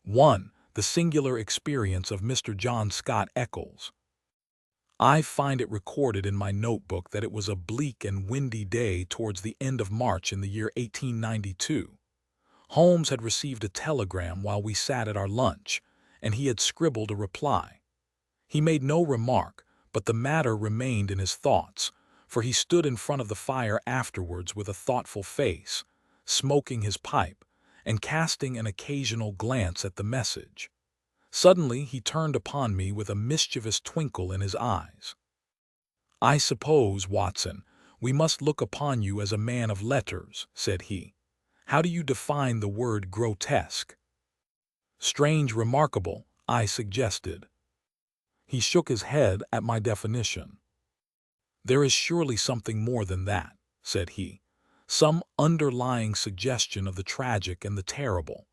1. The singular experience of Mr. John Scott Eccles. I find it recorded in my notebook that it was a bleak and windy day towards the end of March in the year 1892. Holmes had received a telegram while we sat at our lunch, and he had scribbled a reply. He made no remark, but the matter remained in his thoughts, for he stood in front of the fire afterwards with a thoughtful face, smoking his pipe, and casting an occasional glance at the message. Suddenly he turned upon me with a mischievous twinkle in his eyes. "I suppose, Watson, we must look upon you as a man of letters," said he. "How do you define the word grotesque?" "Strange, remarkable," I suggested. He shook his head at my definition. "There is surely something more than that," said he. "Some underlying suggestion of the tragic and the terrible.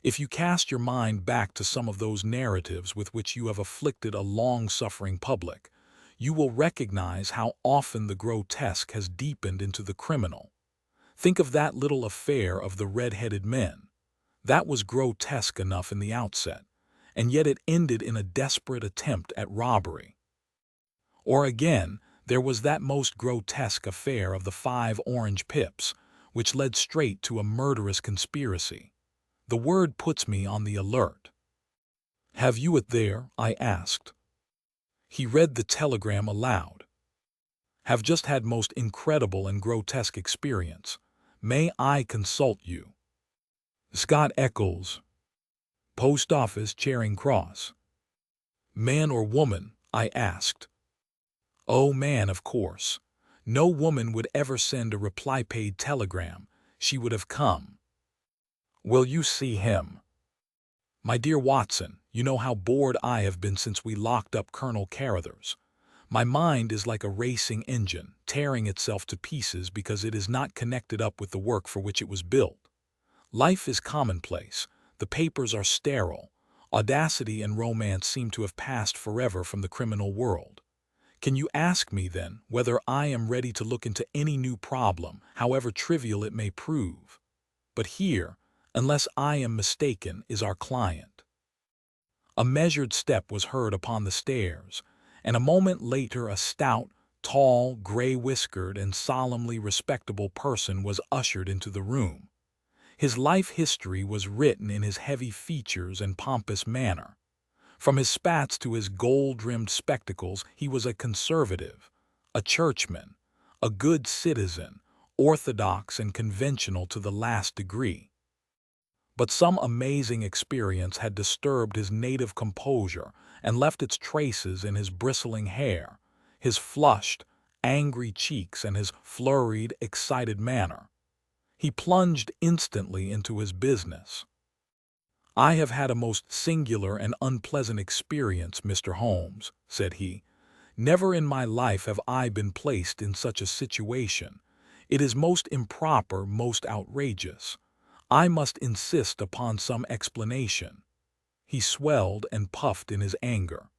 If you cast your mind back to some of those narratives with which you have afflicted a long-suffering public, you will recognize how often the grotesque has deepened into the criminal. Think of that little affair of the red-headed men. That was grotesque enough in the outset, and yet it ended in a desperate attempt at robbery. Or again, there was that most grotesque affair of the 5 orange pips, which led straight to a murderous conspiracy. The word puts me on the alert." "Have you it there?" I asked. He read the telegram aloud. "Have just had most incredible and grotesque experience. May I consult you? Scott Eccles. Post Office, Charing Cross." "Man or woman?" I asked. "Oh, man, of course. No woman would ever send a reply-paid telegram. She would have come." "Will you see him?" "My dear Watson, you know how bored I have been since we locked up Colonel Carruthers. My mind is like a racing engine, tearing itself to pieces because it is not connected up with the work for which it was built. Life is commonplace. The papers are sterile. Audacity and romance seem to have passed forever from the criminal world. Can you ask me, then, whether I am ready to look into any new problem, however trivial it may prove? But here, unless I am mistaken, is our client." A measured step was heard upon the stairs, and a moment later a stout, tall, gray-whiskered, and solemnly respectable person was ushered into the room. His life history was written in his heavy features and pompous manner. From his spats to his gold-rimmed spectacles, he was a conservative, a churchman, a good citizen, orthodox and conventional to the last degree. But some amazing experience had disturbed his native composure and left its traces in his bristling hair, his flushed, angry cheeks, and his flurried, excited manner. He plunged instantly into his business. "I have had a most singular and unpleasant experience, Mr. Holmes," said he. "Never in my life have I been placed in such a situation. It is most improper, most outrageous. I must insist upon some explanation." He swelled and puffed in his anger.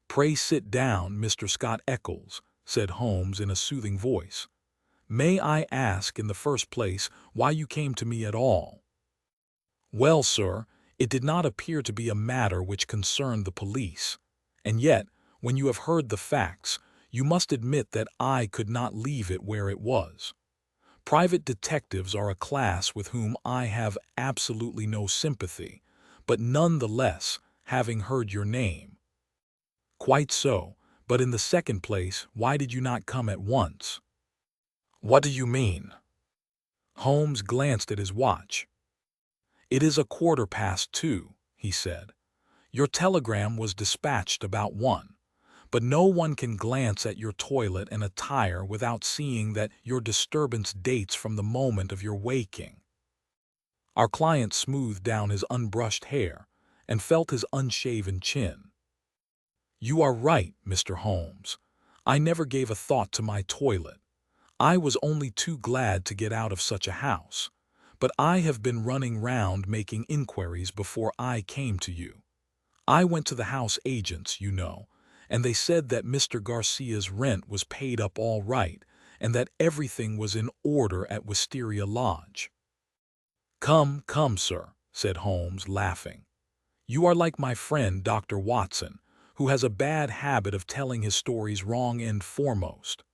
"Pray sit down, Mr. Scott Eccles," said Holmes in a soothing voice. "May I ask, in the first place, why you came to me at all?" "Well, sir, it did not appear to be a matter which concerned the police. And yet, when you have heard the facts, you must admit that I could not leave it where it was. Private detectives are a class with whom I have absolutely no sympathy, but nonetheless, having heard your name—" "Quite so, but in the second place, why did you not come at once?" "What do you mean?" Holmes glanced at his watch. "It is 2:15, he said. "Your telegram was dispatched about 1, but no one can glance at your toilet and attire without seeing that your disturbance dates from the moment of your waking." Our client smoothed down his unbrushed hair and felt his unshaven chin. "You are right, Mr. Holmes. I never gave a thought to my toilet. I was only too glad to get out of such a house. But I have been running round making inquiries before I came to you. I went to the house agents, you know, and they said that Mr. Garcia's rent was paid up all right and that everything was in order at Wisteria Lodge." "Come, come, sir," said Holmes, laughing. "You are like my friend Dr. Watson, who has a bad habit of telling his stories wrong end foremost.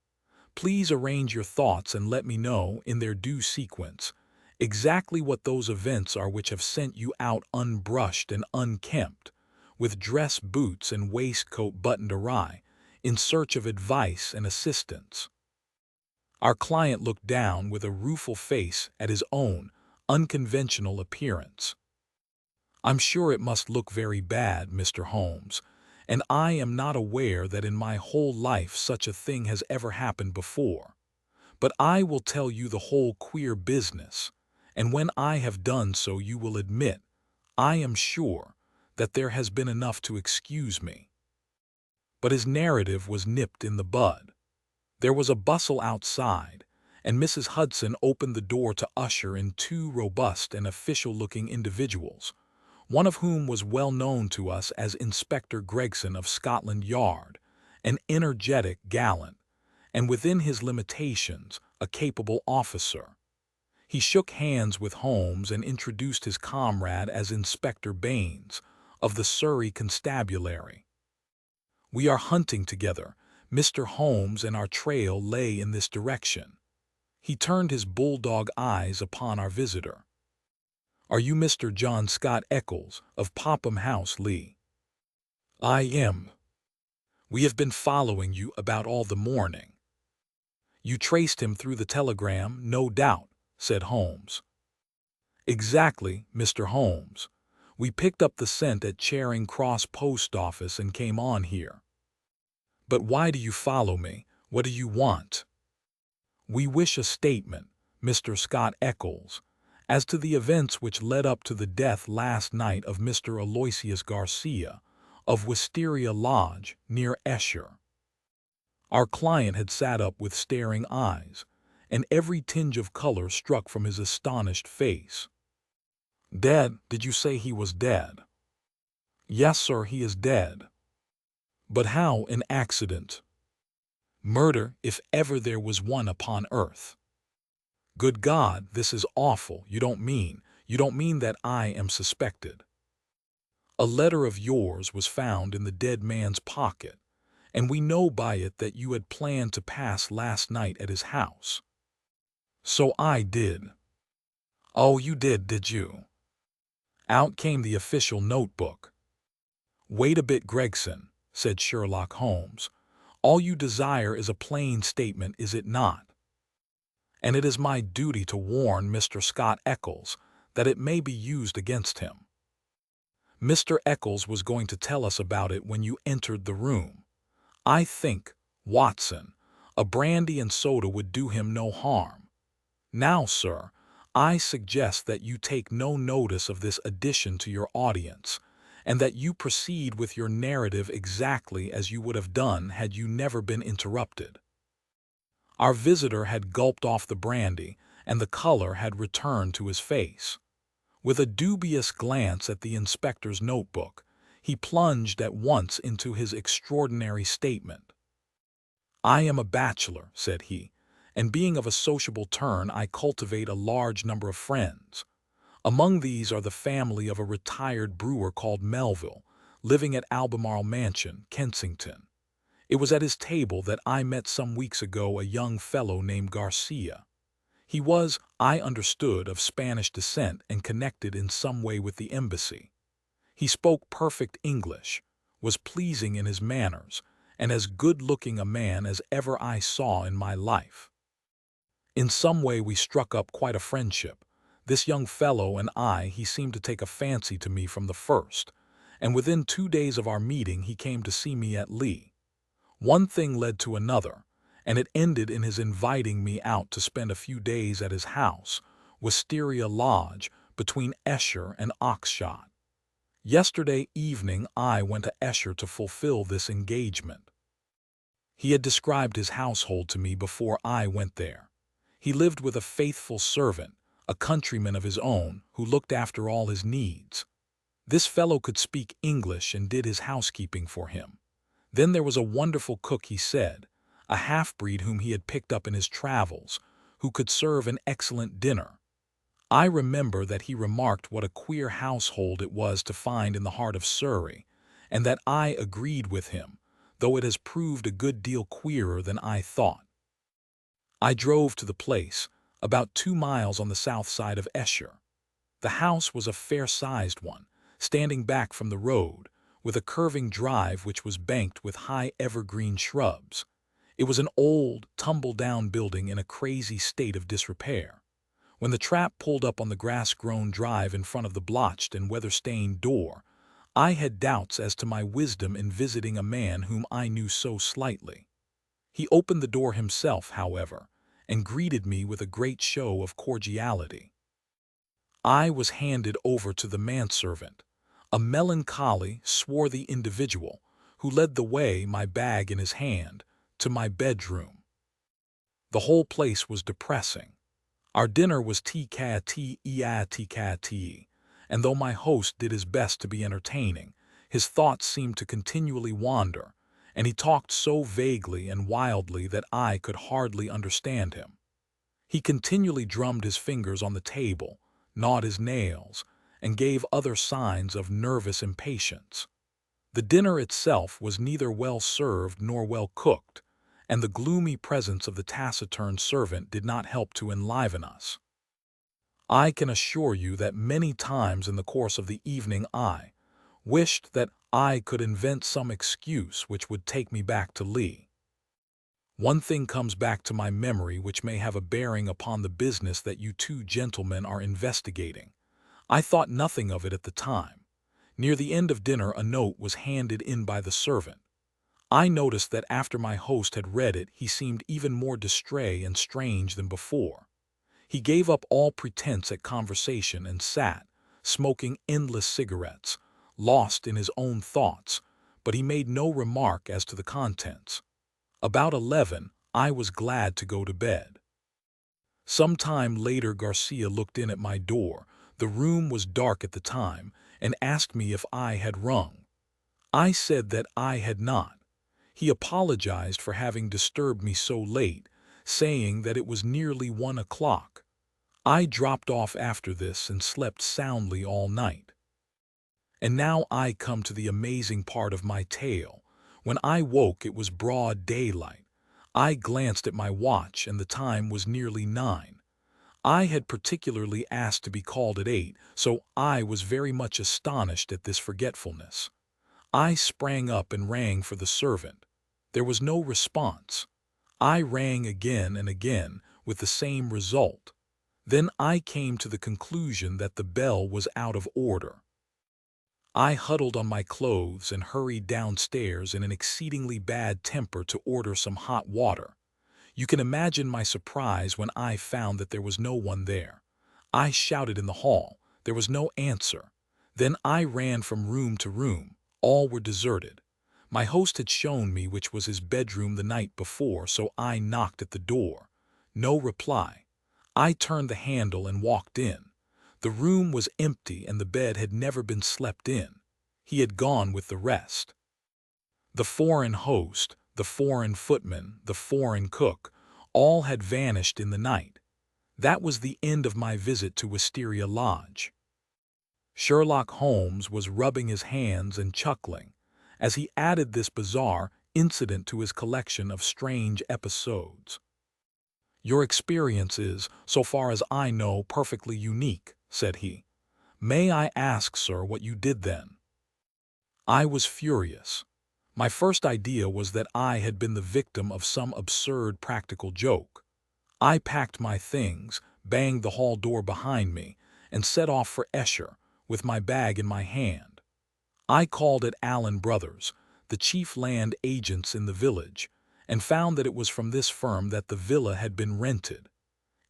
Please arrange your thoughts and let me know, in their due sequence, exactly what those events are which have sent you out unbrushed and unkempt, with dress boots and waistcoat buttoned awry, in search of advice and assistance." Our client looked down with a rueful face at his own unconventional appearance. "I'm sure it must look very bad, Mr. Holmes, and I am not aware that in my whole life such a thing has ever happened before. But I will tell you the whole queer business, and when I have done so you will admit, I am sure, that there has been enough to excuse me." But his narrative was nipped in the bud. There was a bustle outside, and Mrs. Hudson opened the door to usher in two robust and official-looking individuals, one of whom was well known to us as Inspector Gregson of Scotland Yard, an energetic gallant, and within his limitations, a capable officer. He shook hands with Holmes and introduced his comrade as Inspector Baines, of the Surrey Constabulary. "We are hunting together, Mr. Holmes, and our trail lay in this direction." He turned his bulldog eyes upon our visitor. "Are you Mr. John Scott Eccles, of Popham House, Lee?" "I am." "We have been following you about all the morning." "You traced him through the telegram, no doubt," said Holmes. "Exactly, Mr. Holmes. We picked up the scent at Charing Cross Post Office and came on here." "But why do you follow me? What do you want?" "We wish a statement, Mr. Scott Eccles, as to the events which led up to the death last night of Mr. Aloysius Garcia, of Wisteria Lodge, near Esher." Our client had sat up with staring eyes, and every tinge of color struck from his astonished face. "Dead? Did you say he was dead?" "Yes, sir, he is dead." "But how an accident?" "Murder, if ever there was one upon earth." "Good God, this is awful. You don't mean that I am suspected?" "A letter of yours was found in the dead man's pocket, and we know by it that you had planned to pass last night at his house." "So I did." "Oh, you did you?" Out came the official notebook. "Wait a bit, Gregson," said Sherlock Holmes. "All you desire is a plain statement, is it not? And it is my duty to warn Mr. Scott Eccles that it may be used against him. Mr. Eccles was going to tell us about it when you entered the room. I think, Watson, a brandy and soda would do him no harm. Now, sir, I suggest that you take no notice of this addition to your audience, and that you proceed with your narrative exactly as you would have done had you never been interrupted." Our visitor had gulped off the brandy, and the color had returned to his face. With a dubious glance at the inspector's notebook, he plunged at once into his extraordinary statement. "I am a bachelor," said he, "and being of a sociable turn I cultivate a large number of friends. Among these are the family of a retired brewer called Melville, living at Albemarle Mansion, Kensington. It was at his table that I met some weeks ago a young fellow named Garcia. He was, I understood, of Spanish descent and connected in some way with the embassy. He spoke perfect English, was pleasing in his manners, and as good-looking a man as ever I saw in my life. In some way we struck up quite a friendship. This young fellow and he seemed to take a fancy to me from the first, and within 2 days of our meeting he came to see me at Lee. One thing led to another, and it ended in his inviting me out to spend a few days at his house, Wisteria Lodge, between Esher and Oxshott. Yesterday evening I went to Esher to fulfill this engagement." He had described his household to me before I went there. He lived with a faithful servant, a countryman of his own, who looked after all his needs. This fellow could speak English and did his housekeeping for him. Then there was a wonderful cook, he said, a half-breed whom he had picked up in his travels, who could serve an excellent dinner. I remember that he remarked what a queer household it was to find in the heart of Surrey, and that I agreed with him, though it has proved a good deal queerer than I thought. I drove to the place, about 2 miles on the south side of Esher. The house was a fair-sized one, standing back from the road, with a curving drive which was banked with high evergreen shrubs. It was an old, tumble-down building in a crazy state of disrepair. When the trap pulled up on the grass-grown drive in front of the blotched and weather-stained door, I had doubts as to my wisdom in visiting a man whom I knew so slightly. He opened the door himself, however, and greeted me with a great show of cordiality. I was handed over to the manservant, a melancholy, swarthy individual, who led the way, my bag in his hand, to my bedroom. The whole place was depressing. Our dinner was tea-tea, and though my host did his best to be entertaining, his thoughts seemed to continually wander, and he talked so vaguely and wildly that I could hardly understand him. He continually drummed his fingers on the table, gnawed his nails, and gave other signs of nervous impatience. The dinner itself was neither well served nor well cooked, and the gloomy presence of the taciturn servant did not help to enliven us. I can assure you that many times in the course of the evening I wished that I could invent some excuse which would take me back to Lee. One thing comes back to my memory which may have a bearing upon the business that you two gentlemen are investigating. I thought nothing of it at the time. Near the end of dinner a note was handed in by the servant. I noticed that after my host had read it he seemed even more distrait and strange than before. He gave up all pretense at conversation and sat, smoking endless cigarettes, lost in his own thoughts, but he made no remark as to the contents. About 11, I was glad to go to bed. Some time later Garcia looked in at my door. The room was dark at the time, and asked me if I had rung. I said that I had not. He apologized for having disturbed me so late, saying that it was nearly 1 o'clock. I dropped off after this and slept soundly all night. And now I come to the amazing part of my tale. When I woke it was broad daylight. I glanced at my watch and the time was nearly 9. I had particularly asked to be called at 8, so I was very much astonished at this forgetfulness. I sprang up and rang for the servant. There was no response. I rang again and again with the same result. Then I came to the conclusion that the bell was out of order. I huddled on my clothes and hurried downstairs in an exceedingly bad temper to order some hot water. You can imagine my surprise when I found that there was no one there. I shouted in the hall. There was no answer. Then I ran from room to room. All were deserted. My host had shown me which was his bedroom the night before, so I knocked at the door. No reply. I turned the handle and walked in. The room was empty and the bed had never been slept in. He had gone with the rest. The foreign host, the foreign footman, the foreign cook, all had vanished in the night. That was the end of my visit to Wisteria Lodge. Sherlock Holmes was rubbing his hands and chuckling, as he added this bizarre incident to his collection of strange episodes. "Your experience is, so far as I know, perfectly unique," said he. "May I ask, sir, what you did then?" I was furious. My first idea was that I had been the victim of some absurd practical joke. I packed my things, banged the hall door behind me, and set off for Esher, with my bag in my hand. I called at Allen Brothers, the chief land agents in the village, and found that it was from this firm that the villa had been rented.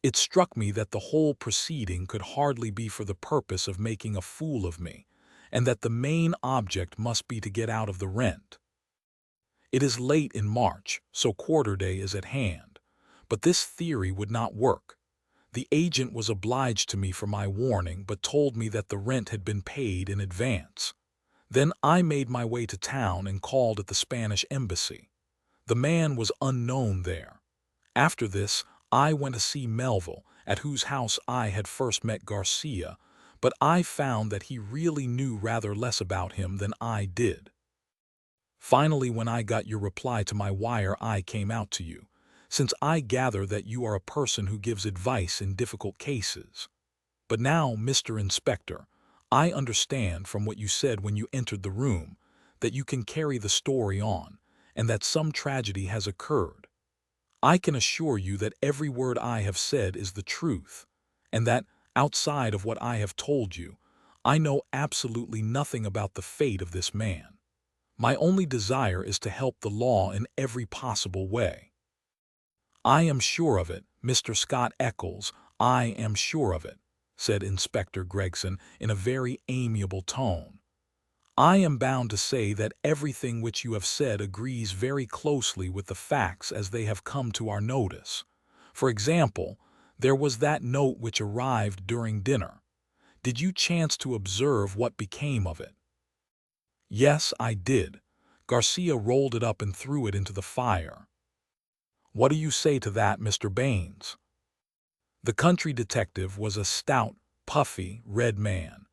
It struck me that the whole proceeding could hardly be for the purpose of making a fool of me, and that the main object must be to get out of the rent. It is late in March, so quarter day is at hand. But this theory would not work. The agent was obliged to me for my warning, but told me that the rent had been paid in advance. Then I made my way to town and called at the Spanish embassy. The man was unknown there. After this, I went to see Melville at whose house I had first met Garcia, but I found that he really knew rather less about him than I did. Finally, when I got your reply to my wire, I came out to you, since I gather that you are a person who gives advice in difficult cases. But now, Mr. Inspector, I understand from what you said when you entered the room that you can carry the story on, and that some tragedy has occurred. I can assure you that every word I have said is the truth, and that, outside of what I have told you, I know absolutely nothing about the fate of this man. My only desire is to help the law in every possible way. I am sure of it, Mr. Scott Eccles, I am sure of it, said Inspector Gregson in a very amiable tone. I am bound to say that everything which you have said agrees very closely with the facts as they have come to our notice. For example, there was that note which arrived during dinner. Did you chance to observe what became of it? Yes, I did. Garcia rolled it up and threw it into the fire. What do you say to that, Mr. Baines? The country detective was a stout, puffy, red man,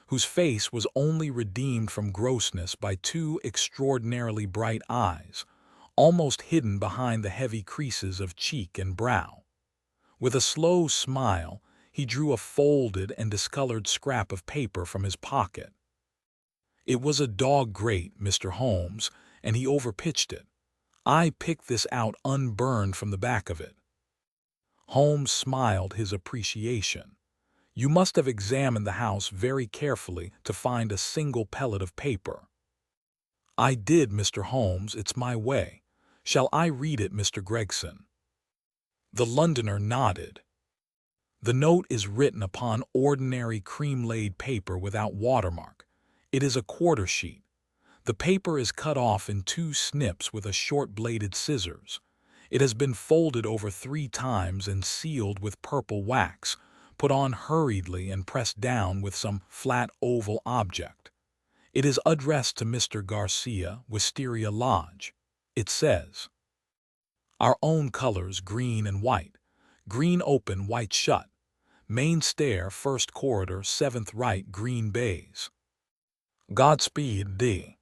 whose face was only redeemed from grossness by two extraordinarily bright eyes, almost hidden behind the heavy creases of cheek and brow. With a slow smile, he drew a folded and discolored scrap of paper from his pocket. It was a dog grate, Mr. Holmes, and he overpitched it. I picked this out unburned from the back of it. Holmes smiled his appreciation. You must have examined the house very carefully to find a single pellet of paper. I did, Mr. Holmes, it's my way. Shall I read it, Mr. Gregson? The Londoner nodded. The note is written upon ordinary cream-laid paper without watermark. It is a quarter sheet. The paper is cut off in two snips with a short-bladed scissors. It has been folded over 3 times and sealed with purple wax, put on hurriedly and pressed down with some flat oval object. It is addressed to Mr. Garcia, Wisteria Lodge. It says, Our own colors, green and white. Green open, white shut. Main stair, first corridor, 7th right, green baize. Godspeed, D.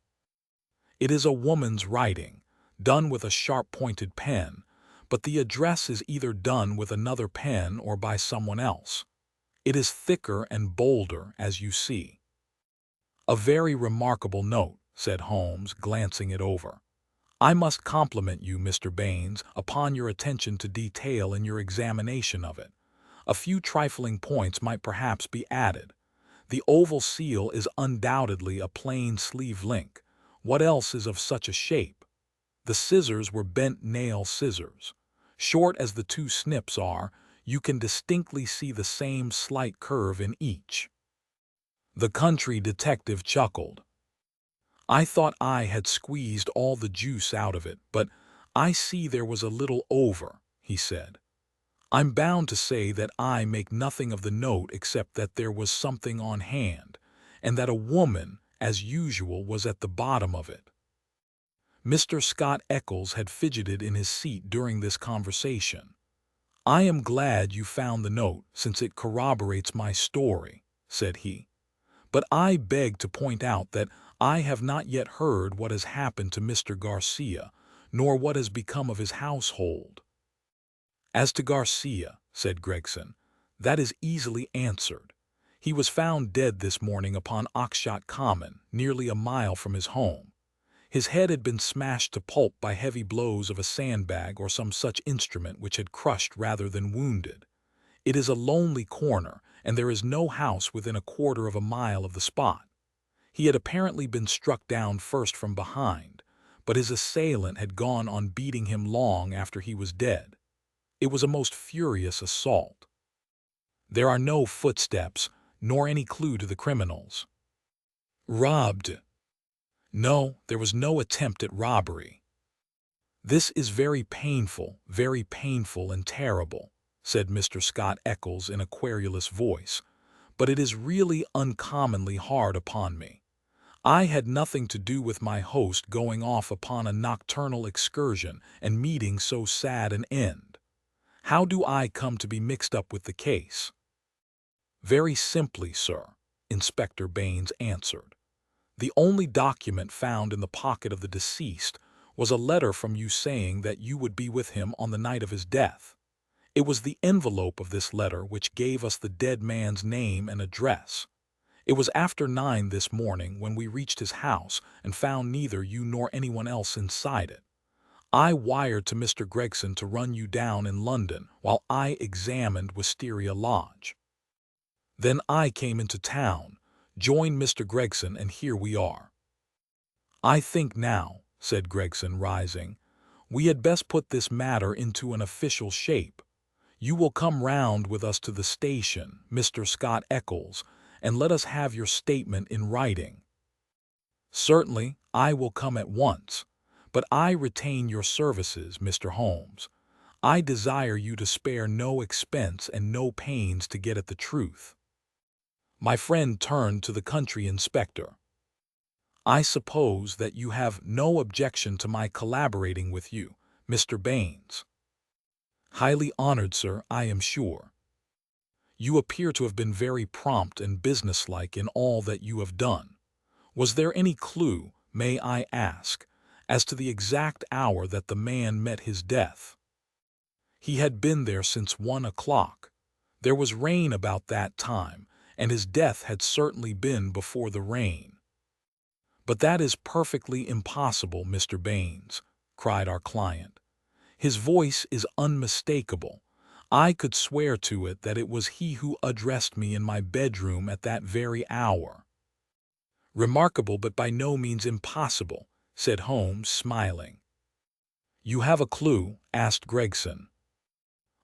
It is a woman's writing, done with a sharp-pointed pen, but the address is either done with another pen or by someone else. It is thicker and bolder, as you see. A very remarkable note, said Holmes, glancing it over. I must compliment you, Mr. Baines, upon your attention to detail in your examination of it. A few trifling points might perhaps be added. The oval seal is undoubtedly a plain sleeve link. What else is of such a shape? The scissors were bent nail scissors. Short as the 2 snips are, you can distinctly see the same slight curve in each. The country detective chuckled. I thought I had squeezed all the juice out of it, but I see there was a little over, he said. I'm bound to say that I make nothing of the note except that there was something on hand, and that a woman, as usual, was at the bottom of it. Mr. Scott Eccles had fidgeted in his seat during this conversation. I am glad you found the note, since it corroborates my story, said he. But I beg to point out that I have not yet heard what has happened to Mr. Garcia, nor what has become of his household. As to Garcia, said Gregson, that is easily answered. He was found dead this morning upon Oxshott Common, nearly a mile from his home. His head had been smashed to pulp by heavy blows of a sandbag or some such instrument which had crushed rather than wounded. It is a lonely corner, and there is no house within a quarter of a mile of the spot. He had apparently been struck down first from behind, but his assailant had gone on beating him long after he was dead. It was a most furious assault. There are no footsteps, nor any clue to the criminals. Robbed. No, there was no attempt at robbery. This is very painful and terrible, said Mr. Scott Eccles in a querulous voice, but it is really uncommonly hard upon me. I had nothing to do with my host going off upon a nocturnal excursion and meeting so sad an end. How do I come to be mixed up with the case?" "Very simply, sir," Inspector Baines answered. "The only document found in the pocket of the deceased was a letter from you saying that you would be with him on the night of his death. It was the envelope of this letter which gave us the dead man's name and address. It was after 9 this morning when we reached his house and found neither you nor anyone else inside it. I wired to Mr. Gregson to run you down in London while I examined Wisteria Lodge. Then I came into town, joined Mr. Gregson, and here we are." "I think now," said Gregson, rising, "we had best put this matter into an official shape. You will come round with us to the station, Mr. Scott Eccles, and let us have your statement in writing." "Certainly, I will come at once, but I retain your services, Mr. Holmes. I desire you to spare no expense and no pains to get at the truth." My friend turned to the country inspector. "I suppose that you have no objection to my collaborating with you, Mr. Baines?" "Highly honored, sir, I am sure. You appear to have been very prompt and businesslike in all that you have done. Was there any clue, may I ask, as to the exact hour that the man met his death?" "He had been there since 1 o'clock. There was rain about that time, and his death had certainly been before the rain." "But that is perfectly impossible, Mr. Baines," cried our client. "His voice is unmistakable. I could swear to it that it was he who addressed me in my bedroom at that very hour." "Remarkable, but by no means impossible," said Holmes, smiling. "You have a clue?" asked Gregson.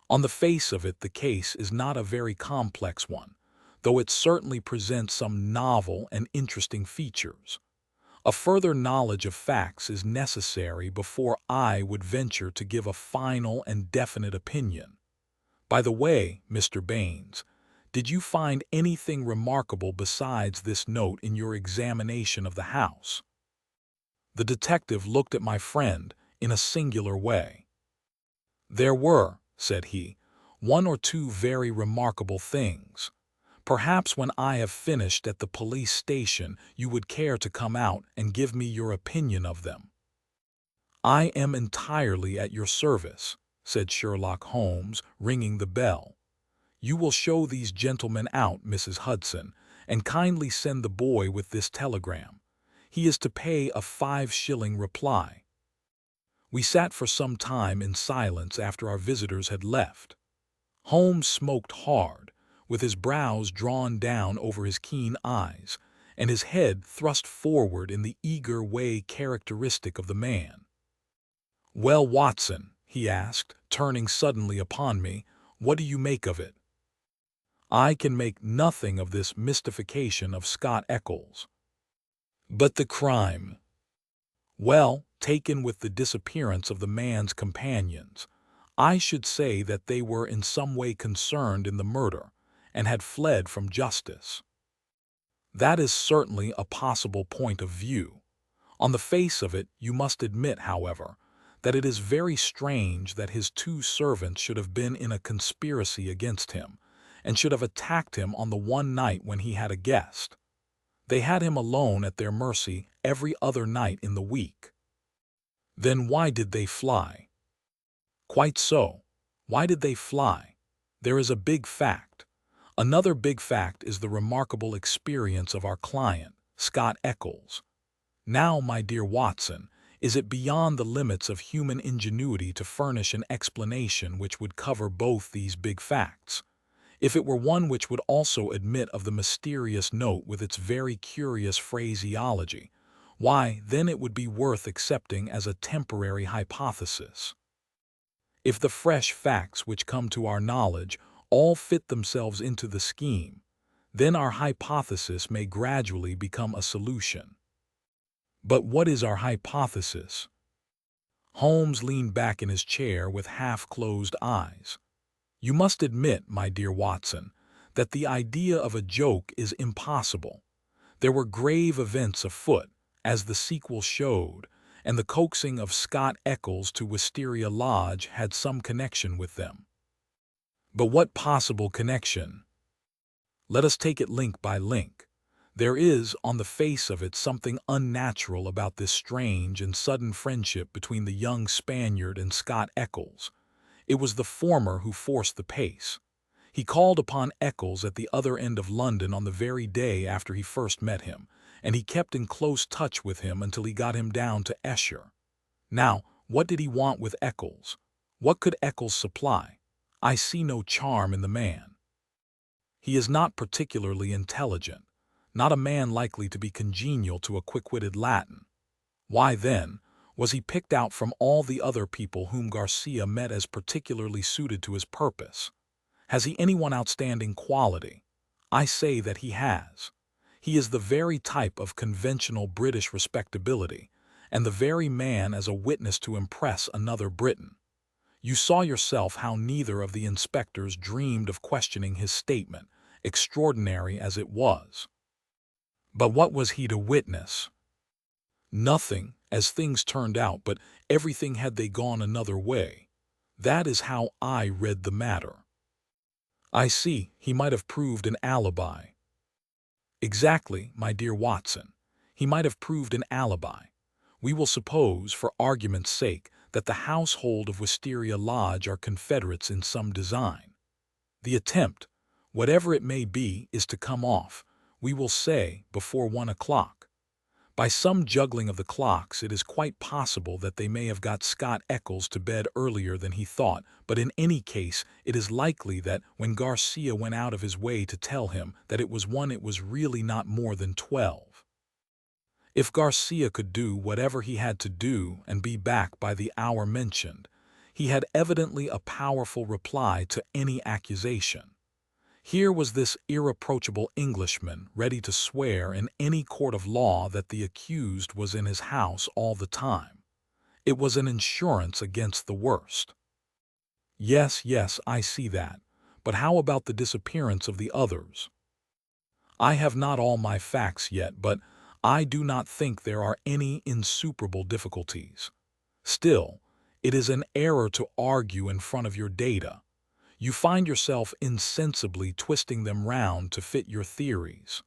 "On the face of it, the case is not a very complex one, though it certainly presents some novel and interesting features. A further knowledge of facts is necessary before I would venture to give a final and definite opinion. By the way, Mr. Baines, did you find anything remarkable besides this note in your examination of the house?" The detective looked at my friend in a singular way. "There were," said he, "one or two very remarkable things. Perhaps when I have finished at the police station you would care to come out and give me your opinion of them." "I am entirely at your service," said Sherlock Holmes, ringing the bell. "You will show these gentlemen out, Mrs. Hudson, and kindly send the boy with this telegram. He is to pay a 5-shilling reply." We sat for some time in silence after our visitors had left. Holmes smoked hard, with his brows drawn down over his keen eyes, and his head thrust forward in the eager way characteristic of the man. "Well, Watson," he asked, turning suddenly upon me, "what do you make of it?" "I can make nothing of this mystification of Scott Eccles." "But the crime?" "Well, taken with the disappearance of the man's companions, I should say that they were in some way concerned in the murder and had fled from justice." "That is certainly a possible point of view. On the face of it, you must admit, however, that it is very strange that his 2 servants should have been in a conspiracy against him, and should have attacked him on the one night when he had a guest. They had him alone at their mercy every other night in the week." "Then why did they fly?" "Quite so. Why did they fly? There is a big fact. Another big fact is the remarkable experience of our client, Scott Eccles. Now, my dear Watson, is it beyond the limits of human ingenuity to furnish an explanation which would cover both these big facts? If it were one which would also admit of the mysterious note with its very curious phraseology, why, then it would be worth accepting as a temporary hypothesis. If the fresh facts which come to our knowledge all fit themselves into the scheme, then our hypothesis may gradually become a solution." "But what is our hypothesis?" Holmes leaned back in his chair with half-closed eyes. "You must admit, my dear Watson, that the idea of a joke is impossible. There were grave events afoot, as the sequel showed, and the coaxing of Scott Eccles to Wisteria Lodge had some connection with them. But what possible connection? Let us take it link by link. There is, on the face of it, something unnatural about this strange and sudden friendship between the young Spaniard and Scott Eccles. It was the former who forced the pace. He called upon Eccles at the other end of London on the very day after he first met him, and he kept in close touch with him until he got him down to Esher. Now, what did he want with Eccles? What could Eccles supply? I see no charm in the man. He is not particularly intelligent, not a man likely to be congenial to a quick-witted Latin. Why, then, was he picked out from all the other people whom Garcia met as particularly suited to his purpose? Has he any one outstanding quality? I say that he has. He is the very type of conventional British respectability, and the very man as a witness to impress another Briton. You saw yourself how neither of the inspectors dreamed of questioning his statement, extraordinary as it was. But what was he to witness? Nothing, as things turned out, but everything had they gone another way. That is how I read the matter. I see, he might have proved an alibi. Exactly, my dear Watson. He might have proved an alibi. We will suppose, for argument's sake, that the household of Wisteria Lodge are confederates in some design. The attempt, whatever it may be, is to come off, we will say, before 1 o'clock. By some juggling of the clocks, it is quite possible that they may have got Scott Eccles to bed earlier than he thought, but in any case, it is likely that when Garcia went out of his way to tell him that it was 1, it was really not more than 12. If Garcia could do whatever he had to do and be back by the hour mentioned, he had evidently a powerful reply to any accusation. Here was this irreproachable Englishman ready to swear in any court of law that the accused was in his house all the time. It was an insurance against the worst. Yes, I see that. But how about the disappearance of the others? I have not all my facts yet, but I do not think there are any insuperable difficulties. Still, it is an error to argue in front of your data. You find yourself insensibly twisting them round to fit your theories.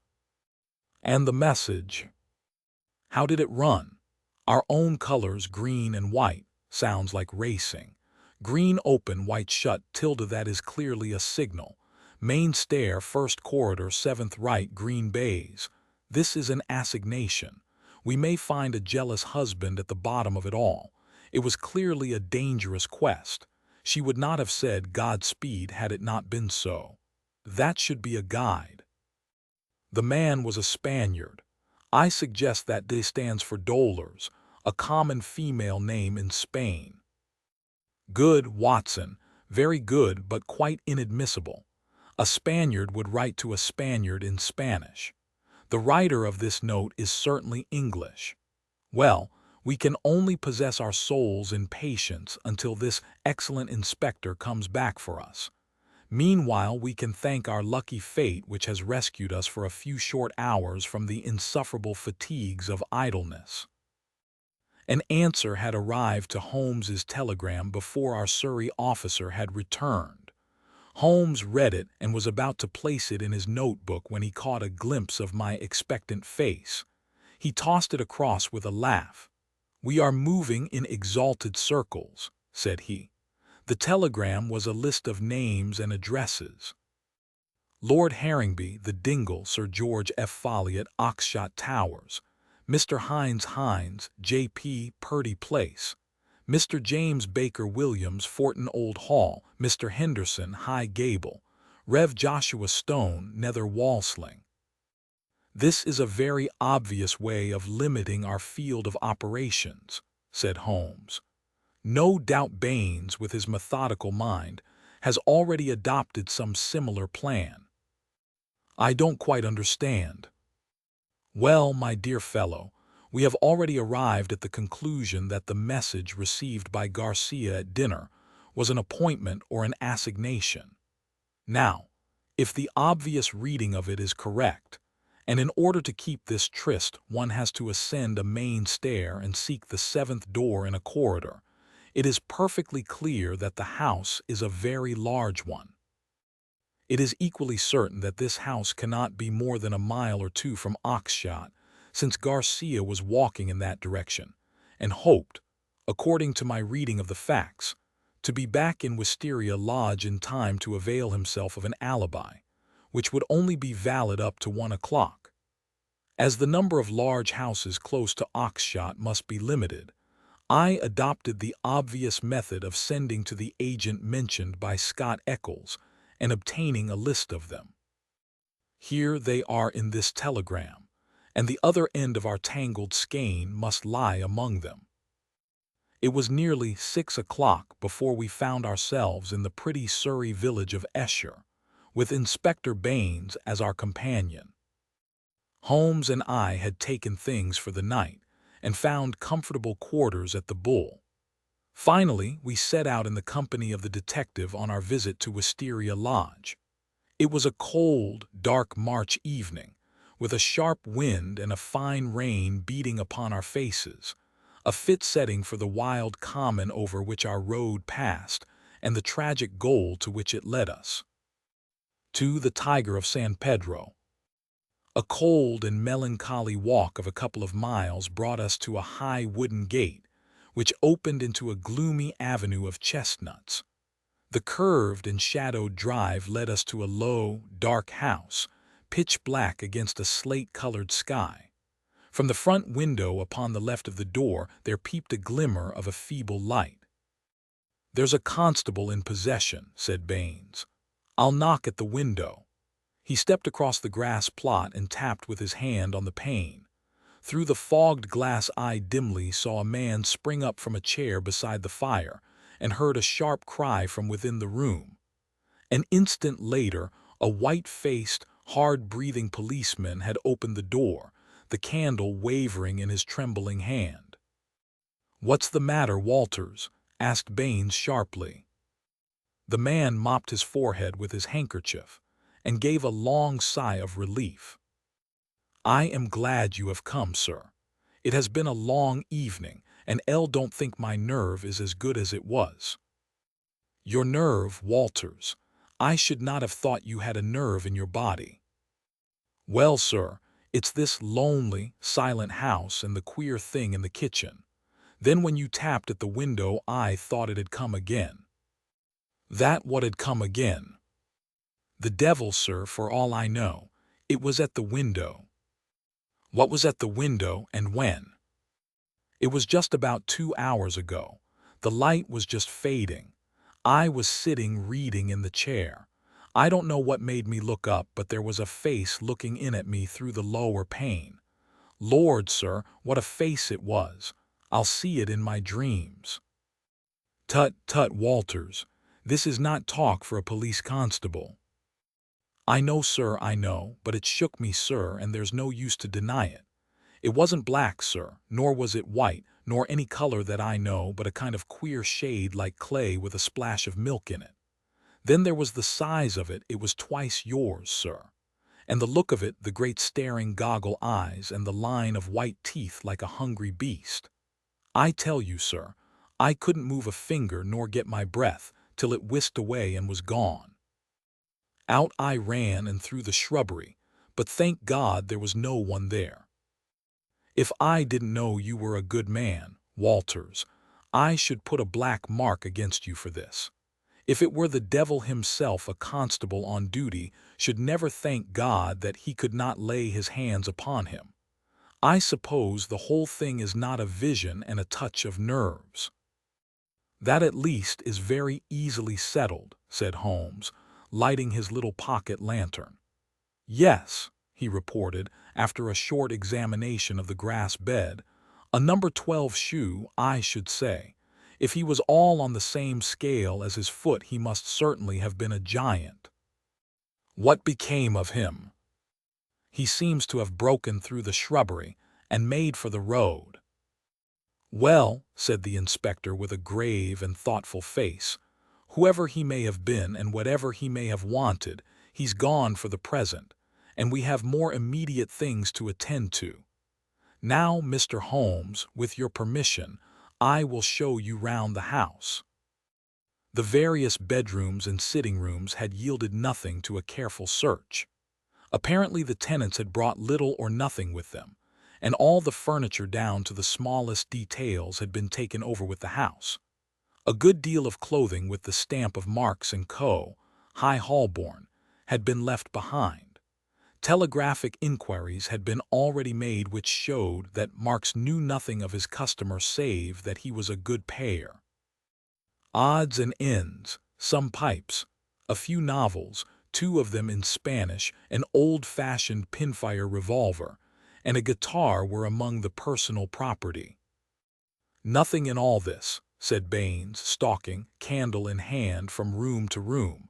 And the message? How did it run? Our own colors, green and white, sounds like racing. Green open, white shut, tilde, that is clearly a signal. Main stair, first corridor, 7th right, green bays. This is an assignation. We may find a jealous husband at the bottom of it all. It was clearly a dangerous quest. She would not have said Godspeed had it not been so. That should be a guide. The man was a Spaniard. I suggest that D stands for dolors, a common female name in Spain. Good, Watson, very good, but quite inadmissible. A Spaniard would write to a Spaniard in Spanish. The writer of this note is certainly English. Well, we can only possess our souls in patience until this excellent inspector comes back for us. Meanwhile, we can thank our lucky fate which has rescued us for a few short hours from the insufferable fatigues of idleness. An answer had arrived to Holmes's telegram before our Surrey officer had returned. Holmes read it and was about to place it in his notebook when he caught a glimpse of my expectant face. He tossed it across with a laugh. "We are moving in exalted circles," said he. The telegram was a list of names and addresses. Lord Harringby, the Dingle, Sir George F. Folliot, Oxshott Towers. Mr. Hines, J.P., Purdy Place. Mr. James Baker Williams, Forton Old Hall. Mr. Henderson, High Gable. Rev. Joshua Stone, Nether Walsling. "This is a very obvious way of limiting our field of operations," said Holmes. "No doubt Baines, with his methodical mind, has already adopted some similar plan." "I don't quite understand." "Well, my dear fellow, we have already arrived at the conclusion that the message received by Garcia at dinner was an appointment or an assignation. Now, if the obvious reading of it is correct, and in order to keep this tryst one has to ascend a main stair and seek the 7th door in a corridor, it is perfectly clear that the house is a very large one. It is equally certain that this house cannot be more than a mile or two from Oxshott, since Garcia was walking in that direction, and hoped, according to my reading of the facts, to be back in Wisteria Lodge in time to avail himself of an alibi, which would only be valid up to 1 o'clock. As the number of large houses close to Oxshott must be limited, I adopted the obvious method of sending to the agent mentioned by Scott Eccles and obtaining a list of them. Here they are in this telegram, and the other end of our tangled skein must lie among them. It was nearly 6 o'clock before we found ourselves in the pretty Surrey village of Esher, with Inspector Baines as our companion. Holmes and I had taken things for the night and found comfortable quarters at the Bull. Finally, we set out in the company of the detective on our visit to Wisteria Lodge. It was a cold, dark March evening, with a sharp wind and a fine rain beating upon our faces, a fit setting for the wild common over which our road passed and the tragic goal to which it led us. To the Tiger of San Pedro. A cold and melancholy walk of a couple of miles brought us to a high wooden gate, which opened into a gloomy avenue of chestnuts. The curved and shadowed drive led us to a low, dark house, pitch black against a slate-colored sky. From the front window upon the left of the door there peeped a glimmer of a feeble light. "There's a constable in possession," said Baines. "I'll knock at the window." He stepped across the grass plot and tapped with his hand on the pane. Through the fogged glass I dimly saw a man spring up from a chair beside the fire and heard a sharp cry from within the room. An instant later, a white-faced, hard-breathing policeman had opened the door, the candle wavering in his trembling hand. "What's the matter, Walters?" asked Baines sharply. The man mopped his forehead with his handkerchief and gave a long sigh of relief. "I am glad you have come, sir. It has been a long evening, and don't think my nerve is as good as it was." "Your nerve, Walters? I should not have thought you had a nerve in your body." "Well, sir, it's this lonely, silent house and the queer thing in the kitchen. Then when you tapped at the window I thought it had come again." "That what had come again?" "The devil, sir, for all I know. It was at the window." "What was at the window, and when?" "It was just about 2 hours ago. The light was just fading. I was sitting reading in the chair. I don't know what made me look up, but there was a face looking in at me through the lower pane. Lord, sir, what a face it was! I'll see it in my dreams." "Tut, tut, Walters. This is not talk for a police constable." "I know, sir, I know, but it shook me, sir, and there's no use to deny it. It wasn't black, sir, nor was it white, nor any color that I know, but a kind of queer shade like clay with a splash of milk in it. Then there was the size of it was twice yours, sir. And the look of it, the great staring goggle eyes, and the line of white teeth like a hungry beast. I tell you, sir, I couldn't move a finger nor get my breath till it whisked away and was gone. Out I ran and through the shrubbery, but thank God there was no one there. If I didn't know you were a good man, Walters, I should put a black mark against you for this. If it were the devil himself, a constable on duty should never thank God that he could not lay his hands upon him. I suppose the whole thing is not a vision and a touch of nerves." "That at least is very easily settled," said Holmes, lighting his little pocket lantern. "Yes," he reported, after a short examination of the grass bed, "a number 12 shoe, I should say. If he was all on the same scale as his foot he must certainly have been a giant." "What became of him?" "He seems to have broken through the shrubbery and made for the road." "Well," said the inspector with a grave and thoughtful face, "whoever he may have been and whatever he may have wanted, he's gone for the present, and we have more immediate things to attend to. Now, Mr. Holmes, with your permission, I will show you round the house." The various bedrooms and sitting rooms had yielded nothing to a careful search. Apparently the tenants had brought little or nothing with them, and all the furniture down to the smallest details had been taken over with the house. A good deal of clothing with the stamp of Marks & Co., High Holborn, had been left behind. Telegraphic inquiries had been already made which showed that Marks knew nothing of his customer save that he was a good payer. Odds and ends, some pipes, a few novels, 2 of them in Spanish, an old-fashioned pinfire revolver, and a guitar were among the personal property. "Nothing in all this," said Baines, stalking, candle in hand, from room to room.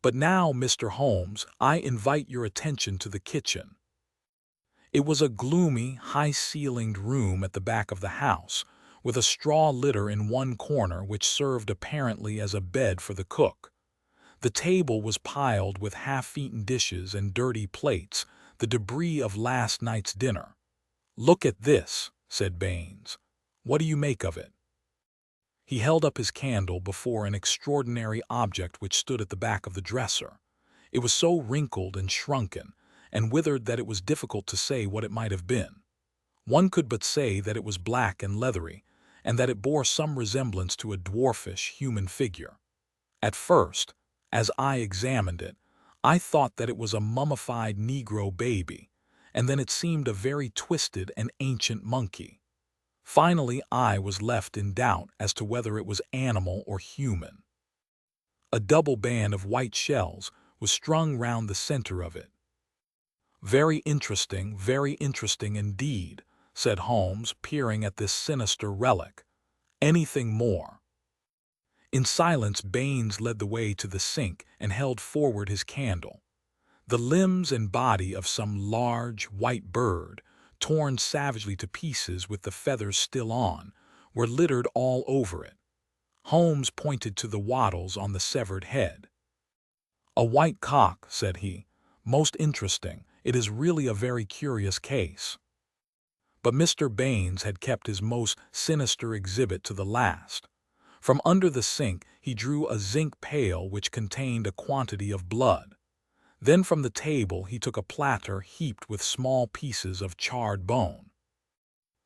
"But now, Mr. Holmes, I invite your attention to the kitchen." It was a gloomy, high-ceilinged room at the back of the house, with a straw litter in one corner which served apparently as a bed for the cook. The table was piled with half-eaten dishes and dirty plates, the debris of last night's dinner. "Look at this," said Baines. "What do you make of it?" He held up his candle before an extraordinary object which stood at the back of the dresser. It was so wrinkled and shrunken and withered that it was difficult to say what it might have been. One could but say that it was black and leathery, and that it bore some resemblance to a dwarfish human figure. At first, as I examined it, I thought that it was a mummified Negro baby, and then it seemed a very twisted and ancient monkey. Finally, I was left in doubt as to whether it was animal or human. A double band of white shells was strung round the center of it. Very interesting indeed," said Holmes, peering at this sinister relic. "Anything more?" In silence, Baines led the way to the sink and held forward his candle. The limbs and body of some large, white bird, torn savagely to pieces with the feathers still on, were littered all over it. Holmes pointed to the wattles on the severed head. "A white cock," said he. "Most interesting. It is really a very curious case." But Mr. Baines had kept his most sinister exhibit to the last. From under the sink he drew a zinc pail which contained a quantity of blood. Then from the table he took a platter heaped with small pieces of charred bone.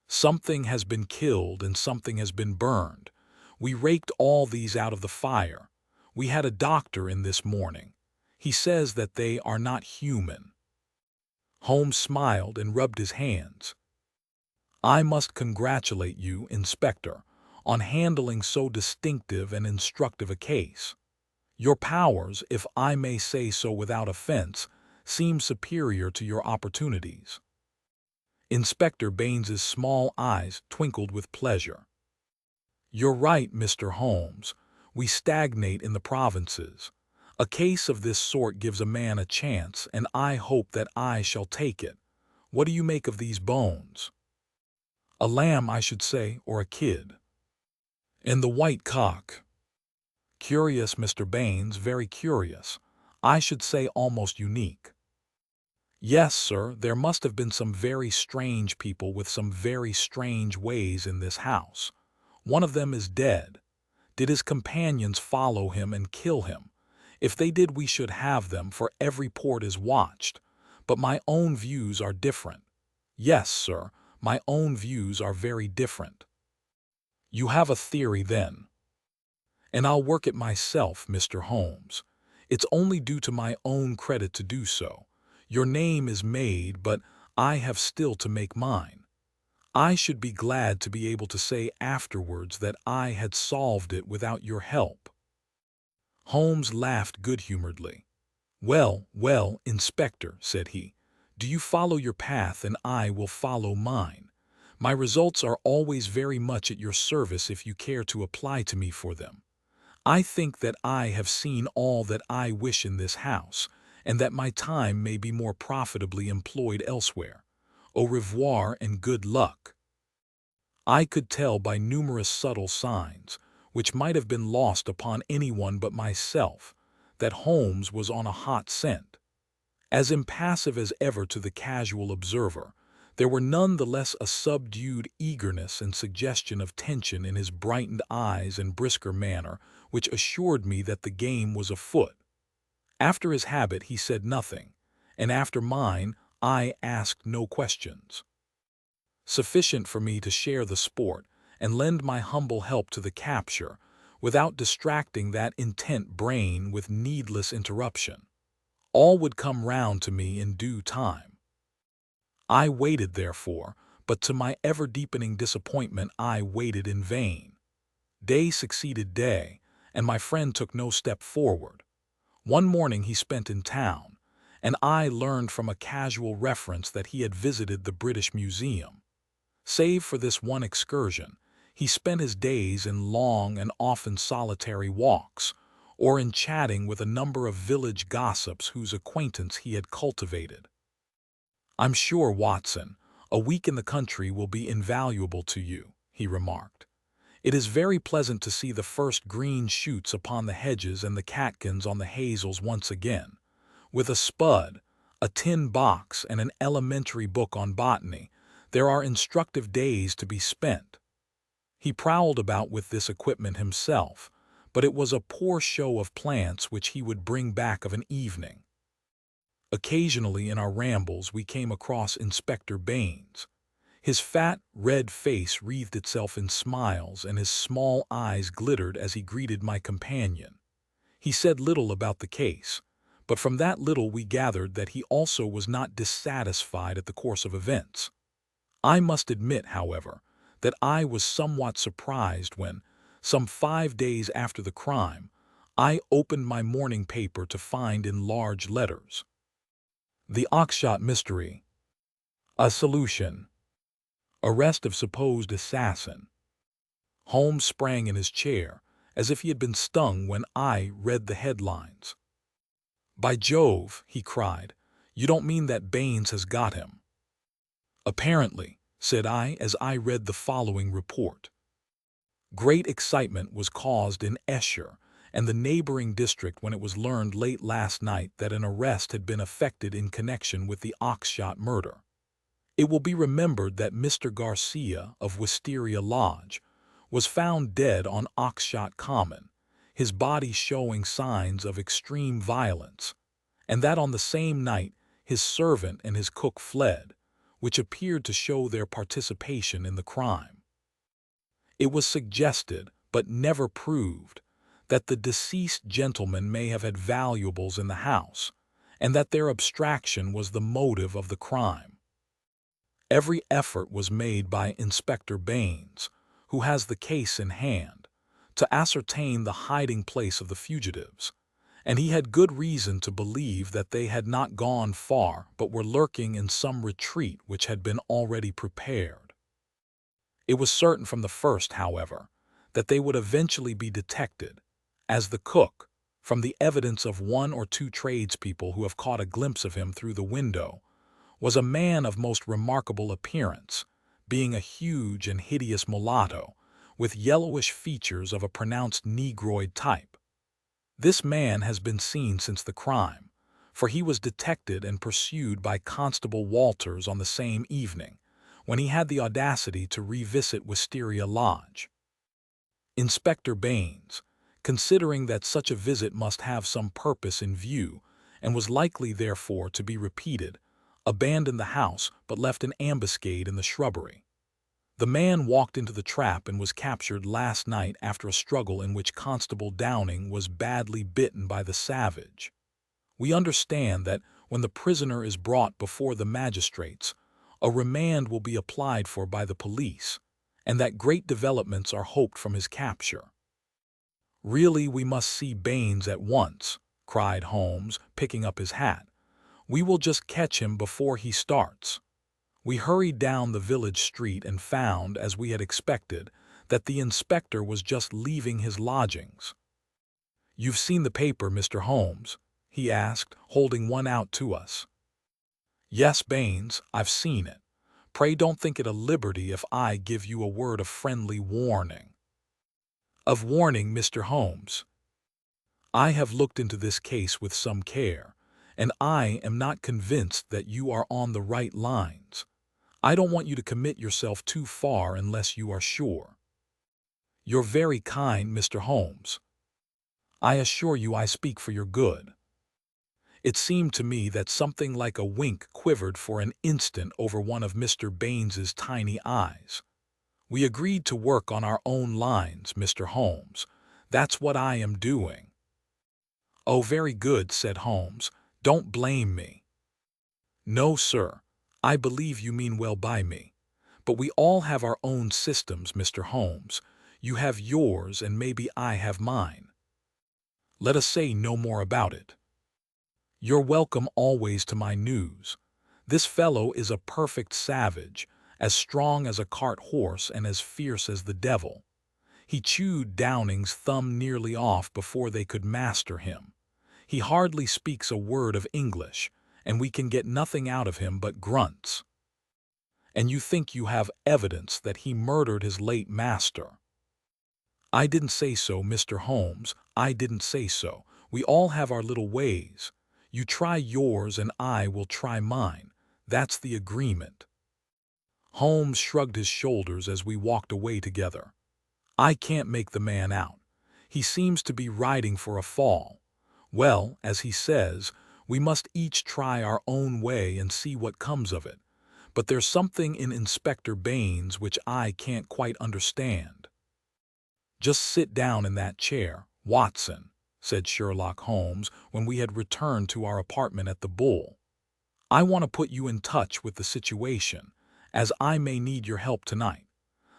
"Something has been killed and something has been burned. We raked all these out of the fire. We had a doctor in this morning. He says that they are not human." Holmes smiled and rubbed his hands. "I must congratulate you, Inspector, on handling so distinctive and instructive a case. Your powers, if I may say so without offense, seem superior to your opportunities." Inspector Baines's small eyes twinkled with pleasure. "You're right, Mr. Holmes. We stagnate in the provinces. A case of this sort gives a man a chance, and I hope that I shall take it. What do you make of these bones?" "A lamb, I should say, or a kid." "And the white cock?" "Curious, Mr. Baines, very curious. I should say almost unique." "Yes, sir, there must have been some very strange people with some very strange ways in this house. One of them is dead. Did his companions follow him and kill him? If they did, we should have them, for every port is watched. But my own views are different. Yes, sir, my own views are very different." "You have a theory, then?" "And I'll work it myself, Mr. Holmes. It's only due to my own credit to do so. Your name is made, but I have still to make mine. I should be glad to be able to say afterwards that I had solved it without your help." Holmes laughed good-humoredly. "Well, well, Inspector," said he, "do you follow your path and I will follow mine. My results are always very much at your service if you care to apply to me for them. I think that I have seen all that I wish in this house, and that my time may be more profitably employed elsewhere. Au revoir and good luck." I could tell by numerous subtle signs, which might have been lost upon anyone but myself, that Holmes was on a hot scent. As impassive as ever to the casual observer, There were none the less a subdued eagerness and suggestion of tension in his brightened eyes and brisker manner, which assured me that the game was afoot. After his habit he said nothing, and after mine I asked no questions. Sufficient for me to share the sport and lend my humble help to the capture, without distracting that intent brain with needless interruption. All would come round to me in due time. I waited, therefore, but to my ever-deepening disappointment I waited in vain. Day succeeded day, and my friend took no step forward. One morning he spent in town, and I learned from a casual reference that he had visited the British Museum. Save for this one excursion, he spent his days in long and often solitary walks, or in chatting with a number of village gossips whose acquaintance he had cultivated. "I'm sure, Watson, a week in the country will be invaluable to you," he remarked. "It is very pleasant to see the first green shoots upon the hedges and the catkins on the hazels once again. With a spud, a tin box, and an elementary book on botany, there are instructive days to be spent." He prowled about with this equipment himself, but it was a poor show of plants which he would bring back of an evening. Occasionally in our rambles we came across Inspector Baines. His fat, red face wreathed itself in smiles, and his small eyes glittered as he greeted my companion. He said little about the case, but from that little we gathered that he also was not dissatisfied at the course of events. I must admit, however, that I was somewhat surprised when, some 5 days after the crime, I opened my morning paper to find in large letters: "The Oxshott Mystery. A solution. Arrest of supposed assassin." Holmes sprang in his chair, as if he had been stung when I read the headlines. "By Jove," he cried, "you don't mean that Baines has got him?" "Apparently," said I as I read the following report. "Great excitement was caused in Esher and the neighboring district when it was learned late last night that an arrest had been effected in connection with the Oxshott murder. It will be remembered that Mr. Garcia of Wisteria Lodge was found dead on Oxshott Common, his body showing signs of extreme violence, and that on the same night his servant and his cook fled, which appeared to show their participation in the crime. It was suggested, but never proved, that the deceased gentleman may have had valuables in the house, and that their abstraction was the motive of the crime. Every effort was made by Inspector Baines, who has the case in hand, to ascertain the hiding place of the fugitives, and he had good reason to believe that they had not gone far but were lurking in some retreat which had been already prepared. It was certain from the first, however, that they would eventually be detected, as the cook, from the evidence of 1 or 2 tradespeople who have caught a glimpse of him through the window, was a man of most remarkable appearance, being a huge and hideous mulatto, with yellowish features of a pronounced negroid type. This man has been seen since the crime, for he was detected and pursued by Constable Walters on the same evening, when he had the audacity to revisit Wisteria Lodge. Inspector Baines, considering that such a visit must have some purpose in view, and was likely therefore to be repeated, abandoned the house but left an ambuscade in the shrubbery. The man walked into the trap and was captured last night after a struggle in which Constable Downing was badly bitten by the savage. We understand that when the prisoner is brought before the magistrates, a remand will be applied for by the police, and that great developments are hoped from his capture. "Really, we must see Baines at once," cried Holmes, picking up his hat. "We will just catch him before he starts." We hurried down the village street and found, as we had expected, that the inspector was just leaving his lodgings. "You've seen the paper, Mr. Holmes?" he asked, holding one out to us. "Yes, Baines, I've seen it. Pray don't think it a liberty if I give you a word of friendly warning." "Of warning, Mr. Holmes?" "I have looked into this case with some care, and I am not convinced that you are on the right lines. I don't want you to commit yourself too far unless you are sure. You're very kind, Mr. Holmes. I assure you I speak for your good. It seemed to me that something like a wink quivered for an instant over one of Mr. Baines's tiny eyes. We agreed to work on our own lines, Mr. Holmes. That's what I am doing. Oh, very good, said Holmes. Don't blame me. No, sir. I believe you mean well by me. But we all have our own systems, Mr. Holmes. You have yours, and maybe I have mine. Let us say no more about it. You're welcome always to my news. This fellow is a perfect savage, as strong as a cart horse and as fierce as the devil. He chewed Downing's thumb nearly off before they could master him. He hardly speaks a word of English, and we can get nothing out of him but grunts. And you think you have evidence that he murdered his late master? I didn't say so, Mr. Holmes. I didn't say so. We all have our little ways. You try yours and I will try mine. That's the agreement. Holmes shrugged his shoulders as we walked away together. I can't make the man out. He seems to be riding for a fall. Well, as he says, we must each try our own way and see what comes of it. But there's something in Inspector Baines which I can't quite understand. Just sit down in that chair, Watson, said Sherlock Holmes when we had returned to our apartment at the Bull. I want to put you in touch with the situation, as I may need your help tonight.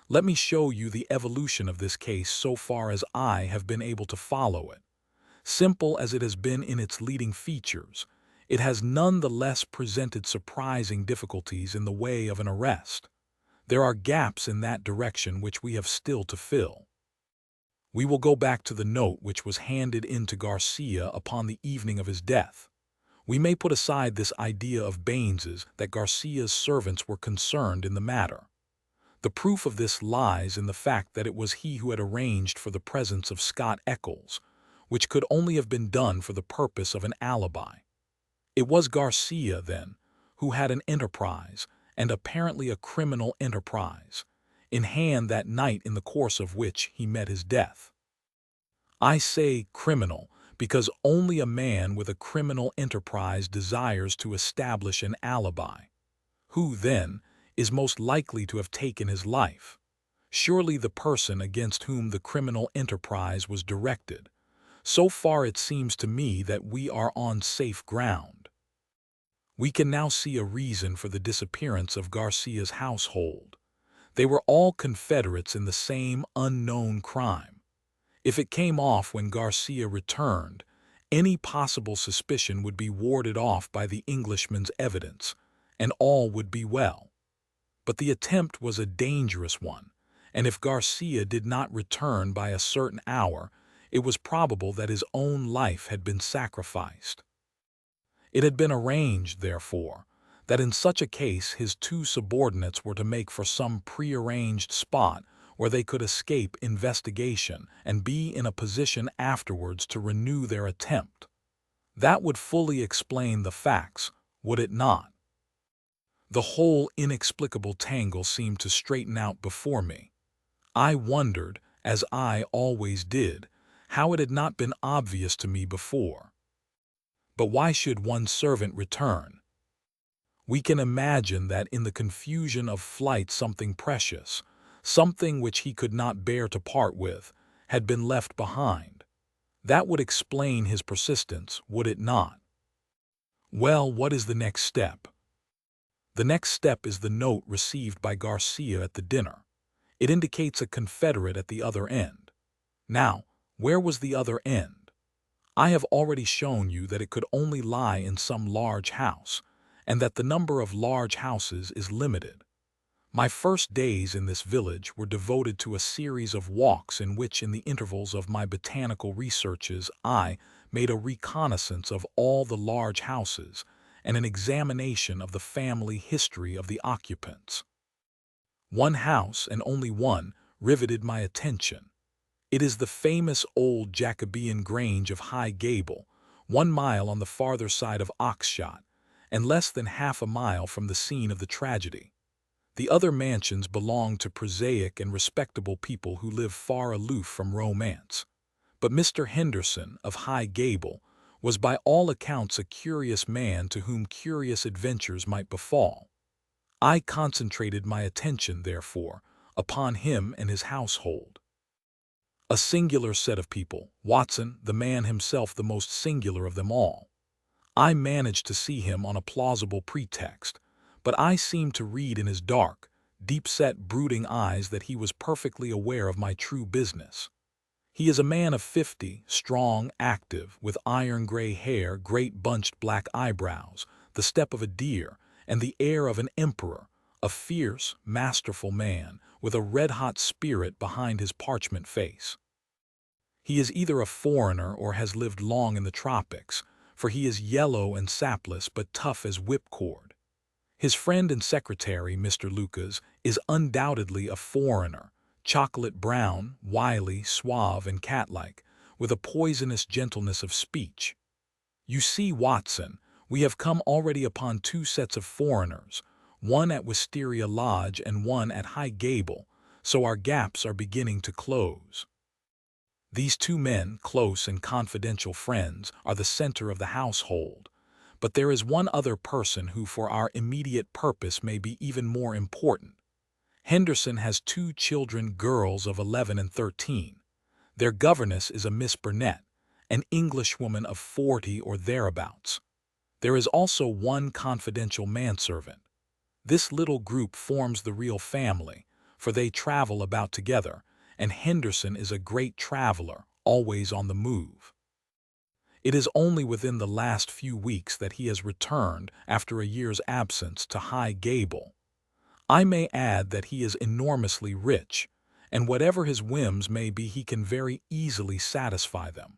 Let me show you the evolution of this case so far as I have been able to follow it. Simple as it has been in its leading features, it has none the less presented surprising difficulties in the way of an arrest. There are gaps in that direction which we have still to fill. We will go back to the note which was handed in to Garcia upon the evening of his death. We may put aside this idea of Baines's that Garcia's servants were concerned in the matter. The proof of this lies in the fact that it was he who had arranged for the presence of Scott Eccles, which could only have been done for the purpose of an alibi. It was Garcia, then, who had an enterprise, and apparently a criminal enterprise, in hand that night in the course of which he met his death. I say criminal because only a man with a criminal enterprise desires to establish an alibi. Who, then, is most likely to have taken his life? Surely the person against whom the criminal enterprise was directed. So far it seems to me that we are on safe ground. We can now see a reason for the disappearance of Garcia's household. They were all confederates in the same unknown crime. If it came off when Garcia returned, any possible suspicion would be warded off by the Englishman's evidence, and all would be well. But the attempt was a dangerous one, and if Garcia did not return by a certain hour, it was probable that his own life had been sacrificed. It had been arranged, therefore, that in such a case his two subordinates were to make for some prearranged spot where they could escape investigation and be in a position afterwards to renew their attempt. That would fully explain the facts, would it not? The whole inexplicable tangle seemed to straighten out before me. I wondered, as I always did, how it had not been obvious to me before. But why should one servant return? We can imagine that in the confusion of flight something precious, something which he could not bear to part with, had been left behind. That would explain his persistence, would it not? Well, what is the next step? The next step is the note received by Garcia at the dinner. It indicates a confederate at the other end. Now, where was the other end? I have already shown you that it could only lie in some large house, and that the number of large houses is limited. My first days in this village were devoted to a series of walks in which, in the intervals of my botanical researches, I made a reconnaissance of all the large houses and an examination of the family history of the occupants. One house, and only one, riveted my attention. It is the famous old Jacobean Grange of High Gable, 1 mile on the farther side of Oxshott, and less than half a mile from the scene of the tragedy. The other mansions belong to prosaic and respectable people who live far aloof from romance. But Mr. Henderson of High Gable was by all accounts a curious man to whom curious adventures might befall. I concentrated my attention, therefore, upon him and his household. A singular set of people, Watson, the man himself the most singular of them all. I managed to see him on a plausible pretext, but I seemed to read in his dark, deep-set, brooding eyes that he was perfectly aware of my true business. He is a man of 50, strong, active, with iron-gray hair, great bunched black eyebrows, the step of a deer, and the air of an emperor, a fierce, masterful man, with a red-hot spirit behind his parchment face. He is either a foreigner or has lived long in the tropics, for he is yellow and sapless but tough as whipcord. His friend and secretary, Mr. Lucas, is undoubtedly a foreigner, chocolate brown, wily, suave, and cat-like, with a poisonous gentleness of speech. You see, Watson, we have come already upon two sets of foreigners, one at Wisteria Lodge and one at High Gable, so our gaps are beginning to close. These two men, close and confidential friends, are the center of the household. But there is one other person who for our immediate purpose may be even more important. Henderson has two children, girls of 11 and 13. Their governess is a Miss Burnett, an Englishwoman of 40 or thereabouts. There is also one confidential manservant. This little group forms the real family, for they travel about together, and Henderson is a great traveler, always on the move. It is only within the last few weeks that he has returned, after a year's absence, to High Gable. I may add that he is enormously rich, and whatever his whims may be he can very easily satisfy them.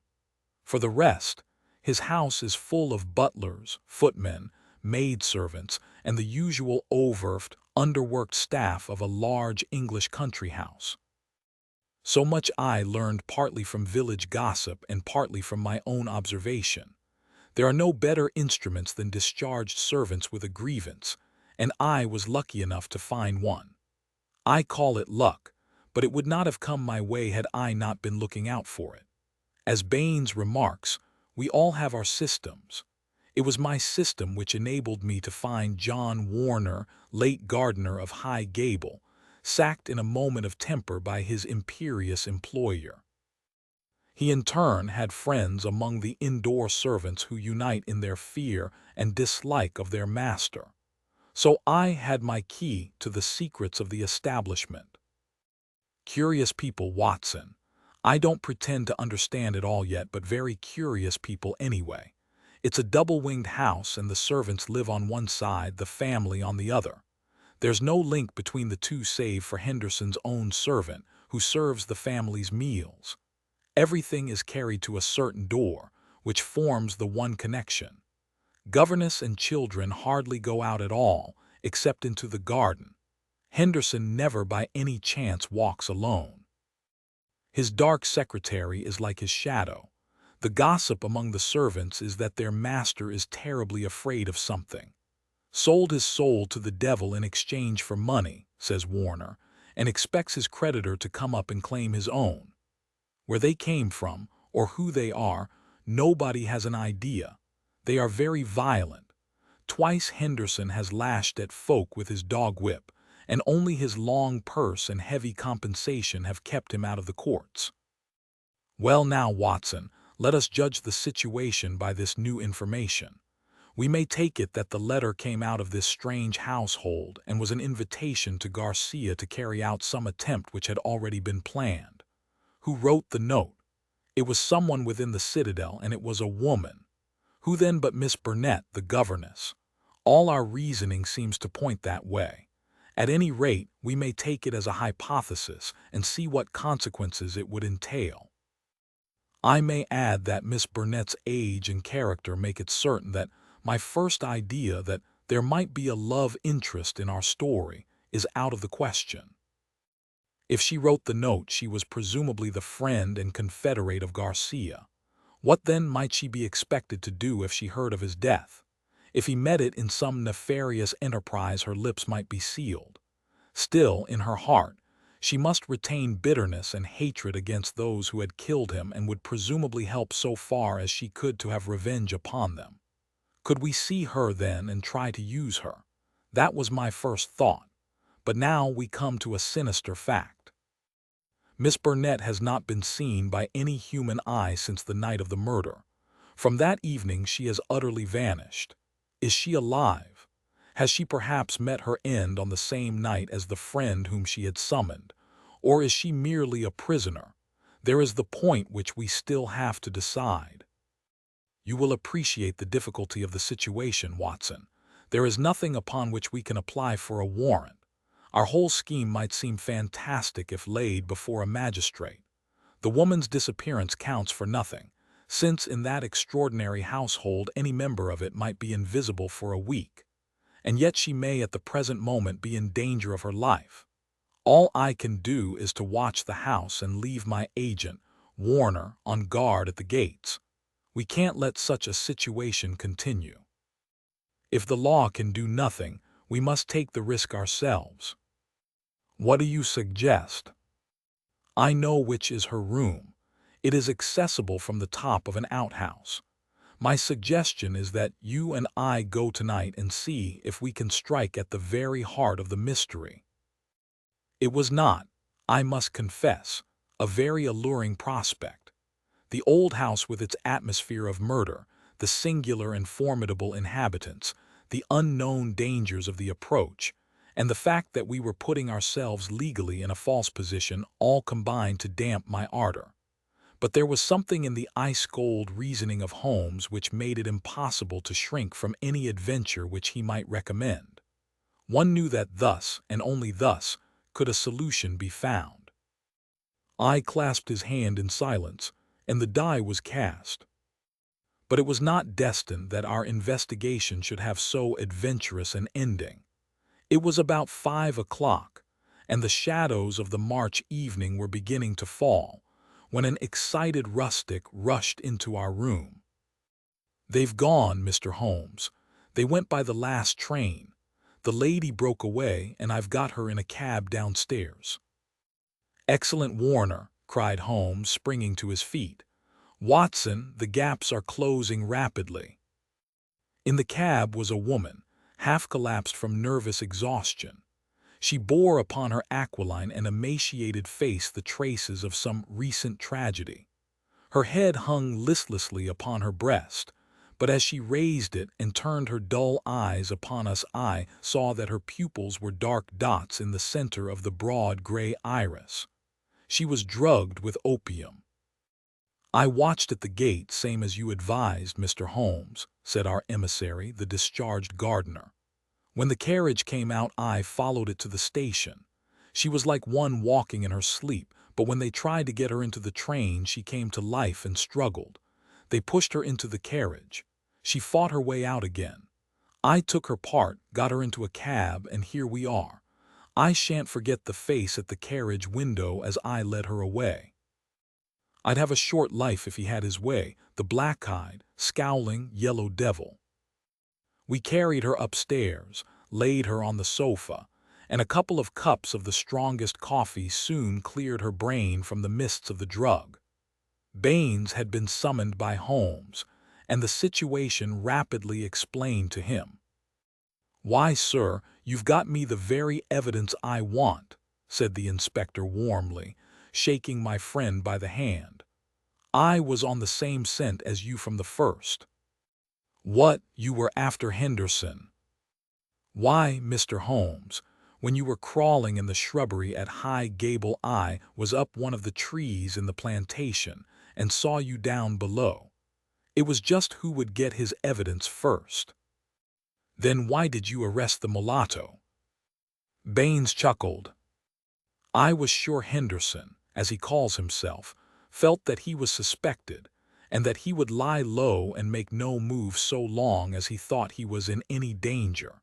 For the rest, his house is full of butlers, footmen, maidservants, and the usual overworked, underworked staff of a large English country house. So much I learned partly from village gossip and partly from my own observation. There are no better instruments than discharged servants with a grievance, and I was lucky enough to find one. I call it luck, but it would not have come my way had I not been looking out for it. As Baines remarks, we all have our systems. It was my system which enabled me to find John Warner, late gardener of High Gable, sacked in a moment of temper by his imperious employer. He in turn had friends among the indoor servants who unite in their fear and dislike of their master. So I had my key to the secrets of the establishment. Curious people, Watson. I don't pretend to understand it all yet, but very curious people anyway. It's a double-winged house and the servants live on one side, the family on the other. There's no link between the two save for Henderson's own servant, who serves the family's meals. Everything is carried to a certain door, which forms the one connection. Governess and children hardly go out at all, except into the garden. Henderson never by any chance walks alone. His dark secretary is like his shadow. The gossip among the servants is that their master is terribly afraid of something. Sold his soul to the devil in exchange for money, says Warner, and expects his creditor to come up and claim his own. Where they came from, or who they are, nobody has an idea. They are very violent. Twice Henderson has lashed at folk with his dog whip, and only his long purse and heavy compensation have kept him out of the courts. Well now, Watson, let us judge the situation by this new information. We may take it that the letter came out of this strange household and was an invitation to Garcia to carry out some attempt which had already been planned. Who wrote the note? It was someone within the citadel, and it was a woman. Who then but Miss Burnett, the governess? All our reasoning seems to point that way. At any rate, we may take it as a hypothesis and see what consequences it would entail. I may add that Miss Burnett's age and character make it certain that my first idea that there might be a love interest in our story is out of the question. If she wrote the note, she was presumably the friend and confederate of Garcia. What then might she be expected to do if she heard of his death? If he met it in some nefarious enterprise, her lips might be sealed. Still, in her heart, she must retain bitterness and hatred against those who had killed him and would presumably help so far as she could to have revenge upon them. Could we see her then and try to use her? That was my first thought. But now we come to a sinister fact. Miss Burnett has not been seen by any human eye since the night of the murder. From that evening she has utterly vanished. Is she alive? Has she perhaps met her end on the same night as the friend whom she had summoned? Or is she merely a prisoner? There is the point which we still have to decide. You will appreciate the difficulty of the situation, Watson. There is nothing upon which we can apply for a warrant. Our whole scheme might seem fantastic if laid before a magistrate. The woman's disappearance counts for nothing, since in that extraordinary household any member of it might be invisible for a week. And yet she may at the present moment be in danger of her life. All I can do is to watch the house and leave my agent, Warner, on guard at the gates. We can't let such a situation continue. If the law can do nothing, we must take the risk ourselves. What do you suggest? I know which is her room. It is accessible from the top of an outhouse. My suggestion is that you and I go tonight and see if we can strike at the very heart of the mystery. It was not, I must confess, a very alluring prospect. The old house with its atmosphere of murder, the singular and formidable inhabitants, the unknown dangers of the approach, and the fact that we were putting ourselves legally in a false position all combined to damp my ardor. But there was something in the ice-cold reasoning of Holmes which made it impossible to shrink from any adventure which he might recommend. One knew that thus, and only thus, could a solution be found. I clasped his hand in silence, and the die was cast. But it was not destined that our investigation should have so adventurous an ending. It was about 5 o'clock, and the shadows of the March evening were beginning to fall, when an excited rustic rushed into our room. "They've gone, Mr. Holmes. They went by the last train. The lady broke away, and I've got her in a cab downstairs." "Excellent, Warner," cried Holmes, springing to his feet. "Watson, the gaps are closing rapidly." In the cab was a woman, half collapsed from nervous exhaustion. She bore upon her aquiline and emaciated face the traces of some recent tragedy. Her head hung listlessly upon her breast, but as she raised it and turned her dull eyes upon us, I saw that her pupils were dark dots in the center of the broad gray iris. She was drugged with opium. "I watched at the gate, same as you advised, Mr. Holmes," said our emissary, the discharged gardener. "When the carriage came out, I followed it to the station. She was like one walking in her sleep, but when they tried to get her into the train, she came to life and struggled. They pushed her into the carriage. She fought her way out again. I took her part, got her into a cab, and here we are. I shan't forget the face at the carriage window as I led her away. I'd have a short life if he had his way, the black-eyed, scowling, yellow devil. We carried her upstairs, laid her on the sofa, and a couple of cups of the strongest coffee soon cleared her brain from the mists of the drug. Baines had been summoned by Holmes, and the situation rapidly explained to him. "Why, sir, you've got me the very evidence I want," said the inspector warmly, shaking my friend by the hand. "I was on the same scent as you from the first." "What, you were after Henderson?" "Why, Mr. Holmes, when you were crawling in the shrubbery at High Gable, I was up one of the trees in the plantation and saw you down below. It was just who would get his evidence first." "Then why did you arrest the mulatto?" Baines chuckled. "I was sure Henderson, as he calls himself, felt that he was suspected, and that he would lie low and make no move so long as he thought he was in any danger.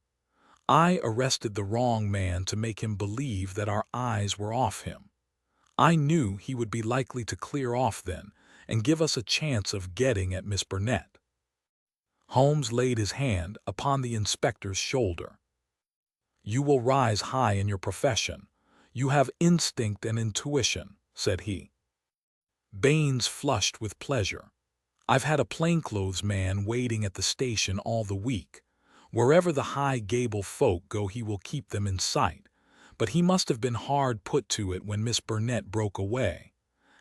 I arrested the wrong man to make him believe that our eyes were off him. I knew he would be likely to clear off then and give us a chance of getting at Miss Burnett." Holmes laid his hand upon the inspector's shoulder. "You will rise high in your profession. You have instinct and intuition," said he. Baines flushed with pleasure. "I've had a plainclothes man waiting at the station all the week. Wherever the high gable folk go he will keep them in sight, but he must have been hard put to it when Miss Burnett broke away.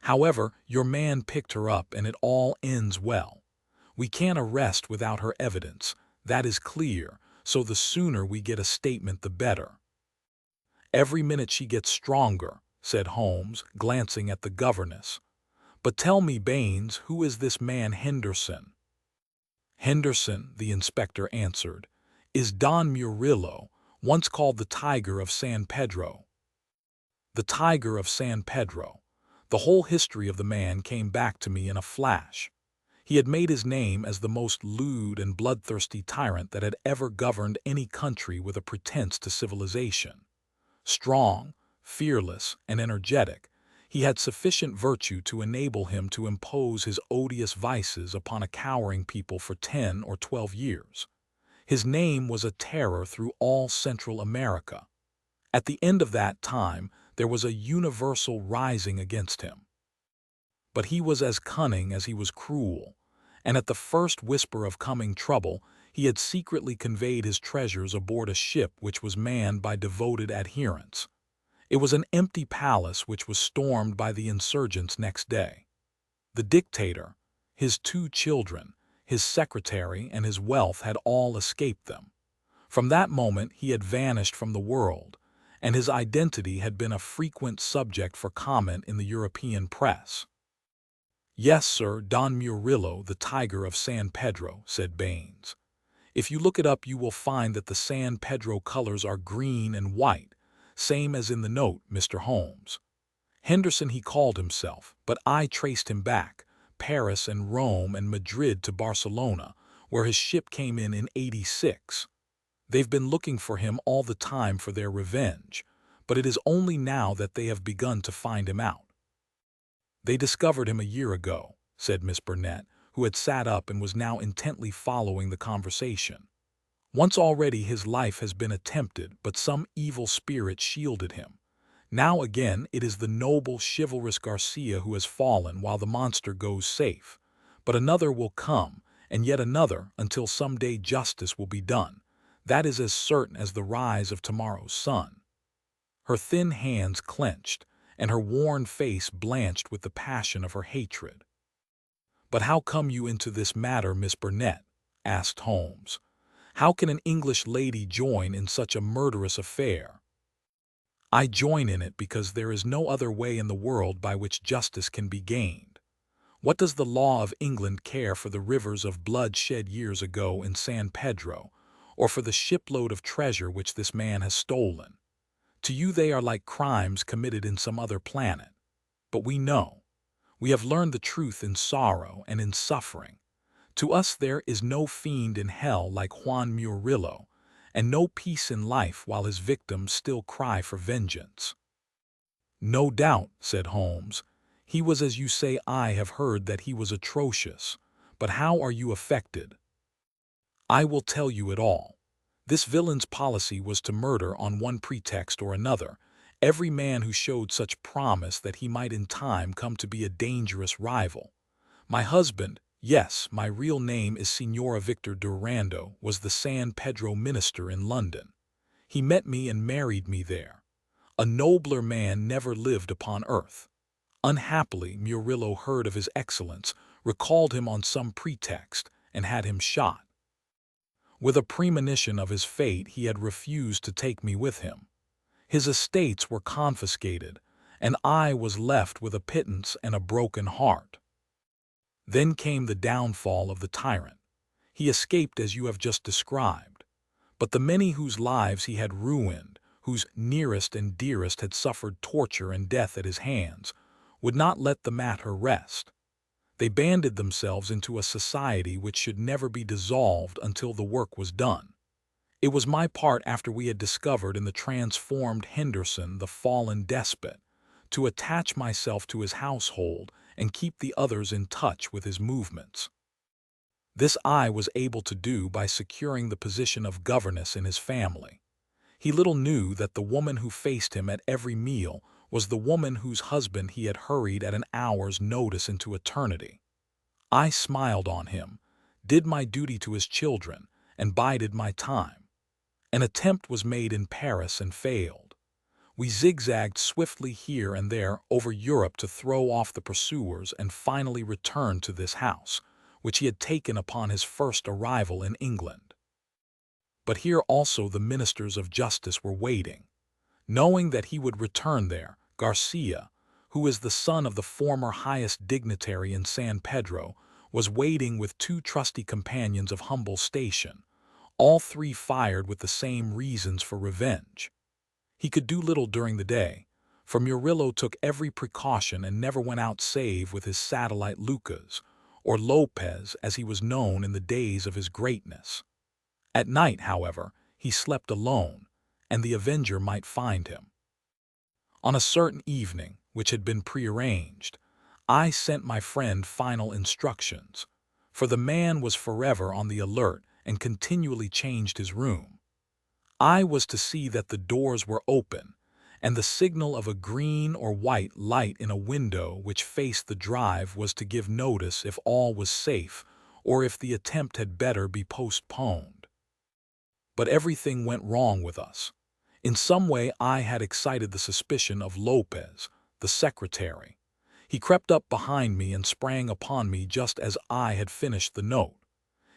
However, your man picked her up and it all ends well. We can't arrest without her evidence, that is clear, so the sooner we get a statement the better." "Every minute she gets stronger," said Holmes, glancing at the governess. "But tell me, Baines, who is this man Henderson?" "Henderson," the inspector answered, "is Don Murillo, once called the Tiger of San Pedro." The Tiger of San Pedro. The whole history of the man came back to me in a flash. He had made his name as the most lewd and bloodthirsty tyrant that had ever governed any country with a pretense to civilization. Strong, fearless, and energetic, he had sufficient virtue to enable him to impose his odious vices upon a cowering people for 10 or 12 years. His name was a terror through all Central America. At the end of that time, there was a universal rising against him. But he was as cunning as he was cruel, and at the first whisper of coming trouble, he had secretly conveyed his treasures aboard a ship which was manned by devoted adherents. It was an empty palace which was stormed by the insurgents next day. The dictator, his 2 children, his secretary, and his wealth had all escaped them. From that moment he had vanished from the world, and his identity had been a frequent subject for comment in the European press. "Yes, sir, Don Murillo, the Tiger of San Pedro," said Baines. "If you look it up you will find that the San Pedro colors are green and white, same as in the note, Mr. Holmes. Henderson he called himself, but I traced him back, Paris and Rome and Madrid to Barcelona, where his ship came in '86. They've been looking for him all the time for their revenge, but it is only now that they have begun to find him out." "They discovered him a year ago," said Miss Burnett, who had sat up and was now intently following the conversation. "Once already his life has been attempted, but some evil spirit shielded him. Now again it is the noble, chivalrous Garcia who has fallen while the monster goes safe. But another will come, and yet another, until some day justice will be done. That is as certain as the rise of tomorrow's sun." Her thin hands clenched, and her worn face blanched with the passion of her hatred. "But how come you into this matter, Miss Burnett?" asked Holmes. "How can an English lady join in such a murderous affair?" "I join in it because there is no other way in the world by which justice can be gained. What does the law of England care for the rivers of blood shed years ago in San Pedro, or for the shipload of treasure which this man has stolen? To you they are like crimes committed in some other planet. But we know. We have learned the truth in sorrow and in suffering. To us there is no fiend in hell like Juan Murillo, and no peace in life while his victims still cry for vengeance." "No doubt," said Holmes. "He was as you say. I have heard that he was atrocious. But how are you affected?" "I will tell you it all. This villain's policy was to murder on one pretext or another every man who showed such promise that he might in time come to be a dangerous rival. My husband, yes, my real name is Signora Victor Durando, was the San Pedro minister in London. He met me and married me there. A nobler man never lived upon earth. Unhappily, Murillo heard of his excellence, recalled him on some pretext, and had him shot. With a premonition of his fate, he had refused to take me with him. His estates were confiscated, and I was left with a pittance and a broken heart. Then came the downfall of the tyrant. He escaped as you have just described. But the many whose lives he had ruined, whose nearest and dearest had suffered torture and death at his hands, would not let the matter rest. They banded themselves into a society which should never be dissolved until the work was done. It was my part, after we had discovered in the transformed Henderson the fallen despot, to attach myself to his household and keep the others in touch with his movements. This I was able to do by securing the position of governess in his family. He little knew that the woman who faced him at every meal was the woman whose husband he had hurried at an hour's notice into eternity. I smiled on him, did my duty to his children, and bided my time. An attempt was made in Paris and failed. We zigzagged swiftly here and there over Europe to throw off the pursuers and finally returned to this house, which he had taken upon his first arrival in England. But here also the ministers of justice were waiting. Knowing that he would return there, Garcia, who is the son of the former highest dignitary in San Pedro, was waiting with two trusty companions of humble station, all three fired with the same reasons for revenge. He could do little during the day, for Murillo took every precaution and never went out save with his satellite Lucas, or Lopez as he was known in the days of his greatness. At night, however, he slept alone, and the avenger might find him. On a certain evening, which had been prearranged, I sent my friend final instructions, for the man was forever on the alert and continually changed his room. I was to see that the doors were open, and the signal of a green or white light in a window which faced the drive was to give notice if all was safe or if the attempt had better be postponed. But everything went wrong with us. In some way I had excited the suspicion of Lopez, the secretary. He crept up behind me and sprang upon me just as I had finished the note.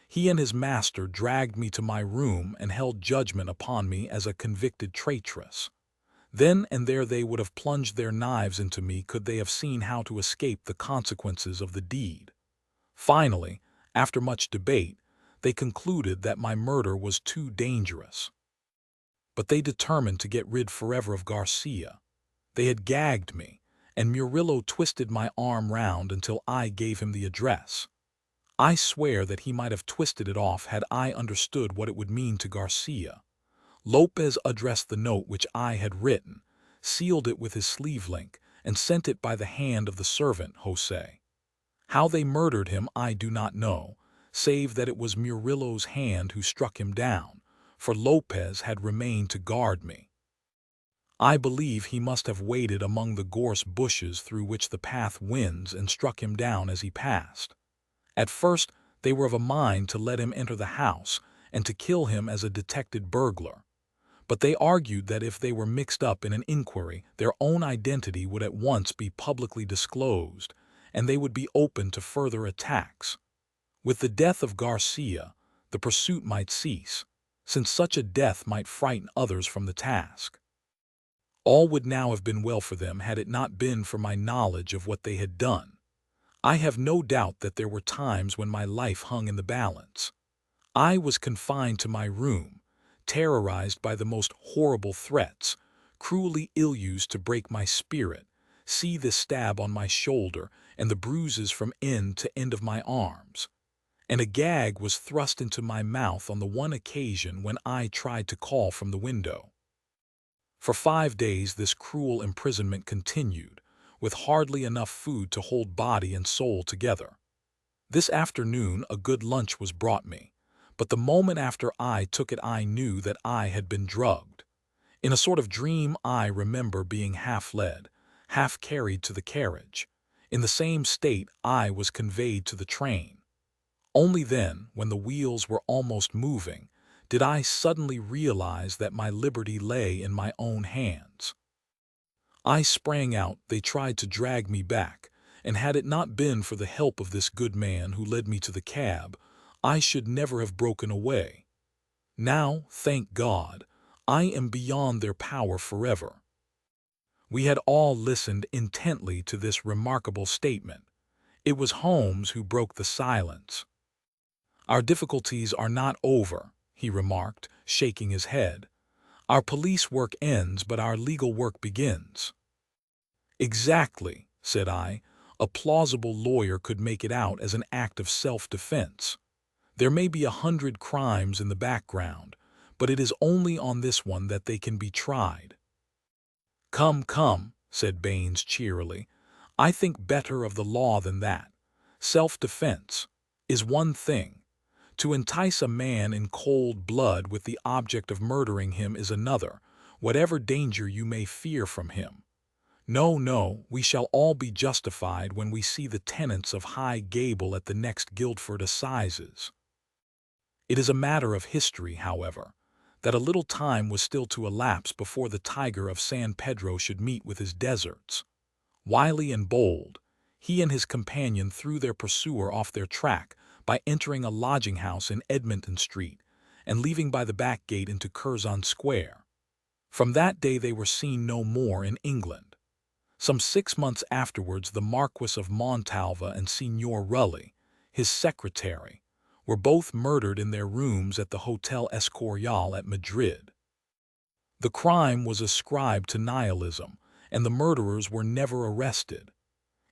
He and his master dragged me to my room and held judgment upon me as a convicted traitress. Then and there they would have plunged their knives into me could they have seen how to escape the consequences of the deed. Finally, after much debate, they concluded that my murder was too dangerous. But they determined to get rid forever of Garcia. They had gagged me, and Murillo twisted my arm round until I gave him the address. I swear that he might have twisted it off had I understood what it would mean to Garcia. Lopez addressed the note which I had written, sealed it with his sleeve link, and sent it by the hand of the servant, Jose. How they murdered him I do not know, save that it was Murillo's hand who struck him down, for Lopez had remained to guard me. I believe he must have waited among the gorse bushes through which the path winds and struck him down as he passed. At first, they were of a mind to let him enter the house and to kill him as a detected burglar. But they argued that if they were mixed up in an inquiry, their own identity would at once be publicly disclosed, and they would be open to further attacks. With the death of Garcia, the pursuit might cease, since such a death might frighten others from the task. All would now have been well for them had it not been for my knowledge of what they had done. I have no doubt that there were times when my life hung in the balance. I was confined to my room, terrorized by the most horrible threats, cruelly ill-used to break my spirit. See this stab on my shoulder and the bruises from end to end of my arms. And a gag was thrust into my mouth on the one occasion when I tried to call from the window. For 5 days this cruel imprisonment continued, with hardly enough food to hold body and soul together. This afternoon a good lunch was brought me, but the moment after I took it I knew that I had been drugged. In a sort of dream I remember being half led, half carried to the carriage. In the same state I was conveyed to the train. Only then, when the wheels were almost moving, did I suddenly realize that my liberty lay in my own hands. I sprang out, they tried to drag me back, and had it not been for the help of this good man who led me to the cab, I should never have broken away. Now, thank God, I am beyond their power forever. We had all listened intently to this remarkable statement. It was Holmes who broke the silence. "Our difficulties are not over," he remarked, shaking his head. "Our police work ends, but our legal work begins." "Exactly," said I. "A plausible lawyer could make it out as an act of self-defense. There may be 100 crimes in the background, but it is only on this one that they can be tried." "Come, come," said Baines cheerily. "I think better of the law than that. Self-defense is one thing. To entice a man in cold blood with the object of murdering him is another, whatever danger you may fear from him. No, no, we shall all be justified when we see the tenants of High Gable at the next Guildford Assizes. It is a matter of history, however, that a little time was still to elapse before the tiger of San Pedro should meet with his deserts. Wily and bold, he and his companion threw their pursuer off their track by entering a lodging-house in Edmonton Street and leaving by the back gate into Curzon Square. From that day they were seen no more in England. Some 6 months afterwards the Marquis of Montalva and Signor Rully, his secretary, were both murdered in their rooms at the Hotel Escorial at Madrid. The crime was ascribed to nihilism, and the murderers were never arrested.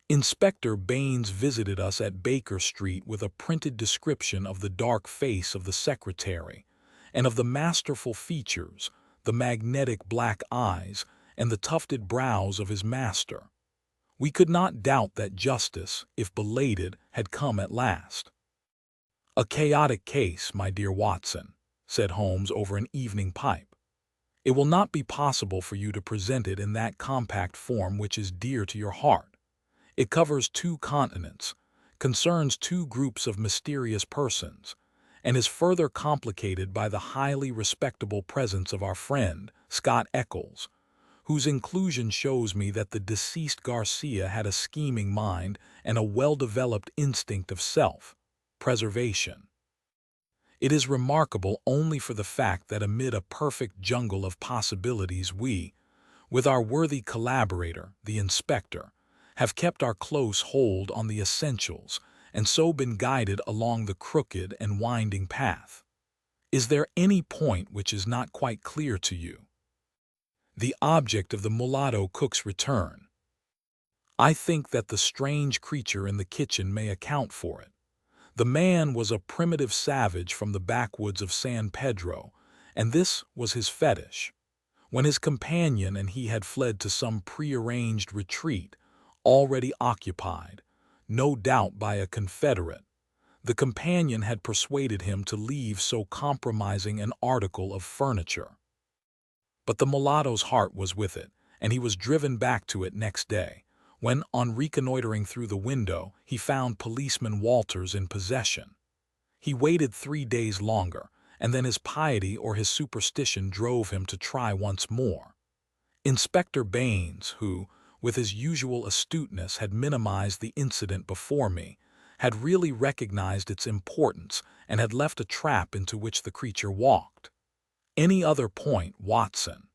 Inspector Baines visited us at Baker Street with a printed description of the dark face of the secretary, and of the masterful features, the magnetic black eyes, and the tufted brows of his master. We could not doubt that justice, if belated, had come at last. "A chaotic case, my dear Watson," said Holmes over an evening pipe. "It will not be possible for you to present it in that compact form which is dear to your heart. It covers 2 continents, concerns 2 groups of mysterious persons, and is further complicated by the highly respectable presence of our friend, Scott Eccles, whose inclusion shows me that the deceased Garcia had a scheming mind and a well-developed instinct of self-preservation. It is remarkable only for the fact that amid a perfect jungle of possibilities we, with our worthy collaborator, the inspector, have kept our close hold on the essentials and so been guided along the crooked and winding path. Is there any point which is not quite clear to you? The object of the mulatto cook's return. I think that the strange creature in the kitchen may account for it. The man was a primitive savage from the backwoods of San Pedro, and this was his fetish. When his companion and he had fled to some prearranged retreat, already occupied, no doubt by a confederate, the companion had persuaded him to leave so compromising an article of furniture. But the mulatto's heart was with it, and he was driven back to it next day, when, on reconnoitering through the window, he found Policeman Walters in possession. He waited 3 days longer, and then his piety or his superstition drove him to try once more. Inspector Baines, who, with his usual astuteness, had minimized the incident before me, had really recognized its importance and had left a trap into which the creature walked. Any other point, Watson?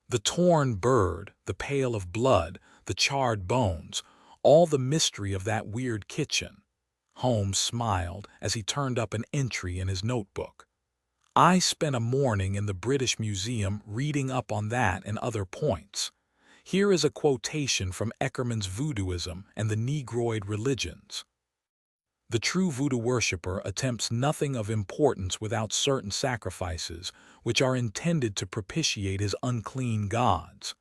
The torn bird, the pail of blood, the charred bones, all the mystery of that weird kitchen. Holmes smiled as he turned up an entry in his notebook. I spent a morning in the British Museum reading up on that and other points. Here is a quotation from Eckermann's Voodooism and the Negroid Religions. The true voodoo worshipper attempts nothing of importance without certain sacrifices, which are intended to propitiate his unclean gods.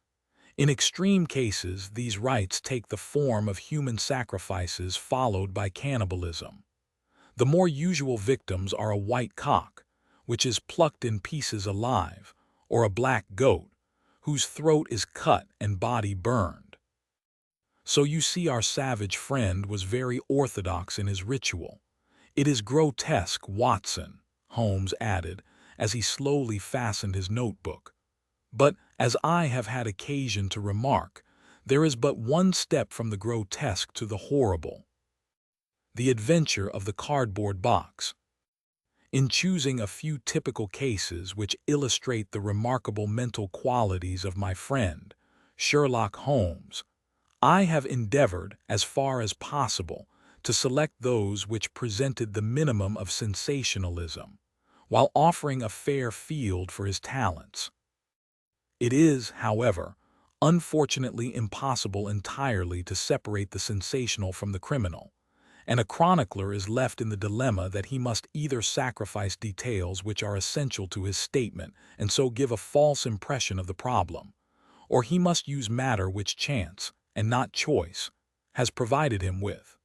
In extreme cases, these rites take the form of human sacrifices followed by cannibalism. The more usual victims are a white cock, which is plucked in pieces alive, or a black goat, whose throat is cut and body burned. So you see our savage friend was very orthodox in his ritual. It is grotesque, Watson, Holmes added, as he slowly fastened his notebook. But, as I have had occasion to remark, there is but one step from the grotesque to the horrible. The adventure of the cardboard box. In choosing a few typical cases which illustrate the remarkable mental qualities of my friend, Sherlock Holmes, I have endeavored, as far as possible, to select those which presented the minimum of sensationalism, while offering a fair field for his talents. It is, however, unfortunately impossible entirely to separate the sensational from the criminal, and a chronicler is left in the dilemma that he must either sacrifice details which are essential to his statement and so give a false impression of the problem, or he must use matter which chance, and not choice, has provided him with.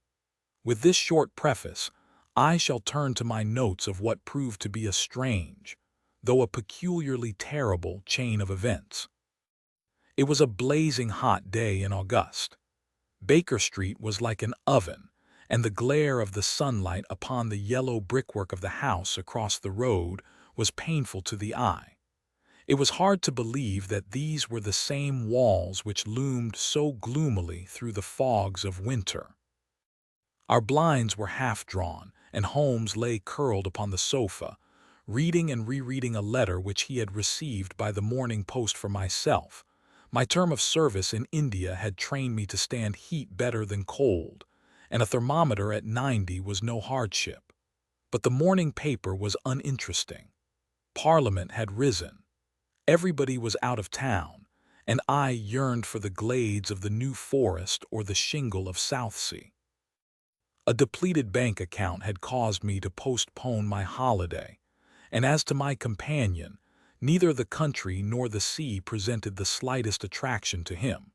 With this short preface, I shall turn to my notes of what proved to be a strange, though a peculiarly terrible, chain of events. It was a blazing hot day in August. Baker Street was like an oven, and the glare of the sunlight upon the yellow brickwork of the house across the road was painful to the eye. It was hard to believe that these were the same walls which loomed so gloomily through the fogs of winter. Our blinds were half-drawn, and Holmes lay curled upon the sofa, reading and rereading a letter which he had received by the morning post for myself. My term of service in India had trained me to stand heat better than cold, and a thermometer at 90 was no hardship. But the morning paper was uninteresting. Parliament had risen. Everybody was out of town, and I yearned for the glades of the New Forest or the shingle of Southsea. A depleted bank account had caused me to postpone my holiday, and as to my companion, neither the country nor the sea presented the slightest attraction to him.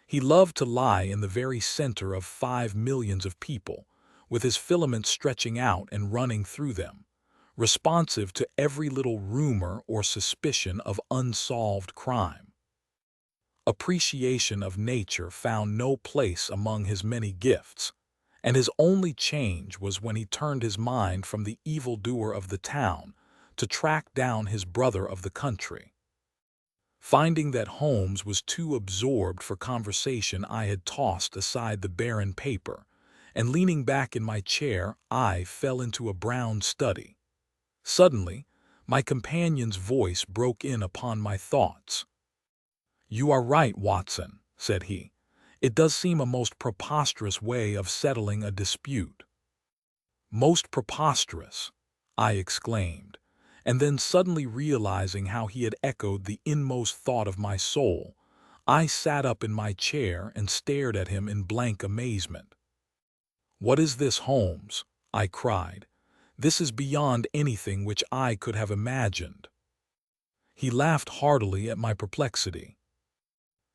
He loved to lie in the very center of 5 millions of people, with his filaments stretching out and running through them, responsive to every little rumor or suspicion of unsolved crime. Appreciation of nature found no place among his many gifts, and his only change was when he turned his mind from the evildoer of the town to track down his brother of the country. Finding that Holmes was too absorbed for conversation, I had tossed aside the barren paper, and leaning back in my chair, I fell into a brown study. Suddenly, my companion's voice broke in upon my thoughts. "You are right, Watson," said he. "It does seem a most preposterous way of settling a dispute." "Most preposterous," I exclaimed, and then suddenly realizing how he had echoed the inmost thought of my soul, I sat up in my chair and stared at him in blank amazement. "What is this, Holmes?" I cried. "This is beyond anything which I could have imagined." He laughed heartily at my perplexity.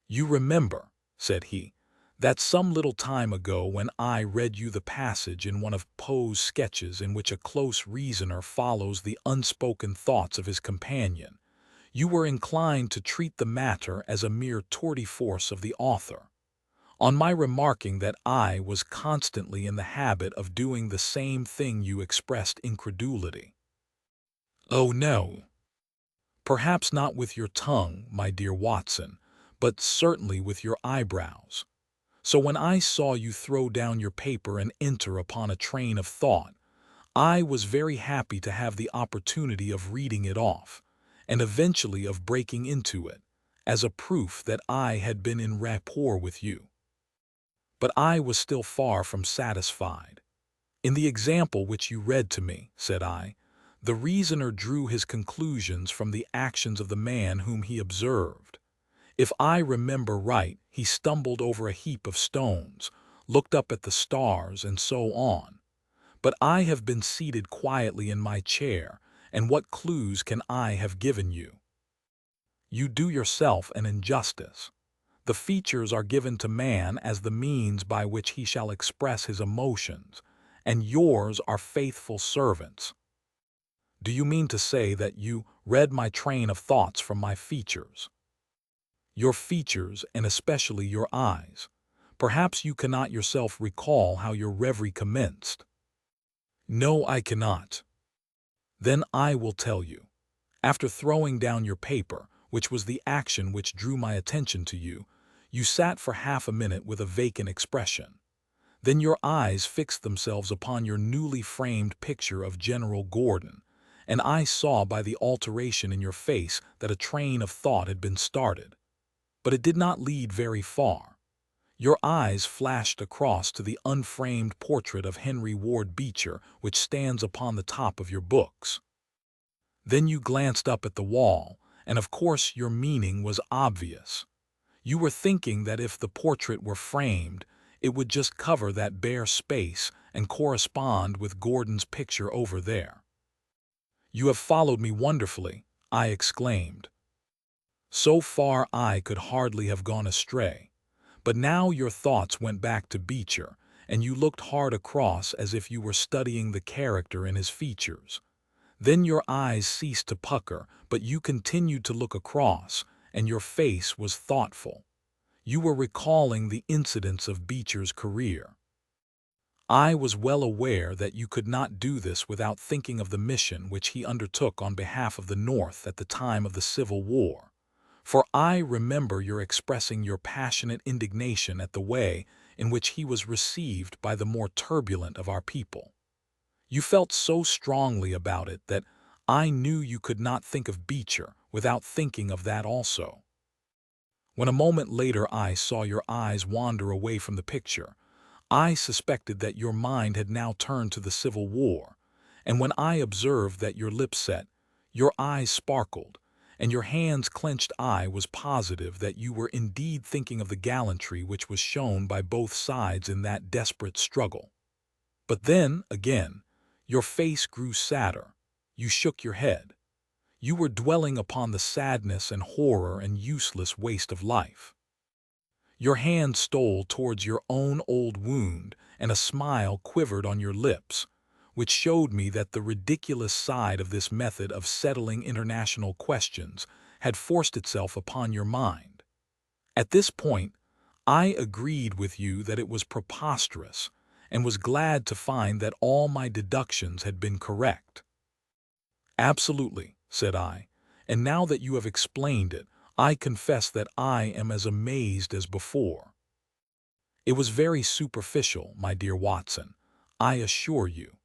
"You remember," said he, "that some little time ago when I read you the passage in one of Poe's sketches in which a close reasoner follows the unspoken thoughts of his companion, you were inclined to treat the matter as a mere tour de force of the author. On my remarking that I was constantly in the habit of doing the same thing, you expressed incredulity." "Oh, no. Perhaps not with your tongue, my dear Watson, but certainly with your eyebrows. So when I saw you throw down your paper and enter upon a train of thought, I was very happy to have the opportunity of reading it off, and eventually of breaking into it, as a proof that I had been in rapport with you. But I was still far from satisfied. In the example which you read to me," said I, "the reasoner drew his conclusions from the actions of the man whom he observed. If I remember right, he stumbled over a heap of stones, looked up at the stars, and so on. But I have been seated quietly in my chair, and what clues can I have given you? You do yourself an injustice. The features are given to man as the means by which he shall express his emotions, and yours are faithful servants. Do you mean to say that you read my train of thoughts from my features? Your features, and especially your eyes. Perhaps you cannot yourself recall how your reverie commenced." "No, I cannot." "Then I will tell you. After throwing down your paper, which was the action which drew my attention to you, you sat for half a minute with a vacant expression. Then your eyes fixed themselves upon your newly framed picture of General Gordon, and I saw by the alteration in your face that a train of thought had been started. But it did not lead very far. Your eyes flashed across to the unframed portrait of Henry Ward Beecher which stands upon the top of your books. Then you glanced up at the wall, and of course your meaning was obvious. You were thinking that if the portrait were framed, it would just cover that bare space and correspond with Gordon's picture over there." "You have followed me wonderfully," I exclaimed. "So far I could hardly have gone astray. But now your thoughts went back to Beecher, and you looked hard across as if you were studying the character in his features. Then your eyes ceased to pucker, but you continued to look across, and your face was thoughtful. You were recalling the incidents of Beecher's career. I was well aware that you could not do this without thinking of the mission which he undertook on behalf of the North at the time of the Civil War, for I remember your expressing your passionate indignation at the way in which he was received by the more turbulent of our people. You felt so strongly about it that I knew you could not think of Beecher without thinking of that also. When a moment later I saw your eyes wander away from the picture, I suspected that your mind had now turned to the Civil War, and when I observed that your lips set, your eyes sparkled, and your hands clenched, I was positive that you were indeed thinking of the gallantry which was shown by both sides in that desperate struggle. But then, again, your face grew sadder. You shook your head. You were dwelling upon the sadness and horror and useless waste of life. Your hand stole towards your own old wound, and a smile quivered on your lips, which showed me that the ridiculous side of this method of settling international questions had forced itself upon your mind. At this point, I agreed with you that it was preposterous, and was glad to find that all my deductions had been correct. Absolutely, said I, and now that you have explained it, I confess that I am as amazed as before. It was very superficial, my dear Watson, I assure you.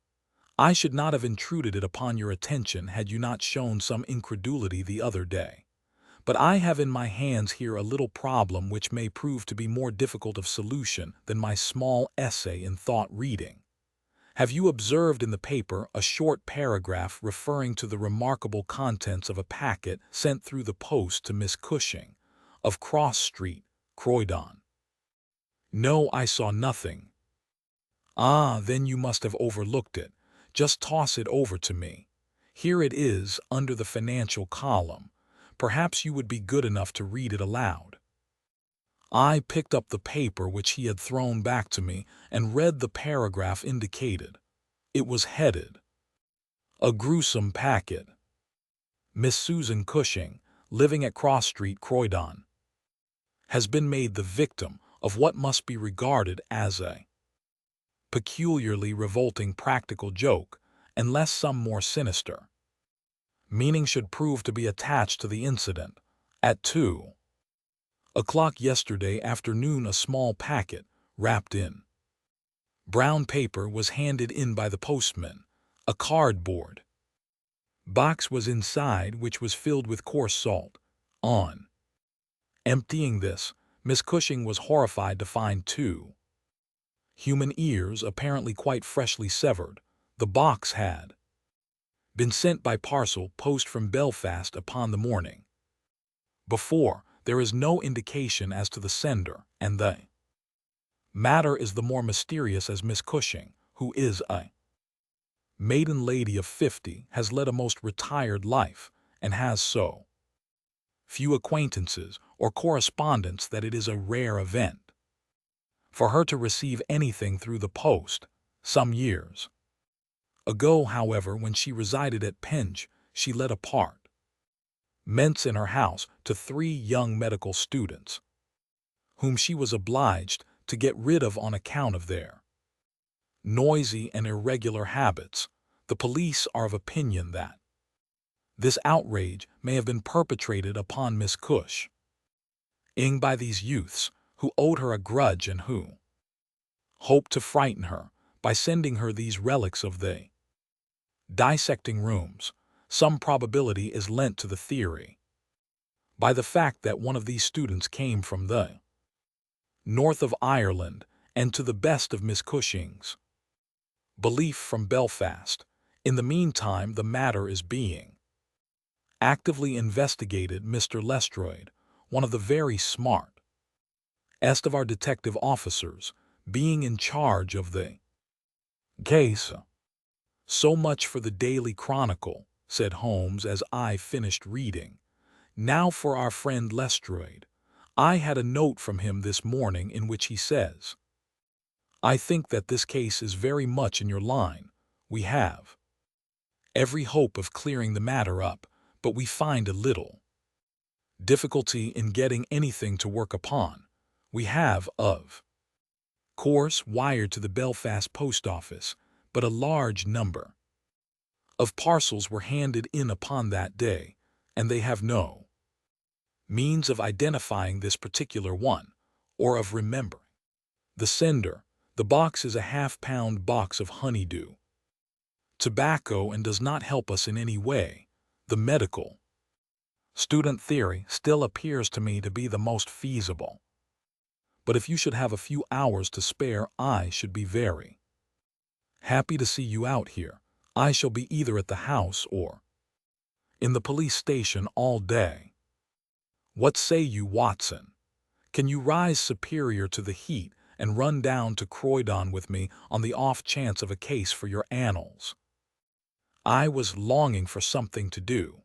I should not have intruded it upon your attention had you not shown some incredulity the other day. But I have in my hands here a little problem which may prove to be more difficult of solution than my small essay in thought reading. Have you observed in the paper a short paragraph referring to the remarkable contents of a packet sent through the post to Miss Cushing, of Cross Street, Croydon? No, I saw nothing. Ah, then you must have overlooked it. Just toss it over to me. Here it is, under the financial column. Perhaps you would be good enough to read it aloud. I picked up the paper which he had thrown back to me and read the paragraph indicated. It was headed, "A gruesome packet. Miss Susan Cushing, living at Cross Street, Croydon, has been made the victim of what must be regarded as a peculiarly revolting practical joke, unless some more sinister meaning should prove to be attached to the incident. At 2:00 yesterday afternoon a small packet, wrapped in brown paper, was handed in by the postman. A cardboard box was inside, which was filled with coarse salt. On emptying this, Miss Cushing was horrified to find two human ears, apparently quite freshly severed. The box had been sent by parcel post from Belfast upon the morning before. There is no indication as to the sender, and the matter is the more mysterious as Miss Cushing, who is a maiden lady of 50, has led a most retired life, and has so few acquaintances or correspondents that it is a rare event for her to receive anything through the post. Some years ago, however, when she resided at Penge, she let apartments in her house to 3 young medical students, whom she was obliged to get rid of on account of their noisy and irregular habits. The police are of opinion that this outrage may have been perpetrated upon Miss Cushing by these youths, who owed her a grudge and who hoped to frighten her by sending her these relics of the dissecting rooms. Some probability is lent to the theory by the fact that one of these students came from the north of Ireland, and to the best of Miss Cushing's belief from Belfast. In the meantime, the matter is being actively investigated. Mr. Lestrade, one of the very smartest of our detective officers, being in charge of the case. So much for the Daily Chronicle, said Holmes as I finished reading. Now for our friend Lestrade. I had a note from him this morning in which he says, I think that this case is very much in your line. We have every hope of clearing the matter up, but we find a little difficulty in getting anything to work upon. We have, of course, wired to the Belfast post office, but a large number of parcels were handed in upon that day, and they have no means of identifying this particular one, or of remembering the sender. The box is a half-pound box of honeydew tobacco and does not help us in any way. The medical student theory still appears to me to be the most feasible. But if you should have a few hours to spare, I should be very happy to see you out here. I shall be either at the house or in the police station all day. What say you, Watson? Can you rise superior to the heat and run down to Croydon with me on the off chance of a case for your annals? I was longing for something to do.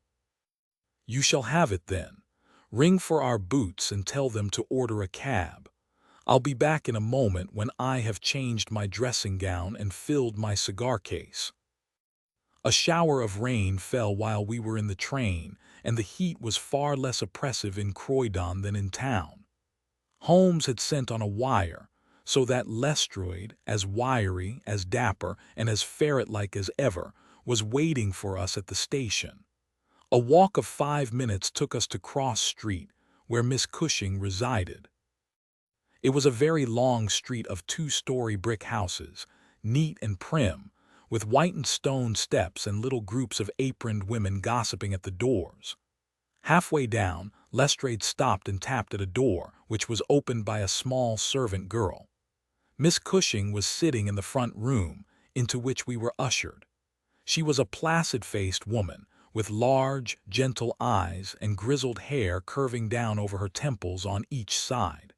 You shall have it then. Ring for our boots and tell them to order a cab. I'll be back in a moment when I have changed my dressing gown and filled my cigar case. A shower of rain fell while we were in the train, and the heat was far less oppressive in Croydon than in town. Holmes had sent on a wire, so that Lestrade, as wiry, as dapper, and as ferret-like as ever, was waiting for us at the station. A walk of 5 minutes took us to Cross Street, where Miss Cushing resided. It was a very long street of 2-story brick houses, neat and prim, with whitened stone steps and little groups of aproned women gossiping at the doors. Halfway down, Lestrade stopped and tapped at a door, which was opened by a small servant girl. Miss Cushing was sitting in the front room, into which we were ushered. She was a placid-faced woman, with large, gentle eyes and grizzled hair curving down over her temples on each side.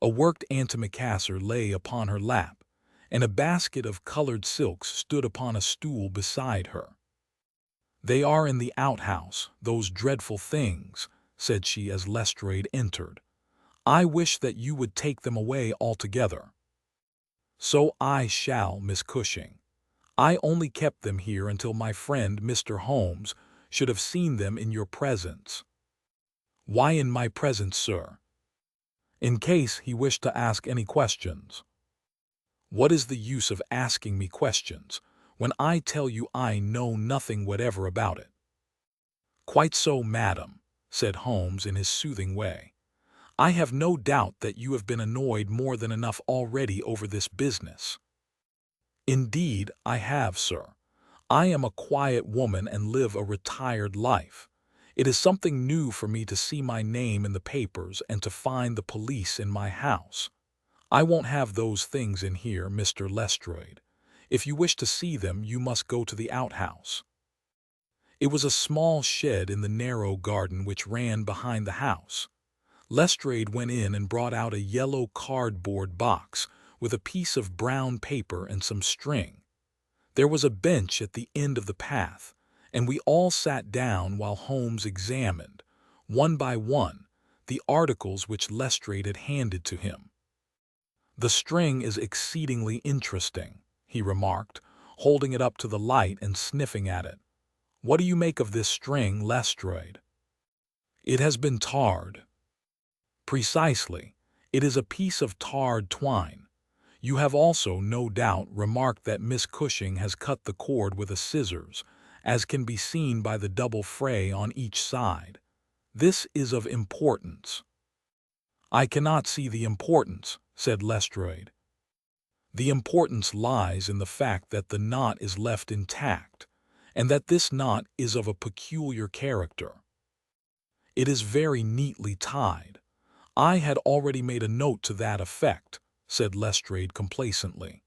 A worked antimacassar lay upon her lap, and a basket of colored silks stood upon a stool beside her. "They are in the outhouse, those dreadful things," said she as Lestrade entered. "I wish that you would take them away altogether." "So I shall, Miss Cushing. I only kept them here until my friend Mr. Holmes should have seen them in your presence." "Why in my presence, sir?" "In case he wished to ask any questions." "What is the use of asking me questions, when I tell you I know nothing whatever about it?" "Quite so, madam," said Holmes in his soothing way. "I have no doubt that you have been annoyed more than enough already over this business." "Indeed, I have, sir. I am a quiet woman and live a retired life. It is something new for me to see my name in the papers and to find the police in my house. I won't have those things in here, Mr. Lestrade. If you wish to see them, you must go to the outhouse." It was a small shed in the narrow garden which ran behind the house. Lestrade went in and brought out a yellow cardboard box with a piece of brown paper and some string. There was a bench at the end of the path, and we all sat down while Holmes examined, one by one, the articles which Lestrade had handed to him. "The string is exceedingly interesting," he remarked, holding it up to the light and sniffing at it. "What do you make of this string, Lestrade?" "It has been tarred." "Precisely. It is a piece of tarred twine. You have also, no doubt, remarked that Miss Cushing has cut the cord with a scissors, as can be seen by the double fray on each side. This is of importance." "I cannot see the importance," said Lestrade. "The importance lies in the fact that the knot is left intact, and that this knot is of a peculiar character. It is very neatly tied. I had already made a note to that effect," said Lestrade complacently.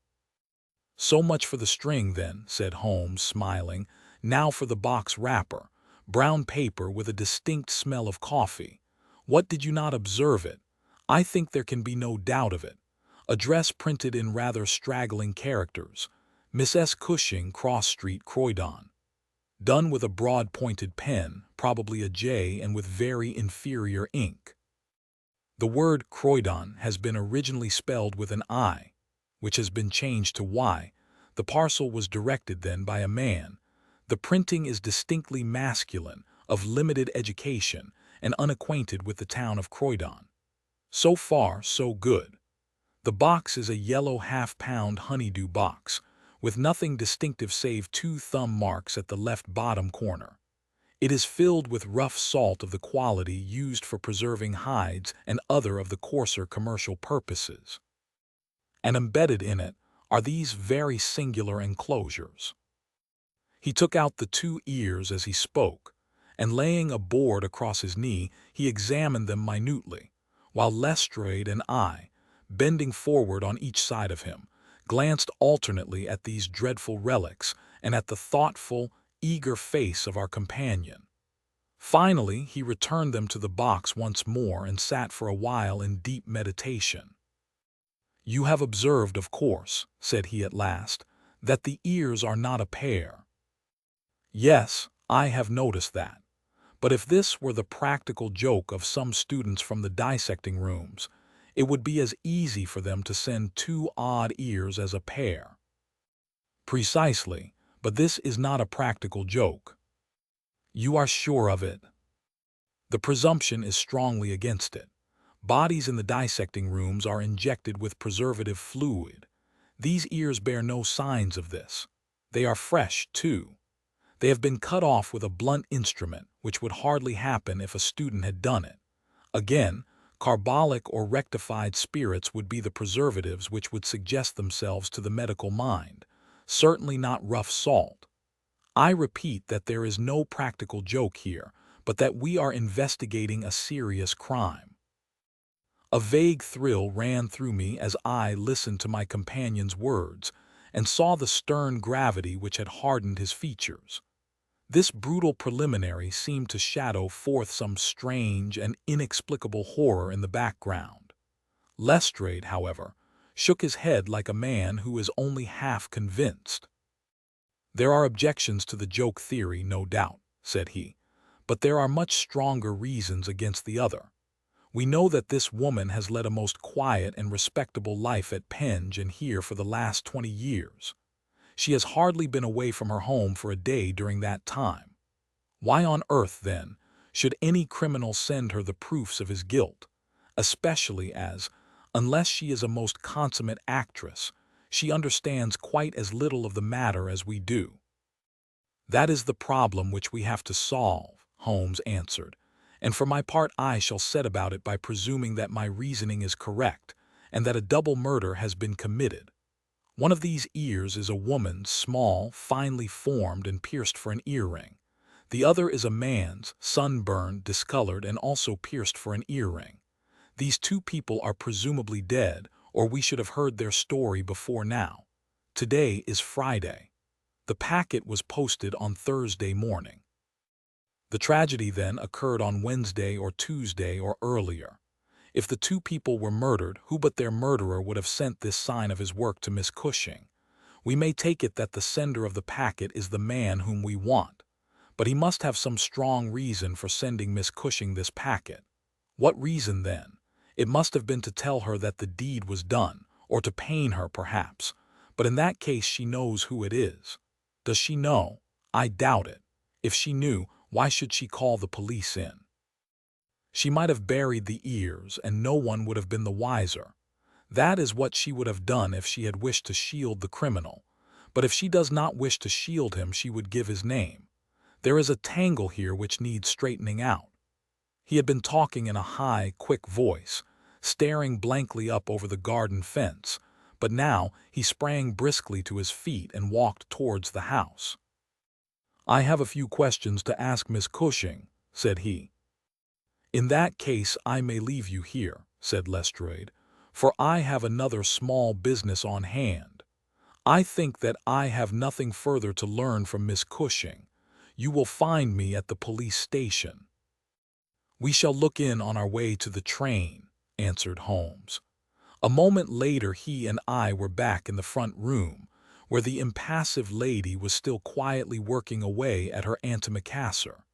"So much for the string, then," said Holmes, smiling. "Now for the box wrapper. Brown paper with a distinct smell of coffee. What, did you not observe it? I think there can be no doubt of it. Address printed in rather straggling characters. Miss S. Cushing, Cross Street, Croydon. Done with a broad-pointed pen, probably a J, and with very inferior ink. The word Croydon has been originally spelled with an I. which has been changed to Y. The parcel was directed then by a man. The printing is distinctly masculine, of limited education, and unacquainted with the town of Croydon. So far, so good. The box is a yellow half-pound honeydew box, with nothing distinctive save 2 thumb marks at the left bottom corner. It is filled with rough salt of the quality used for preserving hides and other of the coarser commercial purposes. And embedded in it are these very singular enclosures. He took out the 2 ears as he spoke, and laying a board across his knee, he examined them minutely, while Lestrade and I, bending forward on each side of him, glanced alternately at these dreadful relics and at the thoughtful, eager face of our companion. Finally, he returned them to the box once more and sat for a while in deep meditation. "You have observed, of course," said he at last, "that the ears are not a pair." "Yes, I have noticed that. But if this were the practical joke of some students from the dissecting rooms, it would be as easy for them to send 2 odd ears as a pair." "Precisely, but this is not a practical joke." "You are sure of it?" "The presumption is strongly against it. Bodies in the dissecting rooms are injected with preservative fluid. These ears bear no signs of this. They are fresh, too. They have been cut off with a blunt instrument, which would hardly happen if a student had done it. Again, carbolic or rectified spirits would be the preservatives which would suggest themselves to the medical mind, certainly not rough salt. I repeat that there is no practical joke here, but that we are investigating a serious crime." A vague thrill ran through me as I listened to my companion's words and saw the stern gravity which had hardened his features. This brutal preliminary seemed to shadow forth some strange and inexplicable horror in the background. Lestrade, however, shook his head like a man who is only half convinced. "There are objections to the joke theory, no doubt," said he, "but there are much stronger reasons against the other. We know that this woman has led a most quiet and respectable life at Penge and here for the last 20 years. She has hardly been away from her home for a day during that time. Why on earth, then, should any criminal send her the proofs of his guilt, especially as, unless she is a most consummate actress, she understands quite as little of the matter as we do?" "That is the problem which we have to solve," Holmes answered, "and for my part I shall set about it by presuming that my reasoning is correct and that a double murder has been committed. One of these ears is a woman's, small, finely formed, and pierced for an earring. The other is a man's, sunburned, discolored, and also pierced for an earring. These 2 people are presumably dead, or we should have heard their story before now. Today is Friday. The packet was posted on Thursday morning. The tragedy, then, occurred on Wednesday or Tuesday or earlier. If the 2 people were murdered, who but their murderer would have sent this sign of his work to Miss Cushing? We may take it that the sender of the packet is the man whom we want, but he must have some strong reason for sending Miss Cushing this packet. What reason, then? It must have been to tell her that the deed was done, or to pain her, perhaps, but in that case she knows who it is. Does she know? I doubt it. If she knew, why should she call the police in? She might have buried the ears, and no one would have been the wiser. That is what she would have done if she had wished to shield the criminal. But if she does not wish to shield him, she would give his name. There is a tangle here which needs straightening out." He had been talking in a high, quick voice, staring blankly up over the garden fence, but now he sprang briskly to his feet and walked towards the house. "I have a few questions to ask Miss Cushing," said he. "In that case I may leave you here," said Lestrade, "for I have another small business on hand. I think that I have nothing further to learn from Miss Cushing. You will find me at the police station." "We shall look in on our way to the train," answered Holmes. A moment later he and I were back in the front room, where the impassive lady was still quietly working away at her antimacassar.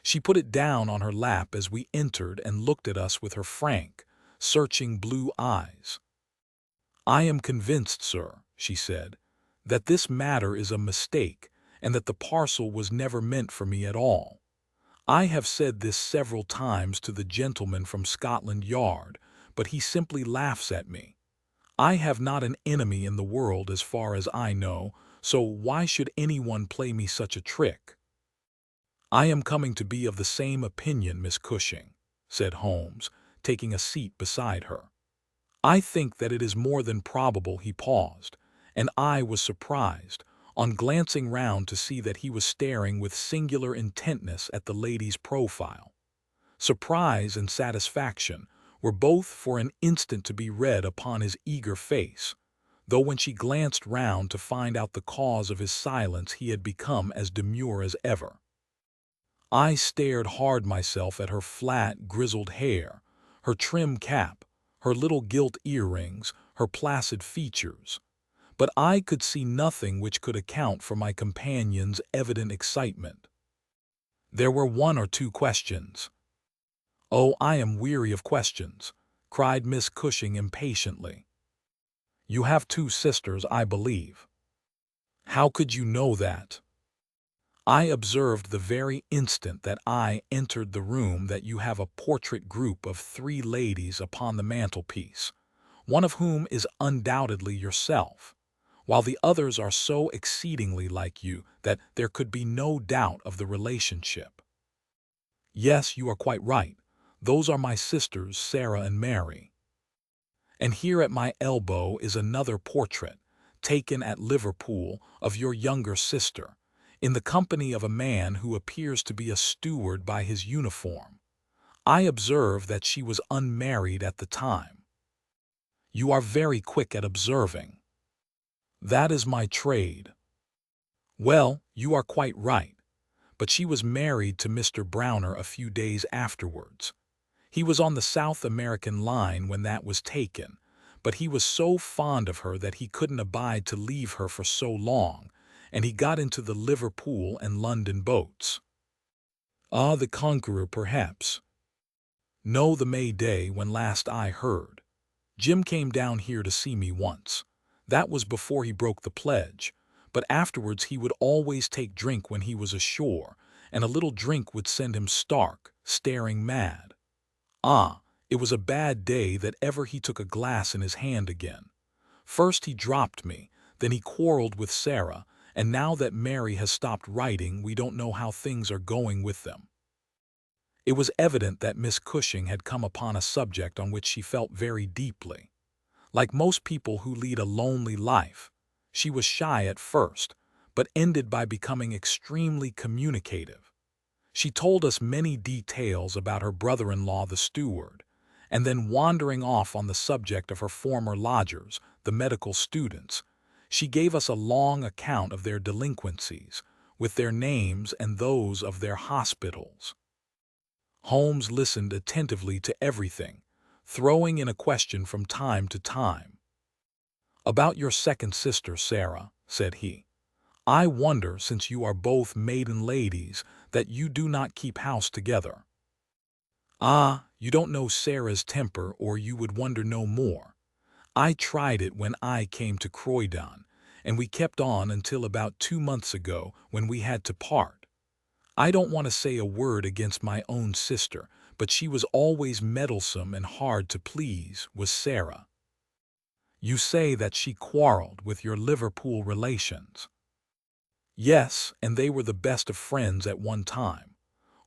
She put it down on her lap as we entered and looked at us with her frank, searching blue eyes. "I am convinced, sir," she said, "that this matter is a mistake and that the parcel was never meant for me at all. I have said this several times to the gentleman from Scotland Yard, but he simply laughs at me. I have not an enemy in the world as far as I know, so why should anyone play me such a trick?" "I am coming to be of the same opinion, Miss Cushing," said Holmes, taking a seat beside her. "I think that it is more than probable." He paused, and I was surprised, on glancing round, to see that he was staring with singular intentness at the lady's profile. Surprise and satisfaction were both for an instant to be read upon his eager face, though when she glanced round to find out the cause of his silence he had become as demure as ever. I stared hard myself at her flat, grizzled hair, her trim cap, her little gilt earrings, her placid features, but I could see nothing which could account for my companion's evident excitement. There were one or two questions. "Oh, I am weary of questions," cried Miss Cushing impatiently. "You have two sisters, I believe." "How could you know that?" "I observed the very instant that I entered the room that you have a portrait group of three ladies upon the mantelpiece, one of whom is undoubtedly yourself, while the others are so exceedingly like you that there could be no doubt of the relationship." "Yes, you are quite right. Those are my sisters, Sarah and Mary. And here at my elbow is another portrait, taken at Liverpool, of your younger sister, in the company of a man who appears to be a steward by his uniform. I observe that she was unmarried at the time." "You are very quick at observing." "That is my trade." "Well, you are quite right. But she was married to Mr. Browner a few days afterwards. He was on the South American line when that was taken, but he was so fond of her that he couldn't abide to leave her for so long, and he got into the Liverpool and London boats." "Ah, the Conqueror, perhaps." "No, the May Day, when last I heard. Jim came down here to see me once. That was before he broke the pledge, but afterwards he would always take drink when he was ashore, and a little drink would send him stark, staring mad. Ah, it was a bad day that ever he took a glass in his hand again. First he dropped me, then he quarreled with Sarah, and now that Mary has stopped writing we don't know how things are going with them." It was evident that Miss Cushing had come upon a subject on which she felt very deeply. Like most people who lead a lonely life, she was shy at first, but ended by becoming extremely communicative. She told us many details about her brother-in-law, the steward, and then, wandering off on the subject of her former lodgers, the medical students, she gave us a long account of their delinquencies, with their names and those of their hospitals. Holmes listened attentively to everything, throwing in a question from time to time. "About your second sister, Sarah," said he. "I wonder, since you are both maiden ladies, that you do not keep house together." "Ah, you don't know Sarah's temper, or you would wonder no more. I tried it when I came to Croydon, and we kept on until about 2 months ago, when we had to part. I don't want to say a word against my own sister, but she was always meddlesome and hard to please, was Sarah." "You say that she quarreled with your Liverpool relations?" "Yes, and they were the best of friends at one time.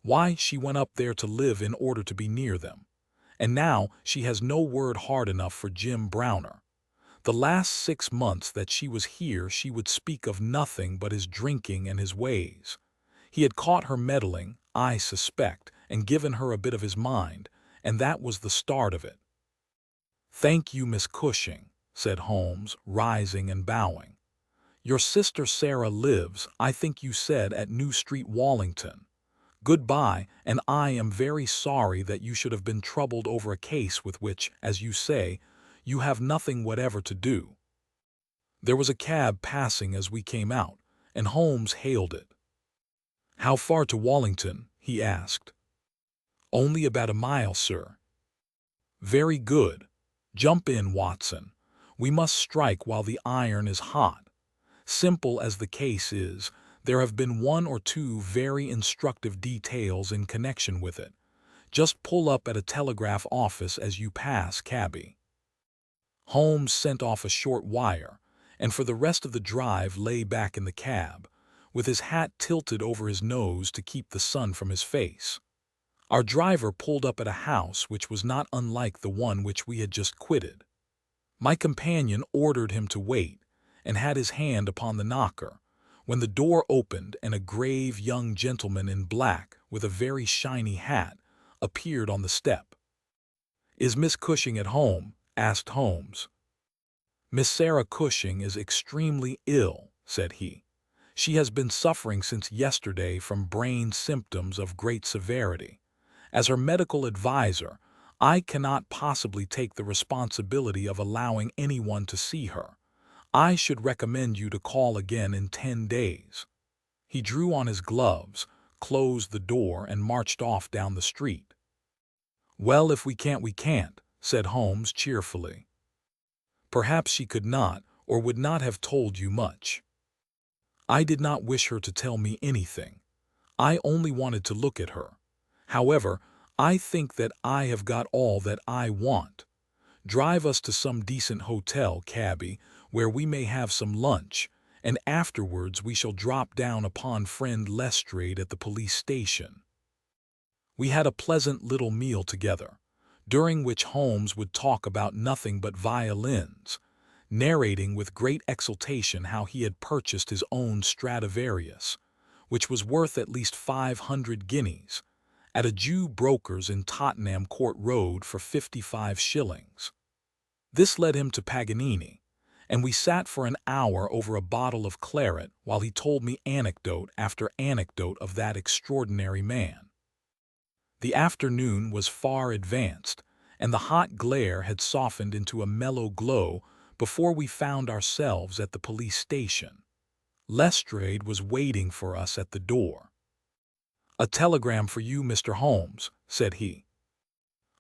Why, she went up there to live in order to be near them. And now she has no word hard enough for Jim Browner. The last 6 months that she was here she would speak of nothing but his drinking and his ways. He had caught her meddling, I suspect, and given her a bit of his mind, and that was the start of it." "Thank you, Miss Cushing," said Holmes, rising and bowing. "Your sister Sarah lives, I think you said, at New Street, Wallington. Goodbye, and I am very sorry that you should have been troubled over a case with which, as you say, you have nothing whatever to do." There was a cab passing as we came out, and Holmes hailed it. "How far to Wallington?" he asked. "Only about a mile, sir." "Very good. Jump in, Watson. We must strike while the iron is hot. Simple as the case is, there have been one or two very instructive details in connection with it. Just pull up at a telegraph office as you pass, cabby." Holmes sent off a short wire, and for the rest of the drive lay back in the cab, with his hat tilted over his nose to keep the sun from his face. Our driver pulled up at a house which was not unlike the one which we had just quitted. My companion ordered him to wait, and had his hand upon the knocker, when the door opened and a grave young gentleman in black, with a very shiny hat, appeared on the step. "Is Miss Cushing at home?" asked Holmes. "Miss Sarah Cushing is extremely ill," said he. "She has been suffering since yesterday from brain symptoms of great severity. As her medical adviser, I cannot possibly take the responsibility of allowing anyone to see her. I should recommend you to call again in 10 days. He drew on his gloves, closed the door, and marched off down the street. "Well, if we can't, we can't," said Holmes cheerfully. "Perhaps she could not, or would not have told you much. I did not wish her to tell me anything. I only wanted to look at her. However, I think that I have got all that I want. Drive us to some decent hotel, cabby, where we may have some lunch, and afterwards we shall drop down upon friend Lestrade at the police station." We had a pleasant little meal together, during which Holmes would talk about nothing but violins, narrating with great exultation how he had purchased his own Stradivarius, which was worth at least 500 guineas, at a Jew broker's in Tottenham Court Road for 55 shillings. This led him to Paganini, and we sat for an hour over a bottle of claret while he told me anecdote after anecdote of that extraordinary man. The afternoon was far advanced, and the hot glare had softened into a mellow glow before we found ourselves at the police station. Lestrade was waiting for us at the door. "A telegram for you, Mr. Holmes," said he.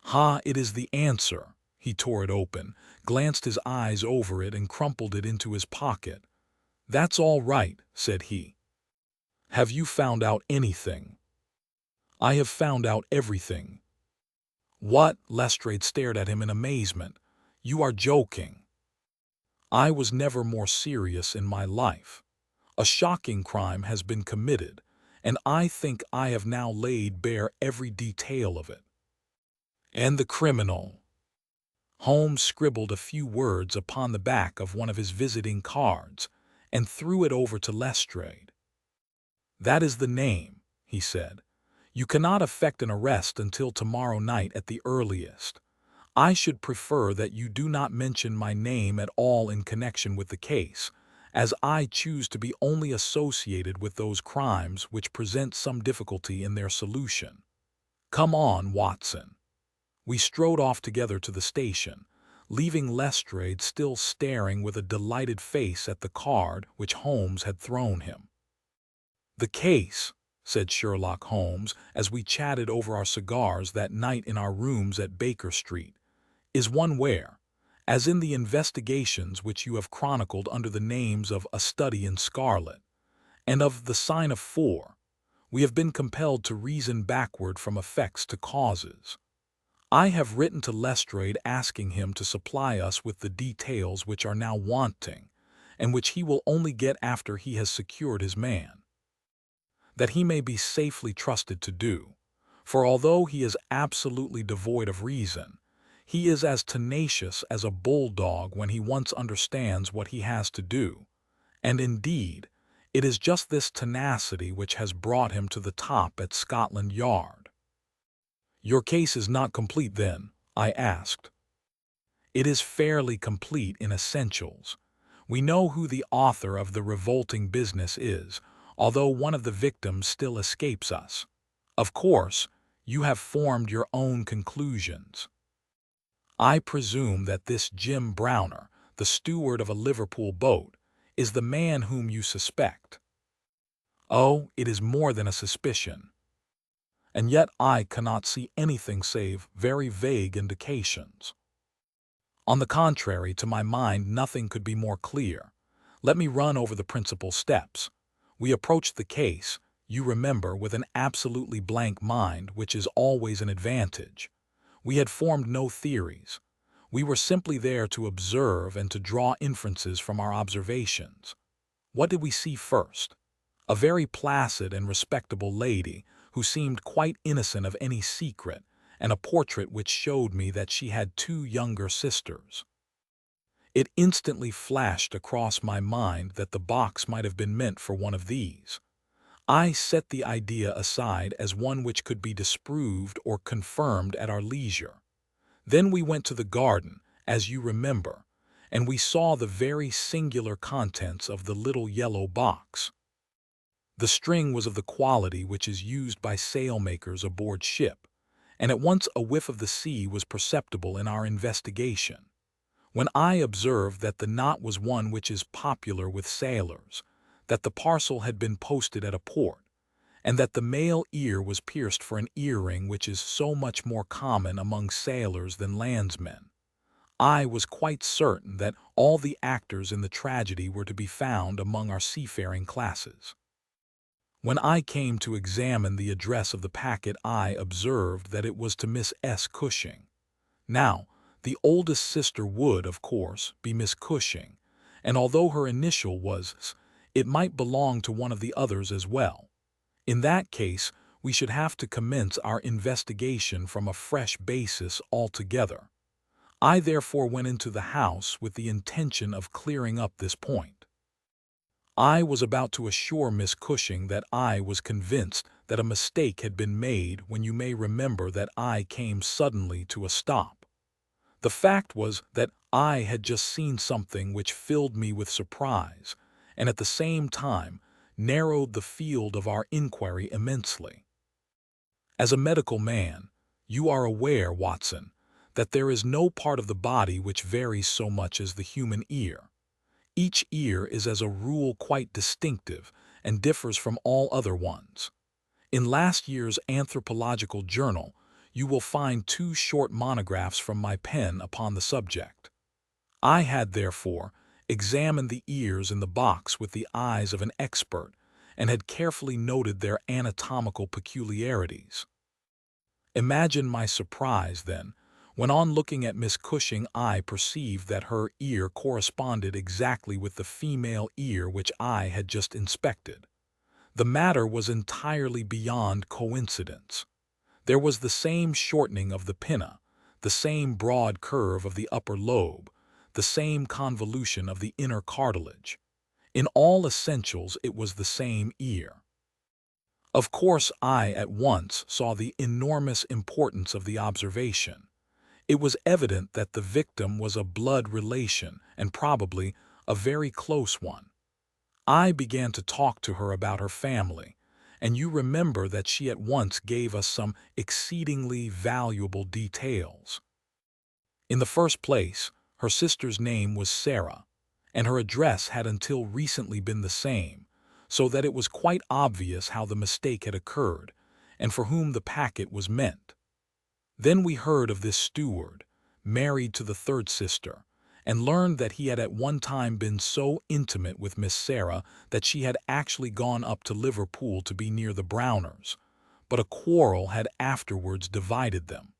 "Ha, it is the answer." He tore it open, glanced his eyes over it, and crumpled it into his pocket. "That's all right," said he. "Have you found out anything?" "I have found out everything." "What?" Lestrade stared at him in amazement. "You are joking." "I was never more serious in my life. A shocking crime has been committed, and I think I have now laid bare every detail of it." "And the criminal?" Holmes scribbled a few words upon the back of one of his visiting cards, and threw it over to Lestrade. "That is the name," he said. "You cannot effect an arrest until tomorrow night at the earliest. I should prefer that you do not mention my name at all in connection with the case, as I choose to be only associated with those crimes which present some difficulty in their solution. Come on, Watson." We strode off together to the station, leaving Lestrade still staring with a delighted face at the card which Holmes had thrown him. "The case," said Sherlock Holmes as we chatted over our cigars that night in our rooms at Baker Street, "is one where, as in the investigations which you have chronicled under the names of A Study in Scarlet and of The Sign of Four, we have been compelled to reason backward from effects to causes. I have written to Lestrade asking him to supply us with the details which are now wanting, and which he will only get after he has secured his man. That he may be safely trusted to do, for although he is absolutely devoid of reason, he is as tenacious as a bulldog when he once understands what he has to do, and indeed, it is just this tenacity which has brought him to the top at Scotland Yard." "Your case is not complete, then?" I asked. "It is fairly complete in essentials. We know who the author of the revolting business is, although one of the victims still escapes us. Of course, you have formed your own conclusions. I presume that this Jim Browner, the steward of a Liverpool boat, is the man whom you suspect." "Oh, it is more than a suspicion. And yet I cannot see anything save very vague indications." On the contrary, to my mind, nothing could be more clear. Let me run over the principal steps. We approached the case, you remember, with an absolutely blank mind, which is always an advantage. We had formed no theories. We were simply there to observe and to draw inferences from our observations. What did we see first? A very placid and respectable lady who seemed quite innocent of any secret, and a portrait which showed me that she had two younger sisters. It instantly flashed across my mind that the box might have been meant for one of these. I set the idea aside as one which could be disproved or confirmed at our leisure. Then we went to the garden, as you remember, and we saw the very singular contents of the little yellow box. The string was of the quality which is used by sailmakers aboard ship, and at once a whiff of the sea was perceptible in our investigation. When I observed that the knot was one which is popular with sailors, that the parcel had been posted at a port, and that the male ear was pierced for an earring which is so much more common among sailors than landsmen, I was quite certain that all the actors in the tragedy were to be found among our seafaring classes. When I came to examine the address of the packet, I observed that it was to Miss S. Cushing. Now, the oldest sister would, of course, be Miss Cushing, and although her initial was S, it might belong to one of the others as well. In that case, we should have to commence our investigation from a fresh basis altogether. I therefore went into the house with the intention of clearing up this point. I was about to assure Miss Cushing that I was convinced that a mistake had been made when you may remember that I came suddenly to a stop. The fact was that I had just seen something which filled me with surprise, and at the same time narrowed the field of our inquiry immensely. As a medical man, you are aware, Watson, that there is no part of the body which varies so much as the human ear. Each ear is as a rule quite distinctive and differs from all other ones. In last year's Anthropological Journal, you will find 2 short monographs from my pen upon the subject. I had, therefore, examined the ears in the box with the eyes of an expert and had carefully noted their anatomical peculiarities. Imagine my surprise, then, when on looking at Miss Cushing I perceived that her ear corresponded exactly with the female ear which I had just inspected. The matter was entirely beyond coincidence. There was the same shortening of the pinna, the same broad curve of the upper lobe, the same convolution of the inner cartilage. In all essentials it was the same ear. Of course, I at once saw the enormous importance of the observation. It was evident that the victim was a blood relation and probably a very close one. I began to talk to her about her family, and you remember that she at once gave us some exceedingly valuable details. In the first place, her sister's name was Sarah, and her address had until recently been the same, so that it was quite obvious how the mistake had occurred and for whom the packet was meant. Then we heard of this steward, married to the third sister, and learned that he had at one time been so intimate with Miss Sarah that she had actually gone up to Liverpool to be near the Browners, but a quarrel had afterwards divided them.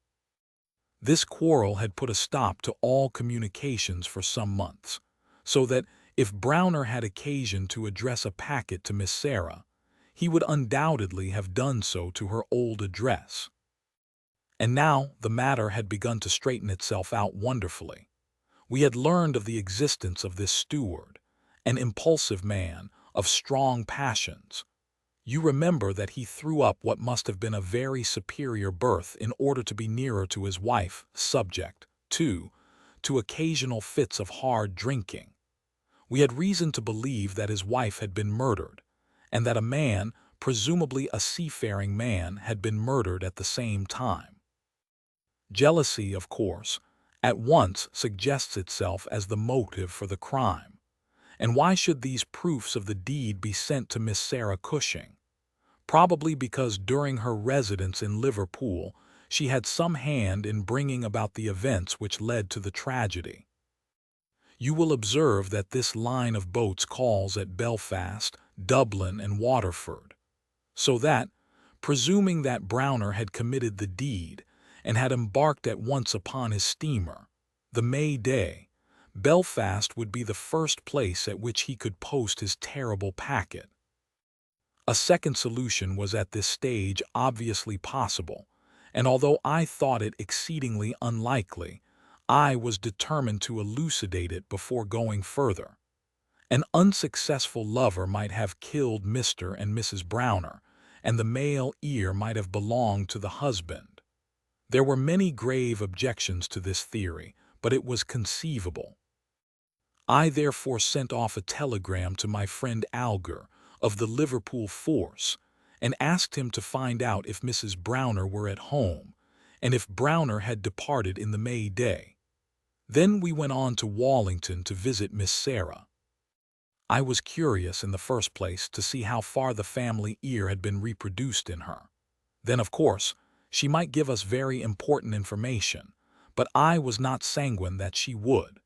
This quarrel had put a stop to all communications for some months, so that if Browner had occasion to address a packet to Miss Sarah, he would undoubtedly have done so to her old address. And now the matter had begun to straighten itself out wonderfully. We had learned of the existence of this steward, an impulsive man of strong passions. You remember that he threw up what must have been a very superior berth in order to be nearer to his wife, subject, too, to occasional fits of hard drinking. We had reason to believe that his wife had been murdered, and that a man, presumably a seafaring man, had been murdered at the same time. Jealousy, of course, at once suggests itself as the motive for the crime. And why should these proofs of the deed be sent to Miss Sarah Cushing? Probably because during her residence in Liverpool she had some hand in bringing about the events which led to the tragedy. You will observe that this line of boats calls at Belfast, Dublin, and Waterford, so that, presuming that Browner had committed the deed and had embarked at once upon his steamer, the May Day, Belfast would be the first place at which he could post his terrible packet. A second solution was at this stage obviously possible, and although I thought it exceedingly unlikely, I was determined to elucidate it before going further. An unsuccessful lover might have killed Mr. and Mrs. Browner, and the male ear might have belonged to the husband. There were many grave objections to this theory, but it was conceivable. I therefore sent off a telegram to my friend Alger, of the Liverpool force, and asked him to find out if Mrs. Browner were at home, and if Browner had departed in the May Day. Then we went on to Wallington to visit Miss Sarah. I was curious, in the first place, to see how far the family ear had been reproduced in her. Then, of course, she might give us very important information, but I was not sanguine that she would.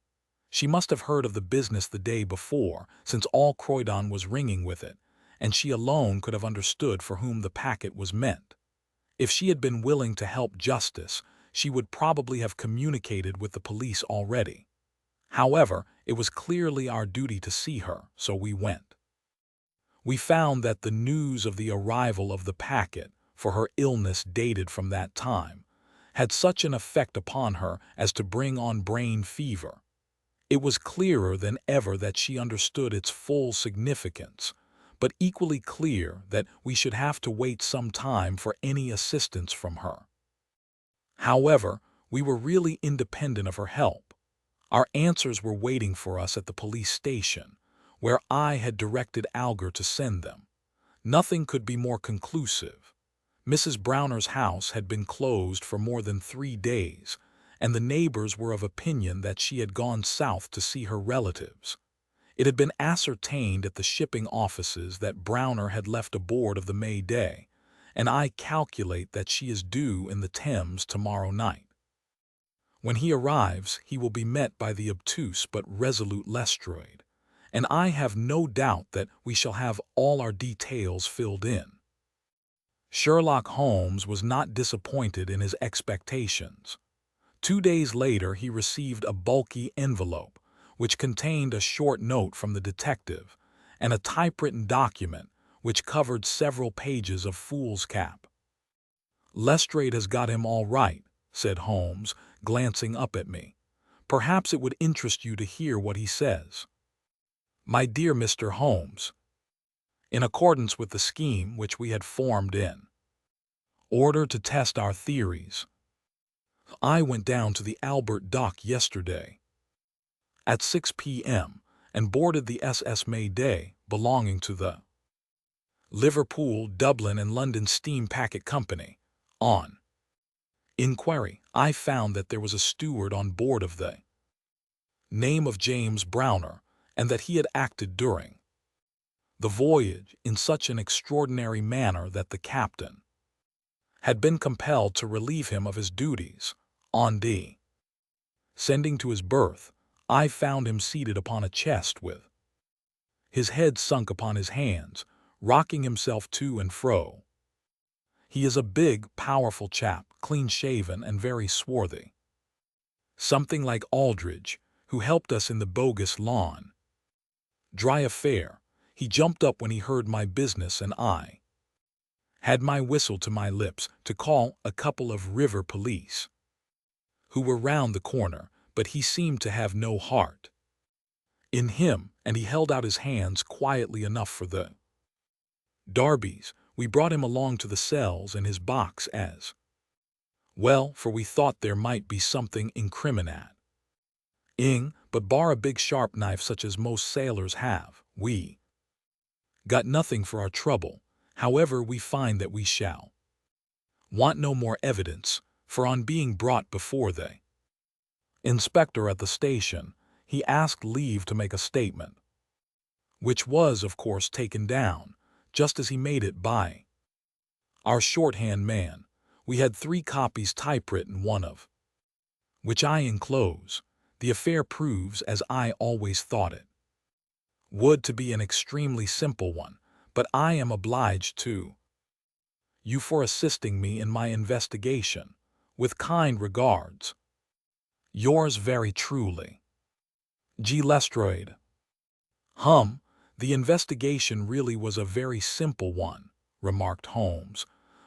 She must have heard of the business the day before, since all Croydon was ringing with it, and she alone could have understood for whom the packet was meant. If she had been willing to help justice, she would probably have communicated with the police already. However, it was clearly our duty to see her, so we went. We found that the news of the arrival of the packet, for her illness dated from that time, had such an effect upon her as to bring on brain fever. It was clearer than ever that she understood its full significance, but equally clear that we should have to wait some time for any assistance from her. However, we were really independent of her help. Our answers were waiting for us at the police station, where I had directed Alger to send them. Nothing could be more conclusive. Mrs. Browner's house had been closed for more than 3 days, and the neighbors were of opinion that she had gone south to see her relatives. It had been ascertained at the shipping offices that Browner had left aboard of the May Day, and I calculate that she is due in the Thames tomorrow night. When he arrives, he will be met by the obtuse but resolute Lestrade, and I have no doubt that we shall have all our details filled in. Sherlock Holmes was not disappointed in his expectations. 2 days later he received a bulky envelope, which contained a short note from the detective, and a typewritten document which covered several pages of foolscap. "Lestrade has got him all right," said Holmes, glancing up at me. "Perhaps it would interest you to hear what he says. My dear Mr. Holmes, in accordance with the scheme which we had formed in order to test our theories, I went down to the Albert Dock yesterday at 6 p.m. and boarded the SS May Day belonging to the Liverpool, Dublin, and London Steam Packet Company. On inquiry, I found that there was a steward on board of the name of James Browner, and that he had acted during the voyage in such an extraordinary manner that the captain had been compelled to relieve him of his duties. On descending to his berth, I found him seated upon a chest with his head sunk upon his hands, rocking himself to and fro. He is a big, powerful chap, clean-shaven and very swarthy. Something like Aldridge, who helped us in the bogus lawn dry affair. He jumped up when he heard my business, and I had my whistle to my lips to call a couple of river police, who were round the corner, but he seemed to have no heart in him, and he held out his hands quietly enough for the darbies. We brought him along to the cells in his box as well, for we thought there might be something incriminating. But bar a big sharp knife such as most sailors have, we got nothing for our trouble. However, we find that we shall want no more evidence, for on being brought before the inspector at the station, he asked leave to make a statement, which was, of course, taken down, just as he made it by our shorthand man. We had 3 copies typewritten, one of which I enclose. The affair proves, as I always thought it would, to be an extremely simple one, but I am obliged to you for assisting me in my investigation. With kind regards, yours very truly, G. Lestrade. The investigation really was a very simple one, remarked Holmes,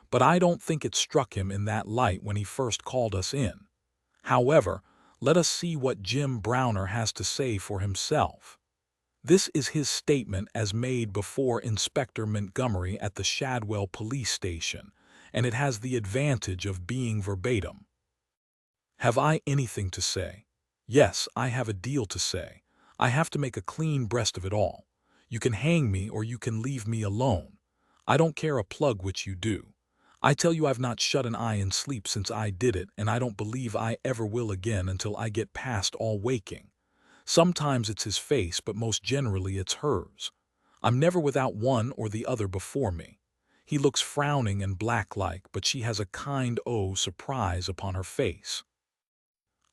but I don't think it struck him in that light when he first called us in. However, let us see what Jim Browner has to say for himself. This is his statement as made before Inspector Montgomery at the Shadwell police station, and it has the advantage of being verbatim. Have I anything to say? Yes, I have a deal to say. I have to make a clean breast of it all. You can hang me or you can leave me alone. I don't care a plug which you do. I tell you I've not shut an eye in sleep since I did it, and I don't believe I ever will again until I get past all waking. Sometimes it's his face, but most generally it's hers. I'm never without one or the other before me. He looks frowning and black-like, but she has a kind surprise upon her face.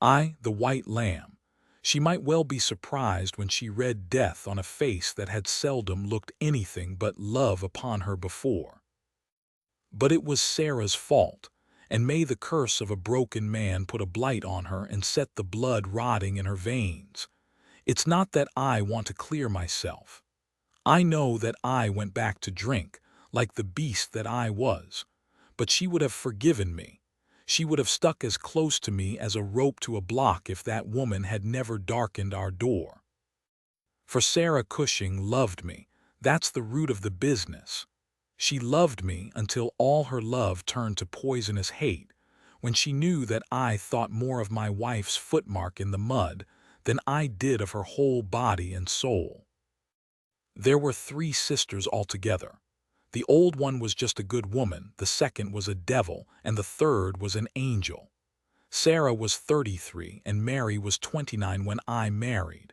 The white lamb. She might well be surprised when she read death on a face that had seldom looked anything but love upon her before. But it was Sarah's fault, and may the curse of a broken man put a blight on her and set the blood rotting in her veins. It's not that I want to clear myself. I know that I went back to drink, like the beast that I was. But she would have forgiven me. She would have stuck as close to me as a rope to a block if that woman had never darkened our door. For Sarah Cushing loved me. That's the root of the business. She loved me until all her love turned to poisonous hate, when she knew that I thought more of my wife's footmark in the mud than I did of her whole body and soul. There were 3 sisters altogether. The old one was just a good woman, the second was a devil, and the third was an angel. Sarah was 33 and Mary was 29 when I married.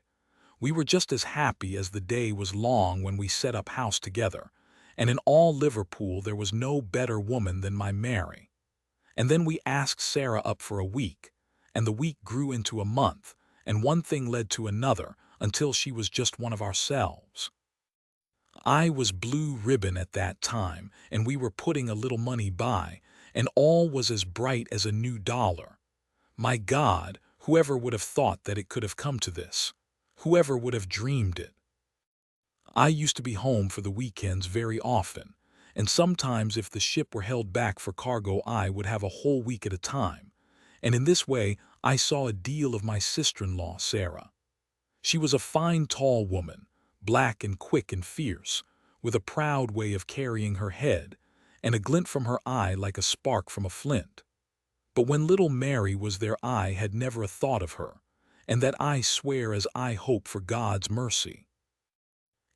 We were just as happy as the day was long when we set up house together, and in all Liverpool there was no better woman than my Mary. And then we asked Sarah up for a week, and the week grew into a month, and one thing led to another until she was just one of ourselves. I was blue ribbon at that time, and we were putting a little money by, and all was as bright as a new dollar. My God, whoever would have thought that it could have come to this? Whoever would have dreamed it? I used to be home for the weekends very often, and sometimes if the ship were held back for cargo I would have a whole week at a time, and in this way I saw a deal of my sister-in-law, Sarah. She was a fine tall woman, black and quick and fierce, with a proud way of carrying her head, and a glint from her eye like a spark from a flint. But when little Mary was there I had never a thought of her, and that I swear as I hope for God's mercy.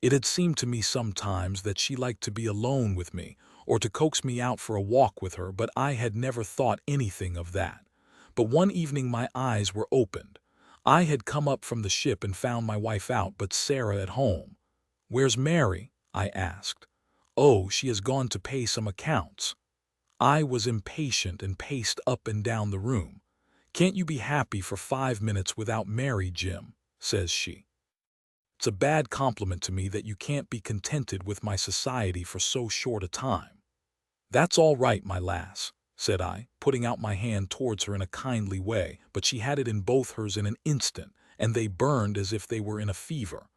It had seemed to me sometimes that she liked to be alone with me, or to coax me out for a walk with her, but I had never thought anything of that. But one evening my eyes were opened. I had come up from the ship and found my wife out, but Sarah at home. "Where's Mary?" I asked. "Oh, she has gone to pay some accounts." I was impatient and paced up and down the room. "Can't you be happy for 5 minutes without Mary, Jim?" says she. "It's a bad compliment to me that you can't be contented with my society for so short a time." "That's all right, my lass," said I, putting out my hand towards her in a kindly way, but she had it in both hers in an instant, and they burned as if they were in a fever.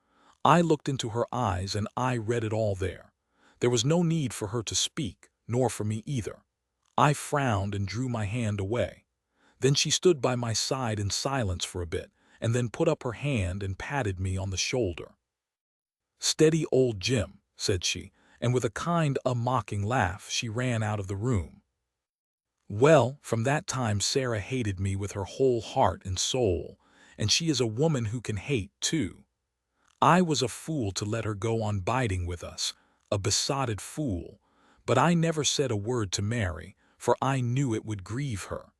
I looked into her eyes, and I read it all there. There was no need for her to speak, nor for me either. I frowned and drew my hand away. Then she stood by my side in silence for a bit, and then put up her hand and patted me on the shoulder. "Steady, old Jim," said she, and with a kind of mocking laugh she ran out of the room. Well, from that time Sarah hated me with her whole heart and soul, and she is a woman who can hate too. I was a fool to let her go on biding with us, a besotted fool, but I never said a word to Mary, for I knew it would grieve her.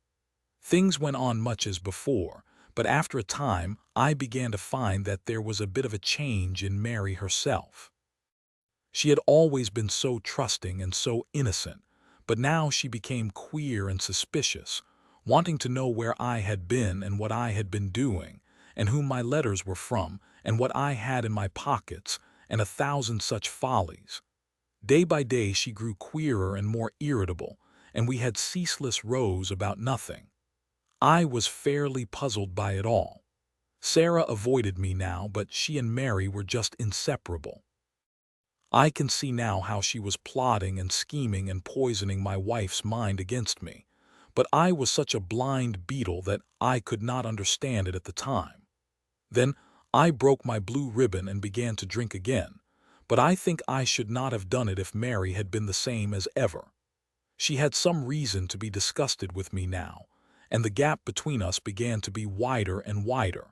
Things went on much as before, but after a time I began to find that there was a bit of a change in Mary herself. She had always been so trusting and so innocent, but now she became queer and suspicious, wanting to know where I had been and what I had been doing, and whom my letters were from, and what I had in my pockets, and 1,000 such follies. Day by day she grew queerer and more irritable, and we had ceaseless rows about nothing. I was fairly puzzled by it all. Sarah avoided me now, but she and Mary were just inseparable. I can see now how she was plotting and scheming and poisoning my wife's mind against me, but I was such a blind beetle that I could not understand it at the time. Then I broke my blue ribbon and began to drink again, but I think I should not have done it if Mary had been the same as ever. She had some reason to be disgusted with me now, and the gap between us began to be wider and wider.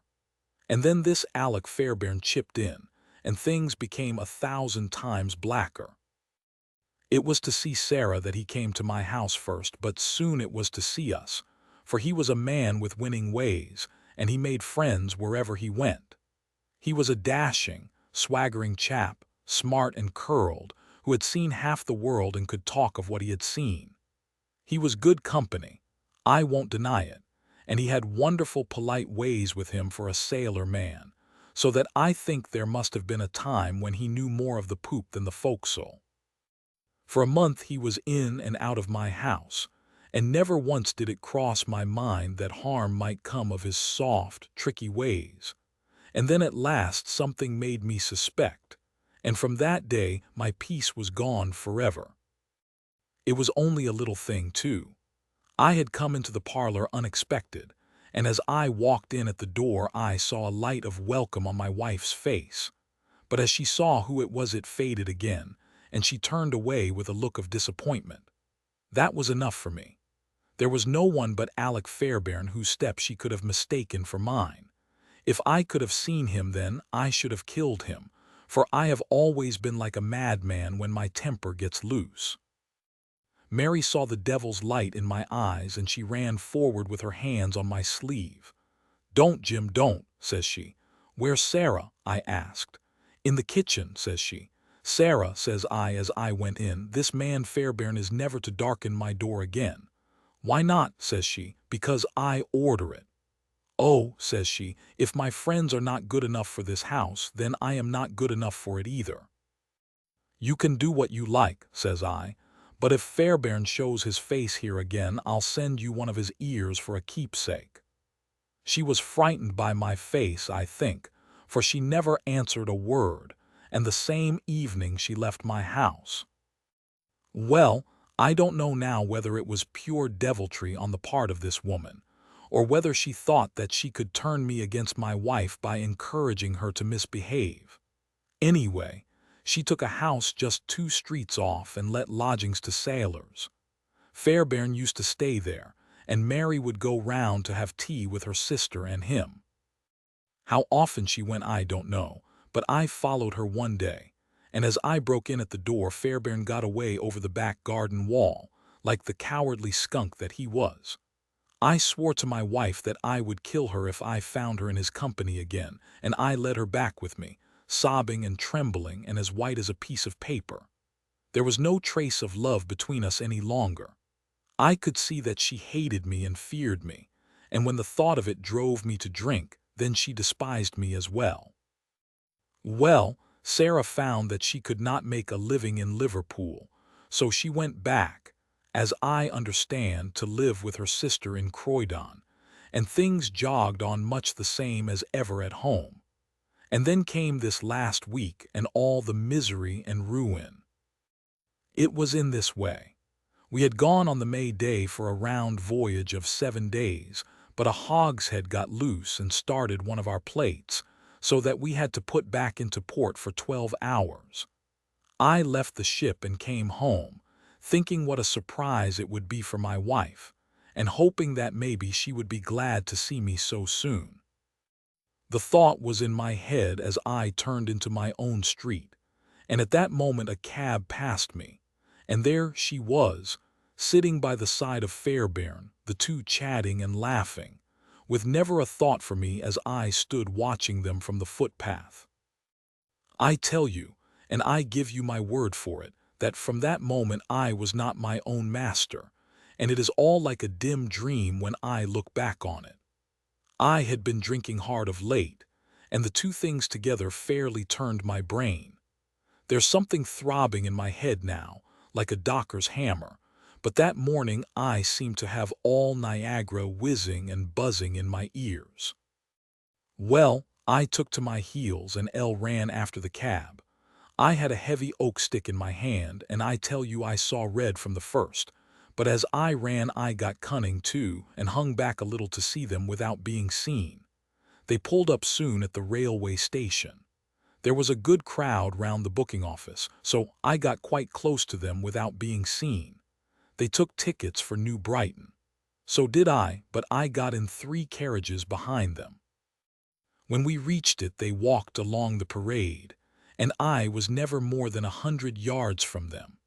And then this Alec Fairbairn chipped in, and things became 1,000 times blacker. It was to see Sarah that he came to my house first, but soon it was to see us, for he was a man with winning ways, and he made friends wherever he went. He was a dashing, swaggering chap, smart and curled, who had seen half the world and could talk of what he had seen. He was good company, I won't deny it, and he had wonderful polite ways with him for a sailor man, so that I think there must have been a time when he knew more of the poop than the forecastle. For a month he was in and out of my house, and never once did it cross my mind that harm might come of his soft, tricky ways. And then at last something made me suspect, and from that day my peace was gone forever. It was only a little thing, too. I had come into the parlor unexpected, and as I walked in at the door I saw a light of welcome on my wife's face. But as she saw who it was it faded again, and she turned away with a look of disappointment. That was enough for me. There was no one but Alec Fairbairn whose step she could have mistaken for mine. If I could have seen him then, I should have killed him, for I have always been like a madman when my temper gets loose. Mary saw the devil's light in my eyes, and she ran forward with her hands on my sleeve. "Don't, Jim, don't," says she. "Where's Sarah?" I asked. "In the kitchen," says she. "Sarah," says I as I went in, "this man Fairbairn is never to darken my door again." "Why not?" says she. "Because I order it." "Oh," says she, "if my friends are not good enough for this house, then I am not good enough for it either." "You can do what you like," says I, "but if Fairbairn shows his face here again, I'll send you one of his ears for a keepsake." She was frightened by my face, I think, for she never answered a word, and the same evening she left my house. Well, I don't know now whether it was pure deviltry on the part of this woman, or whether she thought that she could turn me against my wife by encouraging her to misbehave. Anyway, she took a house just 2 streets off and let lodgings to sailors. Fairbairn used to stay there, and Mary would go round to have tea with her sister and him. How often she went I don't know, but I followed her one day, and as I broke in at the door Fairbairn got away over the back garden wall, like the cowardly skunk that he was. I swore to my wife that I would kill her if I found her in his company again, and I led her back with me, sobbing and trembling and as white as a piece of paper. There was no trace of love between us any longer. I could see that she hated me and feared me, and when the thought of it drove me to drink, then she despised me as well. Well, Sarah found that she could not make a living in Liverpool, so she went back, as I understand, to live with her sister in Croydon, and things jogged on much the same as ever at home. And then came this last week and all the misery and ruin. It was in this way. We had gone on the May Day for a round voyage of 7 days, but a hogshead got loose and started one of our plates, so that we had to put back into port for 12 hours. I left the ship and came home, thinking what a surprise it would be for my wife, and hoping that maybe she would be glad to see me so soon. The thought was in my head as I turned into my own street, and at that moment a cab passed me, and there she was, sitting by the side of Fairbairn, the two chatting and laughing, with never a thought for me as I stood watching them from the footpath. I tell you, and I give you my word for it, that from that moment I was not my own master, and it is all like a dim dream when I look back on it. I had been drinking hard of late, and the two things together fairly turned my brain. There's something throbbing in my head now, like a docker's hammer, but that morning I seemed to have all Niagara whizzing and buzzing in my ears. Well, I took to my heels and Elle ran after the cab. I had a heavy oak stick in my hand, and I tell you I saw red from the first. But as I ran I got cunning too, and hung back a little to see them without being seen. They pulled up soon at the railway station. There was a good crowd round the booking office, so I got quite close to them without being seen. They took tickets for New Brighton. So did I, but I got in 3 carriages behind them. When we reached it they walked along the parade, and I was never more than 100 yards from them.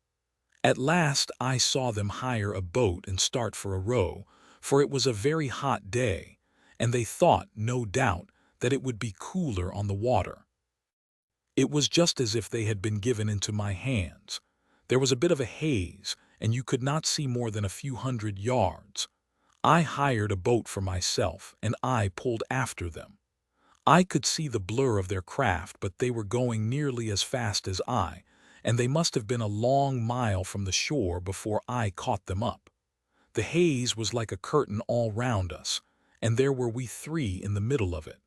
At last I saw them hire a boat and start for a row, for it was a very hot day, and they thought, no doubt, that it would be cooler on the water. It was just as if they had been given into my hands. There was a bit of a haze, and you could not see more than a few 100 yards. I hired a boat for myself, and I pulled after them. I could see the blur of their craft, but they were going nearly as fast as I, and they must have been a long mile from the shore before I caught them up. The haze was like a curtain all round us, and there were we 3 in the middle of it.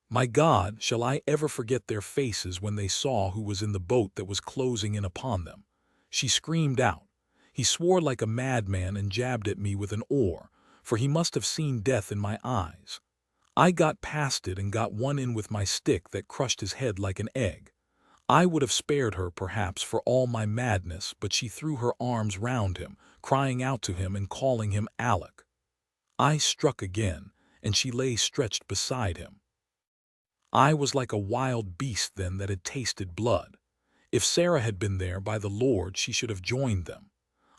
My God, shall I ever forget their faces when they saw who was in the boat that was closing in upon them? She screamed out. He swore like a madman and jabbed at me with an oar, for he must have seen death in my eyes. I got past it and got one in with my stick that crushed his head like an egg. I would have spared her, perhaps, for all my madness, but she threw her arms round him, crying out to him and calling him Alec. I struck again, and she lay stretched beside him. I was like a wild beast then that had tasted blood. If Sarah had been there, by the Lord, she should have joined them.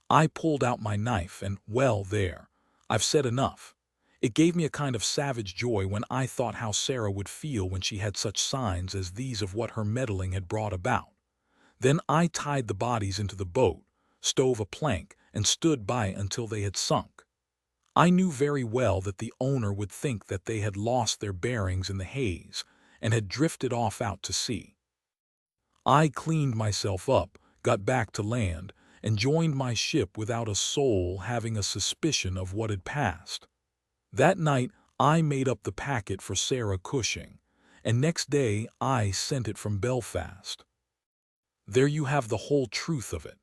I pulled out my knife and, well, there, I've said enough. It gave me a kind of savage joy when I thought how Sarah would feel when she had such signs as these of what her meddling had brought about. Then I tied the bodies into the boat, stove a plank, and stood by until they had sunk. I knew very well that the owner would think that they had lost their bearings in the haze, and had drifted off out to sea. I cleaned myself up, got back to land, and joined my ship without a soul having a suspicion of what had passed. That night I made up the packet for Sarah Cushing, and next day I sent it from Belfast. There you have the whole truth of it.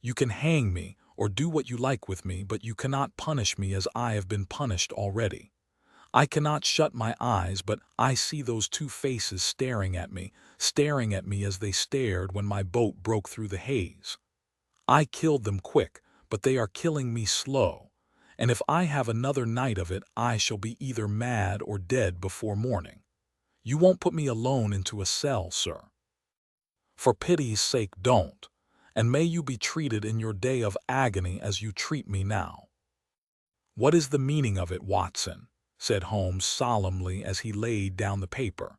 You can hang me, or do what you like with me, but you cannot punish me as I have been punished already. I cannot shut my eyes, but I see those 2 faces staring at me as they stared when my boat broke through the haze. I killed them quick, but they are killing me slow, and if I have another night of it I shall be either mad or dead before morning. You won't put me alone into a cell, sir. For pity's sake don't, and may you be treated in your day of agony as you treat me now. What is the meaning of it, Watson? Said Holmes solemnly as he laid down the paper.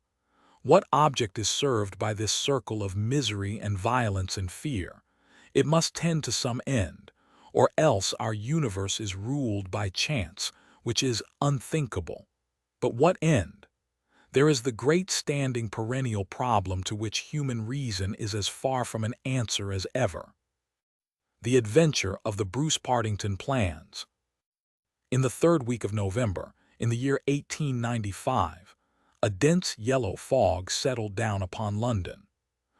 What object is served by this circle of misery and violence and fear? It must tend to some end, or else our universe is ruled by chance, which is unthinkable. But what end? There is the great standing perennial problem to which human reason is as far from an answer as ever. The adventure of the Bruce Partington plans. In the 3rd week of November, in the year 1895, a dense yellow fog settled down upon London.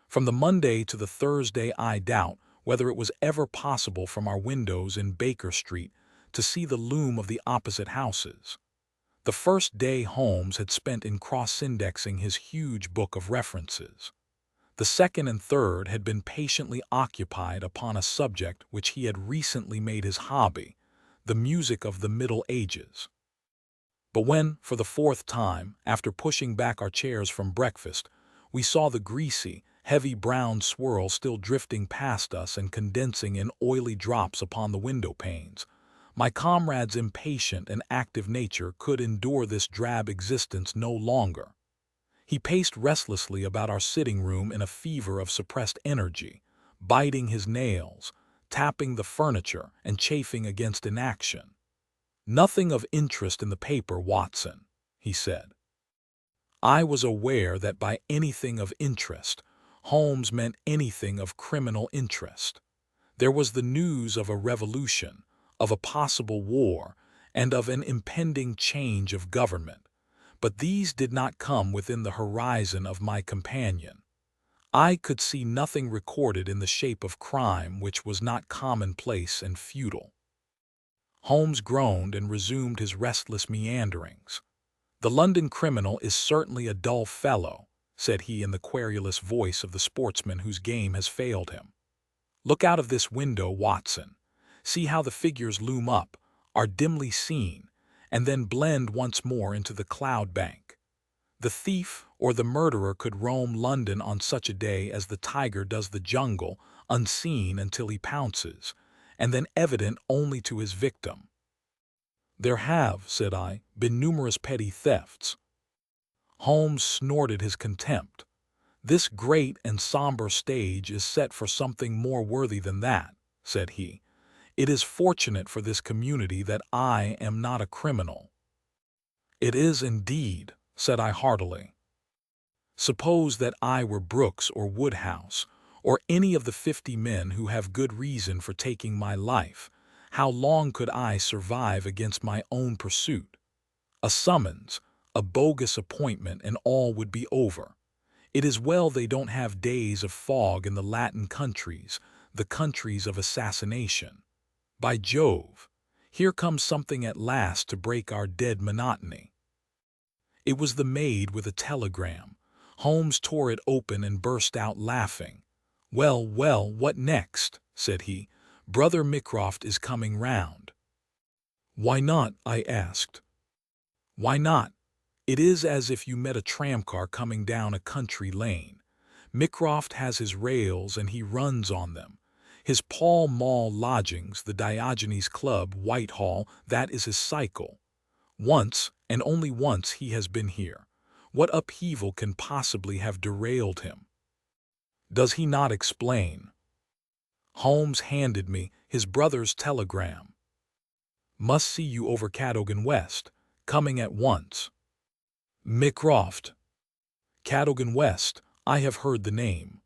From the Monday to the Thursday I doubt whether it was ever possible from our windows in Baker Street to see the loom of the opposite houses. The first day Holmes had spent in cross-indexing his huge book of references. The second and third had been patiently occupied upon a subject which he had recently made his hobby, the music of the Middle Ages. But when, for the 4th time, after pushing back our chairs from breakfast, we saw the greasy, heavy brown swirl still drifting past us and condensing in oily drops upon the window panes, my comrade's impatient and active nature could endure this drab existence no longer. He paced restlessly about our sitting room in a fever of suppressed energy, biting his nails, tapping the furniture, and chafing against inaction. "Nothing of interest in the paper, Watson," he said. I was aware that by anything of interest, Holmes meant anything of criminal interest. There was the news of a revolution, of a possible war, and of an impending change of government. But these did not come within the horizon of my companion. I could see nothing recorded in the shape of crime which was not commonplace and futile. Holmes groaned and resumed his restless meanderings. "The London criminal is certainly a dull fellow," said he in the querulous voice of the sportsman whose game has failed him. "Look out of this window, Watson. See how the figures loom up, are dimly seen, and then blend once more into the cloud bank. The thief or the murderer could roam London on such a day as the tiger does the jungle, unseen until he pounces, and then evident only to his victim." "There have," said I, "been numerous petty thefts." Holmes snorted his contempt. "This great and somber stage is set for something more worthy than that," said he. "It is fortunate for this community that I am not a criminal." "It is indeed," said I heartily. "Suppose that I were Brooks or Woodhouse, or any of the 50 men who have good reason for taking my life, how long could I survive against my own pursuit? A summons, a bogus appointment, and all would be over. It is well they don't have days of fog in the Latin countries, the countries of assassination. By Jove, here comes something at last to break our dead monotony." It was the maid with a telegram. Holmes tore it open and burst out laughing. "Well, well, what next?" said he. "Brother Mycroft is coming round." "Why not?" I asked. "Why not? It is as if you met a tramcar coming down a country lane. Mycroft has his rails and he runs on them. His Pall Mall lodgings, the Diogenes Club, Whitehall, that is his cycle. Once, and only once, he has been here. What upheaval can possibly have derailed him? Does he not explain?" Holmes handed me his brother's telegram. "Must see you over Cadogan West. Coming at once. Mycroft." Cadogan West, I have heard the name.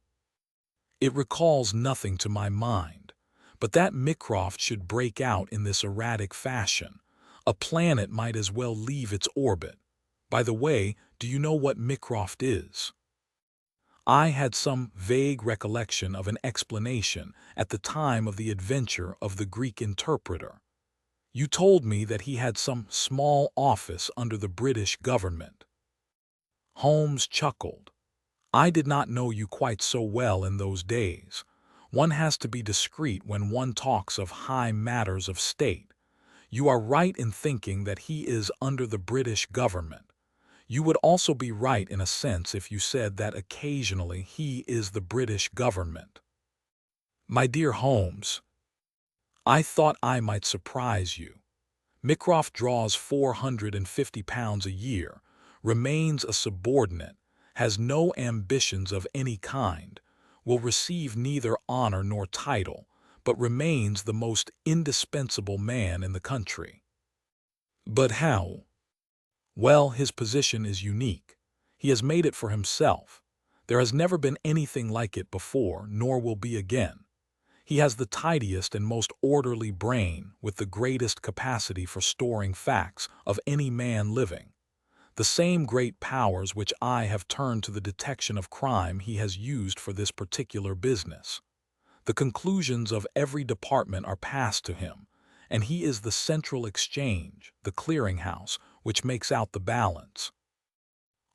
It recalls nothing to my mind, but that Mycroft should break out in this erratic fashion. A planet might as well leave its orbit. By the way, do you know what Mycroft is? I had some vague recollection of an explanation at the time of the adventure of the Greek interpreter. "You told me that he had some small office under the British government." Holmes chuckled. "I did not know you quite so well in those days. One has to be discreet when one talks of high matters of state. You are right in thinking that he is under the British government. You would also be right in a sense if you said that occasionally he is the British government." "My dear Holmes, I thought I might surprise you. Mycroft draws £450 a year, remains a subordinate, has no ambitions of any kind, will receive neither honor nor title, but remains the most indispensable man in the country." "But how?" "Well, his position is unique. He has made it for himself. There has never been anything like it before, nor will be again. He has the tidiest and most orderly brain, with the greatest capacity for storing facts, of any man living. The same great powers which I have turned to the detection of crime he has used for this particular business. The conclusions of every department are passed to him, and he is the central exchange, the clearinghouse, which makes out the balance.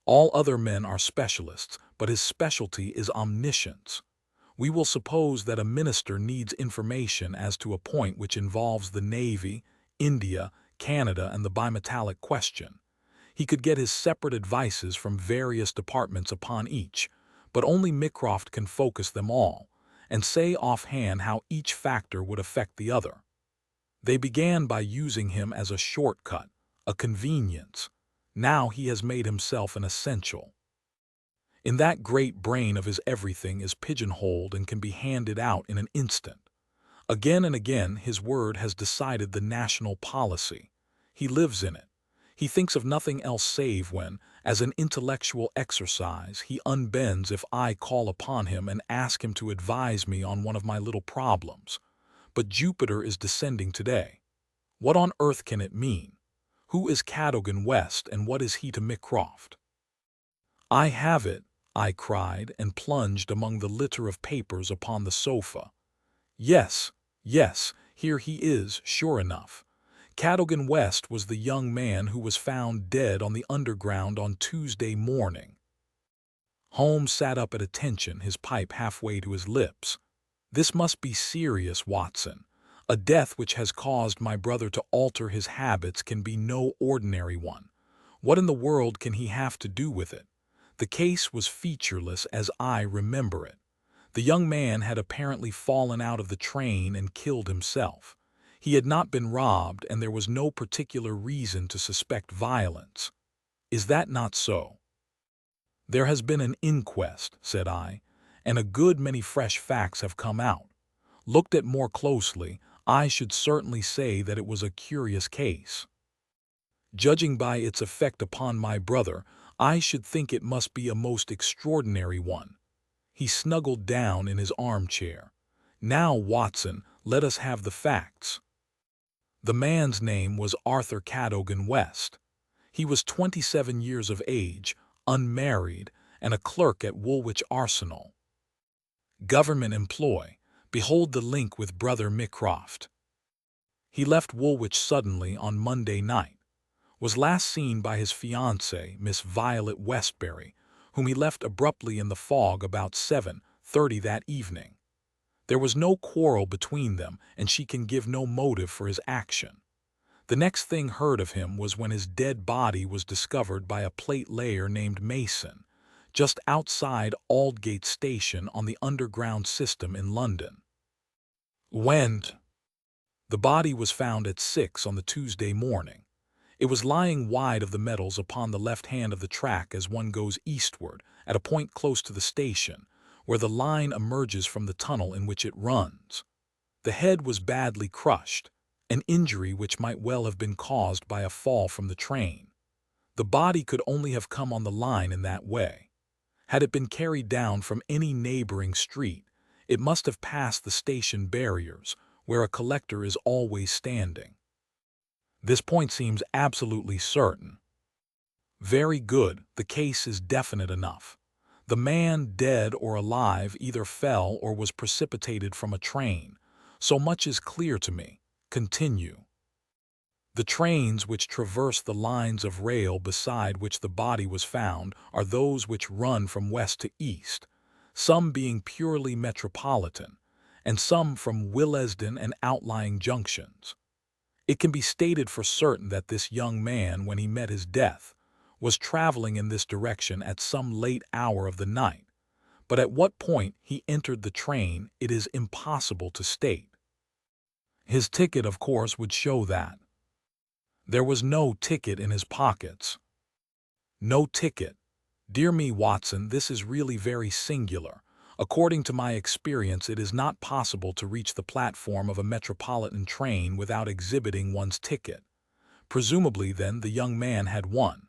All other men are specialists, but his specialty is omniscience. We will suppose that a minister needs information as to a point which involves the Navy, India, Canada, and the bimetallic question. He could get his separate advices from various departments upon each, but only Mycroft can focus them all, and say offhand how each factor would affect the other. They began by using him as a shortcut, a convenience. Now he has made himself an essential. In that great brain of his everything is pigeonholed and can be handed out in an instant. Again and again his word has decided the national policy. He lives in it. He thinks of nothing else save when, as an intellectual exercise, he unbends if I call upon him and ask him to advise me on one of my little problems. But Jupiter is descending today. What on earth can it mean? Who is Cadogan West and what is he to Mycroft? I have it, I cried and plunged among the litter of papers upon the sofa. Yes, yes, here he is, sure enough. Cadogan West was the young man who was found dead on the Underground on Tuesday morning. Holmes sat up at attention, his pipe halfway to his lips. This must be serious, Watson. A death which has caused my brother to alter his habits can be no ordinary one. What in the world can he have to do with it? The case was featureless as I remember it. The young man had apparently fallen out of the train and killed himself. He had not been robbed, and there was no particular reason to suspect violence. Is that not so? There has been an inquest, said I, and a good many fresh facts have come out. Looked at more closely, I should certainly say that it was a curious case. Judging by its effect upon my brother, I should think it must be a most extraordinary one. He snuggled down in his armchair. Now, Watson, let us have the facts. The man's name was Arthur Cadogan West. He was 27 years of age, unmarried, and a clerk at Woolwich Arsenal. Government employ. Behold the link with brother Mycroft. He left Woolwich suddenly on Monday night. Was last seen by his fiancée, Miss Violet Westbury, whom he left abruptly in the fog about 7:30 that evening. There was no quarrel between them, and she can give no motive for his action. The next thing heard of him was when his dead body was discovered by a plate layer named Mason, just outside Aldgate Station on the Underground system in London. When the body was found at 6 on the Tuesday morning. It was lying wide of the metals upon the left hand of the track as one goes eastward, at a point close to the station, where the line emerges from the tunnel in which it runs. The head was badly crushed, an injury which might well have been caused by a fall from the train. The body could only have come on the line in that way. Had it been carried down from any neighboring street, it must have passed the station barriers, where a collector is always standing. This point seems absolutely certain. Very good, the case is definite enough. The man, dead or alive, either fell or was precipitated from a train. So much is clear to me. Continue. The trains which traverse the lines of rail beside which the body was found are those which run from west to east, some being purely metropolitan, and some from Willesden and outlying junctions. It can be stated for certain that this young man, when he met his death, was traveling in this direction at some late hour of the night, but at what point he entered the train it is impossible to state. His ticket, of course, would show that. There was no ticket in his pockets. No ticket. Dear me, Watson, this is really very singular. According to my experience, it is not possible to reach the platform of a metropolitan train without exhibiting one's ticket. Presumably, then, the young man had one.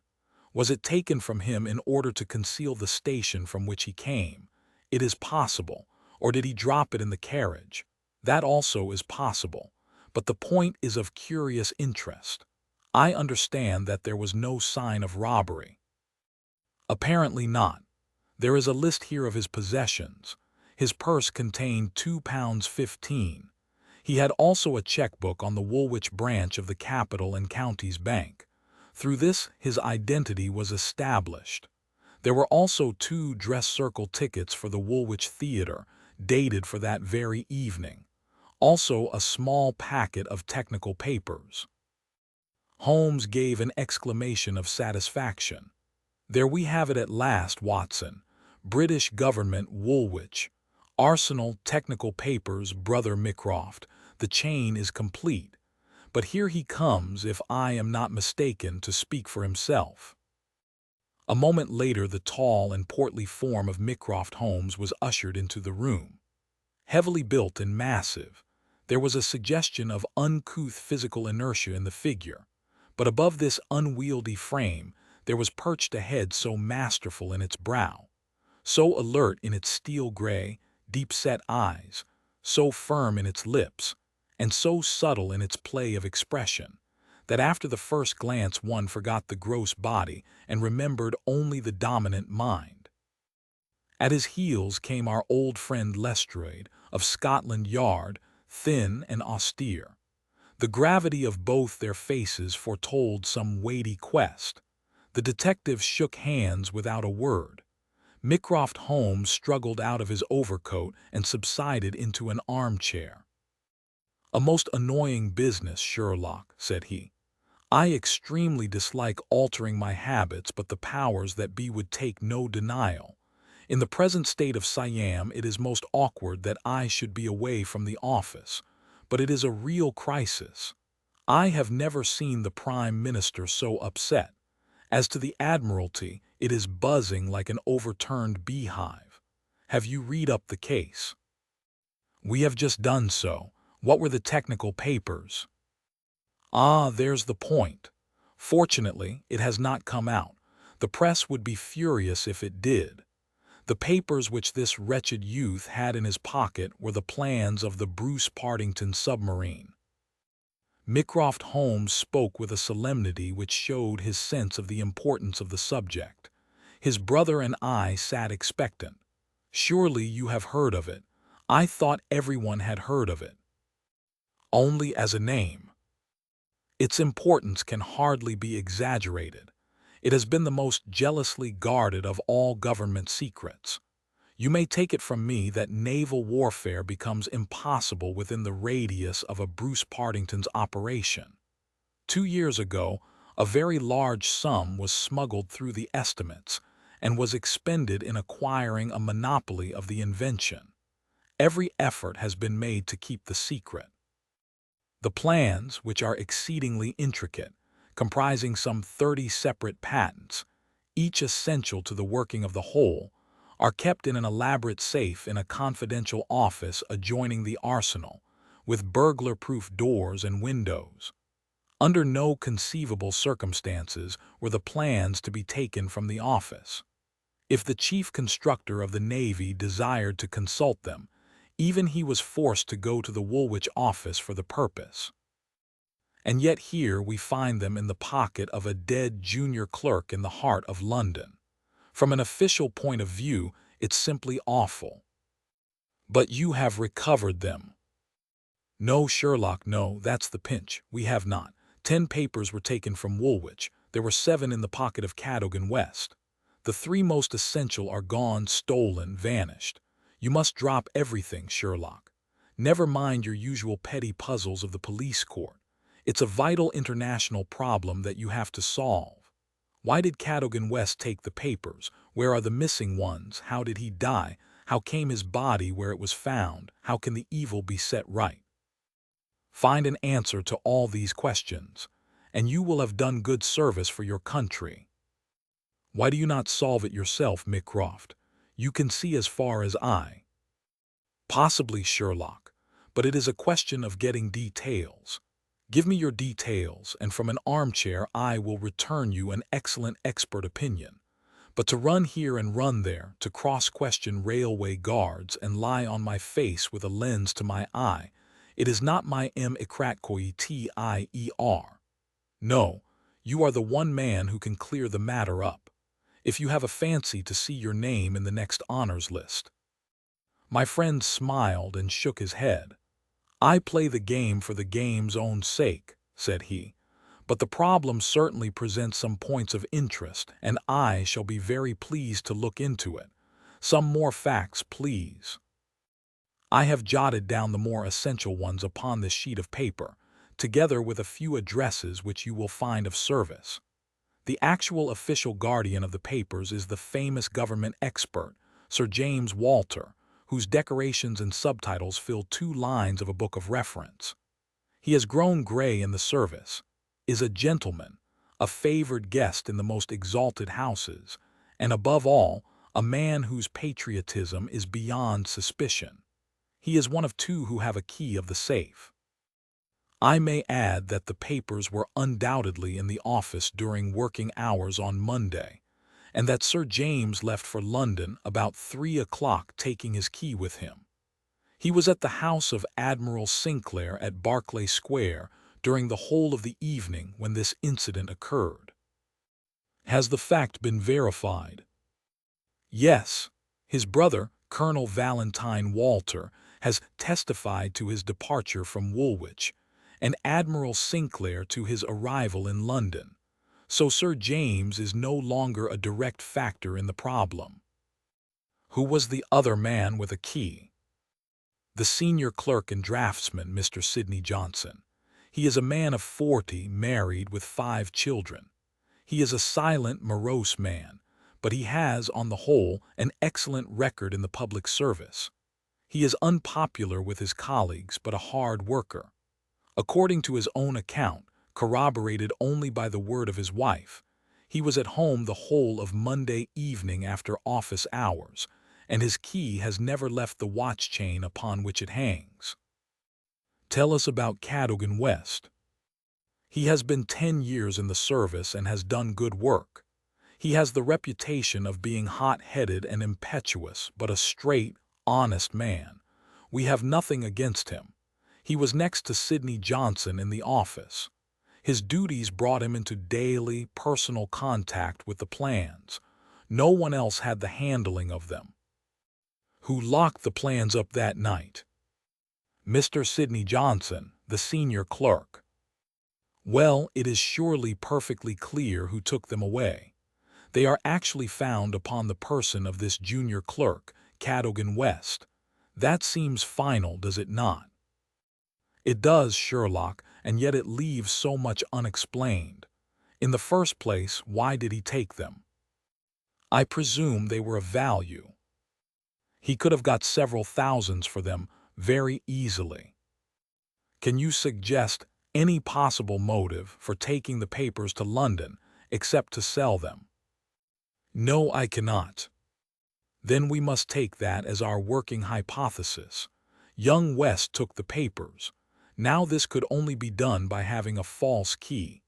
Was it taken from him in order to conceal the station from which he came? It is possible. Or did he drop it in the carriage? That also is possible. But the point is of curious interest. I understand that there was no sign of robbery. Apparently not. There is a list here of his possessions. His purse contained £2.15. He had also a checkbook on the Woolwich branch of the Capital and Counties Bank. Through this, his identity was established. There were also 2 dress circle tickets for the Woolwich Theatre, dated for that very evening. Also a small packet of technical papers. Holmes gave an exclamation of satisfaction. There we have it at last, Watson. British Government, Woolwich. Arsenal, technical papers, brother Mycroft. The chain is complete. But here he comes, if I am not mistaken, to speak for himself. A moment later, the tall and portly form of Mycroft Holmes was ushered into the room. Heavily built and massive, there was a suggestion of uncouth physical inertia in the figure, but above this unwieldy frame there was perched a head so masterful in its brow, so alert in its steel-gray, deep-set eyes, so firm in its lips, and so subtle in its play of expression, that after the first glance one forgot the gross body and remembered only the dominant mind. At his heels came our old friend Lestrade, of Scotland Yard, thin and austere. The gravity of both their faces foretold some weighty quest. The detective shook hands without a word. Mycroft Holmes struggled out of his overcoat and subsided into an armchair. "A most annoying business, Sherlock," said he. "I extremely dislike altering my habits, but the powers that be would take no denial. In the present state of Siam, it is most awkward that I should be away from the office, but it is a real crisis. I have never seen the Prime Minister so upset. As to the Admiralty, it is buzzing like an overturned beehive. Have you read up the case?" "We have just done so. What were the technical papers?" "Ah, there's the point. Fortunately, it has not come out. The press would be furious if it did. The papers which this wretched youth had in his pocket were the plans of the Bruce Partington submarine." Mycroft Holmes spoke with a solemnity which showed his sense of the importance of the subject. His brother and I sat expectant. "Surely you have heard of it. I thought everyone had heard of it." "Only as a name. Its importance can hardly be exaggerated. It has been the most jealously guarded of all government secrets. You may take it from me that naval warfare becomes impossible within the radius of a Bruce Partington's operation. 2 years ago, a very large sum was smuggled through the estimates and was expended in acquiring a monopoly of the invention. Every effort has been made to keep the secret. The plans, which are exceedingly intricate, comprising some 30 separate patents, each essential to the working of the whole, are kept in an elaborate safe in a confidential office adjoining the arsenal, with burglar-proof doors and windows. Under no conceivable circumstances were the plans to be taken from the office. If the chief constructor of the Navy desired to consult them, even he was forced to go to the Woolwich office for the purpose. And yet here we find them in the pocket of a dead junior clerk in the heart of London. From an official point of view, it's simply awful. But you have recovered them." "No, Sherlock, no, that's the pinch. We have not. 10 papers were taken from Woolwich. There were 7 in the pocket of Cadogan West. The 3 most essential are gone, stolen, vanished. You must drop everything, Sherlock. Never mind your usual petty puzzles of the police court. It's a vital international problem that you have to solve. Why did Cadogan West take the papers? Where are the missing ones? How did he die? How came his body where it was found? How can the evil be set right? Find an answer to all these questions, and you will have done good service for your country. Why do you not solve it yourself, Mycroft? You can see as far as I." "Possibly, Sherlock, but it is a question of getting details. Give me your details, and from an armchair I will return you an excellent expert opinion. But to run here and run there, to cross-question railway guards and lie on my face with a lens to my eye, it is not my tier. No, you are the one man who can clear the matter up, if you have a fancy to see your name in the next honors list." My friend smiled and shook his head. "I play the game for the game's own sake," said he, "but the problem certainly presents some points of interest, and I shall be very pleased to look into it. Some more facts, please." I have jotted down the more essential ones upon this sheet of paper, together with a few addresses which you will find of service. The actual official guardian of the papers is the famous government expert, Sir James Walter, whose decorations and subtitles fill 2 lines of a book of reference. He has grown gray in the service, is a gentleman, a favored guest in the most exalted houses, and above all, a man whose patriotism is beyond suspicion. He is one of two who have a key of the safe. I may add that the papers were undoubtedly in the office during working hours on Monday, and that Sir James left for London about 3 o'clock taking his key with him. He was at the house of Admiral Sinclair at Berkeley Square during the whole of the evening when this incident occurred. Has the fact been verified? Yes. His brother, Colonel Valentine Walter, has testified to his departure from Woolwich, and Admiral Sinclair to his arrival in London, so Sir James is no longer a direct factor in the problem. Who was the other man with a key? The senior clerk and draftsman, Mr. Sidney Johnson. He is a man of 40, married with 5 children. He is a silent, morose man, but he has, on the whole, an excellent record in the public service. He is unpopular with his colleagues, but a hard worker. According to his own account, corroborated only by the word of his wife, he was at home the whole of Monday evening after office hours, and his key has never left the watch chain upon which it hangs. Tell us about Cadogan West. He has been 10 years in the service and has done good work. He has the reputation of being hot-headed and impetuous, but a straight, honest man. We have nothing against him. He was next to Sidney Johnson in the office. His duties brought him into daily, personal contact with the plans. No one else had the handling of them. Who locked the plans up that night? Mr. Sidney Johnson, the senior clerk. Well, it is surely perfectly clear who took them away. They are actually found upon the person of this junior clerk, Cadogan West. That seems final, does it not? It does, Sherlock, and yet it leaves so much unexplained. In the first place, why did he take them? I presume they were of value. He could have got several thousands for them very easily. Can you suggest any possible motive for taking the papers to London except to sell them? No, I cannot. Then we must take that as our working hypothesis. Young West took the papers. Now this could only be done by having a false key.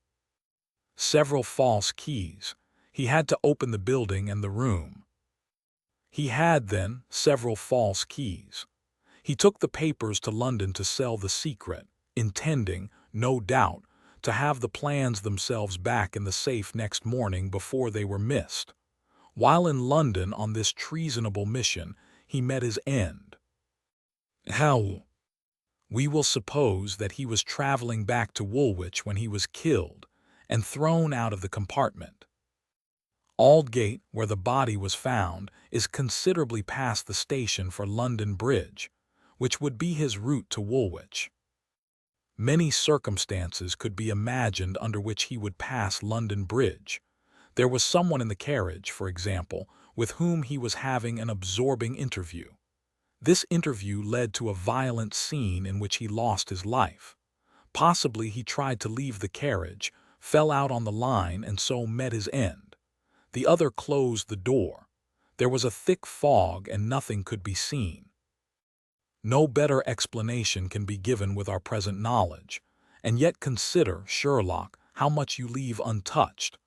Several false keys. He had to open the building and the room. He had, then, several false keys. He took the papers to London to sell the secret, intending, no doubt, to have the plans themselves back in the safe next morning before they were missed. While in London on this treasonable mission, he met his end. How? We will suppose that he was traveling back to Woolwich when he was killed and thrown out of the compartment. Aldgate, where the body was found, is considerably past the station for London Bridge, which would be his route to Woolwich. Many circumstances could be imagined under which he would pass London Bridge. There was someone in the carriage, for example, with whom he was having an absorbing interview. This interview led to a violent scene in which he lost his life. Possibly he tried to leave the carriage, fell out on the line, and so met his end. The other closed the door. There was a thick fog and nothing could be seen. No better explanation can be given with our present knowledge. And yet consider, Sherlock, how much you leave untouched.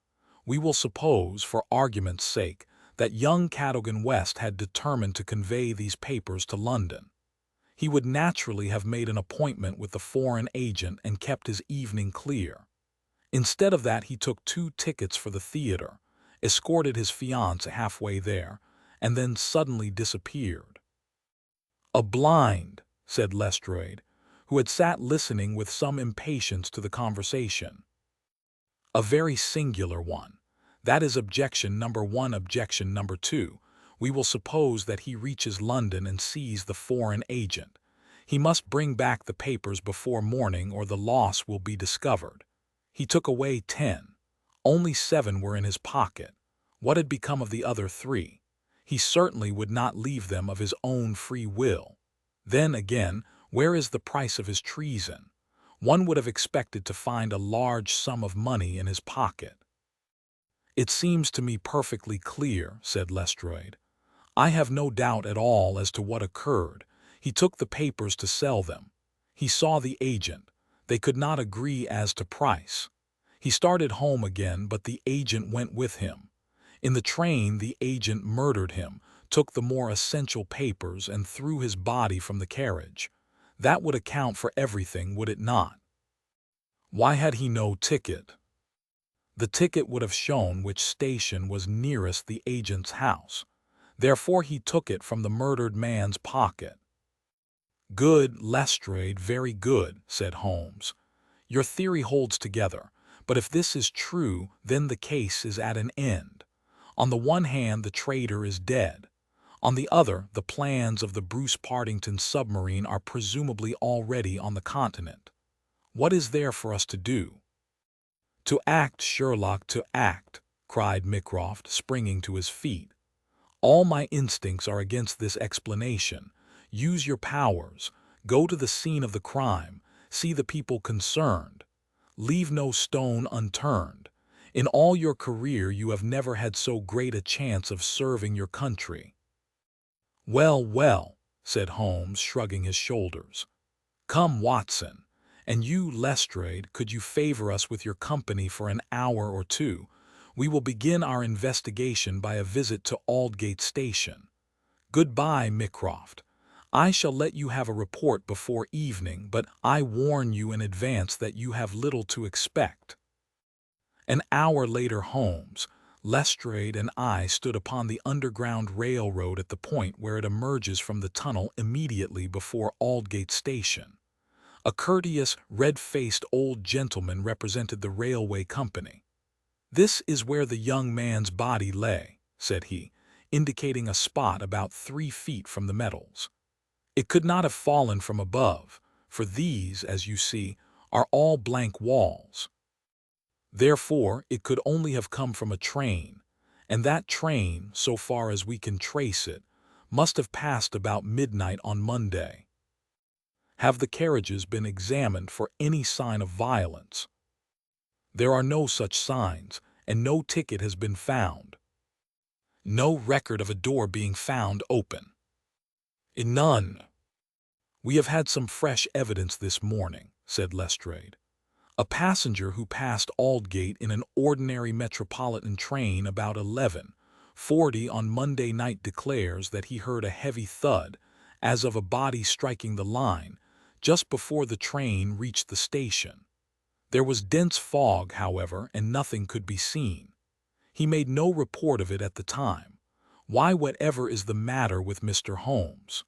We will suppose, for argument's sake, that young Cadogan West had determined to convey these papers to London. He would naturally have made an appointment with the foreign agent and kept his evening clear. Instead of that, he took 2 tickets for the theater, escorted his fiancée halfway there, and then suddenly disappeared. A blind, said Lestrade, who had sat listening with some impatience to the conversation. A very singular one. That is objection number 1. Objection number 2. We will suppose that he reaches London and sees the foreign agent. He must bring back the papers before morning or the loss will be discovered. He took away 10. Only 7 were in his pocket. What had become of the other 3? He certainly would not leave them of his own free will. Then, again, where is the price of his treason? One would have expected to find a large sum of money in his pocket. "It seems to me perfectly clear," said Lestrade. "I have no doubt at all as to what occurred. He took the papers to sell them. He saw the agent. They could not agree as to price. He started home again, but the agent went with him. In the train, the agent murdered him, took the more essential papers, and threw his body from the carriage. That would account for everything, would it not? Why had he no ticket? The ticket would have shown which station was nearest the agent's house. Therefore he took it from the murdered man's pocket." "Good, Lestrade, very good," said Holmes. "Your theory holds together, but if this is true, then the case is at an end. On the one hand, the traitor is dead. On the other, the plans of the Bruce Partington submarine are presumably already on the continent. What is there for us to do?" "To act, Sherlock, to act," cried Mycroft, springing to his feet. "All my instincts are against this explanation. Use your powers. Go to the scene of the crime. See the people concerned. Leave no stone unturned. In all your career you have never had so great a chance of serving your country." "Well, well," said Holmes, shrugging his shoulders. "Come, Watson. And you, Lestrade, could you favor us with your company for an hour or two? We will begin our investigation by a visit to Aldgate Station. Goodbye, Mycroft. I shall let you have a report before evening, but I warn you in advance that you have little to expect." An hour later Holmes, Lestrade, and I stood upon the Underground Railroad at the point where it emerges from the tunnel immediately before Aldgate Station. A courteous, red-faced old gentleman represented the railway company. "This is where the young man's body lay," said he, indicating a spot about 3 feet from the metals. "It could not have fallen from above, for these, as you see, are all blank walls. Therefore, it could only have come from a train, and that train, so far as we can trace it, must have passed about midnight on Monday." "Have the carriages been examined for any sign of violence?" "There are no such signs, and no ticket has been found." "No record of a door being found open?" "None." "We have had some fresh evidence this morning," said Lestrade. "A passenger who passed Aldgate in an ordinary metropolitan train about 11:40 on Monday night declares that he heard a heavy thud, as of a body striking the line, just before the train reached the station. There was dense fog, however, and nothing could be seen. He made no report of it at the time. Why, whatever is the matter with Mr. Holmes?"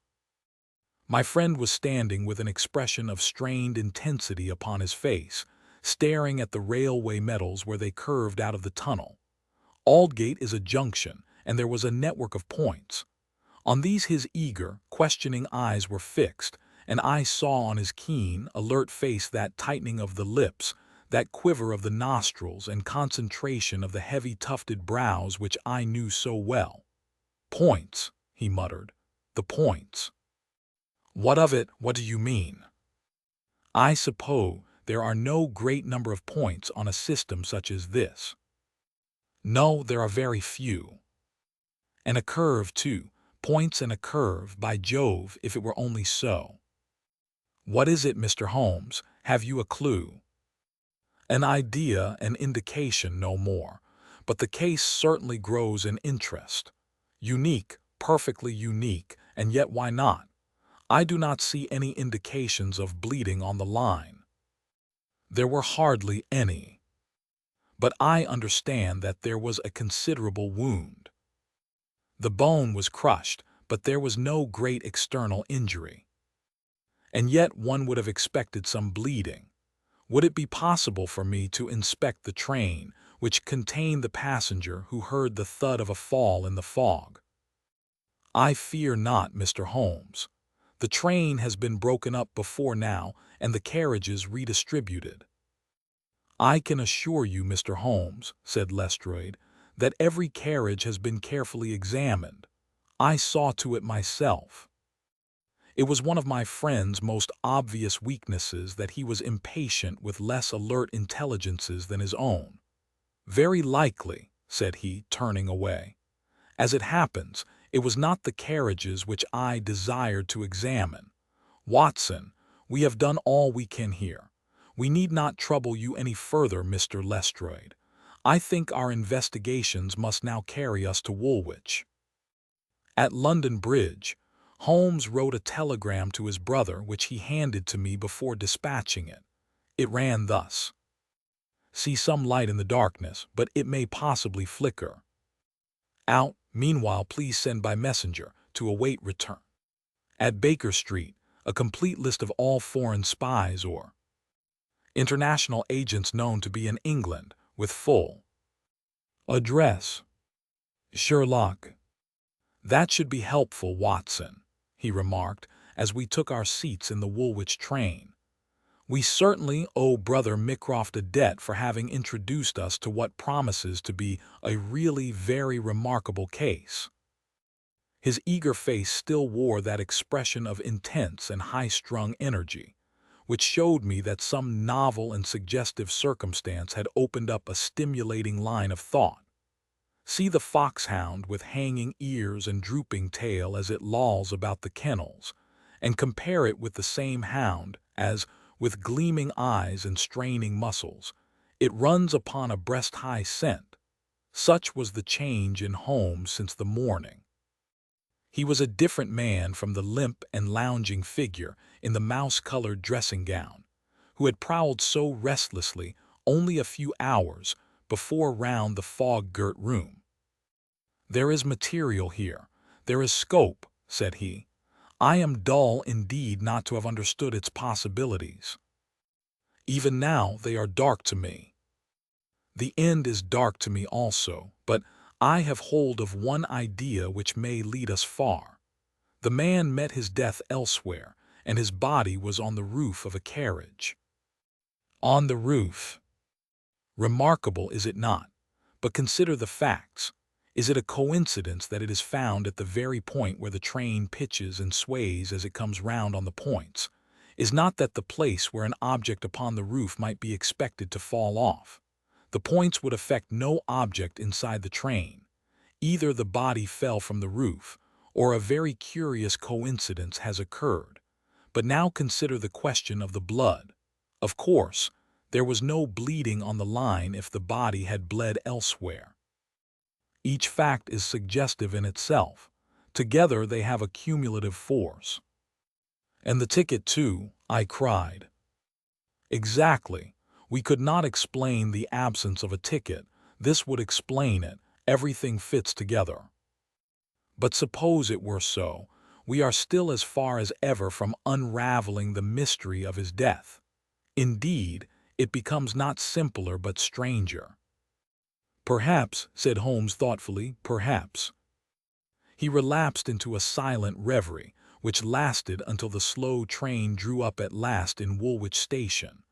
My friend was standing with an expression of strained intensity upon his face, staring at the railway metals where they curved out of the tunnel. Aldgate is a junction, and there was a network of points. On these his eager, questioning eyes were fixed, and I saw on his keen, alert face that tightening of the lips, that quiver of the nostrils, and concentration of the heavy tufted brows which I knew so well. "Points," he muttered. "The points." "What of it? What do you mean?" "I suppose there are no great number of points on a system such as this." "No, there are very few." "And a curve, too. Points and a curve, by Jove, if it were only so." "What is it, Mr. Holmes? Have you a clue?" "An idea, an indication, no more. But the case certainly grows in interest. Unique, perfectly unique, and yet why not? I do not see any indications of bleeding on the line." "There were hardly any. But I understand that there was a considerable wound." "The bone was crushed, but there was no great external injury." "And yet one would have expected some bleeding. Would it be possible for me to inspect the train, which contained the passenger who heard the thud of a fall in the fog?" "I fear not, Mr. Holmes. The train has been broken up before now, and the carriages redistributed." "I can assure you, Mr. Holmes," said Lestrade, "that every carriage has been carefully examined. I saw to it myself." It was one of my friend's most obvious weaknesses that he was impatient with less alert intelligences than his own. "Very likely," said he, turning away. "As it happens, it was not the carriages which I desired to examine. Watson, we have done all we can here. We need not trouble you any further, Mr. Lestrade. I think our investigations must now carry us to Woolwich." At London Bridge, Holmes wrote a telegram to his brother which he handed to me before dispatching it. It ran thus: "See some light in the darkness, but it may possibly flicker. Out. Meanwhile, please send by messenger to await return. At Baker Street, a complete list of all foreign spies or international agents known to be in England, with full address. Sherlock." "That should be helpful, Watson," he remarked as we took our seats in the Woolwich train. "We certainly owe Brother Mycroft a debt for having introduced us to what promises to be a really very remarkable case." His eager face still wore that expression of intense and high-strung energy, which showed me that some novel and suggestive circumstance had opened up a stimulating line of thought. See the foxhound with hanging ears and drooping tail as it lolls about the kennels, and compare it with the same hound as, with gleaming eyes and straining muscles, it runs upon a breast-high scent. Such was the change in Holmes since the morning. He was a different man from the limp and lounging figure in the mouse-colored dressing-gown, who had prowled so restlessly only a few hours before round the fog-girt room. "There is material here. There is scope," said he. "I am dull indeed not to have understood its possibilities. Even now they are dark to me. The end is dark to me also, but I have hold of one idea which may lead us far. The man met his death elsewhere, and his body was on the roof of a carriage." "On the roof. Remarkable, is it not? But consider the facts. Is it a coincidence that it is found at the very point where the train pitches and sways as it comes round on the points? Is not that the place where an object upon the roof might be expected to fall off? The points would affect no object inside the train. Either the body fell from the roof, or a very curious coincidence has occurred. But now consider the question of the blood. Of course, there was no bleeding on the line if the body had bled elsewhere. Each fact is suggestive in itself. Together they have a cumulative force." "And the ticket, too," I cried. "Exactly. We could not explain the absence of a ticket. This would explain it. Everything fits together. But suppose it were so, we are still as far as ever from unraveling the mystery of his death. Indeed, it becomes not simpler but stranger." "Perhaps," said Holmes thoughtfully, "perhaps." He relapsed into a silent reverie, which lasted until the slow train drew up at last in Woolwich Station.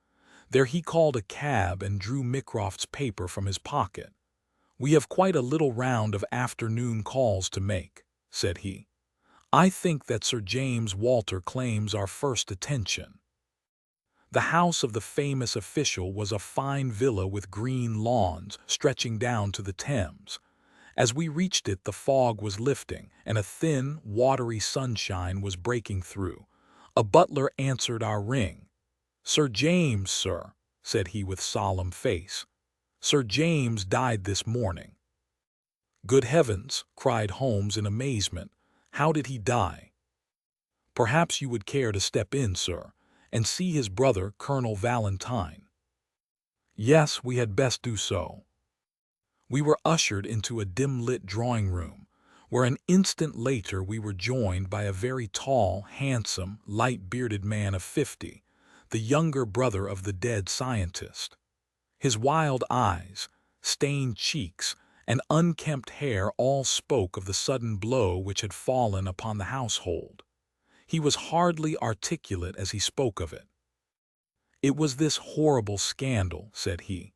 There he called a cab and drew Mycroft's paper from his pocket. "We have quite a little round of afternoon calls to make," said he. "I think that Sir James Walter claims our first attention." The house of the famous official was a fine villa with green lawns stretching down to the Thames. As we reached it, the fog was lifting, and a thin, watery sunshine was breaking through. A butler answered our ring. "Sir James, sir," said he with solemn face. "Sir James died this morning." "Good heavens!" cried Holmes in amazement. "How did he die?" "Perhaps you would care to step in, sir, and see his brother, Colonel Valentine." "Yes, we had best do so." We were ushered into a dim-lit drawing-room, where an instant later we were joined by a very tall, handsome, light-bearded man of 50, the younger brother of the dead scientist. His wild eyes, stained cheeks, and unkempt hair all spoke of the sudden blow which had fallen upon the household. He was hardly articulate as he spoke of it. "It was this horrible scandal," said he.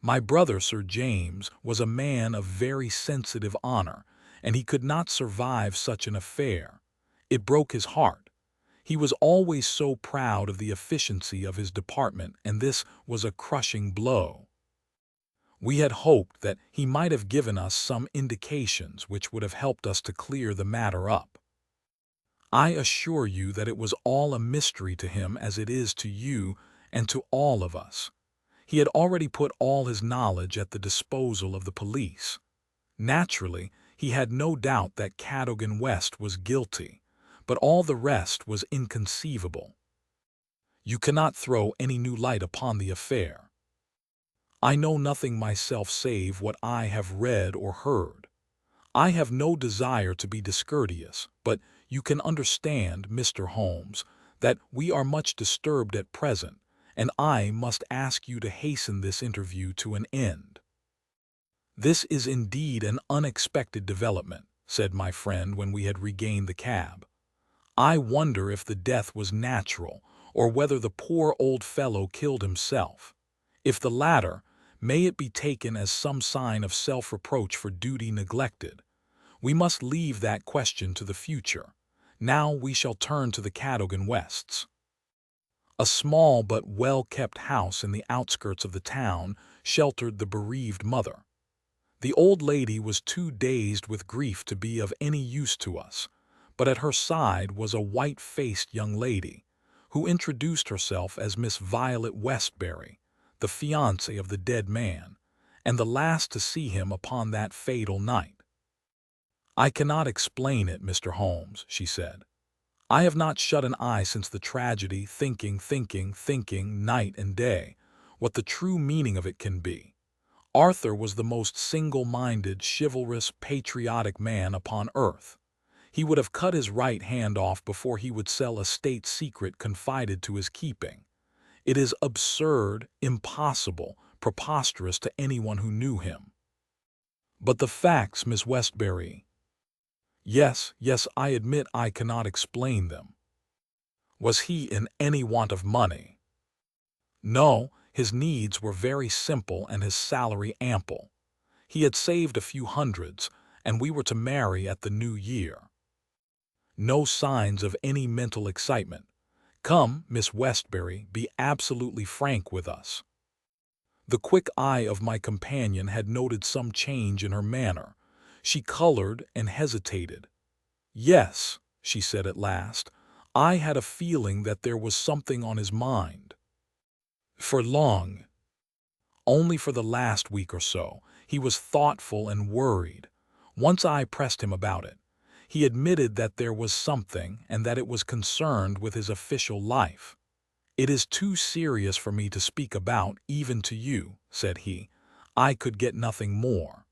"My brother, Sir James, was a man of very sensitive honor, and he could not survive such an affair. It broke his heart. He was always so proud of the efficiency of his department, and this was a crushing blow. We had hoped that he might have given us some indications which would have helped us to clear the matter up. I assure you that it was all a mystery to him as it is to you and to all of us. He had already put all his knowledge at the disposal of the police. Naturally, he had no doubt that Cadogan West was guilty, but all the rest was inconceivable. You cannot throw any new light upon the affair. I know nothing myself save what I have read or heard. I have no desire to be discourteous, but you can understand, Mr. Holmes, that we are much disturbed at present, and I must ask you to hasten this interview to an end. This is indeed an unexpected development, said my friend when we had regained the cab. I wonder if the death was natural, or whether the poor old fellow killed himself. If the latter, may it be taken as some sign of self-reproach for duty neglected. We must leave that question to the future. Now we shall turn to the Cadogan Wests. A small but well-kept house in the outskirts of the town sheltered the bereaved mother. The old lady was too dazed with grief to be of any use to us, but at her side was a white-faced young lady, who introduced herself as Miss Violet Westbury, the fiancée of the dead man, and the last to see him upon that fatal night. I cannot explain it, Mr. Holmes, she said. I have not shut an eye since the tragedy, thinking night and day, what the true meaning of it can be. Arthur was the most single-minded, chivalrous, patriotic man upon earth. He would have cut his right hand off before he would sell a state secret confided to his keeping. It is absurd, impossible, preposterous to anyone who knew him. But the facts, Miss Westbury. Yes, I admit I cannot explain them. Was he in any want of money? No, his needs were very simple and his salary ample. He had saved a few hundreds, and we were to marry at the new year. No signs of any mental excitement. Come, Miss Westbury, be absolutely frank with us. The quick eye of my companion had noted some change in her manner. She colored and hesitated. Yes, she said at last, I had a feeling that there was something on his mind. For long, only for the last week or so, he was thoughtful and worried. Once I pressed him about it. He admitted that there was something and that it was concerned with his official life. It is too serious for me to speak about, even to you, said he. I could get nothing more.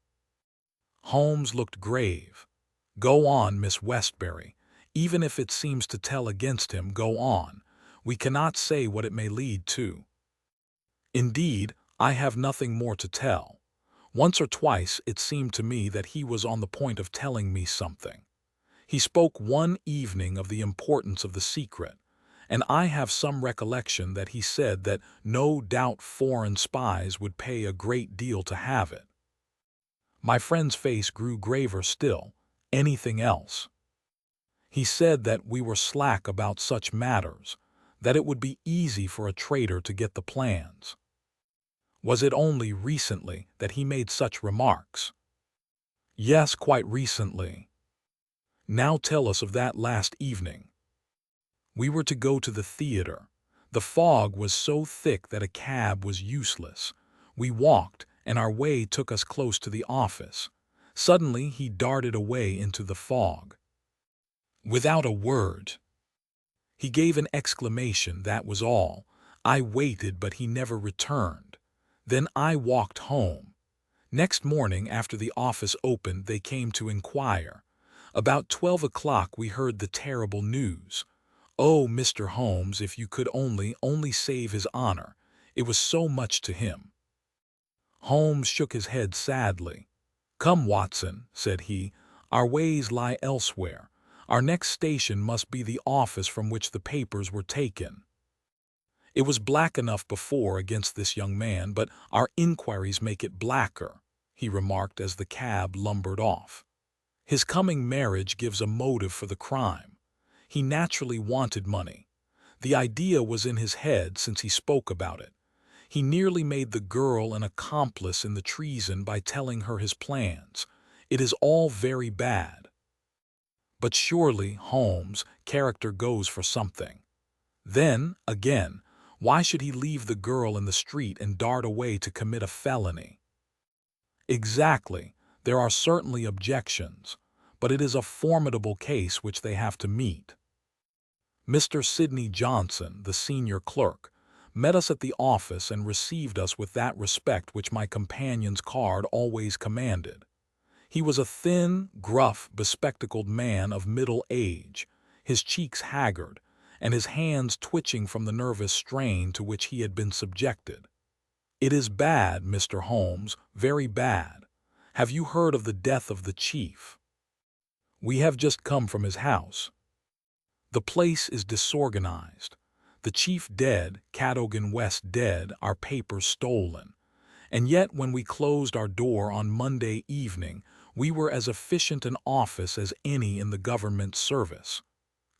Holmes looked grave. Go on, Miss Westbury. Even if it seems to tell against him, go on. We cannot say what it may lead to. Indeed, I have nothing more to tell. Once or twice it seemed to me that he was on the point of telling me something. He spoke one evening of the importance of the secret, and I have some recollection that he said that no doubt foreign spies would pay a great deal to have it. My friend's face grew graver still. Anything else? He said that we were slack about such matters, that it would be easy for a traitor to get the plans. Was it only recently that he made such remarks? Yes, quite recently. Now tell us of that last evening. We were to go to the theater. The fog was so thick that a cab was useless. We walked, and our way took us close to the office. Suddenly he darted away into the fog. Without a word. He gave an exclamation, that was all. I waited, but he never returned. Then I walked home. Next morning, after the office opened, they came to inquire. About 12 o'clock we heard the terrible news. Oh, Mr. Holmes, if you could only save his honor. It was so much to him. Holmes shook his head sadly. Come, Watson, said he, our ways lie elsewhere. Our next station must be the office from which the papers were taken. It was black enough before against this young man, but our inquiries make it blacker, he remarked as the cab lumbered off. His coming marriage gives a motive for the crime. He naturally wanted money. The idea was in his head since he spoke about it. He nearly made the girl an accomplice in the treason by telling her his plans. It is all very bad. But surely, Holmes' character goes for something. Then, again, why should he leave the girl in the street and dart away to commit a felony? Exactly, there are certainly objections, but it is a formidable case which they have to meet. Mr. Sidney Johnson, the senior clerk, met us at the office and received us with that respect which my companion's card always commanded. He was a thin, gruff, bespectacled man of middle age, his cheeks haggard, and his hands twitching from the nervous strain to which he had been subjected. "It is bad, Mr. Holmes, very bad. Have you heard of the death of the chief?" "We have just come from his house. The place is disorganized. The chief dead, Cadogan West dead, our papers stolen. And yet when we closed our door on Monday evening, we were as efficient an office as any in the government service.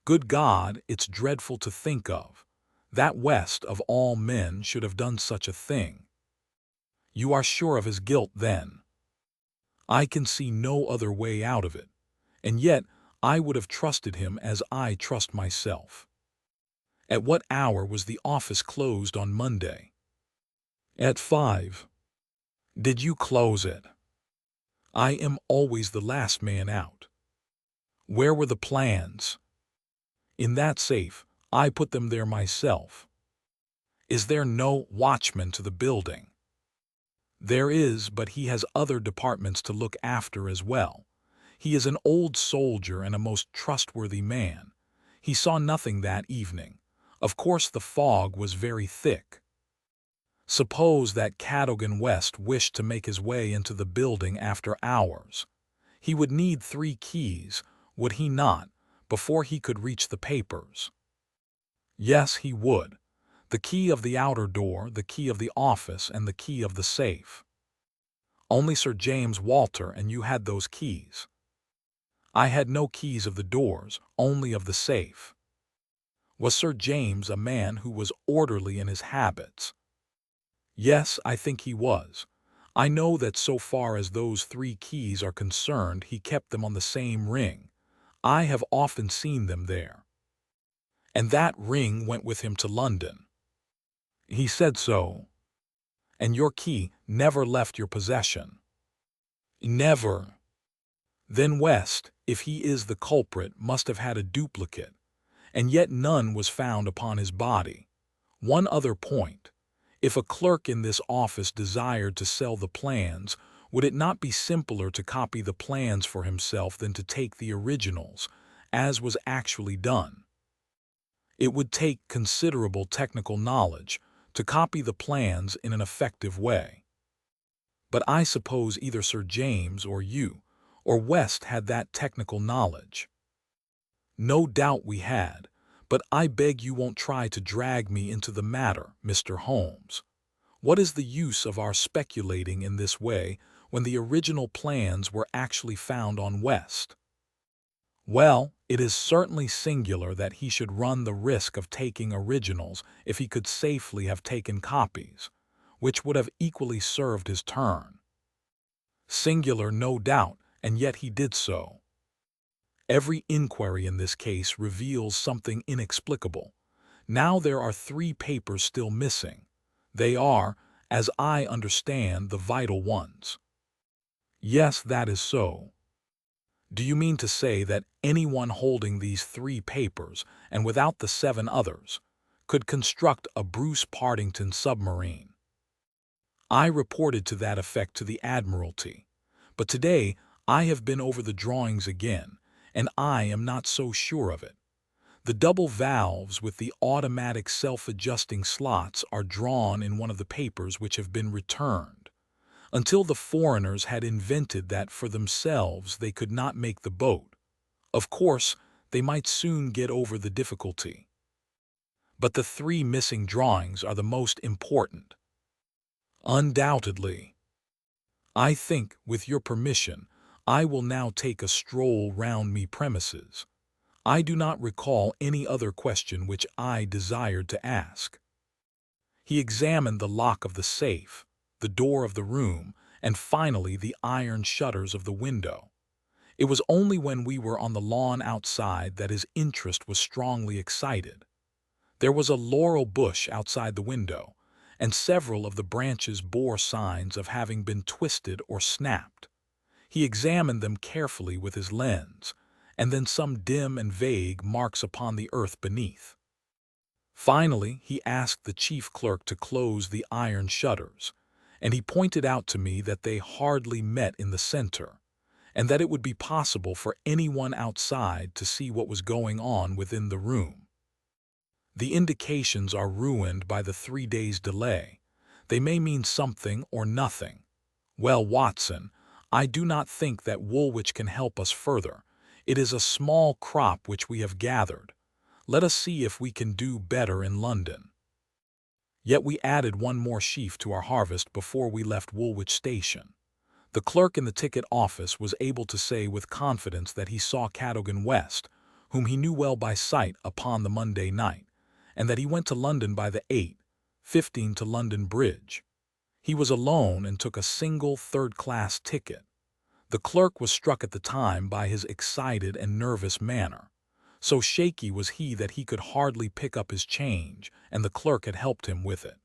Good God, it's dreadful to think of. That West, of all men, should have done such a thing." "You are sure of his guilt, then?" "I can see no other way out of it. And yet I would have trusted him as I trust myself." "At what hour was the office closed on Monday?" "At 5. "Did you close it?" "I am always the last man out." "Where were the plans?" "In that safe. I put them there myself." "Is there no watchman to the building?" "There is, but he has other departments to look after as well. He is an old soldier and a most trustworthy man. He saw nothing that evening. Of course the fog was very thick." "Suppose that Cadogan West wished to make his way into the building after hours. He would need 3 keys, would he not, before he could reach the papers?" "Yes, he would. The key of the outer door, the key of the office, and the key of the safe." "Only Sir James Walter and you had those keys." "I had no keys of the doors, only of the safe." "Was Sir James a man who was orderly in his habits?" "Yes, I think he was. I know that so far as those 3 keys are concerned he kept them on the same ring. I have often seen them there." "And that ring went with him to London?" "He said so." "And your key never left your possession?" "Never." "Then West, if he is the culprit, must have had a duplicate, and yet none was found upon his body. One other point. If a clerk in this office desired to sell the plans, would it not be simpler to copy the plans for himself than to take the originals, as was actually done? It would take considerable technical knowledge to copy the plans in an effective way. But I suppose either Sir James or you or West had that technical knowledge." "No doubt we had, but I beg you won't try to drag me into the matter, Mr. Holmes. What is the use of our speculating in this way when the original plans were actually found on West?" "Well, it is certainly singular that he should run the risk of taking originals if he could safely have taken copies, which would have equally served his turn." "Singular, no doubt, and yet he did so." "Every inquiry in this case reveals something inexplicable. Now there are 3 papers still missing. They are, as I understand, the vital ones." "Yes, that is so." "Do you mean to say that anyone holding these 3 papers, and without the 7 others, could construct a Bruce Partington submarine?" "I reported to that effect to the Admiralty. But today I have been over the drawings again, and I am not so sure of it. The double valves with the automatic self-adjusting slots are drawn in one of the papers which have been returned. Until the foreigners had invented that for themselves they could not make the boat. Of course, they might soon get over the difficulty. But the 3 missing drawings are the most important." "Undoubtedly." "I think, with your permission, I will now take a stroll round me premises. I do not recall any other question which I desired to ask. He examined the lock of the safe, the door of the room, and finally the iron shutters of the window. It was only when we were on the lawn outside that his interest was strongly excited. There was a laurel bush outside the window, and several of the branches bore signs of having been twisted or snapped. He examined them carefully with his lens, and then some dim and vague marks upon the earth beneath. Finally, he asked the chief clerk to close the iron shutters, and he pointed out to me that they hardly met in the center, and that it would be possible for anyone outside to see what was going on within the room. The indications are ruined by the 3 days' delay. They may mean something or nothing. Well, Watson, I do not think that Woolwich can help us further. It is a small crop which we have gathered. Let us see if we can do better in London. Yet we added one more sheaf to our harvest before we left Woolwich Station. The clerk in the ticket office was able to say with confidence that he saw Cadogan West, whom he knew well by sight, upon the Monday night, and that he went to London by the 8:15 to London Bridge. He was alone and took a single third-class ticket. The clerk was struck at the time by his excited and nervous manner. So shaky was he that he could hardly pick up his change, and the clerk had helped him with it.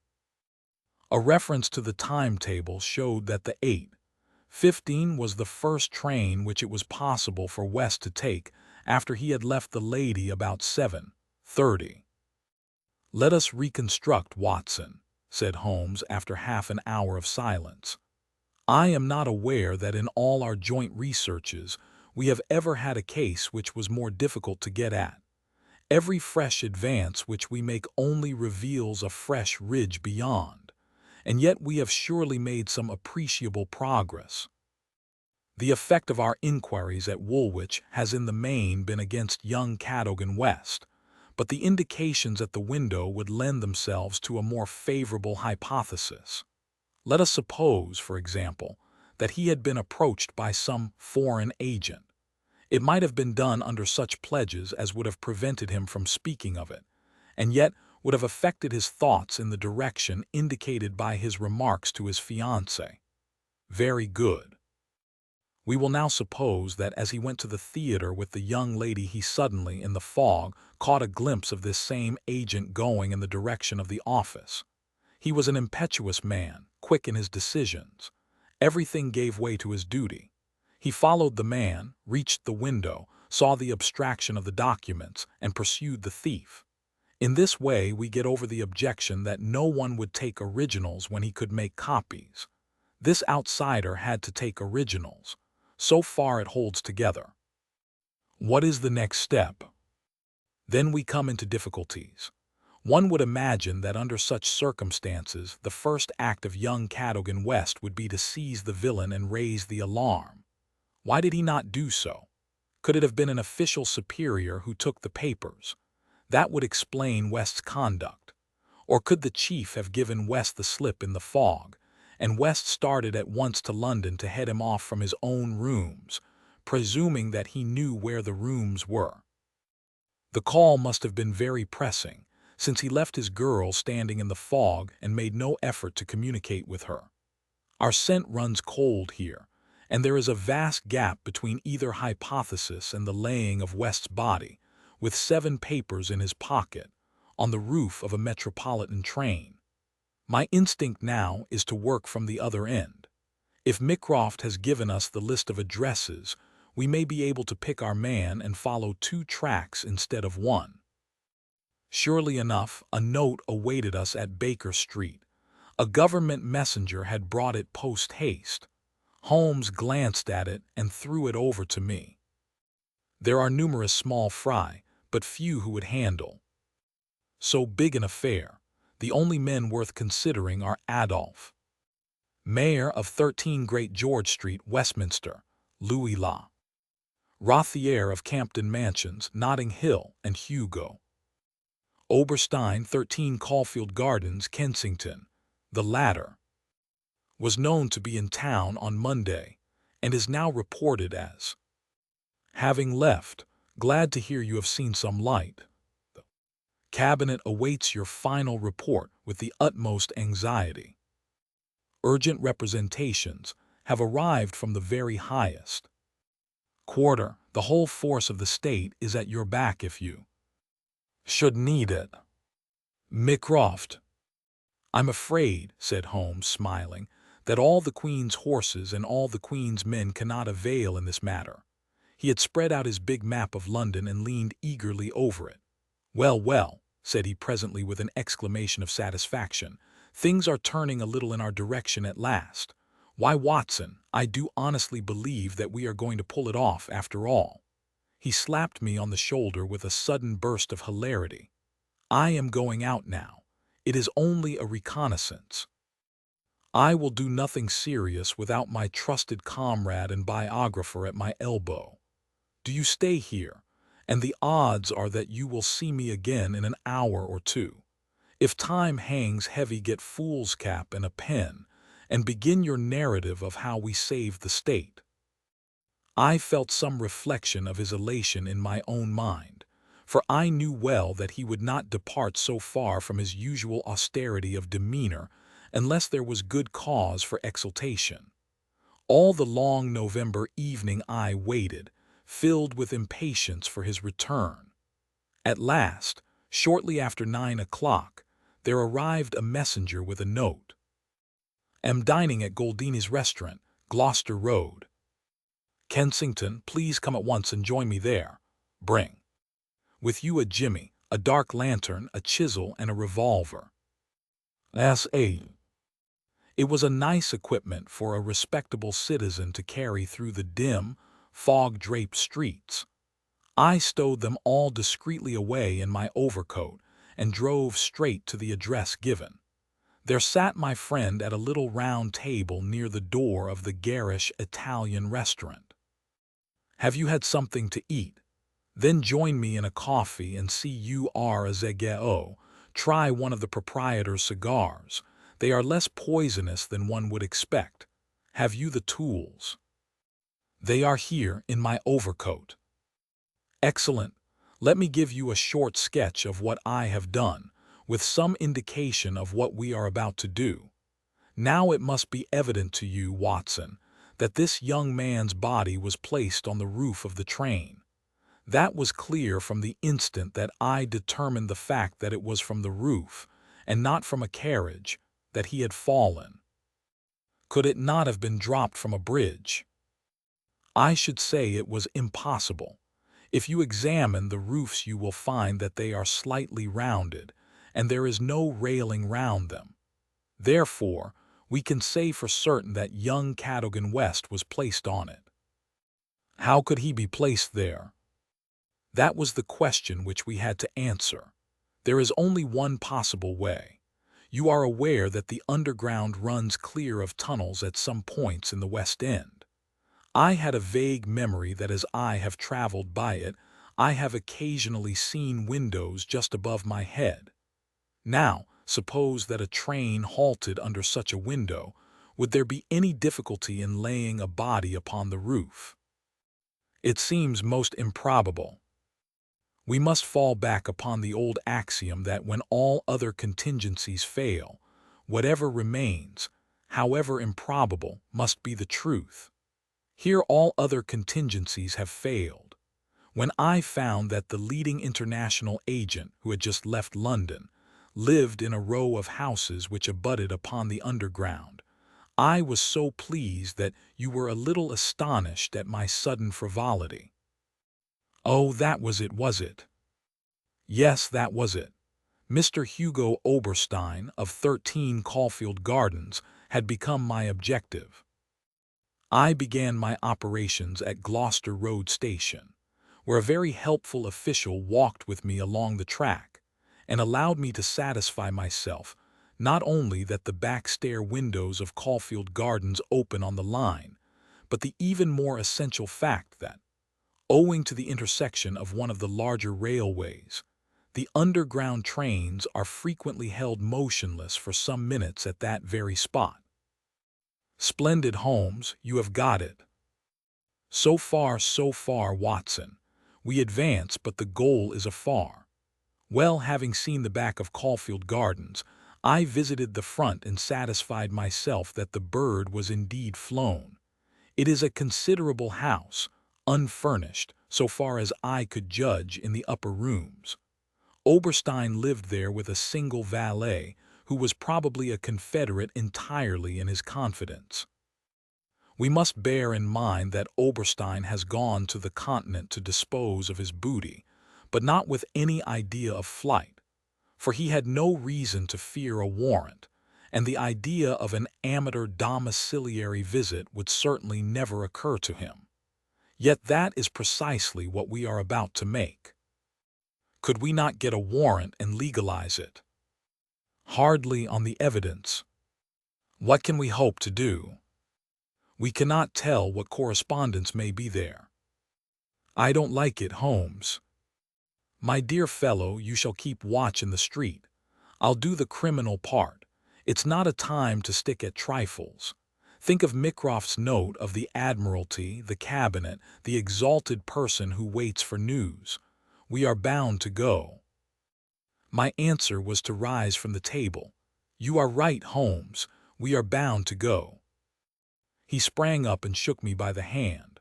A reference to the timetable showed that the 8:15 was the first train which it was possible for West to take after he had left the lady about 7:30. "Let us reconstruct, Watson," said Holmes after half an hour of silence. "I am not aware that in all our joint researches we have ever had a case which was more difficult to get at. Every fresh advance which we make only reveals a fresh ridge beyond, and yet we have surely made some appreciable progress. The effect of our inquiries at Woolwich has in the main been against young Cadogan West, but the indications at the window would lend themselves to a more favorable hypothesis. Let us suppose, for example, that he had been approached by some foreign agent. It might have been done under such pledges as would have prevented him from speaking of it, and yet would have affected his thoughts in the direction indicated by his remarks to his fiancée. Very good. We will now suppose that as he went to the theater with the young lady he suddenly, in the fog, caught a glimpse of this same agent going in the direction of the office. He was an impetuous man, quick in his decisions. Everything gave way to his duty. He followed the man, reached the window, saw the abstraction of the documents, and pursued the thief. In this way we get over the objection that no one would take originals when he could make copies. This outsider had to take originals. So far it holds together. What is the next step? Then we come into difficulties. One would imagine that under such circumstances the first act of young Cadogan West would be to seize the villain and raise the alarm. Why did he not do so? Could it have been an official superior who took the papers? That would explain West's conduct. Or could the chief have given West the slip in the fog, and West started at once to London to head him off from his own rooms, presuming that he knew where the rooms were? The call must have been very pressing, since he left his girl standing in the fog and made no effort to communicate with her. Our scent runs cold here, and there is a vast gap between either hypothesis and the laying of West's body, with 7 papers in his pocket, on the roof of a metropolitan train. My instinct now is to work from the other end. If Mycroft has given us the list of addresses, we may be able to pick our man and follow 2 tracks instead of 1. Surely enough, a note awaited us at Baker Street. A government messenger had brought it post-haste. Holmes glanced at it and threw it over to me. There are numerous small fry, but few who would handle so big an affair. The only men worth considering are Adolphe, Mayor of 13 Great George Street, Westminster, Louis La, Rothier of Campden Mansions, Notting Hill, and Hugo Oberstein, 13 Caulfield Gardens, Kensington. The latter was known to be in town on Monday, and is now reported as having left Glad to hear you have seen some light. The cabinet awaits your final report with the utmost anxiety. Urgent representations have arrived from the very highest quarter. The whole force of the state is at your back if you should need it. Mycroft. I'm afraid, said Holmes, smiling, that all the Queen's horses and all the Queen's men cannot avail in this matter. He had spread out his big map of London and leaned eagerly over it. Well, well, said he presently with an exclamation of satisfaction, things are turning a little in our direction at last. Why, Watson, I do honestly believe that we are going to pull it off after all. He slapped me on the shoulder with a sudden burst of hilarity. I am going out now. It is only a reconnaissance. I will do nothing serious without my trusted comrade and biographer at my elbow. Do you stay here, and the odds are that you will see me again in an hour or two. If time hangs heavy, get foolscap and a pen, and begin your narrative of how we saved the state. I felt some reflection of his elation in my own mind, for I knew well that he would not depart so far from his usual austerity of demeanor unless there was good cause for exultation. All the long November evening I waited, filled with impatience for his return. At last, shortly after 9 o'clock, there arrived a messenger with a note. Am dining at Goldini's restaurant, Gloucester Road. Kensington, please come at once and join me there. Bring with you a jimmy, a dark lantern, a chisel, and a revolver. S.A. It was a nice equipment for a respectable citizen to carry through the dim, fog-draped streets. I stowed them all discreetly away in my overcoat and drove straight to the address given. There sat my friend at a little round table near the door of the garish Italian restaurant. Have you had something to eat? Then join me in a coffee and see you are a zegeo. Try one of the proprietor's cigars. They are less poisonous than one would expect. Have you the tools? They are here in my overcoat. Excellent. Let me give you a short sketch of what I have done, with some indication of what we are about to do. Now it must be evident to you, Watson, that this young man's body was placed on the roof of the train. That was clear from the instant that I determined the fact that it was from the roof, and not from a carriage, that he had fallen. Could it not have been dropped from a bridge? I should say it was impossible. If you examine the roofs you will find that they are slightly rounded, and there is no railing round them. Therefore, we can say for certain that young Cadogan West was placed on it. How could he be placed there? That was the question which we had to answer. There is only one possible way. You are aware that the underground runs clear of tunnels at some points in the West End. I had a vague memory that as I have traveled by it, I have occasionally seen windows just above my head. Now, suppose that a train halted under such a window, would there be any difficulty in laying a body upon the roof? It seems most improbable. We must fall back upon the old axiom that when all other contingencies fail, whatever remains, however improbable, must be the truth. Here all other contingencies have failed. When I found that the leading international agent who had just left London lived in a row of houses which abutted upon the underground, I was so pleased that you were a little astonished at my sudden frivolity. Oh, that was it, was it? Yes, that was it. Mr. Hugo Oberstein of 13 Caulfield Gardens had become my objective. I began my operations at Gloucester Road Station, where a very helpful official walked with me along the track and allowed me to satisfy myself not only that the back stair windows of Caulfield Gardens open on the line, but the even more essential fact that, owing to the intersection of one of the larger railways, the underground trains are frequently held motionless for some minutes at that very spot. Splendid, Holmes, you have got it. So far, Watson. We advance, but the goal is afar. Well, having seen the back of Caulfield Gardens, I visited the front and satisfied myself that the bird was indeed flown. It is a considerable house, unfurnished, so far as I could judge in the upper rooms. Oberstein lived there with a single valet, who was probably a Confederate entirely in his confidence. We must bear in mind that Oberstein has gone to the continent to dispose of his booty, but not with any idea of flight, for he had no reason to fear a warrant, and the idea of an amateur domiciliary visit would certainly never occur to him. Yet that is precisely what we are about to make. Could we not get a warrant and legalize it? Hardly on the evidence. What can we hope to do? We cannot tell what correspondence may be there. I don't like it, Holmes. My dear fellow, you shall keep watch in the street. I'll do the criminal part. It's not a time to stick at trifles. Think of Mycroft's note of the Admiralty, the Cabinet, the exalted person who waits for news. We are bound to go. My answer was to rise from the table. You are right, Holmes. We are bound to go. He sprang up and shook me by the hand.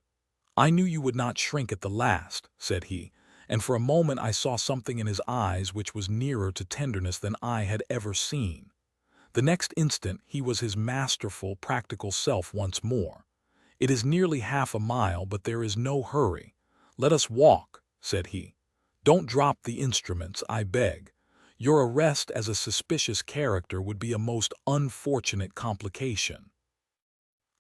I knew you would not shrink at the last, said he, and for a moment I saw something in his eyes which was nearer to tenderness than I had ever seen. The next instant he was his masterful, practical self once more. It is nearly half a mile, but there is no hurry. Let us walk, said he. Don't drop the instruments, I beg. Your arrest as a suspicious character would be a most unfortunate complication.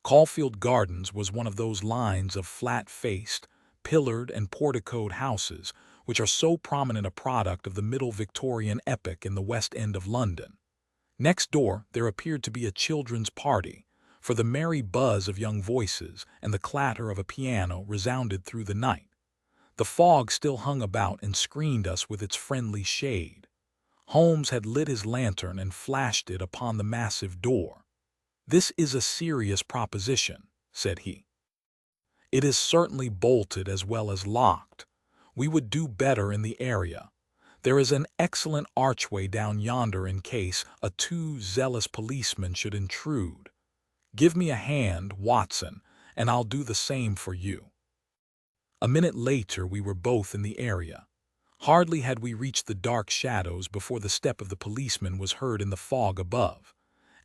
Caulfield Gardens was one of those lines of flat-faced, pillared and porticoed houses which are so prominent a product of the Middle Victorian epoch in the West End of London. Next door there appeared to be a children's party, for the merry buzz of young voices and the clatter of a piano resounded through the night. The fog still hung about and screened us with its friendly shade. Holmes had lit his lantern and flashed it upon the massive door. "This is a serious proposition," said he. "It is certainly bolted as well as locked. We would do better in the area. There is an excellent archway down yonder in case a too zealous policeman should intrude. Give me a hand, Watson, and I'll do the same for you." A minute later we were both in the area. Hardly had we reached the dark shadows before the step of the policeman was heard in the fog above.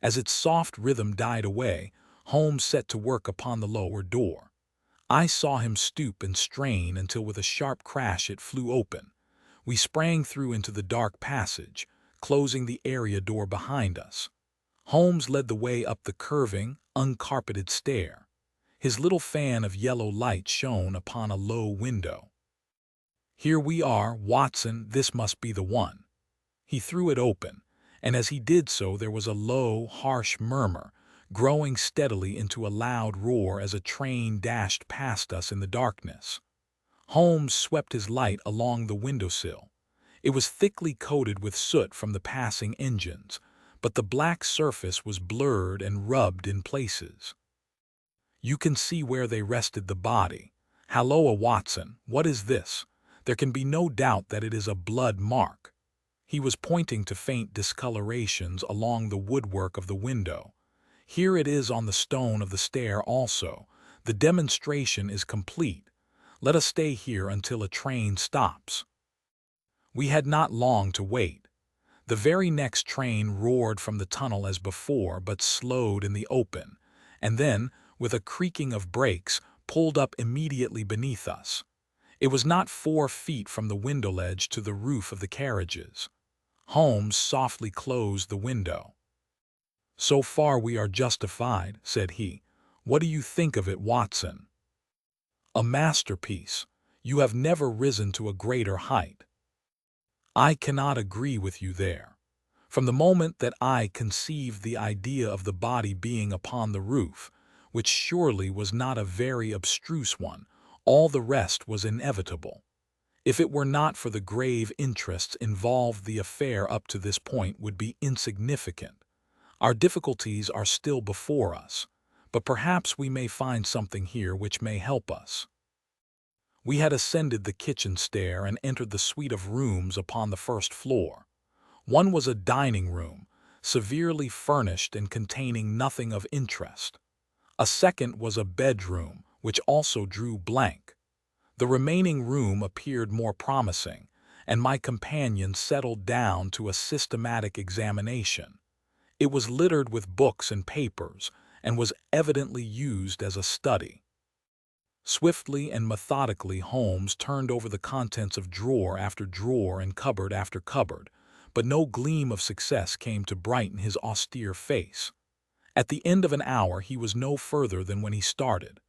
As its soft rhythm died away, Holmes set to work upon the lower door. I saw him stoop and strain until with a sharp crash it flew open. We sprang through into the dark passage, closing the area door behind us. Holmes led the way up the curving, uncarpeted stair. His little fan of yellow light shone upon a low window. "Here we are, Watson, this must be the one." He threw it open, and as he did so there was a low, harsh murmur, growing steadily into a loud roar as a train dashed past us in the darkness. Holmes swept his light along the windowsill. It was thickly coated with soot from the passing engines, but the black surface was blurred and rubbed in places. "You can see where they rested the body. Halloa, Watson, what is this? There can be no doubt that it is a blood mark." He was pointing to faint discolorations along the woodwork of the window. "Here it is on the stone of the stair also. The demonstration is complete. Let us stay here until a train stops." We had not long to wait. The very next train roared from the tunnel as before, but slowed in the open, and then, with a creaking of brakes, pulled up immediately beneath us. It was not 4 feet from the window ledge to the roof of the carriages. Holmes softly closed the window. "So far we are justified," said he. "What do you think of it, Watson?" "A masterpiece. You have never risen to a greater height." "I cannot agree with you there. From the moment that I conceived the idea of the body being upon the roof, which surely was not a very abstruse one, all the rest was inevitable. If it were not for the grave interests involved, the affair up to this point would be insignificant. Our difficulties are still before us, but perhaps we may find something here which may help us." We had ascended the kitchen stair and entered the suite of rooms upon the first floor. One was a dining room, severely furnished and containing nothing of interest. A second was a bedroom, which also drew blank. The remaining room appeared more promising, and my companion settled down to a systematic examination. It was littered with books and papers, and was evidently used as a study. Swiftly and methodically Holmes turned over the contents of drawer after drawer and cupboard after cupboard, but no gleam of success came to brighten his austere face. At the end of an hour he was no further than when he started.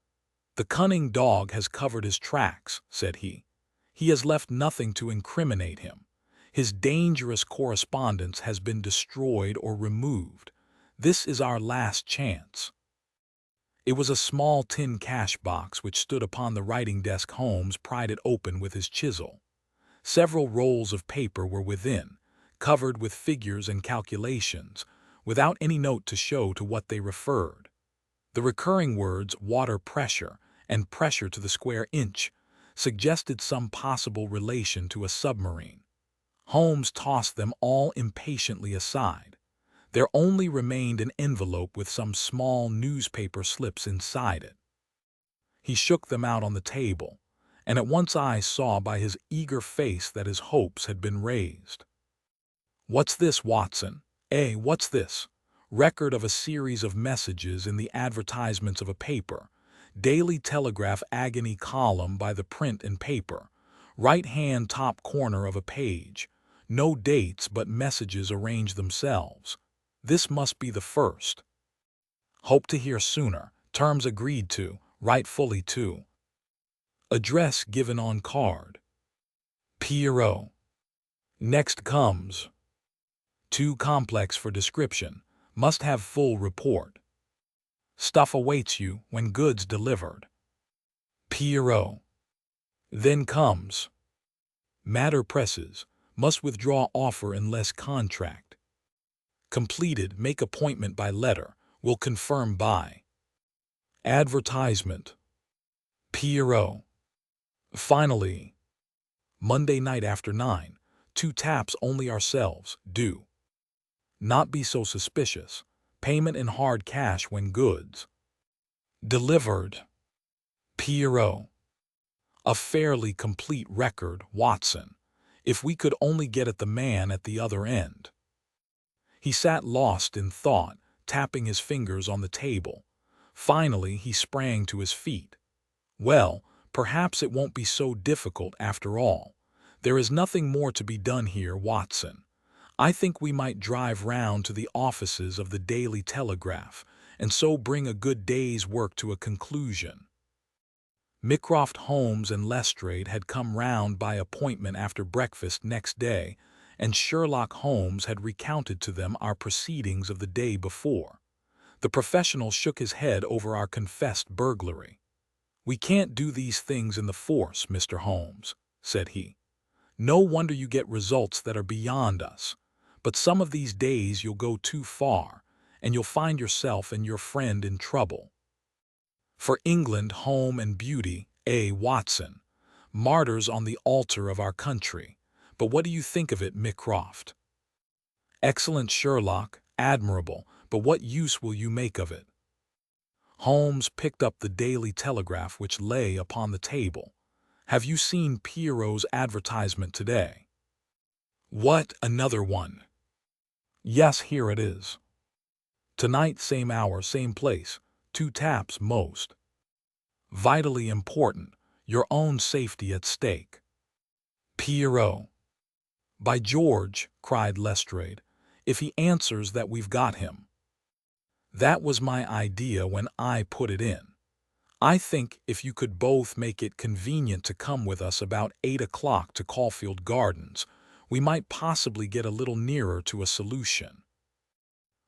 "The cunning dog has covered his tracks," said he. "He has left nothing to incriminate him. His dangerous correspondence has been destroyed or removed. This is our last chance." It was a small tin cash box which stood upon the writing desk. Holmes pried it open with his chisel. Several rolls of paper were within, covered with figures and calculations, without any note to show to what they referred. The recurring words "water pressure" and "pressure to the square inch" suggested some possible relation to a submarine. Holmes tossed them all impatiently aside. There only remained an envelope with some small newspaper slips inside it. He shook them out on the table, and at once I saw by his eager face that his hopes had been raised. "What's this, Watson? What's this?" Record of a series of messages in the advertisements of a paper. Daily Telegraph agony column by the print and paper. Right-hand top corner of a page. No dates but messages arrange themselves. This must be the first. "Hope to hear sooner. Terms agreed to. Write fully to." Address given on card. Pierrot. Next comes. Too complex for description. Must have full report. Stuff awaits you when goods delivered. Pierrot. Then comes. Matter presses. Must withdraw offer unless contract. Completed. Make appointment by letter. Will confirm by. Advertisement. Pierrot. Finally. Monday night after 9. 2 taps only ourselves. Do not be so suspicious. Payment in hard cash when goods delivered. Pierrot. A fairly complete record, Watson, if we could only get at the man at the other end. He sat lost in thought, tapping his fingers on the table. Finally he sprang to his feet. "Well, perhaps it won't be so difficult after all. There is nothing more to be done here, Watson. I think we might drive round to the offices of the Daily Telegraph, and so bring a good day's work to a conclusion." Mycroft, Holmes, and Lestrade had come round by appointment after breakfast next day, and Sherlock Holmes had recounted to them our proceedings of the day before. The professional shook his head over our confessed burglary. "We can't do these things in the force, Mr. Holmes," said he. "No wonder you get results that are beyond us. But some of these days you'll go too far, and you'll find yourself and your friend in trouble. For England, home, and beauty, Watson. Martyrs on the altar of our country. But what do you think of it, Mycroft?" "Excellent, Sherlock, admirable, but what use will you make of it?" Holmes picked up the Daily Telegraph which lay upon the table. "Have you seen Pierrot's advertisement today?" "What, another one?" "Yes, here it is. Tonight, same hour, same place. 2 taps most. Vitally important. Your own safety at stake. Pierrot." "By George," cried Lestrade, "if he answers that we've got him." "That was my idea when I put it in. I think if you could both make it convenient to come with us about 8 o'clock to Caulfield Gardens, we might possibly get a little nearer to a solution."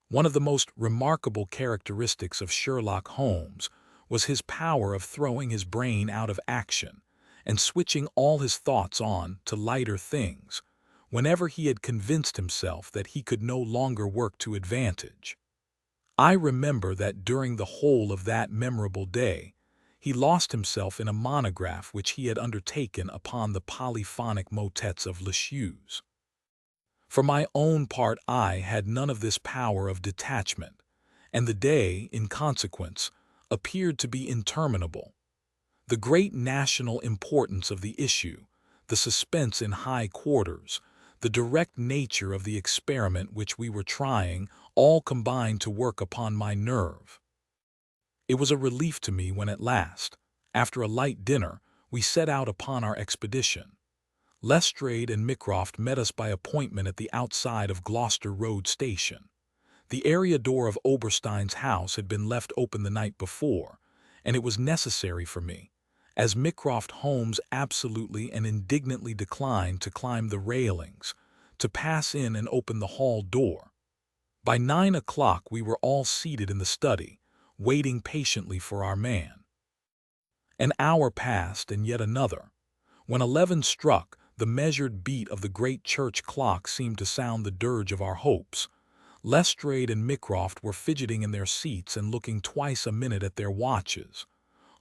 One of the most remarkable characteristics of Sherlock Holmes was his power of throwing his brain out of action and switching all his thoughts on to lighter things, whenever he had convinced himself that he could no longer work to advantage. I remember that during the whole of that memorable day, he lost himself in a monograph which he had undertaken upon the polyphonic motets of Lisieux. For my own part I had none of this power of detachment, and the day, in consequence, appeared to be interminable. The great national importance of the issue, the suspense in high quarters, the direct nature of the experiment which we were trying, all combined to work upon my nerve. It was a relief to me when at last, after a light dinner, we set out upon our expedition. Lestrade and Mycroft met us by appointment at the outside of Gloucester Road Station. The area door of Oberstein's house had been left open the night before, and it was necessary for me, as Mycroft Holmes absolutely and indignantly declined to climb the railings, to pass in and open the hall door. By 9 o'clock we were all seated in the study, waiting patiently for our man. An hour passed and yet another. When 11 struck, the measured beat of the great church clock seemed to sound the dirge of our hopes. Lestrade and Mycroft were fidgeting in their seats and looking twice a minute at their watches.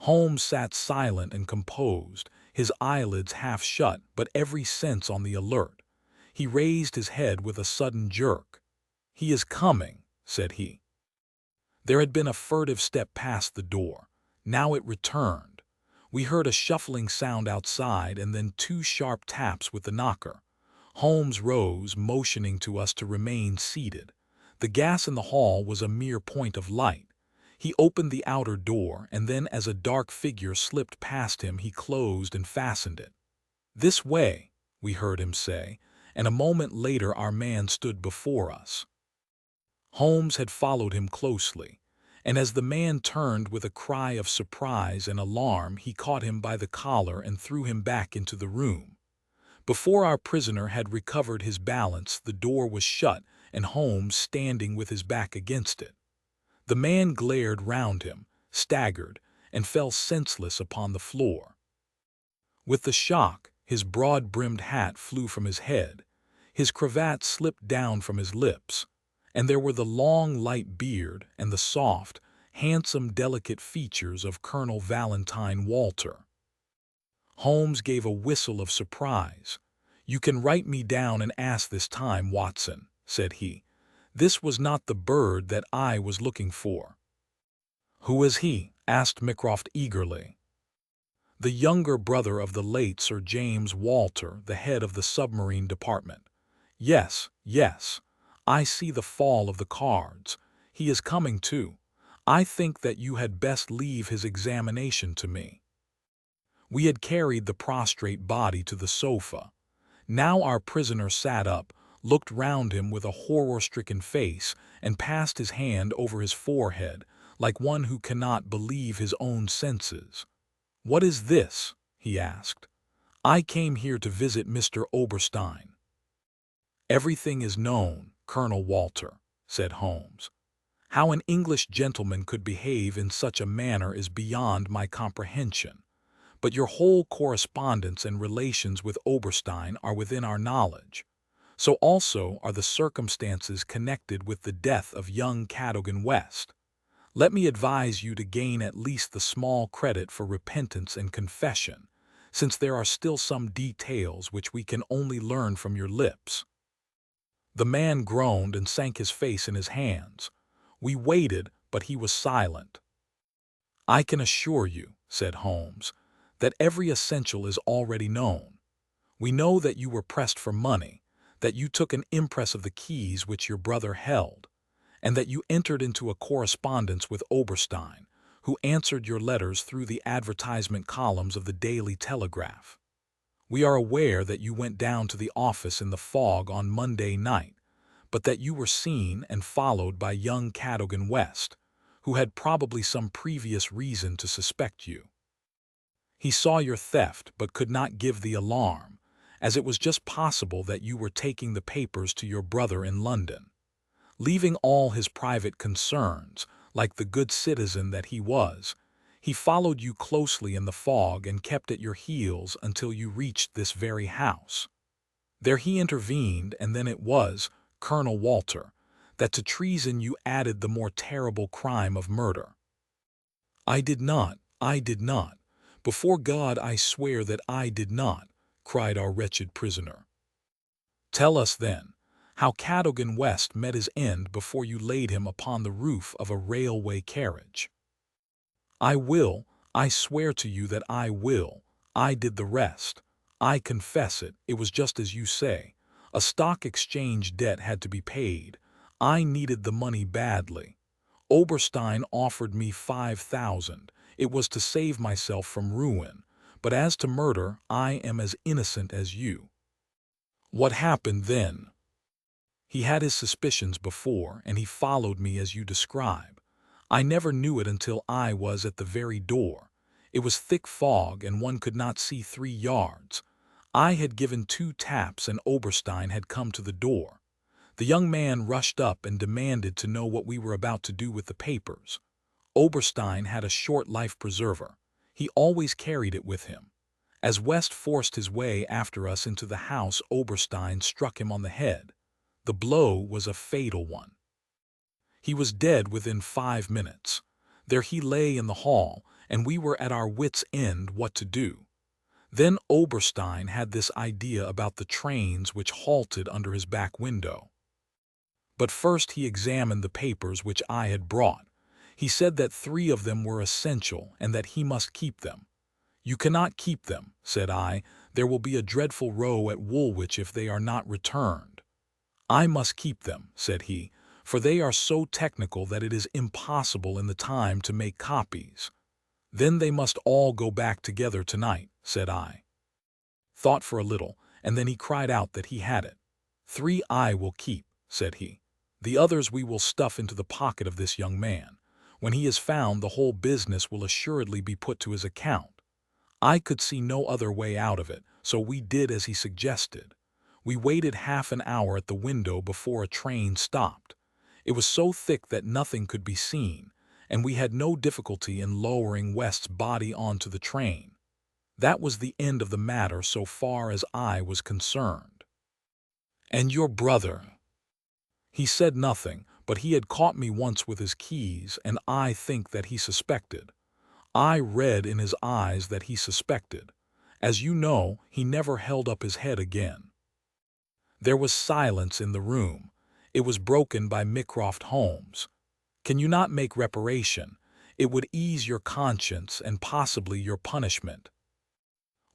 Holmes sat silent and composed, his eyelids half shut but every sense on the alert. He raised his head with a sudden jerk. "He is coming," said he. There had been a furtive step past the door. Now it returned. We heard a shuffling sound outside and then 2 sharp taps with the knocker. Holmes rose, motioning to us to remain seated. The gas in the hall was a mere point of light. He opened the outer door, and then as a dark figure slipped past him he closed and fastened it. "This way," we heard him say, and a moment later our man stood before us. Holmes had followed him closely, and as the man turned with a cry of surprise and alarm he caught him by the collar and threw him back into the room. Before our prisoner had recovered his balance the door was shut and Holmes standing with his back against it. The man glared round him, staggered, and fell senseless upon the floor. With the shock, his broad-brimmed hat flew from his head, his cravat slipped down from his lips, and there were the long light beard and the soft, handsome, delicate features of Colonel Valentine Walter. Holmes gave a whistle of surprise. "You can write me down an ass this time, Watson," said he. "This was not the bird that I was looking for." "Who is he?" asked Mycroft eagerly. "The younger brother of the late Sir James Walter, the head of the submarine department." "Yes, yes. I see the fall of the cards. He is coming too. I think that you had best leave his examination to me." We had carried the prostrate body to the sofa. Now our prisoner sat up, looked round him with a horror-stricken face, and passed his hand over his forehead, like one who cannot believe his own senses. "What is this?" he asked. "I came here to visit Mr. Oberstein." "Everything is known, Colonel Walter," said Holmes. "How an English gentleman could behave in such a manner is beyond my comprehension. But your whole correspondence and relations with Oberstein are within our knowledge. So also are the circumstances connected with the death of young Cadogan West. Let me advise you to gain at least the small credit for repentance and confession, since there are still some details which we can only learn from your lips." The man groaned and sank his face in his hands. We waited, but he was silent. "I can assure you," said Holmes, "that every essential is already known. We know that you were pressed for money, that you took an impress of the keys which your brother held, and that you entered into a correspondence with Oberstein, who answered your letters through the advertisement columns of the Daily Telegraph. We are aware that you went down to the office in the fog on Monday night, but that you were seen and followed by young Cadogan West, who had probably some previous reason to suspect you. He saw your theft but could not give the alarm, as it was just possible that you were taking the papers to your brother in London. Leaving all his private concerns, like the good citizen that he was, he followed you closely in the fog and kept at your heels until you reached this very house. There he intervened, and then it was, Colonel Walter, that to treason you added the more terrible crime of murder." "I did not," I did not. Before God I swear that I did not, cried our wretched prisoner. Tell us, then, how Cadogan West met his end before you laid him upon the roof of a railway carriage. I will, I swear to you that I will. I did the rest. I confess it, it was just as you say. A stock exchange debt had to be paid. I needed the money badly. Oberstein offered me 5,000. It was to save myself from ruin. But as to murder, I am as innocent as you. What happened then? He had his suspicions before, and he followed me as you describe. I never knew it until I was at the very door. It was thick fog, and one could not see 3 yards. I had given 2 taps, and Oberstein had come to the door. The young man rushed up and demanded to know what we were about to do with the papers. Oberstein had a short life-preserver. He always carried it with him. As West forced his way after us into the house, Oberstein struck him on the head. The blow was a fatal one. He was dead within 5 minutes. There he lay in the hall, and we were at our wits' end what to do. Then Oberstein had this idea about the trains which halted under his back window. But first he examined the papers which I had brought. He said that 3 of them were essential and that he must keep them. You cannot keep them, said I. There will be a dreadful row at Woolwich if they are not returned. I must keep them, said he, for they are so technical that it is impossible in the time to make copies. Then they must all go back together tonight, said I. Thought for a little, and then he cried out that he had it. 3 I will keep, said he. The others we will stuff into the pocket of this young man. When he is found, the whole business will assuredly be put to his account. I could see no other way out of it, so we did as he suggested. We waited half an hour at the window before a train stopped. It was so thick that nothing could be seen, and we had no difficulty in lowering West's body onto the train. That was the end of the matter so far as I was concerned. And your brother? He said nothing, but he had caught me once with his keys, and I think that he suspected. I read in his eyes that he suspected. As you know, he never held up his head again. There was silence in the room. It was broken by Mycroft Holmes. Can you not make reparation? It would ease your conscience and possibly your punishment.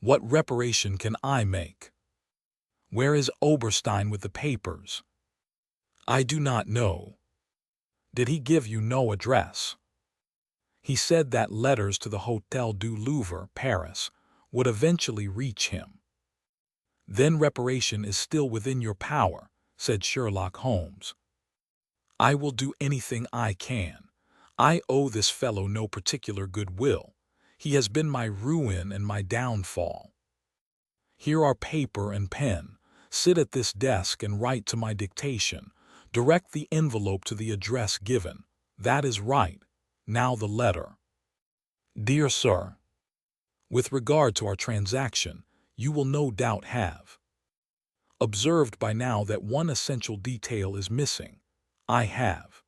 What reparation can I make? Where is Oberstein with the papers? I do not know. Did he give you no address? He said that letters to the Hôtel du Louvre, Paris, would eventually reach him. Then reparation is still within your power, said Sherlock Holmes. I will do anything I can. I owe this fellow no particular goodwill. He has been my ruin and my downfall. Here are paper and pen. Sit at this desk and write to my dictation. Direct the envelope to the address given. That is right. Now the letter. Dear Sir, with regard to our transaction, you will no doubt have observed by now that one essential detail is missing. I have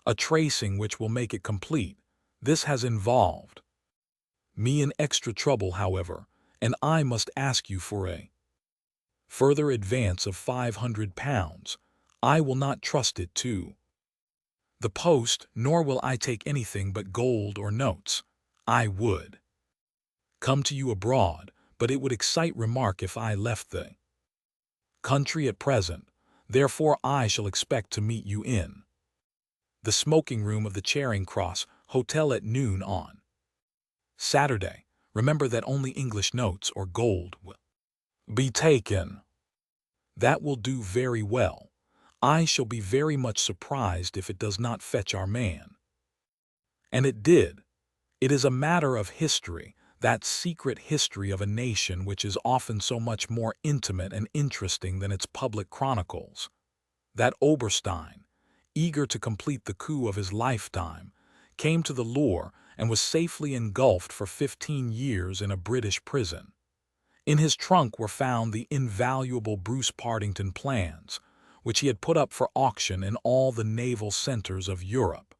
a tracing which will make it complete. This has involved me in extra trouble, however, and I must ask you for a further advance of £500. I will not trust it to the post, nor will I take anything but gold or notes. I would come to you abroad, but it would excite remark if I left the country at present. Therefore I shall expect to meet you in the smoking room of the Charing Cross Hotel at noon on Saturday. Remember that only English notes or gold will be taken. That will do very well. I shall be very much surprised if it does not fetch our man. And it did. It is a matter of history, that secret history of a nation which is often so much more intimate and interesting than its public chronicles. That Oberstein, eager to complete the coup of his lifetime, came to the lure and was safely engulfed for 15 years in a British prison. In his trunk were found the invaluable Bruce Partington plans, which he had put up for auction in all the naval centers of Europe.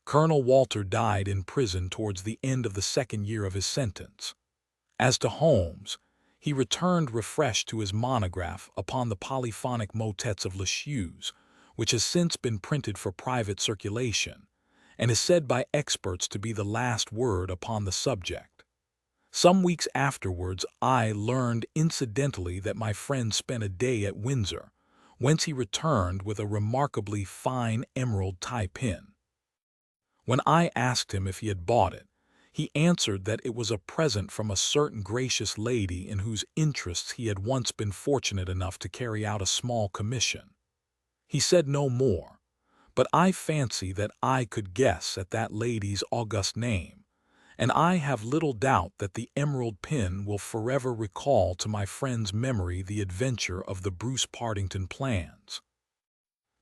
Colonel Walter died in prison towards the end of the second year of his sentence. As to Holmes, he returned refreshed to his monograph upon the polyphonic motets of Lisieux, which has since been printed for private circulation, and is said by experts to be the last word upon the subject. Some weeks afterwards I learned incidentally that my friend spent a day at Windsor, whence he returned with a remarkably fine emerald tie pin. When I asked him if he had bought it, he answered that it was a present from a certain gracious lady in whose interests he had once been fortunate enough to carry out a small commission. He said no more, but I fancy that I could guess at that lady's august name, and I have little doubt that the emerald pin will forever recall to my friend's memory the adventure of the Bruce Partington plans.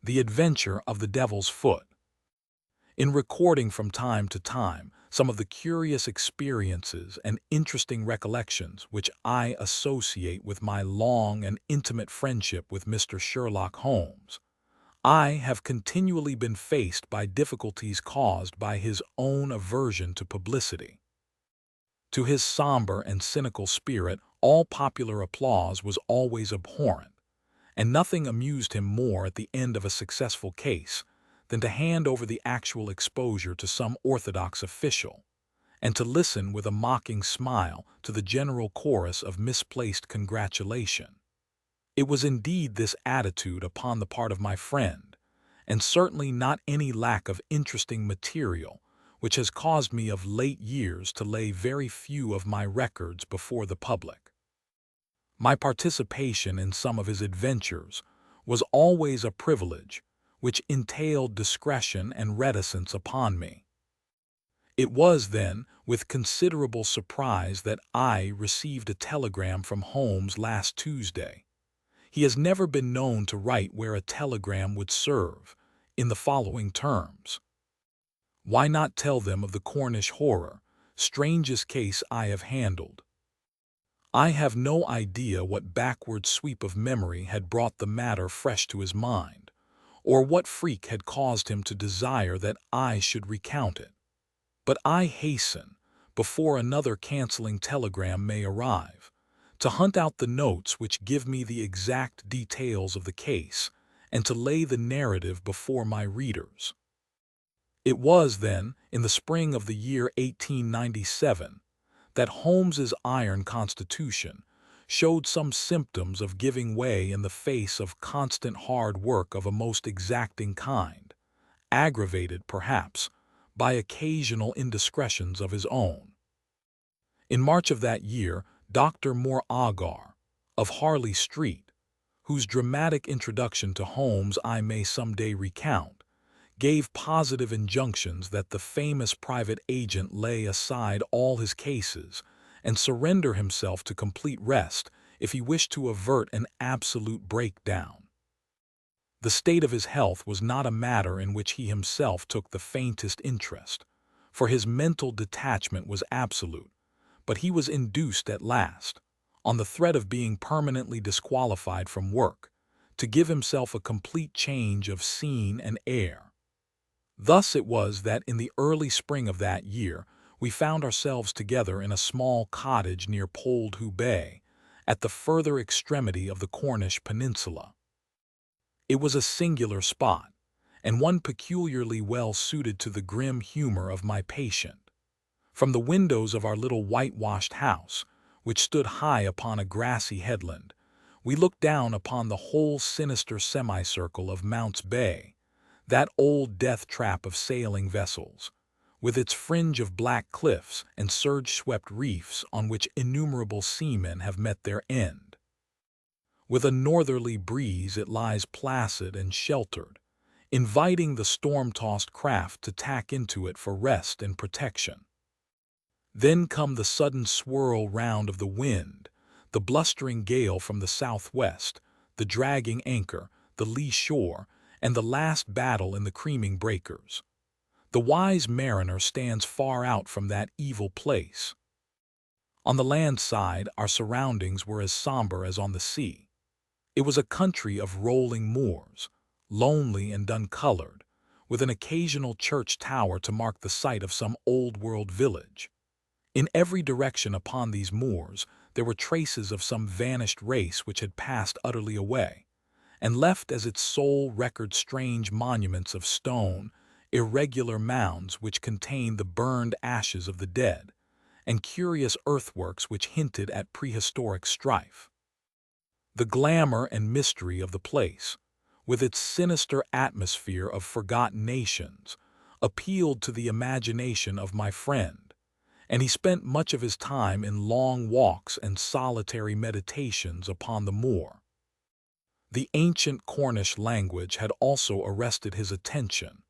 The adventure of the Devil's Foot. In recording from time to time some of the curious experiences and interesting recollections which I associate with my long and intimate friendship with Mr. Sherlock Holmes, I have continually been faced by difficulties caused by his own aversion to publicity. To his somber and cynical spirit, all popular applause was always abhorrent, and nothing amused him more at the end of a successful case than to hand over the actual exposure to some orthodox official, and to listen with a mocking smile to the general chorus of misplaced congratulation. It was indeed this attitude upon the part of my friend, and certainly not any lack of interesting material, which has caused me of late years to lay very few of my records before the public. My participation in some of his adventures was always a privilege, which entailed discretion and reticence upon me. It was, then, with considerable surprise that I received a telegram from Holmes last Tuesday. He has never been known to write where a telegram would serve, in the following terms. Why not tell them of the Cornish horror, strangest case I have handled? I have no idea what backward sweep of memory had brought the matter fresh to his mind, or what freak had caused him to desire that I should recount it. But I hasten, before another canceling telegram may arrive, to hunt out the notes which give me the exact details of the case, and to lay the narrative before my readers. It was, then, in the spring of the year 1897, that Holmes's iron constitution showed some symptoms of giving way in the face of constant hard work of a most exacting kind, aggravated, perhaps, by occasional indiscretions of his own. In March of that year, Dr. Moore Agar, of Harley Street, whose dramatic introduction to Holmes I may some day recount, gave positive injunctions that the famous private agent lay aside all his cases and surrender himself to complete rest if he wished to avert an absolute breakdown. The state of his health was not a matter in which he himself took the faintest interest, for his mental detachment was absolute, but he was induced at last, on the threat of being permanently disqualified from work, to give himself a complete change of scene and air. Thus it was that in the early spring of that year we found ourselves together in a small cottage near Poldhu Bay, at the further extremity of the Cornish peninsula. It was a singular spot, and one peculiarly well suited to the grim humor of my patient. From the windows of our little whitewashed house, which stood high upon a grassy headland, we looked down upon the whole sinister semicircle of Mounts Bay, that old death-trap of sailing vessels, with its fringe of black cliffs and surge-swept reefs on which innumerable seamen have met their end. With a northerly breeze it lies placid and sheltered, inviting the storm-tossed craft to tack into it for rest and protection. Then come the sudden swirl round of the wind, the blustering gale from the southwest, the dragging anchor, the lee shore, and the last battle in the creaming breakers. The wise mariner stands far out from that evil place. On the land side our surroundings were as somber as on the sea. It was a country of rolling moors, lonely and uncolored, with an occasional church tower to mark the site of some old-world village. In every direction upon these moors there were traces of some vanished race which had passed utterly away, and left as its sole record strange monuments of stone, irregular mounds which contained the burned ashes of the dead, and curious earthworks which hinted at prehistoric strife. The glamour and mystery of the place, with its sinister atmosphere of forgotten nations, appealed to the imagination of my friend, and he spent much of his time in long walks and solitary meditations upon the moor. The ancient Cornish language had also arrested his attention,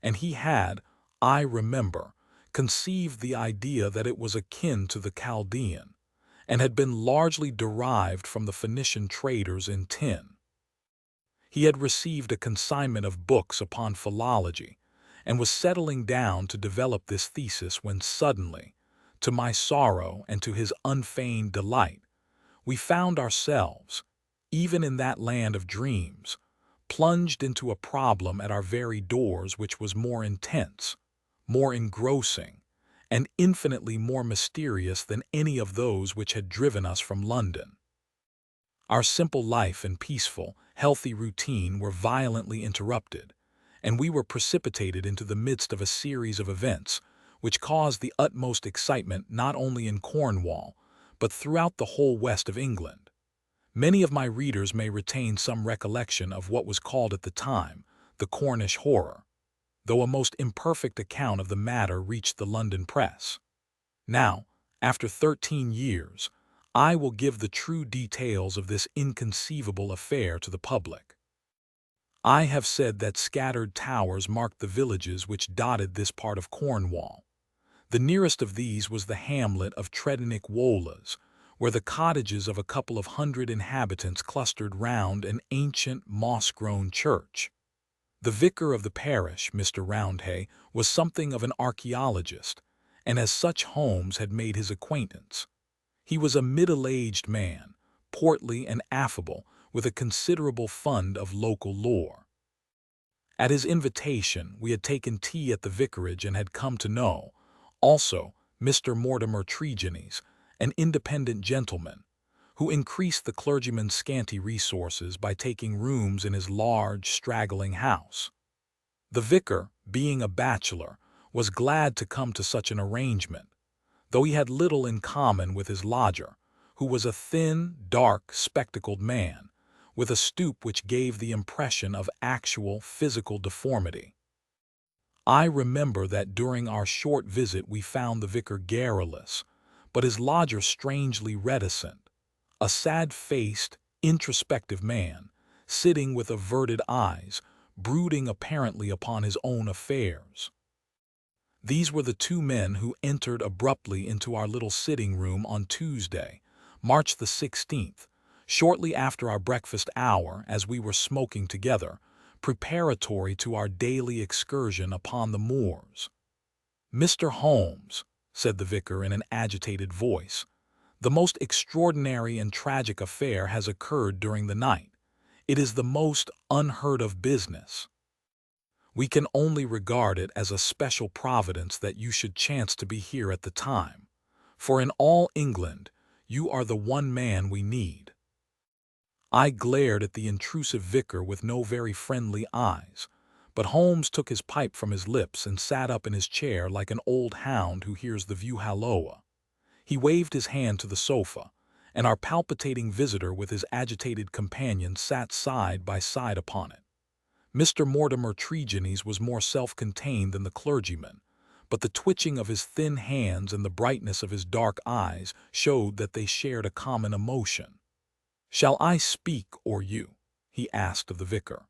and he had, I remember, conceived the idea that it was akin to the Chaldean, and had been largely derived from the Phoenician traders in tin. He had received a consignment of books upon philology, and was settling down to develop this thesis when suddenly, to my sorrow and to his unfeigned delight, we found ourselves, even in that land of dreams, plunged into a problem at our very doors which was more intense, more engrossing, and infinitely more mysterious than any of those which had driven us from London. Our simple life and peaceful, healthy routine were violently interrupted, and we were precipitated into the midst of a series of events which caused the utmost excitement not only in Cornwall, but throughout the whole west of England. Many of my readers may retain some recollection of what was called at the time the Cornish horror, though a most imperfect account of the matter reached the London press. Now, after 13 years, I will give the true details of this inconceivable affair to the public. I have said that scattered towers marked the villages which dotted this part of Cornwall. The nearest of these was the hamlet of Tredennick Wolas, where the cottages of a couple of hundred inhabitants clustered round an ancient, moss-grown church. The vicar of the parish, Mr. Roundhay, was something of an archaeologist, and as such Holmes had made his acquaintance. He was a middle-aged man, portly and affable, with a considerable fund of local lore. At his invitation, we had taken tea at the vicarage and had come to know, also, Mr. Mortimer Tregennies, an independent gentleman, who increased the clergyman's scanty resources by taking rooms in his large, straggling house. The vicar, being a bachelor, was glad to come to such an arrangement, though he had little in common with his lodger, who was a thin, dark, spectacled man, with a stoop which gave the impression of actual physical deformity. I remember that during our short visit we found the vicar garrulous, but his lodger strangely reticent, a sad-faced, introspective man, sitting with averted eyes, brooding apparently upon his own affairs. These were the two men who entered abruptly into our little sitting-room on Tuesday, March the 16th, shortly after our breakfast hour as we were smoking together, preparatory to our daily excursion upon the moors. "Mr. Holmes," said the vicar in an agitated voice, "the most extraordinary and tragic affair has occurred during the night. It is the most unheard-of business. We can only regard it as a special providence that you should chance to be here at the time, for in all England you are the one man we need." I glared at the intrusive vicar with no very friendly eyes, but Holmes took his pipe from his lips and sat up in his chair like an old hound who hears the view halloa. He waved his hand to the sofa, and our palpitating visitor with his agitated companion sat side by side upon it. Mr. Mortimer Tregennies was more self-contained than the clergyman, but the twitching of his thin hands and the brightness of his dark eyes showed that they shared a common emotion. "Shall I speak or you?" he asked of the vicar.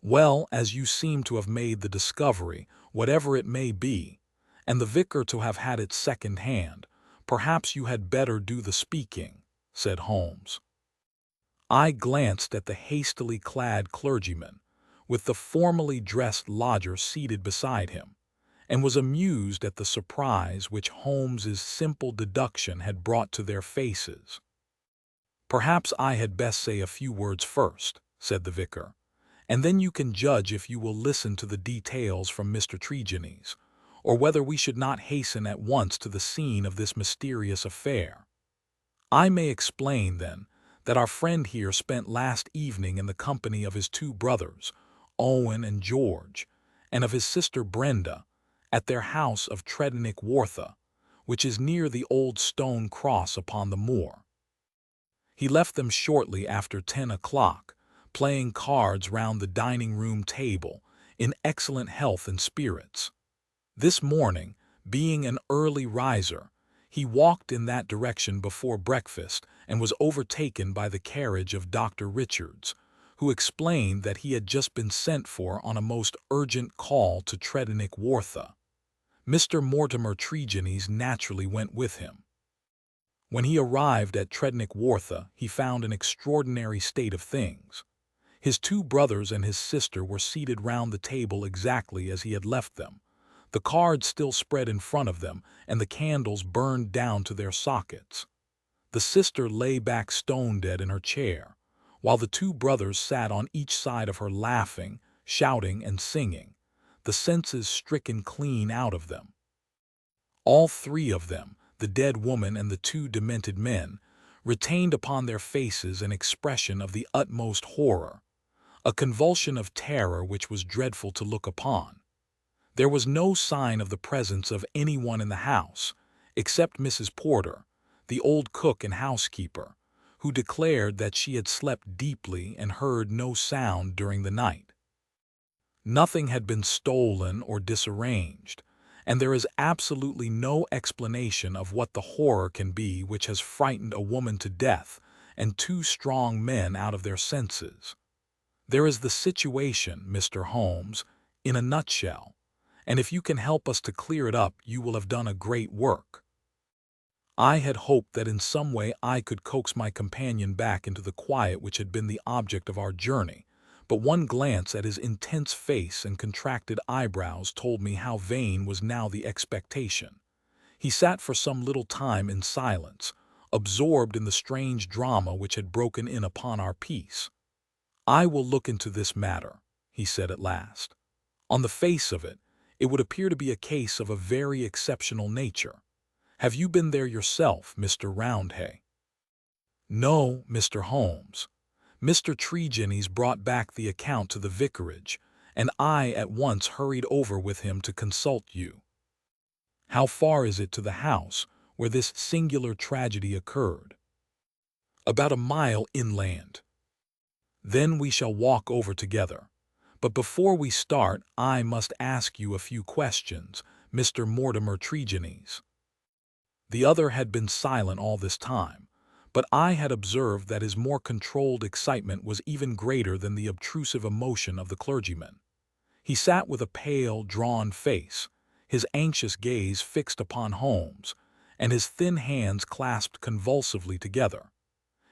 "Well, as you seem to have made the discovery, whatever it may be, and the vicar to have had it second-hand, perhaps you had better do the speaking," said Holmes. I glanced at the hastily clad clergyman, with the formally dressed lodger seated beside him, and was amused at the surprise which Holmes's simple deduction had brought to their faces. "Perhaps I had best say a few words first," said the vicar, and then you can judge if you will listen to the details from Mr. Tregenese, or whether we should not hasten at once to the scene of this mysterious affair. I may explain, then, that our friend here spent last evening in the company of his two brothers, Owen and George, and of his sister Brenda, at their house of Tredennick Wartha, which is near the old stone cross upon the moor. He left them shortly after 10 o'clock, playing cards round the dining-room table, in excellent health and spirits. This morning, being an early riser, he walked in that direction before breakfast and was overtaken by the carriage of Dr. Richards, who explained that he had just been sent for on a most urgent call to Tredennick Wartha. Mr. Mortimer Tregenese naturally went with him. When he arrived at Tredennick Wartha, he found an extraordinary state of things. His two brothers and his sister were seated round the table exactly as he had left them, the cards still spread in front of them, and the candles burned down to their sockets. The sister lay back stone-dead in her chair, while the two brothers sat on each side of her laughing, shouting, and singing, the senses stricken clean out of them. All three of them, the dead woman and the two demented men, retained upon their faces an expression of the utmost horror, a convulsion of terror which was dreadful to look upon. There was no sign of the presence of anyone in the house, except Mrs. Porter, the old cook and housekeeper, who declared that she had slept deeply and heard no sound during the night. Nothing had been stolen or disarranged, and there is absolutely no explanation of what the horror can be which has frightened a woman to death and two strong men out of their senses. There is the situation, Mr. Holmes, in a nutshell, and if you can help us to clear it up, you will have done a great work. I had hoped that in some way I could coax my companion back into the quiet which had been the object of our journey, but one glance at his intense face and contracted eyebrows told me how vain was now the expectation. He sat for some little time in silence, absorbed in the strange drama which had broken in upon our peace. "I will look into this matter," he said at last. "On the face of it, it would appear to be a case of a very exceptional nature. Have you been there yourself, Mr. Roundhay?" "No, Mr. Holmes. Mr. Tregenese brought back the account to the vicarage, and I at once hurried over with him to consult you." "How far is it to the house where this singular tragedy occurred?" "About a mile inland." "Then we shall walk over together. But before we start, I must ask you a few questions, Mr. Mortimer Tregenese." The other had been silent all this time, but I had observed that his more controlled excitement was even greater than the obtrusive emotion of the clergyman. He sat with a pale, drawn face, his anxious gaze fixed upon Holmes, and his thin hands clasped convulsively together.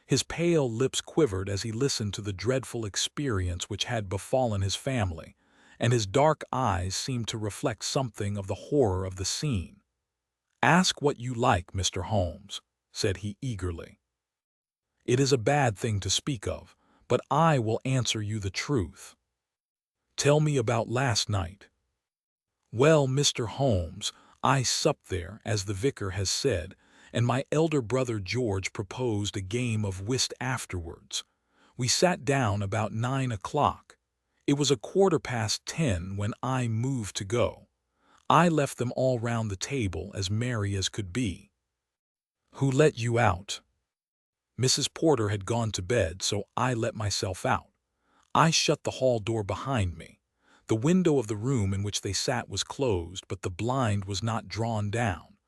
His pale lips quivered as he listened to the dreadful experience which had befallen his family, and his dark eyes seemed to reflect something of the horror of the scene. "Ask what you like, Mr. Holmes," said he eagerly. "It is a bad thing to speak of, but I will answer you the truth. Tell me about last night." "Well, Mr. Holmes, I supped there, as the vicar has said, and my elder brother George proposed a game of whist afterwards. We sat down about 9 o'clock. It was 10:15 when I moved to go. I left them all round the table as merry as could be." "Who let you out?" "Mrs. Porter had gone to bed, so I let myself out. I shut the hall door behind me. The window of the room in which they sat was closed, but the blind was not drawn down.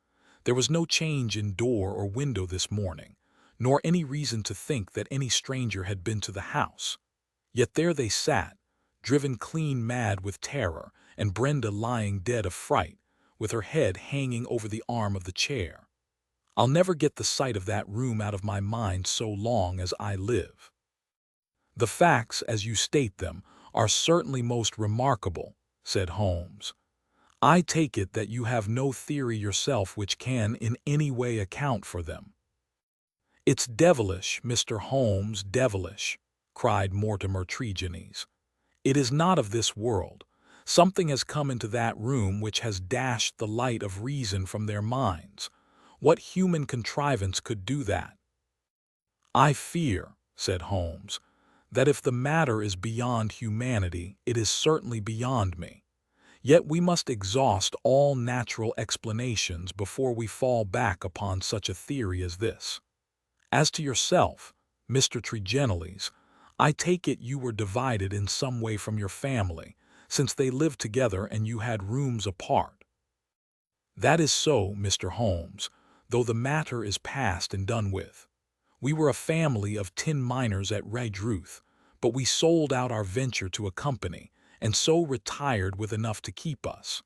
There was no change in door or window this morning, nor any reason to think that any stranger had been to the house. Yet there they sat, driven clean mad with terror, and Brenda lying dead of fright, with her head hanging over the arm of the chair. I'll never get the sight of that room out of my mind so long as I live." "The facts, as you state them, are certainly most remarkable," said Holmes. "I take it that you have no theory yourself which can in any way account for them." "It's devilish, Mr. Holmes, devilish," cried Mortimer Tregenese. It is not of this world. Something has come into that room which has dashed the light of reason from their minds. What human contrivance could do that? I fear, said Holmes, that if the matter is beyond humanity, it is certainly beyond me. Yet we must exhaust all natural explanations before we fall back upon such a theory as this. As to yourself, Mr. Tregenelles, I take it you were divided in some way from your family, since they lived together and you had rooms apart. That is so, Mr. Holmes, though the matter is past and done with. We were a family of tin miners at Redruth, but we sold out our venture to a company, and so retired with enough to keep us.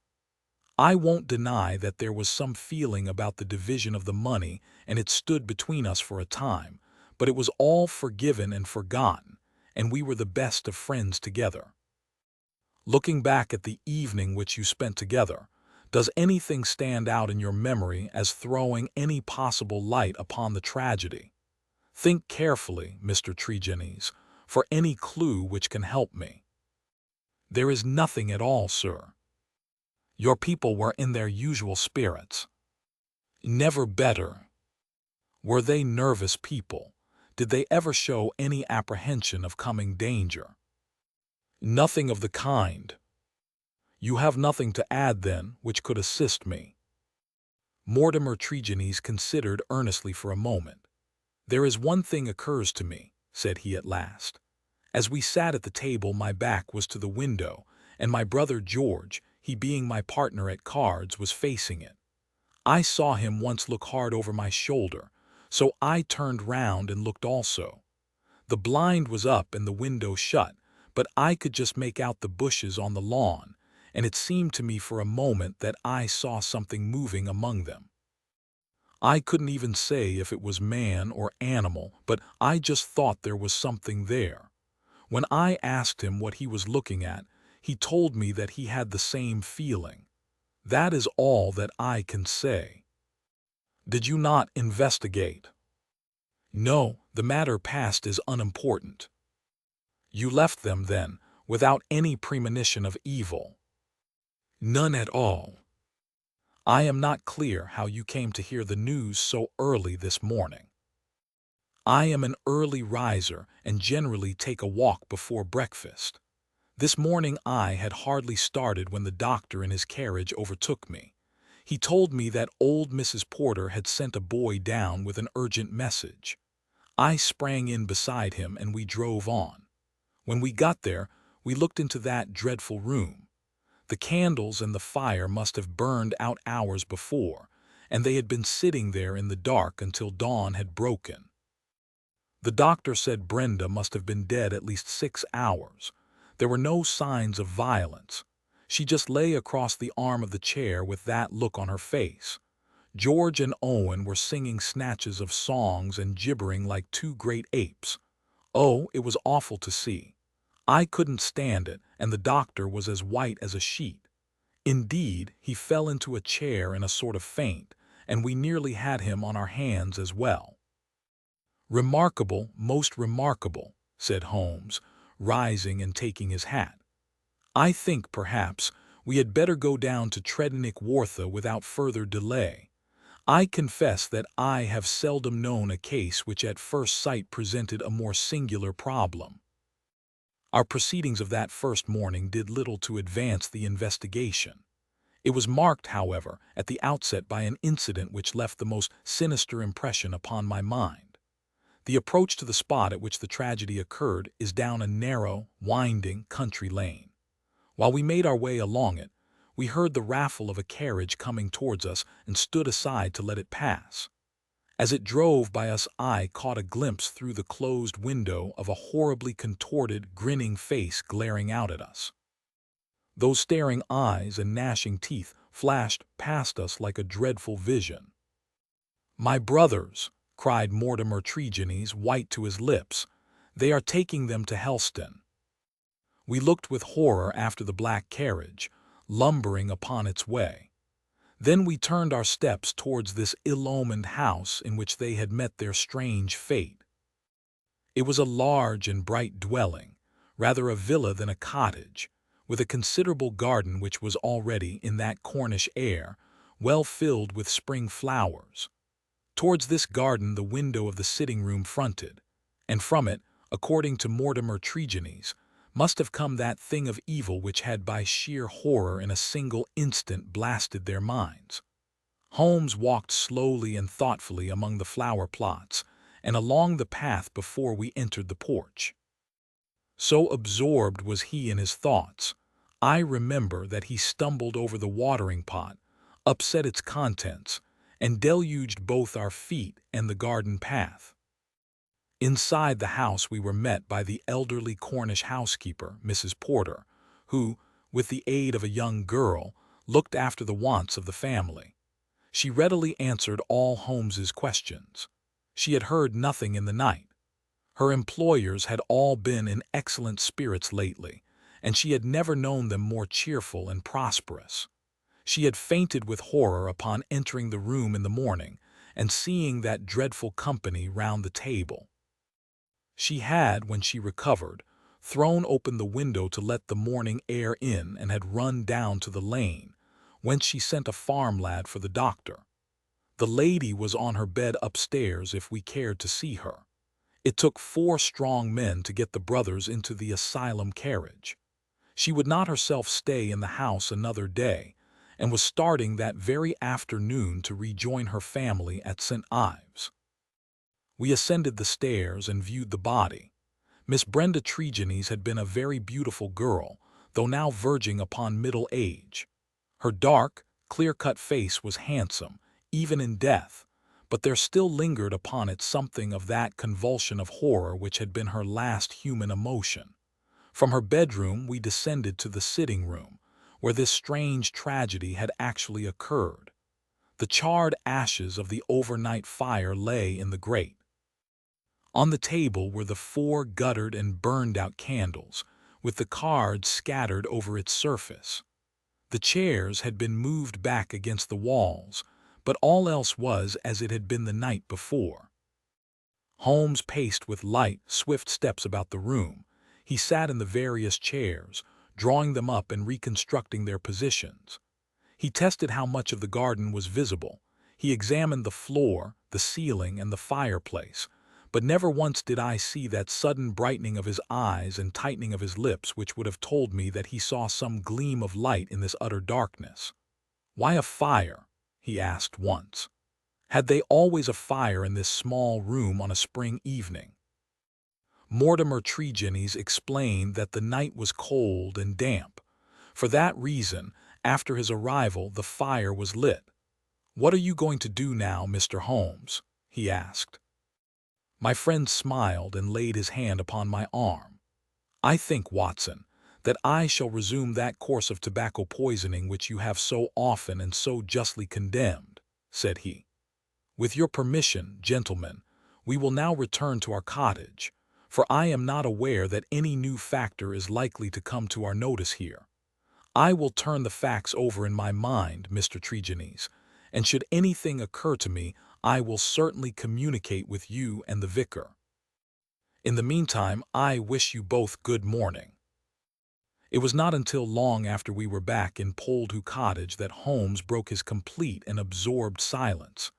I won't deny that there was some feeling about the division of the money, and it stood between us for a time, but it was all forgiven and forgotten, and we were the best of friends together. Looking back at the evening which you spent together, does anything stand out in your memory as throwing any possible light upon the tragedy? Think carefully, Mr. Tregenelles, for any clue which can help me. There is nothing at all, sir. Your people were in their usual spirits. Never better. Were they nervous people? Did they ever show any apprehension of coming danger? Nothing of the kind. You have nothing to add, then, which could assist me. Mortimer Tregenelles considered earnestly for a moment. There is one thing occurs to me, said he at last. As we sat at the table, my back was to the window, and my brother George, he being my partner at cards, was facing it. I saw him once look hard over my shoulder, so I turned round and looked also. The blind was up and the window shut, but I could just make out the bushes on the lawn, and it seemed to me for a moment that I saw something moving among them. I couldn't even say if it was man or animal, but I just thought there was something there. When I asked him what he was looking at, he told me that he had the same feeling. That is all that I can say. Did you not investigate? No, the matter past is unimportant. You left them, then, without any premonition of evil? None at all. I am not clear how you came to hear the news so early this morning. I am an early riser and generally take a walk before breakfast. This morning I had hardly started when the doctor in his carriage overtook me. He told me that old Mrs. Porter had sent a boy down with an urgent message. I sprang in beside him and we drove on. When we got there, we looked into that dreadful room. The candles and the fire must have burned out hours before, and they had been sitting there in the dark until dawn had broken. The doctor said Brenda must have been dead at least 6 hours. There were no signs of violence. She just lay across the arm of the chair with that look on her face. George and Owen were singing snatches of songs and gibbering like two great apes. Oh, it was awful to see. I couldn't stand it, and the doctor was as white as a sheet. Indeed, he fell into a chair in a sort of faint, and we nearly had him on our hands as well. Remarkable, most remarkable, said Holmes, rising and taking his hat. I think, perhaps, we had better go down to Tredennick Wartha without further delay. I confess that I have seldom known a case which at first sight presented a more singular problem. Our proceedings of that first morning did little to advance the investigation. It was marked, however, at the outset by an incident which left the most sinister impression upon my mind. The approach to the spot at which the tragedy occurred is down a narrow, winding country lane. While we made our way along it, we heard the raffle of a carriage coming towards us and stood aside to let it pass. As it drove by us, I caught a glimpse through the closed window of a horribly contorted, grinning face glaring out at us. Those staring eyes and gnashing teeth flashed past us like a dreadful vision. "My brothers!" cried Mortimer Tregenelles, white to his lips. "They are taking them to Helston." We looked with horror after the black carriage, lumbering upon its way. Then we turned our steps towards this ill-omened house in which they had met their strange fate. It was a large and bright dwelling, rather a villa than a cottage, with a considerable garden which was already, in that Cornish air, well filled with spring flowers. Towards this garden the window of the sitting-room fronted, and from it, according to Mortimer Tregennies, must have come that thing of evil which had by sheer horror in a single instant blasted their minds. Holmes walked slowly and thoughtfully among the flower plots and along the path before we entered the porch. So absorbed was he in his thoughts, I remember that he stumbled over the watering pot, upset its contents, and deluged both our feet and the garden path. Inside the house we were met by the elderly Cornish housekeeper, Mrs. Porter, who, with the aid of a young girl, looked after the wants of the family. She readily answered all Holmes's questions. She had heard nothing in the night. Her employers had all been in excellent spirits lately, and she had never known them more cheerful and prosperous. She had fainted with horror upon entering the room in the morning and seeing that dreadful company round the table. She had, when she recovered, thrown open the window to let the morning air in and had run down to the lane, whence she sent a farm lad for the doctor. The lady was on her bed upstairs if we cared to see her. It took 4 strong men to get the brothers into the asylum carriage. She would not herself stay in the house another day, and was starting that very afternoon to rejoin her family at St. Ives. We ascended the stairs and viewed the body. Miss Brenda Tregennies had been a very beautiful girl, though now verging upon middle age. Her dark, clear-cut face was handsome, even in death, but there still lingered upon it something of that convulsion of horror which had been her last human emotion. From her bedroom we descended to the sitting-room, where this strange tragedy had actually occurred. The charred ashes of the overnight fire lay in the grate. On the table were the 4 guttered and burned-out candles, with the cards scattered over its surface. The chairs had been moved back against the walls, but all else was as it had been the night before. Holmes paced with light, swift steps about the room. He sat in the various chairs, drawing them up and reconstructing their positions. He tested how much of the garden was visible. He examined the floor, the ceiling, and the fireplace, but never once did I see that sudden brightening of his eyes and tightening of his lips which would have told me that he saw some gleam of light in this utter darkness. "Why a fire?" he asked once. Had they always a fire in this small room on a spring evening? Mortimer Tregennies explained that the night was cold and damp. For that reason, after his arrival, the fire was lit. "What are you going to do now, Mr. Holmes?" he asked. My friend smiled and laid his hand upon my arm. "I think, Watson, that I shall resume that course of tobacco poisoning which you have so often and so justly condemned," said he. "With your permission, gentlemen, we will now return to our cottage, for I am not aware that any new factor is likely to come to our notice here. I will turn the facts over in my mind, Mr. Tregennies, and should anything occur to me, I will certainly communicate with you and the vicar. In the meantime, I wish you both good morning." It was not until long after we were back in Poldhu Cottage that Holmes broke his complete and absorbed silence.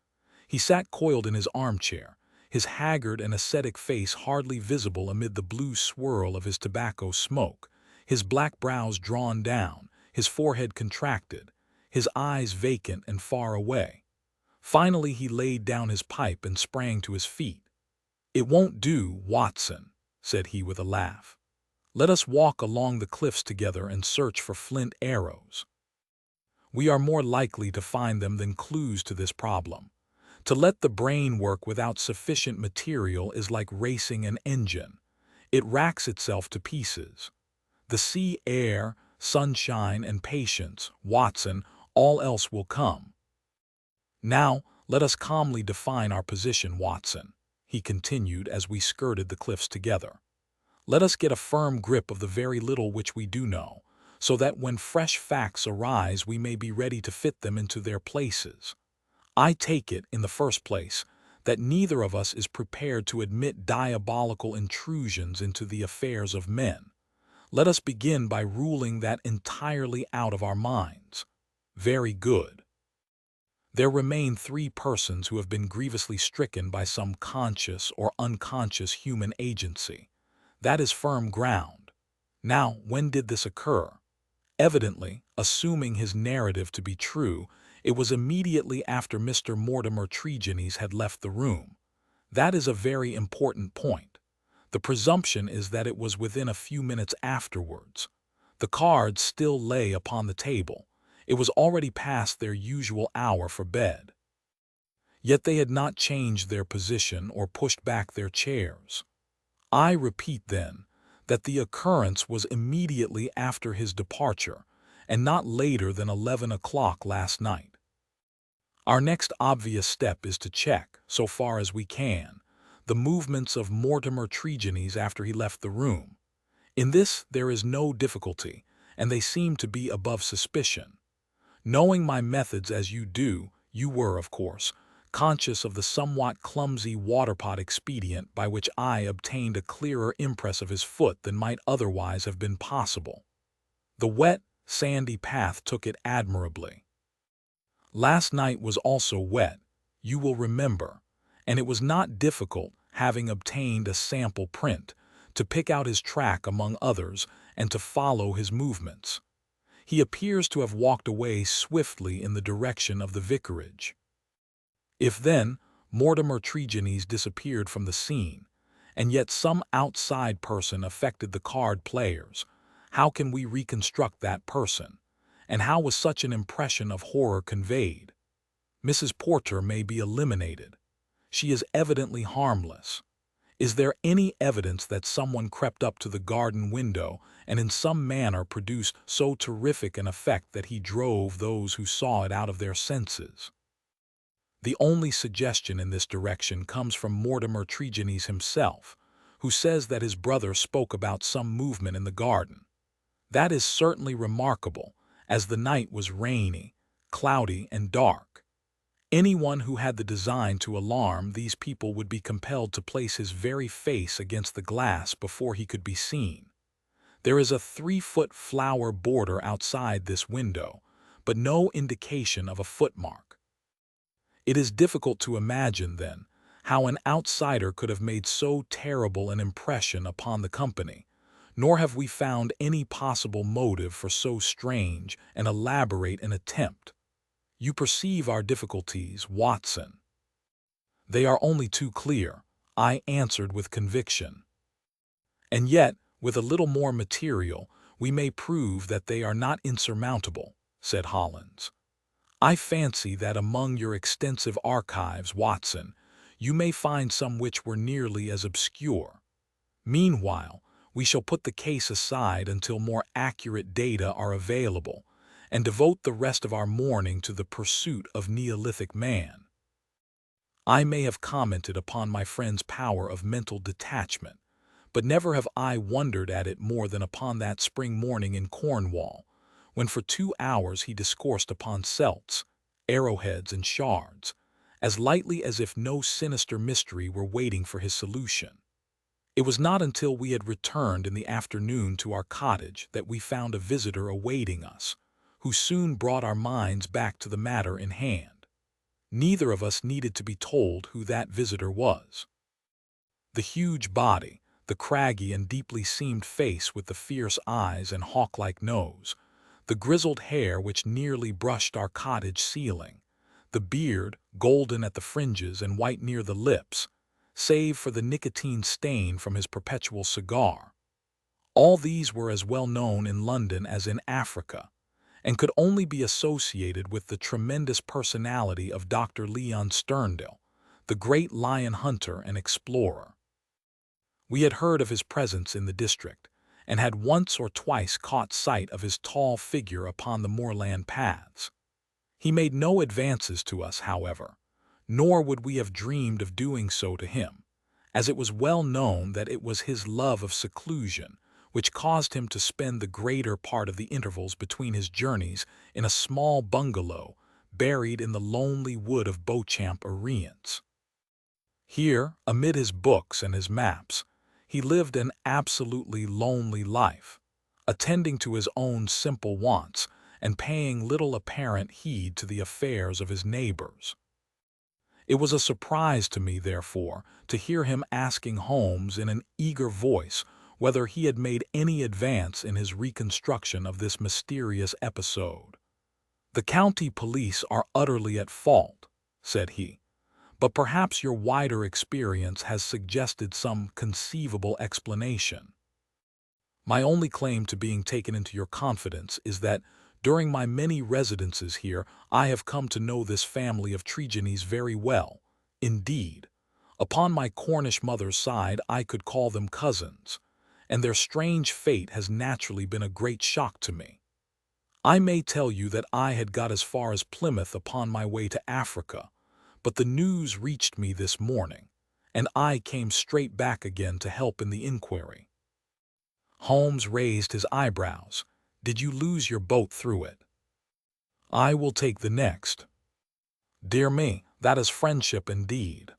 He sat coiled in his armchair, his haggard and ascetic face hardly visible amid the blue swirl of his tobacco smoke, his black brows drawn down, his forehead contracted, his eyes vacant and far away. Finally he laid down his pipe and sprang to his feet. "It won't do, Watson," said he with a laugh. "Let us walk along the cliffs together and search for flint arrows. We are more likely to find them than clues to this problem. To let the brain work without sufficient material is like racing an engine. It racks itself to pieces. The sea air, sunshine, and patience, Watson, all else will come. Now, let us calmly define our position, Watson," he continued as we skirted the cliffs together. "Let us get a firm grip of the very little which we do know, so that when fresh facts arise we may be ready to fit them into their places. I take it, in the first place, that neither of us is prepared to admit diabolical intrusions into the affairs of men. Let us begin by ruling that entirely out of our minds. Very good. There remain 3 persons who have been grievously stricken by some conscious or unconscious human agency. That is firm ground. Now, when did this occur? Evidently, assuming his narrative to be true, it was immediately after Mr. Mortimer Tregennies had left the room. That is a very important point. The presumption is that it was within a few minutes afterwards. The cards still lay upon the table. It was already past their usual hour for bed. Yet they had not changed their position or pushed back their chairs. I repeat, then, that the occurrence was immediately after his departure, and not later than 11 o'clock last night. Our next obvious step is to check, so far as we can, the movements of Mortimer Tregennies after he left the room. In this there is no difficulty, and they seem to be above suspicion. Knowing my methods as you do, you were, of course, conscious of the somewhat clumsy waterpot expedient by which I obtained a clearer impress of his foot than might otherwise have been possible. The wet, sandy path took it admirably. Last night was also wet, you will remember, and it was not difficult, having obtained a sample print, to pick out his track among others and to follow his movements. He appears to have walked away swiftly in the direction of the vicarage. If then Mortimer Tregennies disappeared from the scene, and yet some outside person affected the card players, how can we reconstruct that person? And how was such an impression of horror conveyed? Mrs. Porter may be eliminated. She is evidently harmless. Is there any evidence that someone crept up to the garden window and in some manner produced so terrific an effect that he drove those who saw it out of their senses? The only suggestion in this direction comes from Mortimer Tregennies himself, who says that his brother spoke about some movement in the garden. That is certainly remarkable, as the night was rainy, cloudy, and dark. Anyone who had the design to alarm these people would be compelled to place his very face against the glass before he could be seen. There is a 3-foot flower border outside this window, but no indication of a footmark. It is difficult to imagine, then, how an outsider could have made so terrible an impression upon the company, nor have we found any possible motive for so strange and elaborate an attempt. You perceive our difficulties, Watson. They are only too clear, I answered with conviction. And yet, with a little more material, we may prove that they are not insurmountable, said Hollands. I fancy that among your extensive archives, Watson, you may find some which were nearly as obscure. Meanwhile, we shall put the case aside until more accurate data are available, and devote the rest of our morning to the pursuit of Neolithic man. I may have commented upon my friend's power of mental detachment, but never have I wondered at it more than upon that spring morning in Cornwall, when for 2 hours he discoursed upon celts, arrowheads, and shards, as lightly as if no sinister mystery were waiting for his solution. It was not until we had returned in the afternoon to our cottage that we found a visitor awaiting us, who soon brought our minds back to the matter in hand. Neither of us needed to be told who that visitor was. The huge body, the craggy and deeply seamed face with the fierce eyes and hawk-like nose, the grizzled hair which nearly brushed our cottage ceiling, the beard, golden at the fringes and white near the lips, save for the nicotine stain from his perpetual cigar. All these were as well known in London as in Africa, and could only be associated with the tremendous personality of Dr. Leon Sterndale, the great lion hunter and explorer. We had heard of his presence in the district, and had once or twice caught sight of his tall figure upon the moorland paths. He made no advances to us, however, nor would we have dreamed of doing so to him, as it was well known that it was his love of seclusion which caused him to spend the greater part of the intervals between his journeys in a small bungalow buried in the lonely wood of Beauchamp Orients. Here, amid his books and his maps, he lived an absolutely lonely life. attending to his own simple wants and paying little apparent heed to the affairs of his neighbors. It was a surprise to me, therefore, to hear him asking Holmes in an eager voice whether he had made any advance in his reconstruction of this mysterious episode. "The county police are utterly at fault," said he, "but perhaps your wider experience has suggested some conceivable explanation. My only claim to being taken into your confidence is that during my many residences here I have come to know this family of Tregenes very well. Indeed, upon my Cornish mother's side I could call them cousins, and their strange fate has naturally been a great shock to me. I may tell you that I had got as far as Plymouth upon my way to Africa, but the news reached me this morning, and I came straight back again to help in the inquiry." Holmes raised his eyebrows. "Did you lose your boat through it?" "I will take the next." "Dear me, that is friendship indeed."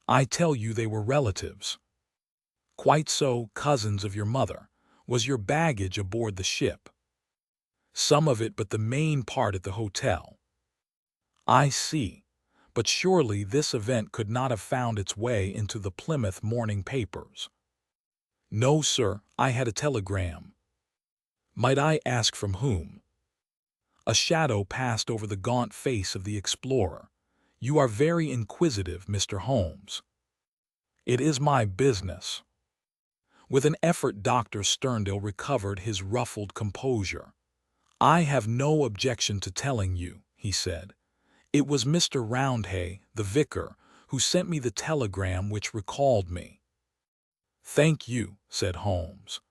"I tell you they were relatives." "Quite so, cousins of your mother. Was your baggage aboard the ship?" "Some of it, but the main part at the hotel." "I see. But surely this event could not have found its way into the Plymouth morning papers." "No, sir, I had a telegram." "Might I ask from whom?" A shadow passed over the gaunt face of the explorer. "You are very inquisitive, Mr. Holmes." "It is my business." With an effort Dr. Sterndale recovered his ruffled composure. "I have no objection to telling you," he said. "It was Mr. Roundhay, the vicar, who sent me the telegram which recalled me." "Thank you," said Holmes.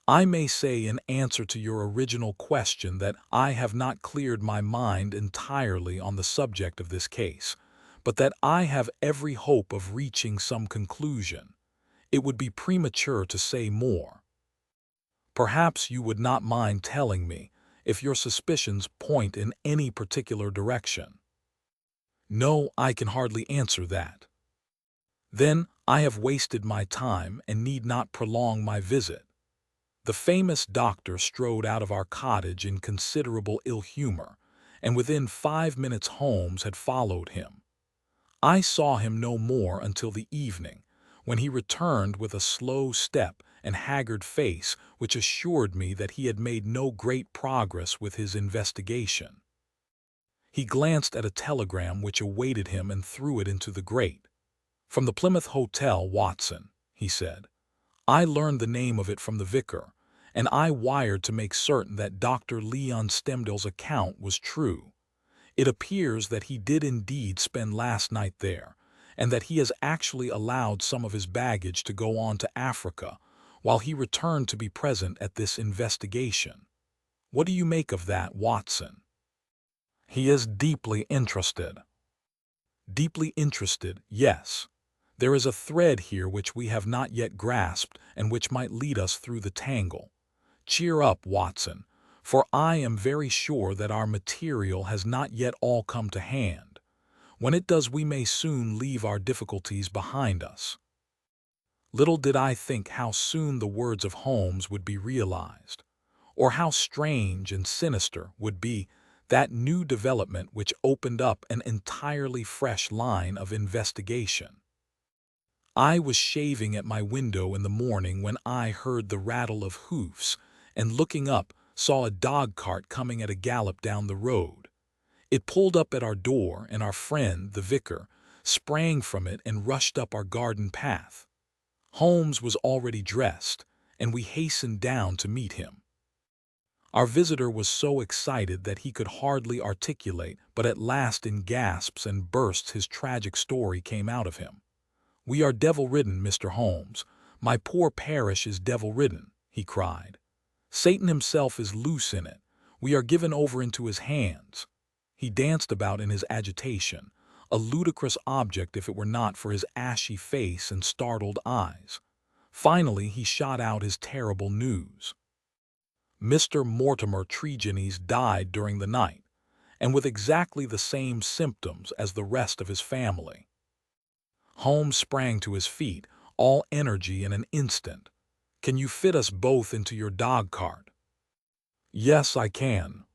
"I may say in answer to your original question that I have not cleared my mind entirely on the subject of this case, but that I have every hope of reaching some conclusion. It would be premature to say more. Perhaps you would not mind telling me if your suspicions point in any particular direction." "No, I can hardly answer that." "Then I have wasted my time and need not prolong my visit." The famous doctor strode out of our cottage in considerable ill humor, and within 5 minutes Holmes had followed him. I saw him no more until the evening, when he returned with a slow step and haggard face which assured me that he had made no great progress with his investigation. He glanced at a telegram which awaited him and threw it into the grate. "From the Plymouth Hotel, Watson," he said. "I learned the name of it from the vicar, and I wired to make certain that Dr. Leon Stemdale's account was true. It appears that he did indeed spend last night there, and that he has actually allowed some of his baggage to go on to Africa, while he returned to be present at this investigation. What do you make of that, Watson?" "He is deeply interested." "Deeply interested, yes. There is a thread here which we have not yet grasped and which might lead us through the tangle. Cheer up, Watson, for I am very sure that our material has not yet all come to hand. When it does, we may soon leave our difficulties behind us." Little did I think how soon the words of Holmes would be realized, or how strange and sinister would be that new development which opened up an entirely fresh line of investigation. I was shaving at my window in the morning when I heard the rattle of hoofs, and looking up, saw a dog-cart coming at a gallop down the road. It pulled up at our door, and our friend, the vicar, sprang from it and rushed up our garden path. Holmes was already dressed, and we hastened down to meet him. Our visitor was so excited that he could hardly articulate, but at last in gasps and bursts his tragic story came out of him. "We are devil-ridden, Mr. Holmes. My poor parish is devil-ridden," he cried. "Satan himself is loose in it. We are given over into his hands." He danced about in his agitation, a ludicrous object if it were not for his ashy face and startled eyes. Finally he shot out his terrible news. "Mr. Mortimer Tregenes died during the night, and with exactly the same symptoms as the rest of his family." Holmes sprang to his feet, all energy in an instant. Can you fit us both into your dog cart?" "Yes, I can."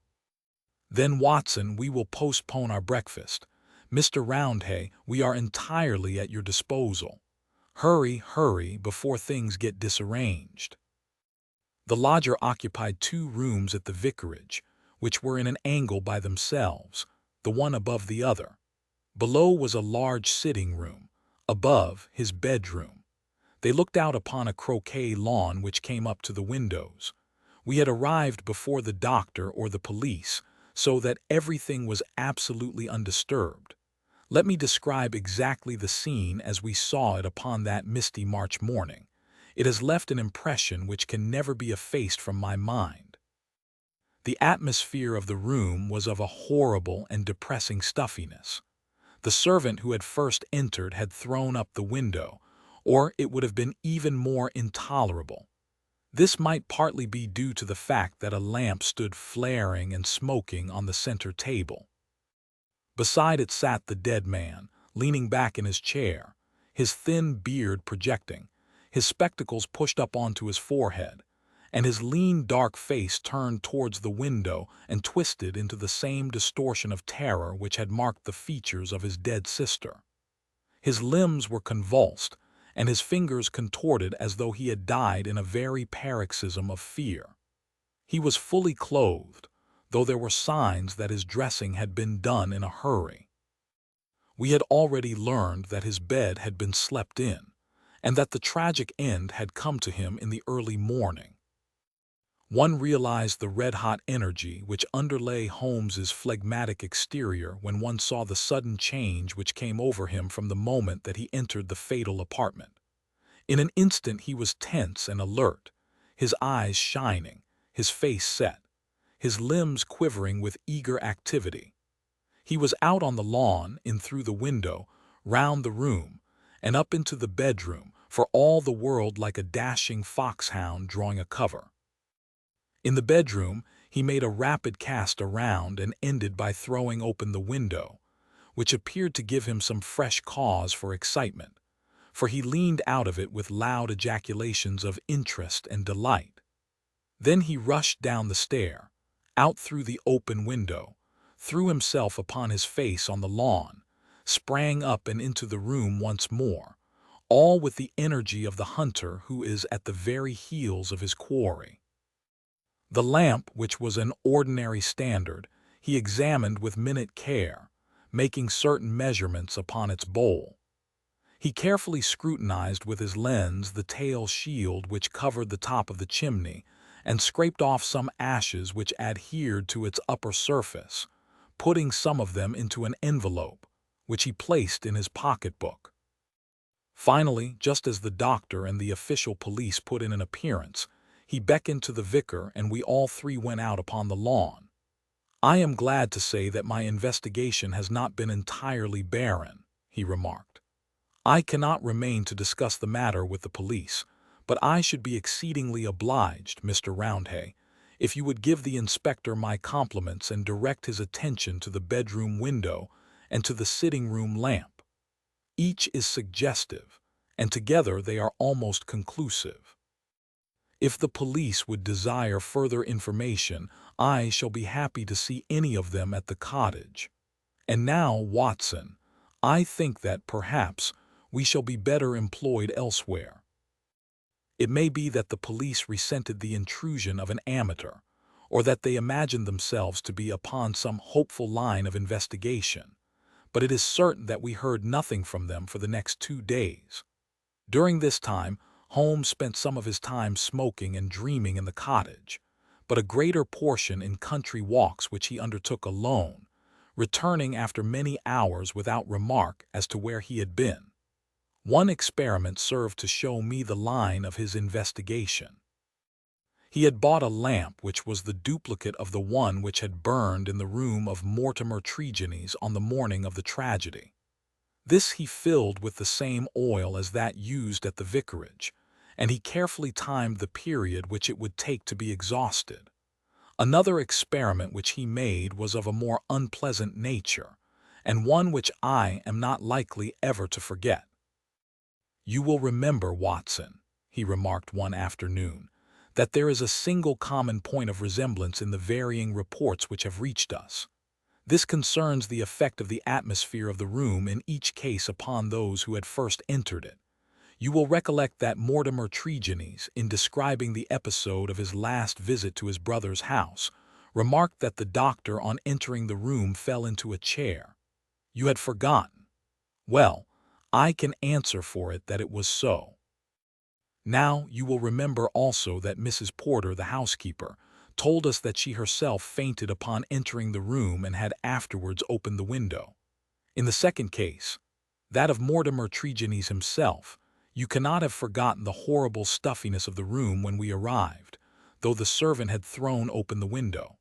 "Then, Watson, we will postpone our breakfast. Mr. Roundhay, we are entirely at your disposal. Hurry, hurry, before things get disarranged." The lodger occupied 2 rooms at the vicarage, which were in an angle by themselves, the one above the other. Below was a large sitting room, above his bedroom. They looked out upon a croquet lawn which came up to the windows. We had arrived before the doctor or the police, so that everything was absolutely undisturbed. Let me describe exactly the scene as we saw it upon that misty March morning. It has left an impression which can never be effaced from my mind. The atmosphere of the room was of a horrible and depressing stuffiness. The servant who had first entered had thrown up the window, or it would have been even more intolerable. This might partly be due to the fact that a lamp stood flaring and smoking on the center table. Beside it sat the dead man, leaning back in his chair, his thin beard projecting, his spectacles pushed up onto his forehead, and his lean dark face turned towards the window and twisted into the same distortion of terror which had marked the features of his dead sister. His limbs were convulsed, and his fingers contorted as though he had died in a very paroxysm of fear. He was fully clothed, though there were signs that his dressing had been done in a hurry. We had already learned that his bed had been slept in, and that the tragic end had come to him in the early morning. One realized the red-hot energy which underlay Holmes's phlegmatic exterior when one saw the sudden change which came over him from the moment that he entered the fatal apartment. In an instant he was tense and alert, his eyes shining, his face set, his limbs quivering with eager activity. He was out on the lawn, in through the window, round the room, and up into the bedroom, for all the world like a dashing foxhound drawing a cover. In the bedroom, he made a rapid cast around and ended by throwing open the window, which appeared to give him some fresh cause for excitement, for he leaned out of it with loud ejaculations of interest and delight. Then he rushed down the stair, out through the open window, threw himself upon his face on the lawn, sprang up and into the room once more, all with the energy of the hunter who is at the very heels of his quarry. The lamp, which was an ordinary standard, he examined with minute care, making certain measurements upon its bowl. He carefully scrutinized with his lens the tail shield which covered the top of the chimney, and scraped off some ashes which adhered to its upper surface, putting some of them into an envelope, which he placed in his pocketbook. Finally, just as the doctor and the official police put in an appearance, he beckoned to the vicar and we all 3 went out upon the lawn. "I am glad to say that my investigation has not been entirely barren," he remarked. "I cannot remain to discuss the matter with the police, but I should be exceedingly obliged, Mr. Roundhay, if you would give the inspector my compliments and direct his attention to the bedroom window and to the sitting-room lamp. Each is suggestive, and together they are almost conclusive. If the police would desire further information, I shall be happy to see any of them at the cottage. And now, Watson, I think that, perhaps, we shall be better employed elsewhere. It may be that the police resented the intrusion of an amateur, or that they imagined themselves to be upon some hopeful line of investigation, but it is certain that we heard nothing from them for the next 2 days. During this time, Holmes spent some of his time smoking and dreaming in the cottage, but a greater portion in country walks which he undertook alone, returning after many hours without remark as to where he had been. One experiment served to show me the line of his investigation. He had bought a lamp which was the duplicate of the one which had burned in the room of Mortimer Tregennies on the morning of the tragedy. This he filled with the same oil as that used at the vicarage, and he carefully timed the period which it would take to be exhausted. Another experiment which he made was of a more unpleasant nature, and one which I am not likely ever to forget. "You will remember, Watson," he remarked one afternoon, that there is a single common point of resemblance in the varying reports which have reached us. This concerns the effect of the atmosphere of the room in each case upon those who had first entered it. You will recollect that Mortimer Tregennies, in describing the episode of his last visit to his brother's house, remarked that the doctor on entering the room fell into a chair. You had forgotten. Well, I can answer for it that it was so. Now you will remember also that Mrs. Porter, the housekeeper, told us that she herself fainted upon entering the room and had afterwards opened the window. In the second case, that of Mortimer Tregennies himself, you cannot have forgotten the horrible stuffiness of the room when we arrived, though the servant had thrown open the window.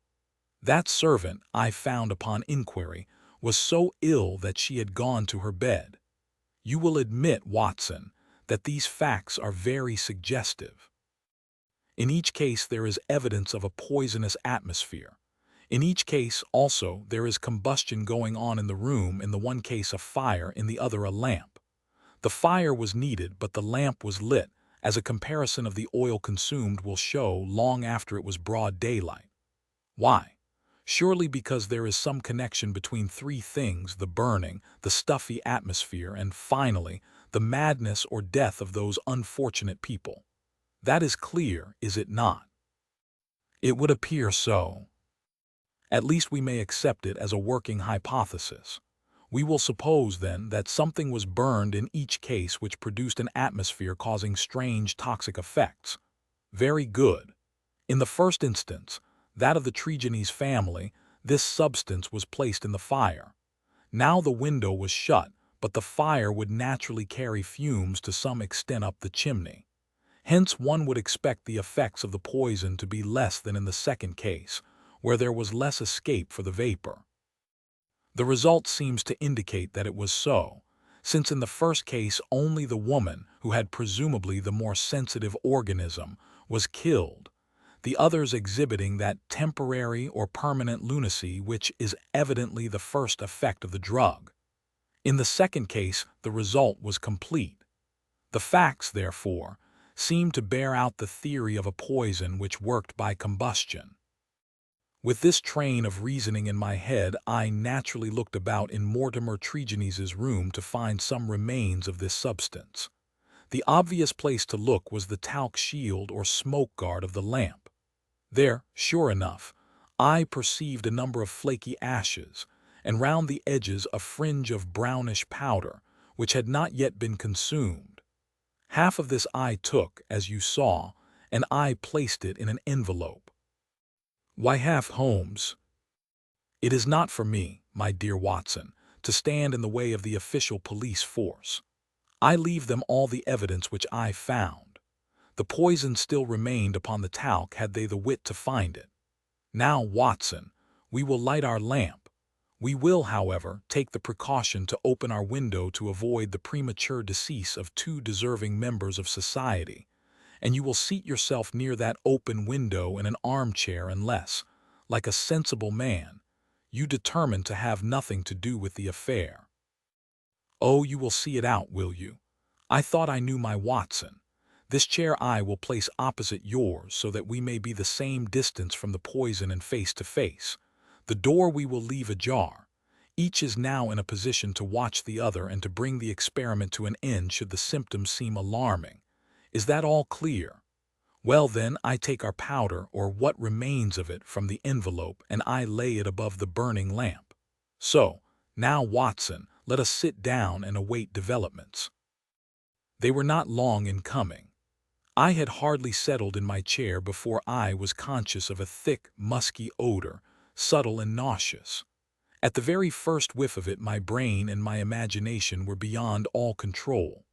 That servant, I found upon inquiry, was so ill that she had gone to her bed. You will admit, Watson, that these facts are very suggestive. In each case there is evidence of a poisonous atmosphere. In each case, also, there is combustion going on in the room, in the one case a fire, in the other a lamp. The fire was needed, but the lamp was lit, as a comparison of the oil consumed will show, long after it was broad daylight. Why? Surely because there is some connection between three things: the burning, the stuffy atmosphere, and finally, the madness or death of those unfortunate people. That is clear, is it not? It would appear so. At least we may accept it as a working hypothesis. We will suppose, then, that something was burned in each case which produced an atmosphere causing strange toxic effects. Very good. In the first instance, that of the Tregennies family, this substance was placed in the fire. Now the window was shut, but the fire would naturally carry fumes to some extent up the chimney. Hence one would expect the effects of the poison to be less than in the second case, where there was less escape for the vapor. The result seems to indicate that it was so, since in the first case only the woman, who had presumably the more sensitive organism, was killed, the others exhibiting that temporary or permanent lunacy which is evidently the first effect of the drug. In the second case the result was complete. The facts, therefore, seem to bear out the theory of a poison which worked by combustion. With this train of reasoning in my head, I naturally looked about in Mortimer Tregennies' room to find some remains of this substance. The obvious place to look was the talc shield or smoke guard of the lamp. There, sure enough, I perceived a number of flaky ashes, and round the edges a fringe of brownish powder, which had not yet been consumed. Half of this I took, as you saw, and I placed it in an envelope. Why half, Holmes? It is not for me, my dear Watson, to stand in the way of the official police force. I leave them all the evidence which I found. The poison still remained upon the talc had they the wit to find it. Now, Watson, we will light our lamp. We will, however, take the precaution to open our window to avoid the premature decease of two deserving members of society, and you will seat yourself near that open window in an armchair unless, like a sensible man, you determine to have nothing to do with the affair. Oh, you will see it out, will you? I thought I knew my Watson. This chair I will place opposite yours so that we may be the same distance from the poison and face to face. The door we will leave ajar. Each is now in a position to watch the other and to bring the experiment to an end should the symptoms seem alarming. Is that all clear? Well, then, I take our powder, or what remains of it, from the envelope, and I lay it above the burning lamp. So, now, Watson, let us sit down and await developments. They were not long in coming. I had hardly settled in my chair before I was conscious of a thick, musky odor, subtle and nauseous. At the very first whiff of it my brain and my imagination were beyond all control.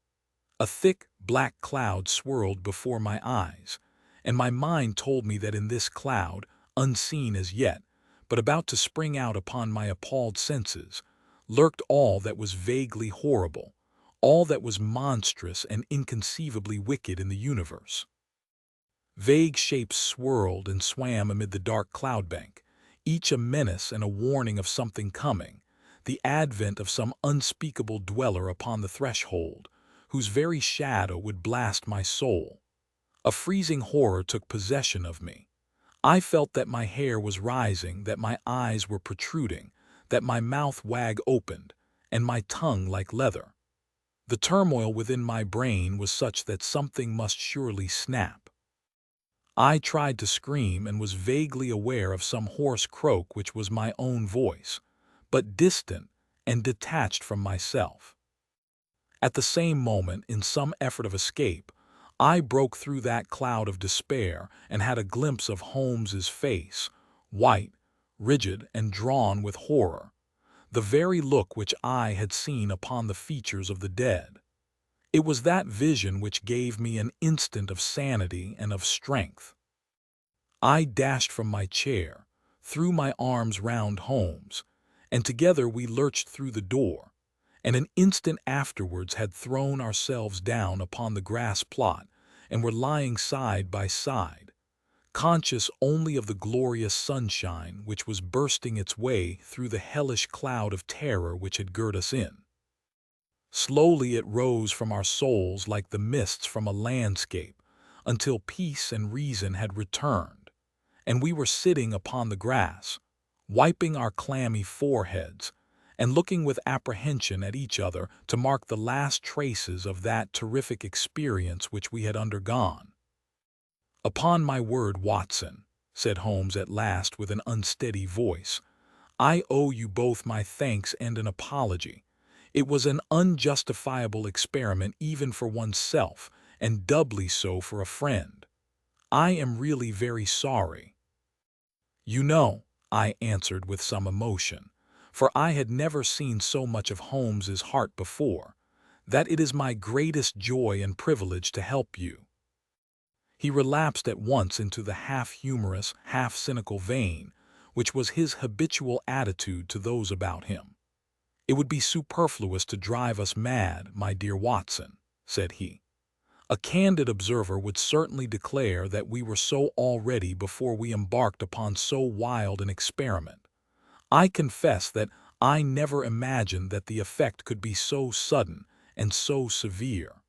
A thick, black cloud swirled before my eyes, and my mind told me that in this cloud, unseen as yet, but about to spring out upon my appalled senses, lurked all that was vaguely horrible, all that was monstrous and inconceivably wicked in the universe. Vague shapes swirled and swam amid the dark cloud-bank, each a menace and a warning of something coming, the advent of some unspeakable dweller upon the threshold, whose very shadow would blast my soul. A freezing horror took possession of me. I felt that my hair was rising, that my eyes were protruding, that my mouth opened, and my tongue like leather. The turmoil within my brain was such that something must surely snap. I tried to scream and was vaguely aware of some hoarse croak which was my own voice, but distant and detached from myself. At the same moment, in some effort of escape, I broke through that cloud of despair and had a glimpse of Holmes's face, white, rigid, and drawn with horror, the very look which I had seen upon the features of the dead. It was that vision which gave me an instant of sanity and of strength. I dashed from my chair, threw my arms round Holmes, and together we lurched through the door, and an instant afterwards had thrown ourselves down upon the grass plot and were lying side by side, conscious only of the glorious sunshine which was bursting its way through the hellish cloud of terror which had girt us in. Slowly it rose from our souls like the mists from a landscape, until peace and reason had returned, and we were sitting upon the grass, wiping our clammy foreheads, and looking with apprehension at each other to mark the last traces of that terrific experience which we had undergone. "Upon my word, Watson," said Holmes at last with an unsteady voice, "I owe you both my thanks and an apology. It was an unjustifiable experiment even for oneself, and doubly so for a friend. I am really very sorry." "You know," I answered with some emotion, for I had never seen so much of Holmes's heart before, "that it is my greatest joy and privilege to help you." He relapsed at once into the half-humorous, half-cynical vein, which was his habitual attitude to those about him. "It would be superfluous to drive us mad, my dear Watson," said he. "A candid observer would certainly declare that we were so already before we embarked upon so wild an experiment. I confess that I never imagined that the effect could be so sudden and so severe."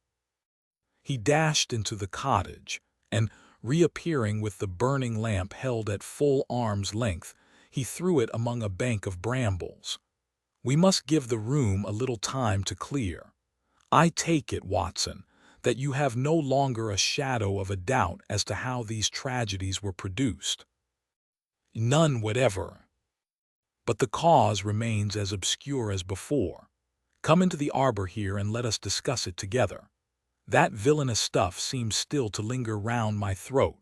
He dashed into the cottage, and, reappearing with the burning lamp held at full arm's length, he threw it among a bank of brambles. "We must give the room a little time to clear. I take it, Watson, that you have no longer a shadow of a doubt as to how these tragedies were produced." "None whatever. But the cause remains as obscure as before. Come into the arbor here and let us discuss it together. That villainous stuff seems still to linger round my throat.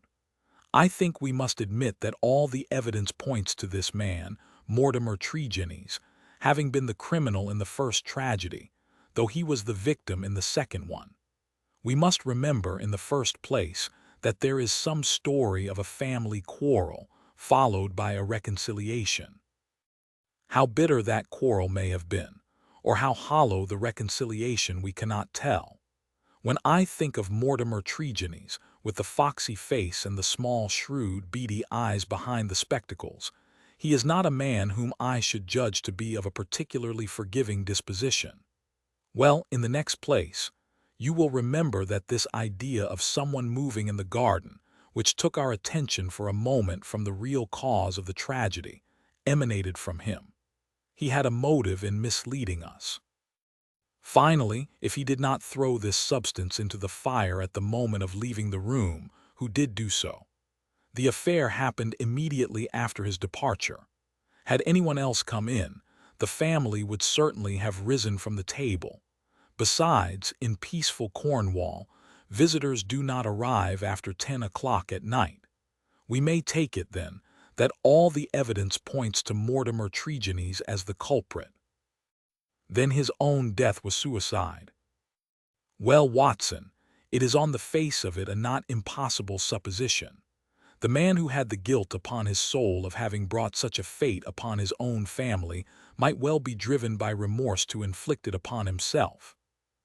I think we must admit that all the evidence points to this man, Mortimer Tregennies, having been the criminal in the first tragedy, though he was the victim in the second one. We must remember, in the first place, that there is some story of a family quarrel, followed by a reconciliation. How bitter that quarrel may have been, or how hollow the reconciliation, we cannot tell. When I think of Mortimer Tregennies, with the foxy face and the small, shrewd, beady eyes behind the spectacles, he is not a man whom I should judge to be of a particularly forgiving disposition. Well, in the next place, you will remember that this idea of someone moving in the garden, which took our attention for a moment from the real cause of the tragedy, emanated from him. He had a motive in misleading us. Finally, if he did not throw this substance into the fire at the moment of leaving the room, who did do so? The affair happened immediately after his departure. Had anyone else come in, the family would certainly have risen from the table. Besides, in peaceful Cornwall, visitors do not arrive after 10 o'clock at night. We may take it, then, that all the evidence points to Mortimer Tregennies as the culprit. Then his own death was suicide. Well, Watson, it is on the face of it a not impossible supposition. The man who had the guilt upon his soul of having brought such a fate upon his own family might well be driven by remorse to inflict it upon himself.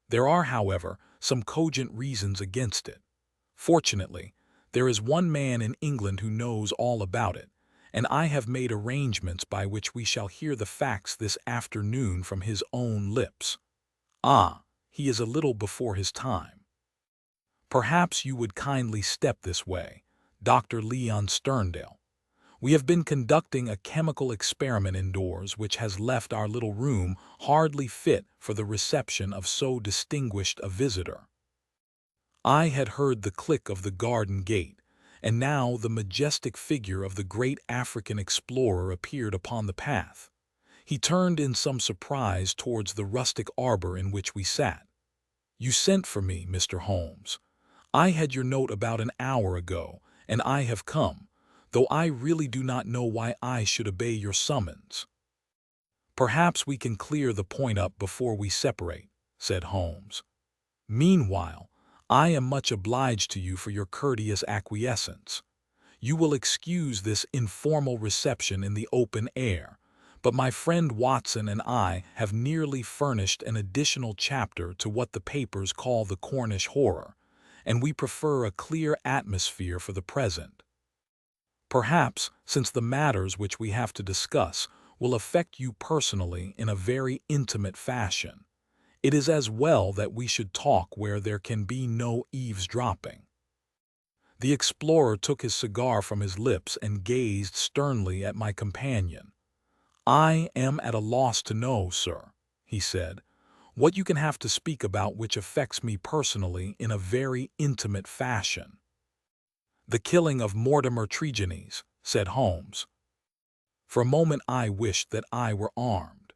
There are, however, some cogent reasons against it. Fortunately, there is one man in England who knows all about it, and I have made arrangements by which we shall hear the facts this afternoon from his own lips. Ah, he is a little before his time. Perhaps you would kindly step this way, Dr. Leon Sterndale. We have been conducting a chemical experiment indoors which has left our little room hardly fit for the reception of so distinguished a visitor." I had heard the click of the garden gate, and now the majestic figure of the great African explorer appeared upon the path. He turned in some surprise towards the rustic arbor in which we sat. "You sent for me, Mr. Holmes. I had your note about an hour ago, and I have come, though I really do not know why I should obey your summons." "Perhaps we can clear the point up before we separate," said Holmes. "Meanwhile, I am much obliged to you for your courteous acquiescence. You will excuse this informal reception in the open air, but my friend Watson and I have nearly furnished an additional chapter to what the papers call the Cornish horror, and we prefer a clear atmosphere for the present. Perhaps, since the matters which we have to discuss will affect you personally in a very intimate fashion, it is as well that we should talk where there can be no eavesdropping." The explorer took his cigar from his lips and gazed sternly at my companion. "I am at a loss to know, sir," he said, "what you can have to speak about which affects me personally in a very intimate fashion." "The killing of Mortimer Tregennies," said Holmes. For a moment I wished that I were armed.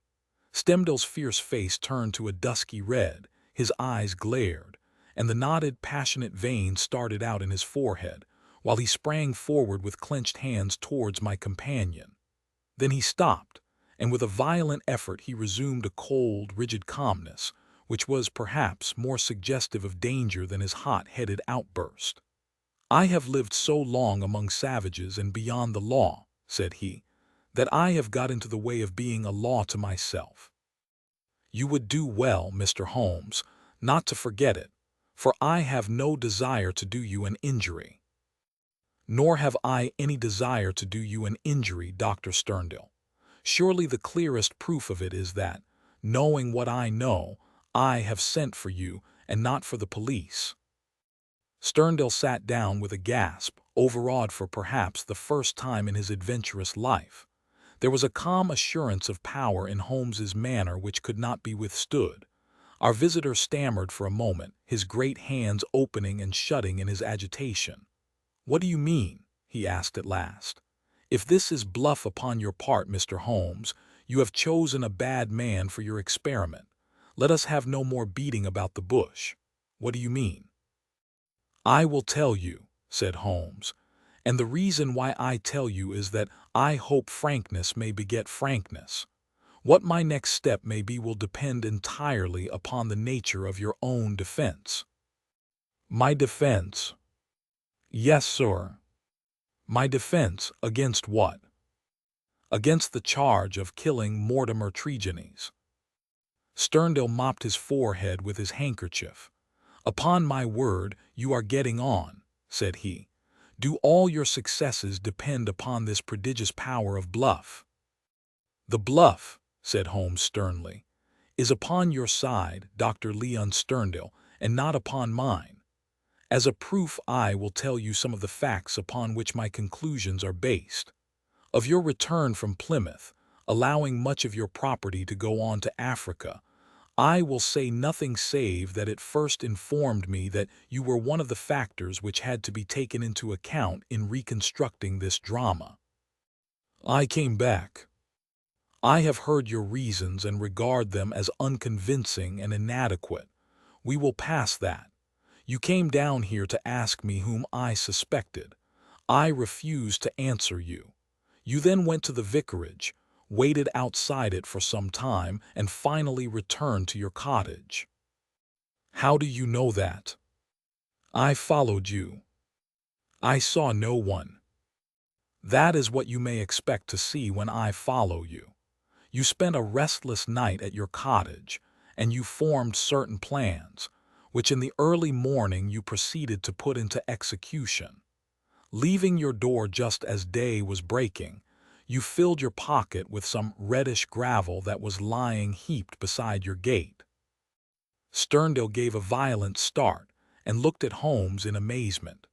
Stemdale's fierce face turned to a dusky red, his eyes glared, and the knotted, passionate veins started out in his forehead, while he sprang forward with clenched hands towards my companion. Then he stopped, and with a violent effort he resumed a cold, rigid calmness, which was perhaps more suggestive of danger than his hot-headed outburst. "I have lived so long among savages and beyond the law," said he, "that I have got into the way of being a law to myself. You would do well, Mr. Holmes, not to forget it, for I have no desire to do you an injury." "Nor have I any desire to do you an injury, Dr. Sterndale. Surely the clearest proof of it is that, knowing what I know, I have sent for you and not for the police." Sterndale sat down with a gasp, overawed for perhaps the first time in his adventurous life. There was a calm assurance of power in Holmes's manner which could not be withstood. Our visitor stammered for a moment, his great hands opening and shutting in his agitation. "What do you mean?" he asked at last. "If this is bluff upon your part, Mr. Holmes, you have chosen a bad man for your experiment. Let us have no more beating about the bush. What do you mean?" "I will tell you," said Holmes, "and the reason why I tell you is that I hope frankness may beget frankness. What my next step may be will depend entirely upon the nature of your own defense." "My defense?" "Yes, sir." "My defense against what?" "Against the charge of killing Mortimer Tregennies." Sterndale mopped his forehead with his handkerchief. "Upon my word, you are getting on," said he. "Do all your successes depend upon this prodigious power of bluff?" "The bluff," said Holmes sternly, "is upon your side, Dr. Leon Sterndale, and not upon mine. As a proof I will tell you some of the facts upon which my conclusions are based. Of your return from Plymouth, allowing much of your property to go on to Africa, I will say nothing save that it first informed me that you were one of the factors which had to be taken into account in reconstructing this drama. I came back. I have heard your reasons and regard them as unconvincing and inadequate. We will pass that. You came down here to ask me whom I suspected. I refused to answer you. You then went to the vicarage, waited outside it for some time, and finally returned to your cottage. How do you know that?" "I followed you." "I saw no one." "That is what you may expect to see when I follow you. You spent a restless night at your cottage, and you formed certain plans, which in the early morning you proceeded to put into execution. Leaving your door just as day was breaking, you filled your pocket with some reddish gravel that was lying heaped beside your gate." Sterndale gave a violent start, and looked at Holmes in amazement.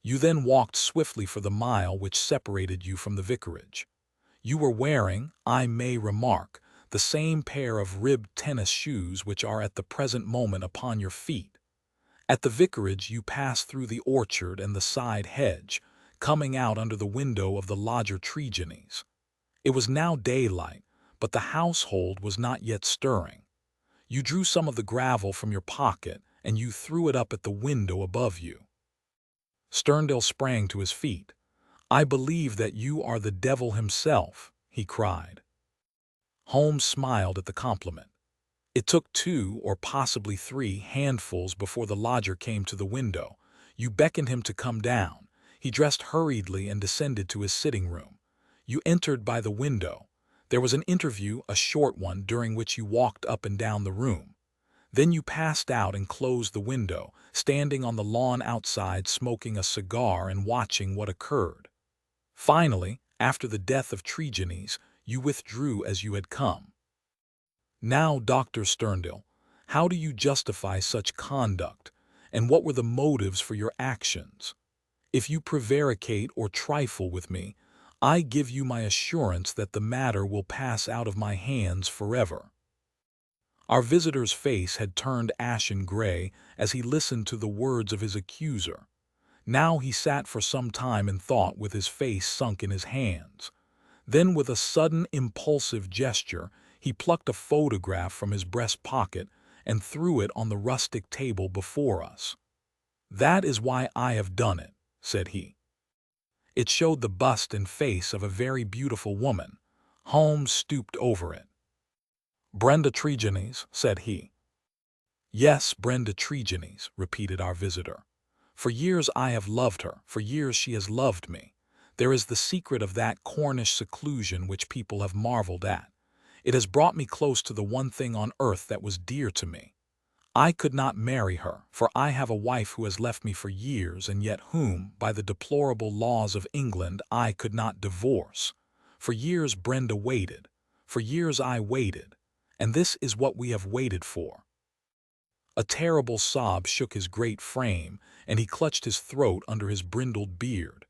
You then walked swiftly for the mile which separated you from the vicarage. You were wearing, I may remark, the same pair of ribbed tennis shoes which are at the present moment upon your feet. At the vicarage you passed through the orchard and the side hedge, coming out under the window of the lodger Tregenes. It was now daylight, but the household was not yet stirring. You drew some of the gravel from your pocket, and you threw it up at the window above you. Sterndale sprang to his feet. "I believe that you are the devil himself," he cried. Holmes smiled at the compliment. It took 2 or possibly 3 handfuls before the lodger came to the window. You beckoned him to come down. He dressed hurriedly and descended to his sitting room. You entered by the window. There was an interview, a short one, during which you walked up and down the room. Then you passed out and closed the window, standing on the lawn outside smoking a cigar and watching what occurred. Finally, after the death of Tregenes, you withdrew as you had come. Now, Dr. Sterndale, how do you justify such conduct, and what were the motives for your actions? If you prevaricate or trifle with me, I give you my assurance that the matter will pass out of my hands forever." Our visitor's face had turned ashen gray as he listened to the words of his accuser. Now he sat for some time in thought with his face sunk in his hands. Then, with a sudden impulsive gesture, he plucked a photograph from his breast pocket and threw it on the rustic table before us. "That is why I have done it," said he. It showed the bust and face of a very beautiful woman. Holmes stooped over it. "Brenda Tregenes," said he. "Yes, Brenda Tregenes," repeated our visitor. "For years I have loved her, for years she has loved me. There is the secret of that Cornish seclusion which people have marveled at. It has brought me close to the one thing on earth that was dear to me. I could not marry her, for I have a wife who has left me for years and yet whom, by the deplorable laws of England, I could not divorce. For years Brenda waited, for years I waited, and this is what we have waited for." A terrible sob shook his great frame, and he clutched his throat under his brindled beard.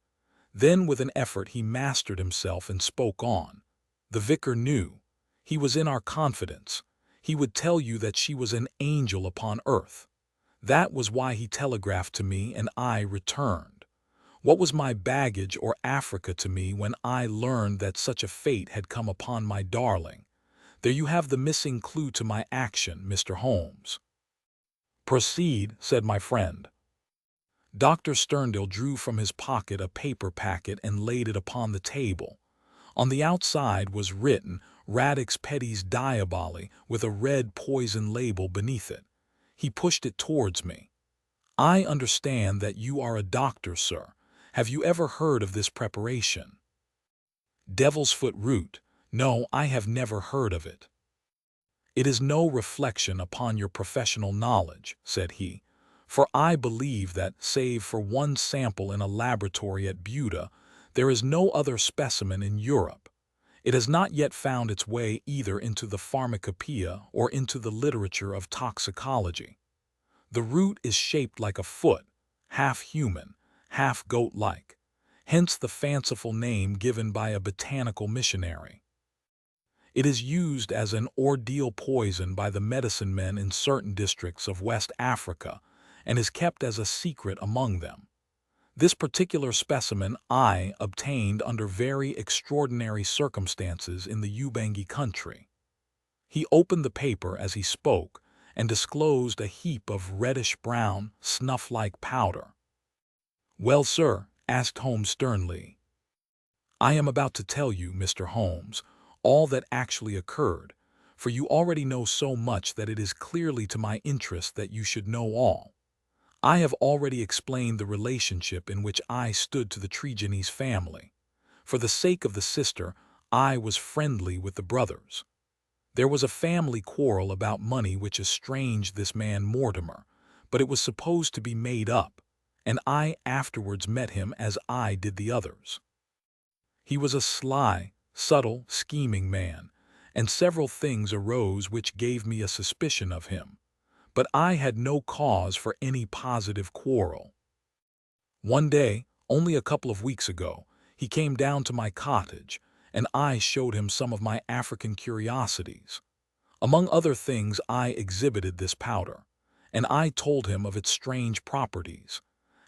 Then with an effort he mastered himself and spoke on. "The vicar knew. He was in our confidence. He would tell you that she was an angel upon earth. That was why he telegraphed to me and I returned. What was my baggage or Africa to me when I learned that such a fate had come upon my darling? There you have the missing clue to my action, Mr. Holmes." "Proceed," said my friend. Dr. Sterndale drew from his pocket a paper packet and laid it upon the table. On the outside was written Radix Pedis Diaboli with a red poison label beneath it. He pushed it towards me. "I understand that you are a doctor, sir. Have you ever heard of this preparation?" "Devil's foot root. No, I have never heard of it." "It is no reflection upon your professional knowledge," said he, "for I believe that, save for one sample in a laboratory at Buda, there is no other specimen in Europe. It has not yet found its way either into the pharmacopoeia or into the literature of toxicology. The root is shaped like a foot, half human, half goat-like, hence the fanciful name given by a botanical missionary. It is used as an ordeal poison by the medicine men in certain districts of West Africa and is kept as a secret among them. This particular specimen I obtained under very extraordinary circumstances in the Ubangi country." He opened the paper as he spoke and disclosed a heap of reddish-brown, snuff-like powder. "Well, sir?" asked Holmes sternly. "I am about to tell you, Mr. Holmes, all that actually occurred, for you already know so much that it is clearly to my interest that you should know all. I have already explained the relationship in which I stood to the Tregenes family. For the sake of the sister, I was friendly with the brothers. There was a family quarrel about money which estranged this man Mortimer, but it was supposed to be made up, and I afterwards met him as I did the others. He was a sly, subtle, scheming man, and several things arose which gave me a suspicion of him. but I had no cause for any positive quarrel. One day, only a couple of weeks ago, he came down to my cottage, and I showed him some of my African curiosities. Among other things, I exhibited this powder, and I told him of its strange properties,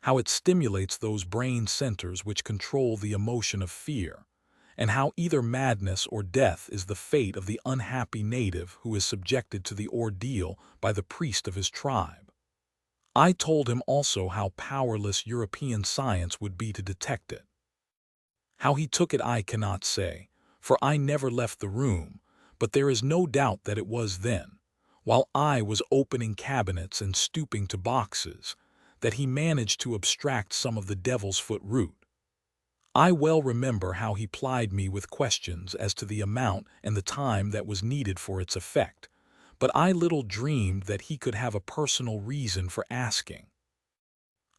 how it stimulates those brain centers which control the emotion of fear, and how either madness or death is the fate of the unhappy native who is subjected to the ordeal by the priest of his tribe. I told him also how powerless European science would be to detect it. How he took it I cannot say, for I never left the room, but there is no doubt that it was then, while I was opening cabinets and stooping to boxes, that he managed to abstract some of the devil's foot root. I well remember how he plied me with questions as to the amount and the time that was needed for its effect, but I little dreamed that he could have a personal reason for asking.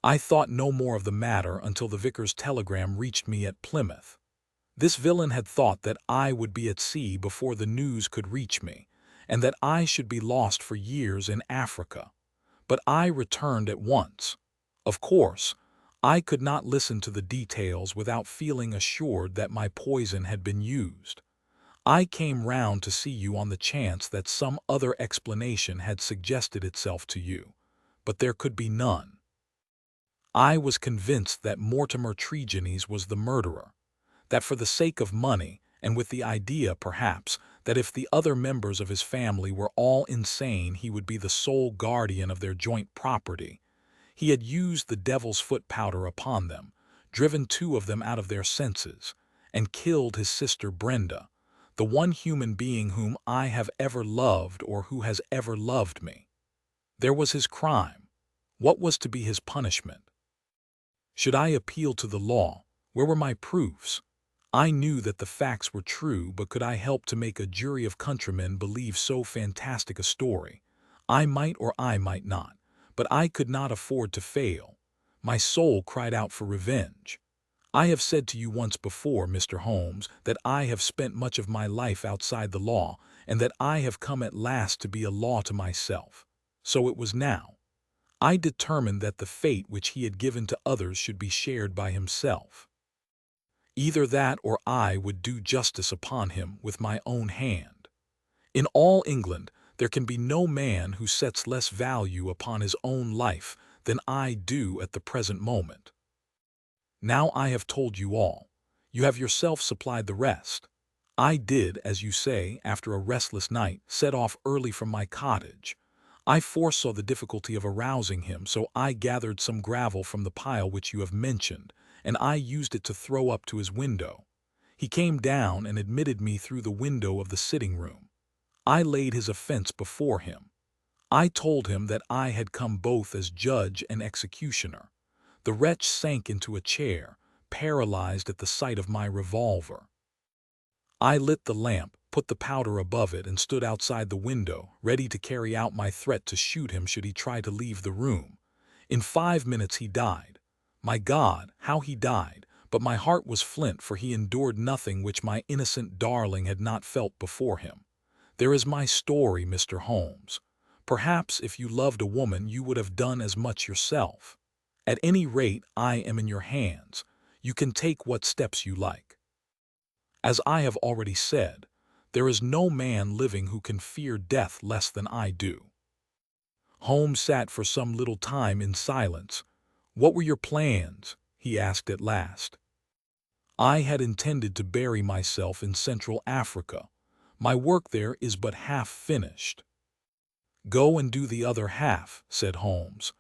I thought no more of the matter until the vicar's telegram reached me at Plymouth. This villain had thought that I would be at sea before the news could reach me, and that I should be lost for years in Africa. But I returned at once. Of course, I could not listen to the details without feeling assured that my poison had been used. I came round to see you on the chance that some other explanation had suggested itself to you, but there could be none. I was convinced that Mortimer Tregenese was the murderer, that for the sake of money, and with the idea, perhaps, that if the other members of his family were all insane he would be the sole guardian of their joint property, he had used the devil's foot powder upon them, driven 2 of them out of their senses, and killed his sister Brenda, the one human being whom I have ever loved or who has ever loved me. There was his crime. What was to be his punishment? Should I appeal to the law? Where were my proofs? I knew that the facts were true, but could I help to make a jury of countrymen believe so fantastic a story? I might or I might not, but I could not afford to fail. My soul cried out for revenge. I have said to you once before, Mr. Holmes, that I have spent much of my life outside the law, and that I have come at last to be a law to myself. So it was now. I determined that the fate which he had given to others should be shared by himself. Either that or I would do justice upon him with my own hand. In all England there can be no man who sets less value upon his own life than I do at the present moment. Now I have told you all. You have yourself supplied the rest. I did, as you say, after a restless night, set off early from my cottage. I foresaw the difficulty of arousing him, so I gathered some gravel from the pile which you have mentioned, and I used it to throw up to his window. He came down and admitted me through the window of the sitting-room. I laid his offense before him. I told him that I had come both as judge and executioner. The wretch sank into a chair, paralyzed at the sight of my revolver. I lit the lamp, put the powder above it, and stood outside the window, ready to carry out my threat to shoot him should he try to leave the room. In 5 minutes he died. My God, how he died! But my heart was flint, for he endured nothing which my innocent darling had not felt before him. There is my story, Mr. Holmes. Perhaps if you loved a woman you would have done as much yourself. At any rate, I am in your hands. You can take what steps you like. As I have already said, there is no man living who can fear death less than I do. Holmes sat for some little time in silence. What were your plans? He asked at last. I had intended to bury myself in Central Africa. My work there is but half finished. Go and do the other half, said Holmes.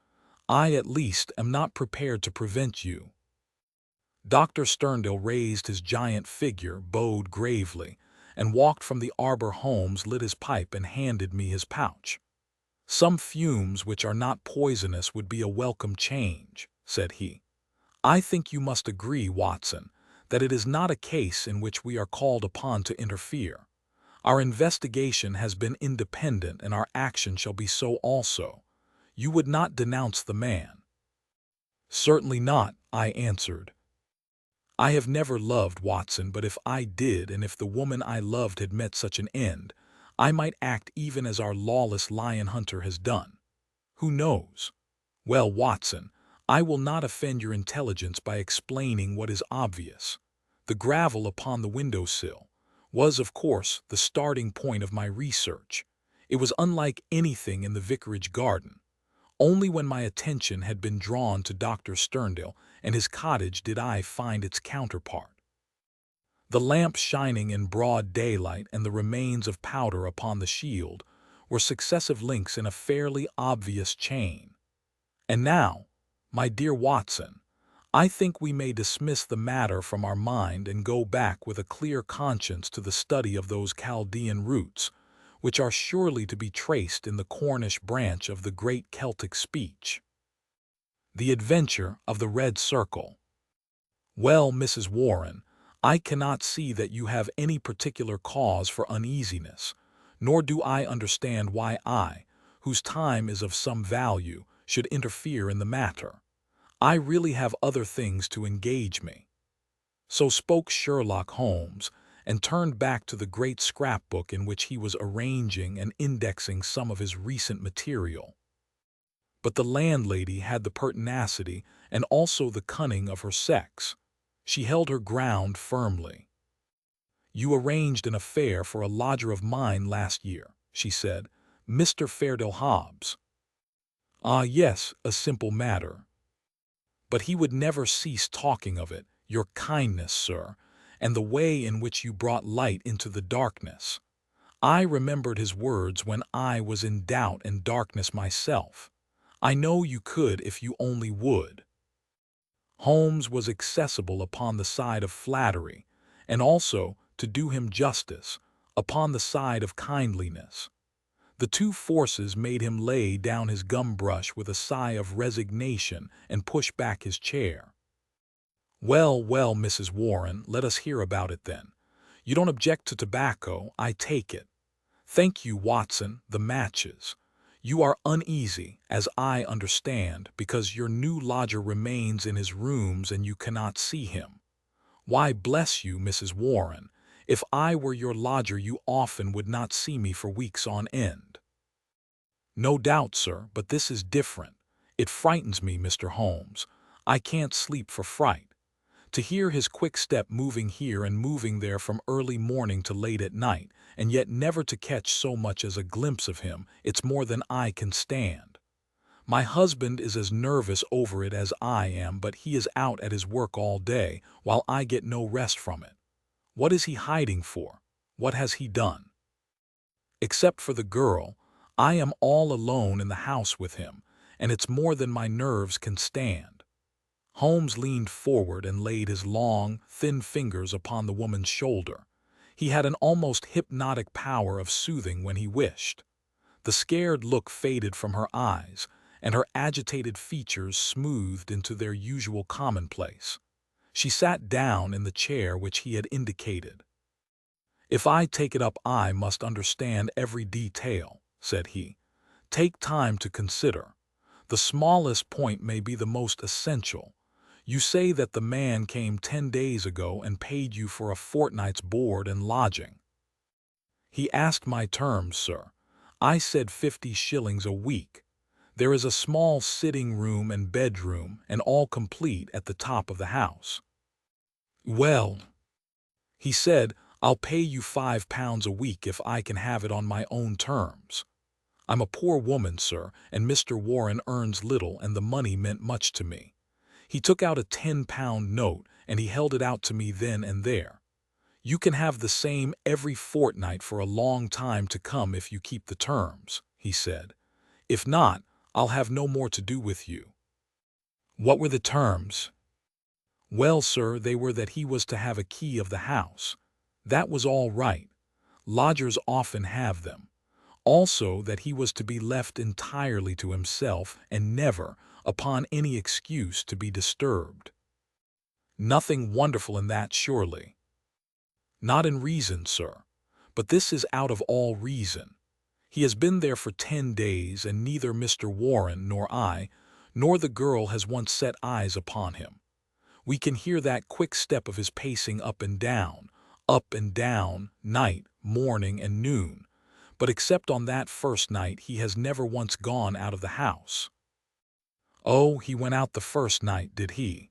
I at least am not prepared to prevent you. Dr. Sterndale raised his giant figure, bowed gravely, and walked from the arbor. Holmes lit his pipe and handed me his pouch. Some fumes which are not poisonous would be a welcome change, said he. I think you must agree, Watson, that it is not a case in which we are called upon to interfere. Our investigation has been independent, and our action shall be so also. You would not denounce the man? Certainly not, I answered. I have never loved, Watson, but if I did, and if the woman I loved had met such an end, I might act even as our lawless lion hunter has done. Who knows? Well, Watson, I will not offend your intelligence by explaining what is obvious. The gravel upon the windowsill was, of course, the starting point of my research. It was unlike anything in the vicarage garden. Only when my attention had been drawn to Dr. Sterndale and his cottage did I find its counterpart. The lamp shining in broad daylight and the remains of powder upon the shield were successive links in a fairly obvious chain. And now, my dear Watson, I think we may dismiss the matter from our mind and go back with a clear conscience to the study of those Chaldean roots, which are surely to be traced in the Cornish branch of the great Celtic speech. The Adventure of the Red Circle. Well, Mrs. Warren, I cannot see that you have any particular cause for uneasiness, nor do I understand why I, whose time is of some value, should interfere in the matter. I really have other things to engage me. So spoke Sherlock Holmes, and turned back to the great scrapbook in which he was arranging and indexing some of his recent material. But the landlady had the pertinacity and also the cunning of her sex. She held her ground firmly. "You arranged an affair for a lodger of mine last year," she said, "Mr. Fairdale Hobbs." "Ah, yes, a simple matter. But he would never cease talking of it, your kindness, sir, and the way in which you brought light into the darkness. I remembered his words when I was in doubt and darkness myself. I know you could if you only would." Holmes was accessible upon the side of flattery, and also, to do him justice, upon the side of kindliness. The two forces made him lay down his gum-brush with a sigh of resignation and push back his chair. "Well, well, Mrs. Warren, let us hear about it then. You don't object to tobacco, I take it. Thank you, Watson, the matches. You are uneasy, as I understand, because your new lodger remains in his rooms and you cannot see him. Why, bless you, Mrs. Warren, if I were your lodger you often would not see me for weeks on end." "No doubt, sir, but this is different. It frightens me, Mr. Holmes. I can't sleep for fright. To hear his quick step moving here and moving there from early morning to late at night, and yet never to catch so much as a glimpse of him, it's more than I can stand. My husband is as nervous over it as I am, but he is out at his work all day, while I get no rest from it. What is he hiding for? What has he done? Except for the girl, I am all alone in the house with him, and it's more than my nerves can stand." Holmes leaned forward and laid his long, thin fingers upon the woman's shoulder. He had an almost hypnotic power of soothing when he wished. The scared look faded from her eyes, and her agitated features smoothed into their usual commonplace. She sat down in the chair which he had indicated. "If I take it up I must understand every detail," said he. "Take time to consider. The smallest point may be the most essential. You say that the man came 10 days ago and paid you for a fortnight's board and lodging." "He asked my terms, sir. I said 50 shillings a week. There is a small sitting room and bedroom, and all complete, at the top of the house." "Well," he said, "I'll pay you £5 a week if I can have it on my own terms. I'm a poor woman, sir, and Mr. Warren earns little, and the money meant much to me. He took out a £10 note, and he held it out to me then and there. 'You can have the same every fortnight for a long time to come if you keep the terms,' he said. 'If not, I'll have no more to do with you.'" "What were the terms?" "Well, sir, they were that he was to have a key of the house. That was all right. Lodgers often have them. Also that he was to be left entirely to himself and never, upon any excuse, to be disturbed." "Nothing wonderful in that, surely." "Not in reason, sir. But this is out of all reason. He has been there for 10 days, and neither Mr. Warren nor I, nor the girl has once set eyes upon him. We can hear that quick step of his pacing up and down, night, morning, and noon, but except on that first night he has never once gone out of the house." "Oh, he went out the first night, did he?"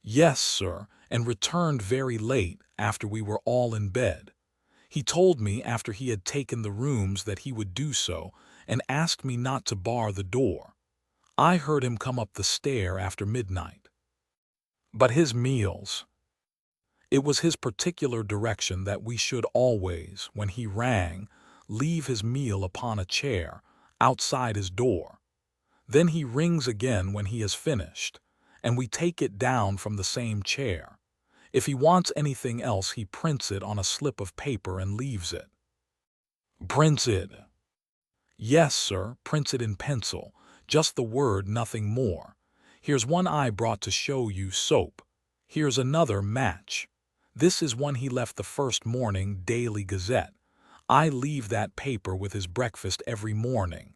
"Yes, sir, and returned very late, after we were all in bed. He told me after he had taken the rooms that he would do so, and asked me not to bar the door. I heard him come up the stair after midnight." "But his meals?" "It was his particular direction that we should always, when he rang, leave his meal upon a chair, outside his door. Then he rings again when he has finished, and we take it down from the same chair. If he wants anything else he prints it on a slip of paper and leaves it." "Prints it?" "Yes, sir, prints it in pencil, just the word, nothing more. Here's one I brought to show you, soap. Here's another, match. This is one he left the first morning, Daily Gazette. I leave that paper with his breakfast every morning."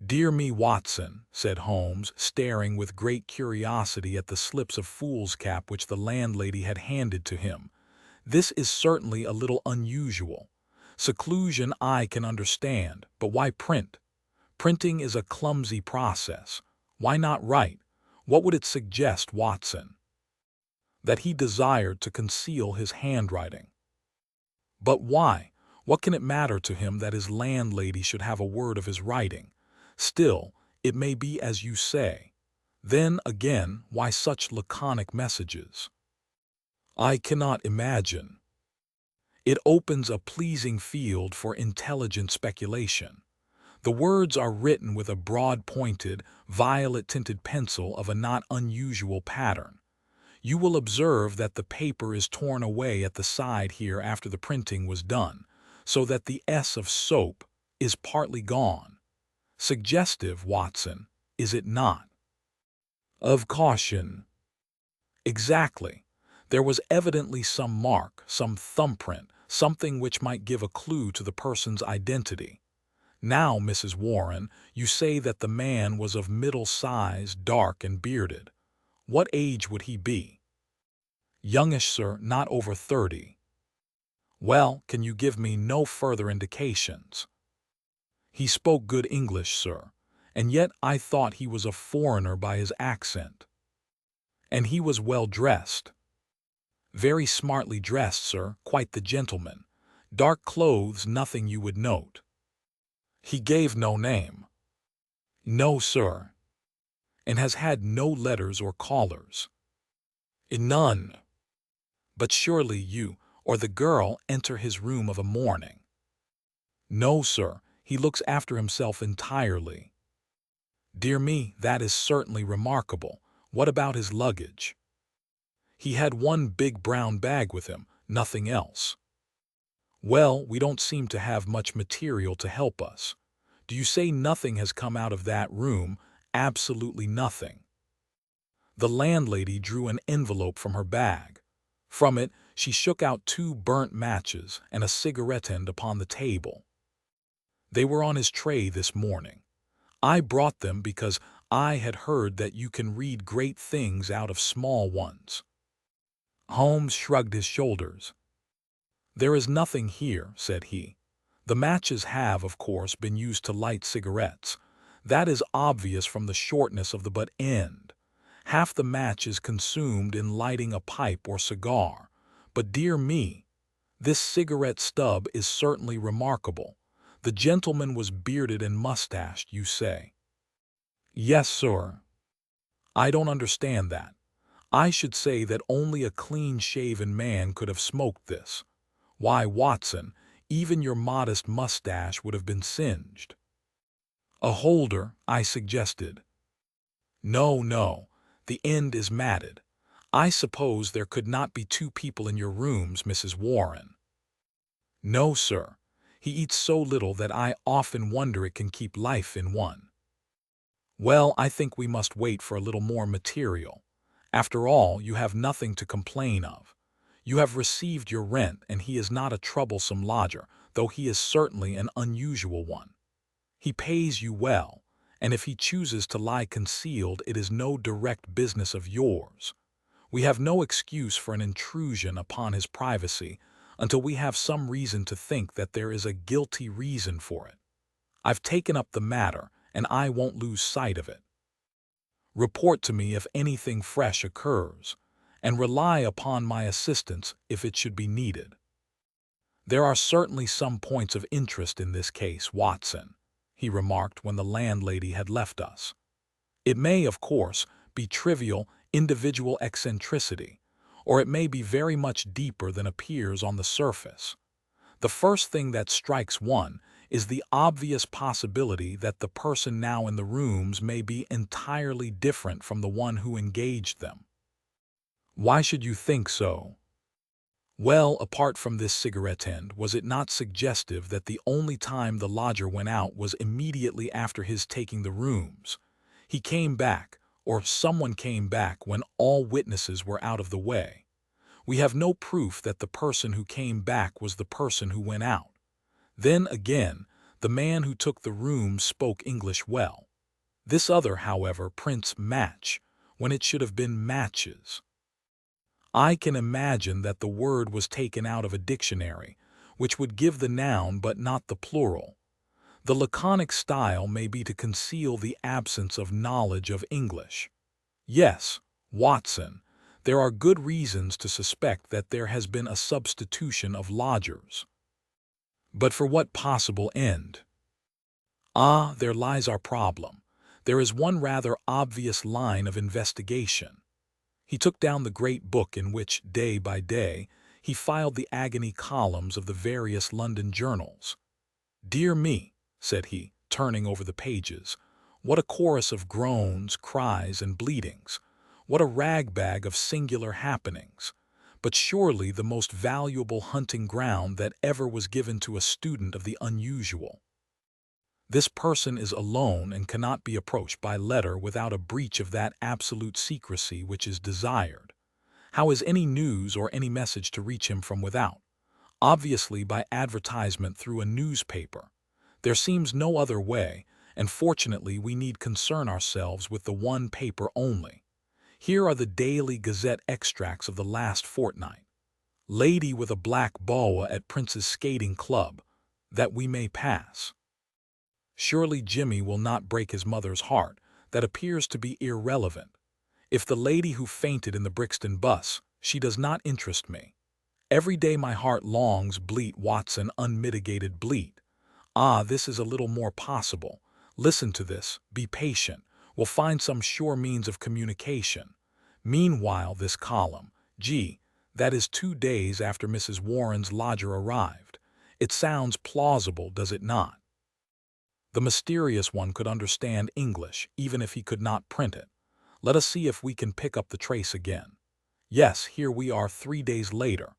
"Dear me, Watson," said Holmes, staring with great curiosity at the slips of foolscap which the landlady had handed to him, "this is certainly a little unusual. Seclusion I can understand, but why print? Printing is a clumsy process. Why not write? What would it suggest, Watson?" "That he desired to conceal his handwriting." "But why? What can it matter to him that his landlady should have a word of his writing? Still, it may be as you say. Then, again, why such laconic messages?" "I cannot imagine. It opens a pleasing field for intelligent speculation. The words are written with a broad-pointed, violet-tinted pencil of a not unusual pattern. You will observe that the paper is torn away at the side here after the printing was done, so that the S of soap is partly gone. Suggestive, Watson, is it not?" "Of caution." "Exactly. There was evidently some mark, some thumbprint, something which might give a clue to the person's identity. Now, Mrs. Warren, you say that the man was of middle size, dark and bearded. What age would he be?" "Youngish, sir, not over 30. "Well, can you give me no further indications?" "He spoke good English, sir, and yet I thought he was a foreigner by his accent." "And he was well dressed?" "Very smartly dressed, sir, quite the gentleman. Dark clothes, nothing you would note." "He gave no name?" "No, sir." "And has had no letters or callers?" "None." "But surely you, or the girl, enter his room of a morning?" "No, sir. He looks after himself entirely." "Dear me, that is certainly remarkable. What about his luggage?" "He had one big brown bag with him, nothing else." "Well, we don't seem to have much material to help us. Do you say nothing has come out of that room, absolutely nothing?" The landlady drew an envelope from her bag. From it she shook out 2 burnt matches and a cigarette end upon the table. "They were on his tray this morning. I brought them because I had heard that you can read great things out of small ones." Holmes shrugged his shoulders. "There is nothing here," said he. "The matches have, of course, been used to light cigarettes. That is obvious from the shortness of the butt end. Half the match is consumed in lighting a pipe or cigar. But dear me, this cigarette stub is certainly remarkable. The gentleman was bearded and mustached, you say?" "Yes, sir." "I don't understand that. I should say that only a clean-shaven man could have smoked this. Why, Watson, even your modest mustache would have been singed." "A holder," I suggested. "No, no. The end is matted. I suppose there could not be 2 people in your rooms, Mrs. Warren." "No, sir. He eats so little that I often wonder it can keep life in one." "Well, I think we must wait for a little more material. After all, you have nothing to complain of. You have received your rent, and he is not a troublesome lodger, though he is certainly an unusual one. He pays you well, and if he chooses to lie concealed, it is no direct business of yours. We have no excuse for an intrusion upon his privacy, until we have some reason to think that there is a guilty reason for it. I've taken up the matter, and I won't lose sight of it. Report to me if anything fresh occurs, and rely upon my assistance if it should be needed. There are certainly some points of interest in this case, Watson, he remarked when the landlady had left us. It may, of course, be trivial individual eccentricity, or it may be very much deeper than appears on the surface. The first thing that strikes one is the obvious possibility that the person now in the rooms may be entirely different from the one who engaged them. Why should you think so? Well, apart from this cigarette end, was it not suggestive that the only time the lodger went out was immediately after his taking the rooms? He came back, or someone came back, when all witnesses were out of the way. We have no proof that the person who came back was the person who went out. Then again, the man who took the rooms spoke English well. This other, however, prints match, when it should have been matches. I can imagine that the word was taken out of a dictionary, which would give the noun but not the plural. The laconic style may be to conceal the absence of knowledge of English. Yes, Watson, there are good reasons to suspect that there has been a substitution of lodgers. But for what possible end? Ah, there lies our problem. There is one rather obvious line of investigation. He took down the great book in which, day by day, he filed the agony columns of the various London journals. "Dear me," said he, turning over the pages, "what a chorus of groans, cries, and bleatings! What a rag-bag of singular happenings! But surely the most valuable hunting ground that ever was given to a student of the unusual. This person is alone and cannot be approached by letter without a breach of that absolute secrecy which is desired. How is any news or any message to reach him from without? Obviously by advertisement through a newspaper. There seems no other way, and fortunately we need concern ourselves with the one paper only. Here are the Daily Gazette extracts of the last fortnight. Lady with a black boa at Prince's Skating Club, that we may pass. Surely Jimmy will not break his mother's heart. That appears to be irrelevant. If the lady who fainted in the Brixton bus, she does not interest me. Every day my heart longs, bleat, Watson, unmitigated bleat. Ah, this is a little more possible. Listen to this, be patient. We'll find some sure means of communication. Meanwhile, this column, gee, that is 2 days after Mrs. Warren's lodger arrived. It sounds plausible, does it not? The mysterious one could understand English, even if he could not print it. Let us see if we can pick up the trace again. Yes, here we are 3 days later.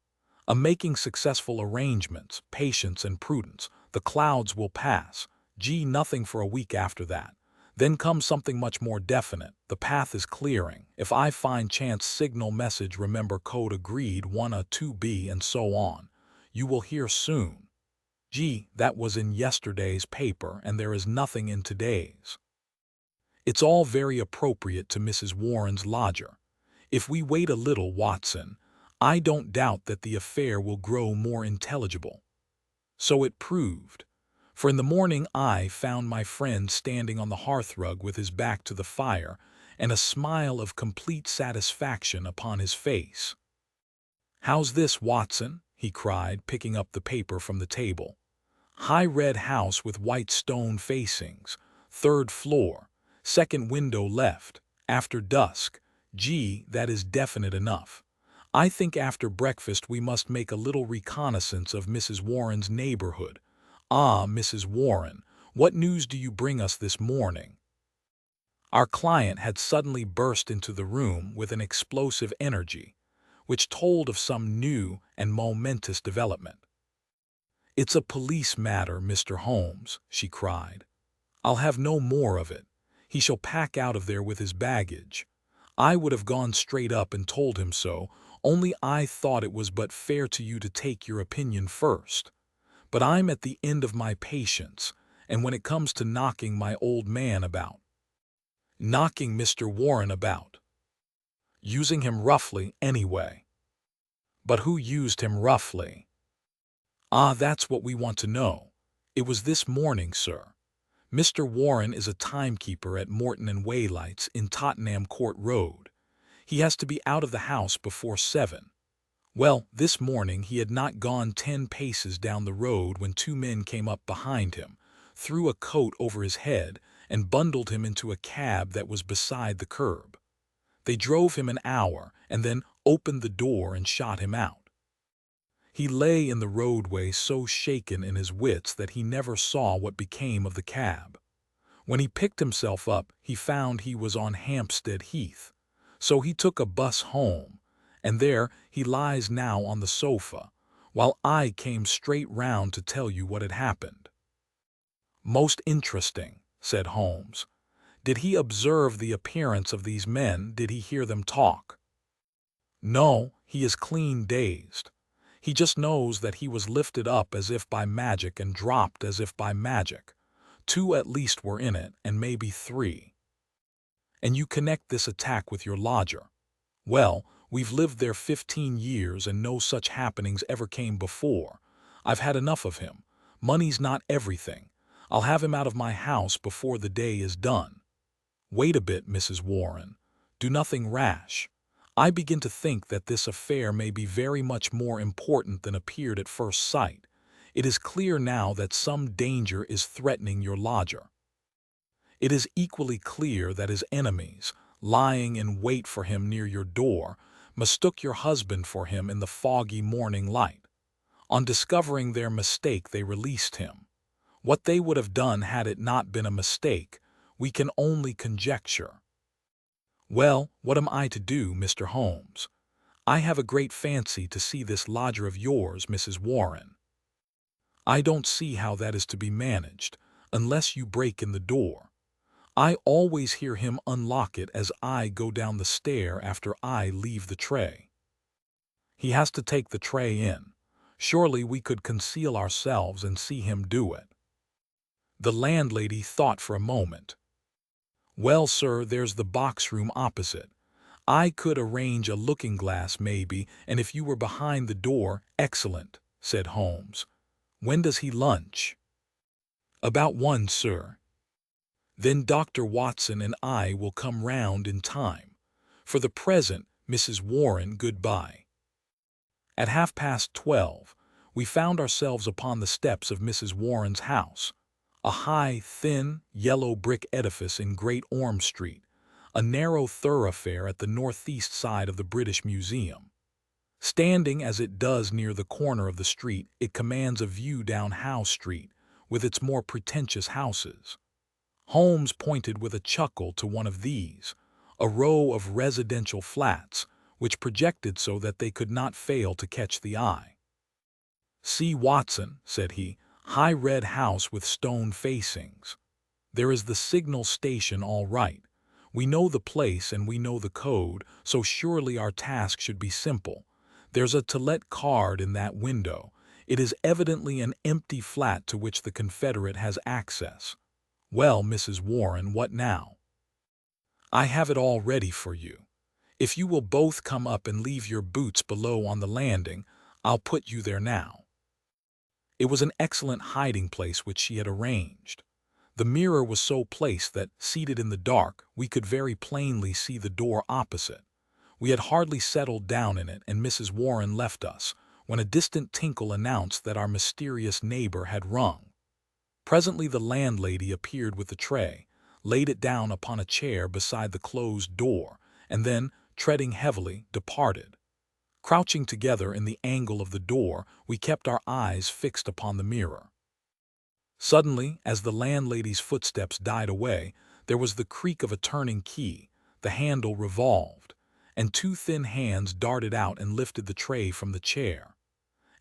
Making successful arrangements, patience and prudence. The clouds will pass. Gee, nothing for a week after that. Then comes something much more definite. The path is clearing. If I find chance signal message, remember code agreed 1A 2B and so on. You will hear soon. Gee, that was in yesterday's paper and there is nothing in today's. It's all very appropriate to Mrs. Warren's lodger. If we wait a little, Watson, I don't doubt that the affair will grow more intelligible. So it proved. For in the morning I found my friend standing on the hearthrug with his back to the fire and a smile of complete satisfaction upon his face. "How's this, Watson?" he cried, picking up the paper from the table. "High red house with white stone facings, 3rd floor, 2nd window left, after dusk. Gee, that is definite enough. I think after breakfast we must make a little reconnaissance of Mrs. Warren's neighborhood. Ah, Mrs. Warren, what news do you bring us this morning?" Our client had suddenly burst into the room with an explosive energy, which told of some new and momentous development. "It's a police matter, Mr. Holmes," she cried. "I'll have no more of it. He shall pack out of there with his baggage. I would have gone straight up and told him so, only I thought it was but fair to you to take your opinion first. But I'm at the end of my patience, and when it comes to knocking my old man about, knocking Mr. Warren about, using him roughly anyway." "But who used him roughly?" Ah, that's what we want to know. It was this morning, sir. Mr. Warren is a timekeeper at Morton and Waylights in Tottenham Court Road. He has to be out of the house before 7. Well, this morning he had not gone 10 paces down the road when two men came up behind him, threw a coat over his head, and bundled him into a cab that was beside the curb. They drove him an hour and then opened the door and shot him out. He lay in the roadway so shaken in his wits that he never saw what became of the cab. When he picked himself up, he found he was on Hampstead Heath. So he took a bus home, and there he lies now on the sofa, while I came straight round to tell you what had happened. Most interesting, said Holmes. Did he observe the appearance of these men? Did he hear them talk? No, he is clean dazed. He just knows that he was lifted up as if by magic and dropped as if by magic. 2 at least were in it, and maybe 3. And you connect this attack with your lodger. Well, we've lived there 15 years and no such happenings ever came before. I've had enough of him. Money's not everything. I'll have him out of my house before the day is done. Wait a bit, Mrs. Warren. Do nothing rash. I begin to think that this affair may be very much more important than appeared at first sight. It is clear now that some danger is threatening your lodger. It is equally clear that his enemies, lying in wait for him near your door, mistook your husband for him in the foggy morning light. On discovering their mistake, they released him. What they would have done had it not been a mistake, we can only conjecture. Well, what am I to do, Mr. Holmes? I have a great fancy to see this lodger of yours, Mrs. Warren. I don't see how that is to be managed, unless you break in the door. I always hear him unlock it as I go down the stair after I leave the tray. He has to take the tray in. Surely we could conceal ourselves and see him do it. The landlady thought for a moment. Well, sir, there's the box room opposite. I could arrange a looking-glass maybe, and if you were behind the door, excellent, said Holmes. When does he lunch? About 1, sir. Then Dr. Watson and I will come round in time. For the present, Mrs. Warren, goodbye. At 12:30, we found ourselves upon the steps of Mrs. Warren's house, a high, thin, yellow brick edifice in Great Orme Street, a narrow thoroughfare at the northeast side of the British Museum. Standing as it does near the corner of the street, it commands a view down Howe Street, with its more pretentious houses. Holmes pointed with a chuckle to one of these, a row of residential flats, which projected so that they could not fail to catch the eye. See, Watson, said he, high red house with stone facings. There is the signal station all right. We know the place and we know the code, so surely our task should be simple. There's a to let card in that window. It is evidently an empty flat to which the Confederate has access. Well, Mrs. Warren, what now? I have it all ready for you. If you will both come up and leave your boots below on the landing, I'll put you there now. It was an excellent hiding place which she had arranged. The mirror was so placed that, seated in the dark, we could very plainly see the door opposite. We had hardly settled down in it, and Mrs. Warren left us, when a distant tinkle announced that our mysterious neighbor had rung. Presently the landlady appeared with the tray, laid it down upon a chair beside the closed door, and then, treading heavily, departed. Crouching together in the angle of the door, we kept our eyes fixed upon the mirror. Suddenly, as the landlady's footsteps died away, there was the creak of a turning key, the handle revolved, and 2 thin hands darted out and lifted the tray from the chair.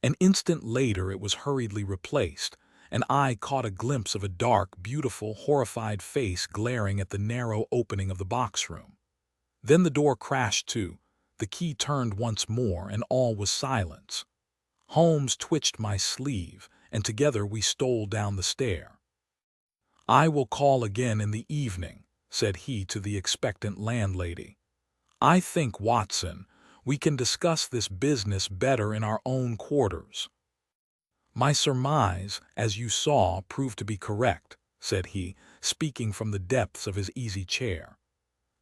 An instant later it was hurriedly replaced, and I caught a glimpse of a dark, beautiful, horrified face glaring at the narrow opening of the box room. Then the door crashed to, the key turned once more, and all was silence. Holmes twitched my sleeve, and together we stole down the stair. I will call again in the evening, said he to the expectant landlady. I think, Watson, we can discuss this business better in our own quarters. "My surmise, as you saw, proved to be correct," said he, speaking from the depths of his easy chair.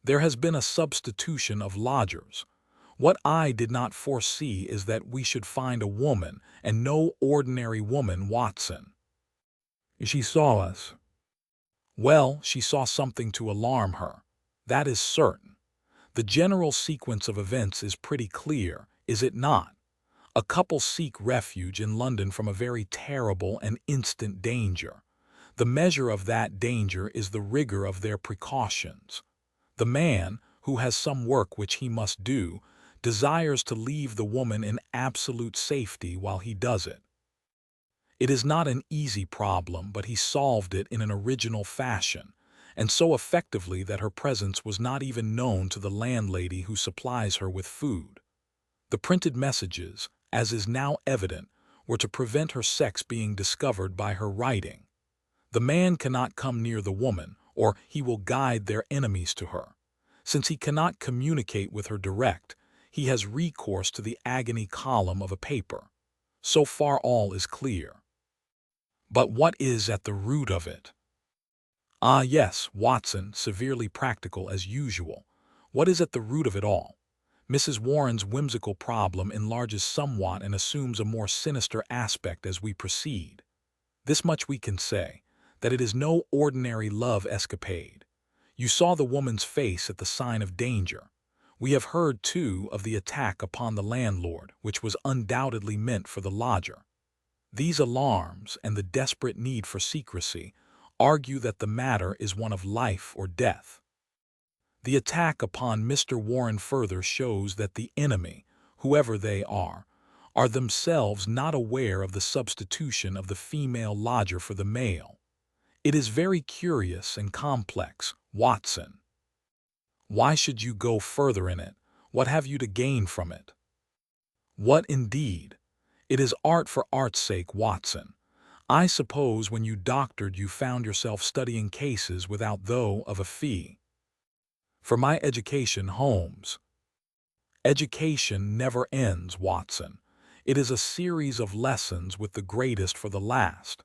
"There has been a substitution of lodgers. What I did not foresee is that we should find a woman, and no ordinary woman, Watson." "She saw us." "Well, she saw something to alarm her. That is certain. The general sequence of events is pretty clear, is it not? A couple seek refuge in London from a very terrible and instant danger. The measure of that danger is the rigor of their precautions. The man, who has some work which he must do, desires to leave the woman in absolute safety while he does it. It is not an easy problem, but he solved it in an original fashion, and so effectively that her presence was not even known to the landlady who supplies her with food. The printed messages, as is now evident, were to prevent her sex being discovered by her writing. The man cannot come near the woman, or he will guide their enemies to her. Since he cannot communicate with her direct, he has recourse to the agony column of a paper. So far all is clear. But what is at the root of it? Ah, yes, Watson, severely practical as usual. What is at the root of it all? Mrs. Warren's whimsical problem enlarges somewhat and assumes a more sinister aspect as we proceed. This much we can say, that it is no ordinary love escapade. You saw the woman's face at the sign of danger. We have heard, too, of the attack upon the landlord, which was undoubtedly meant for the lodger. These alarms and the desperate need for secrecy argue that the matter is one of life or death. The attack upon Mr. Warren further shows that the enemy, whoever they are themselves not aware of the substitution of the female lodger for the male. It is very curious and complex, Watson. Why should you go further in it? What have you to gain from it? What indeed? It is art for art's sake, Watson. I suppose when you doctored you found yourself studying cases without though of a fee. For my education, Holmes. Education never ends, Watson. It is a series of lessons with the greatest for the last.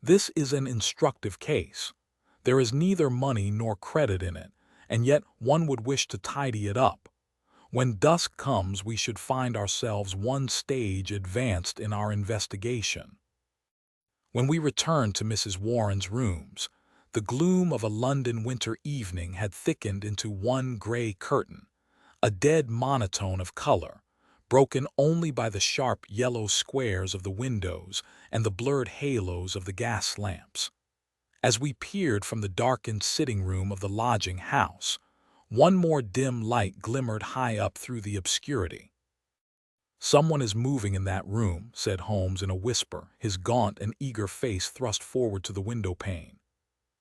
This is an instructive case. There is neither money nor credit in it, and yet one would wish to tidy it up. When dusk comes, we should find ourselves one stage advanced in our investigation. When we returned to Mrs. Warren's rooms, the gloom of a London winter evening had thickened into one gray curtain, a dead monotone of color, broken only by the sharp yellow squares of the windows and the blurred halos of the gas lamps. As we peered from the darkened sitting room of the lodging house, one more dim light glimmered high up through the obscurity. "Someone is moving in that room," said Holmes in a whisper, his gaunt and eager face thrust forward to the window pane.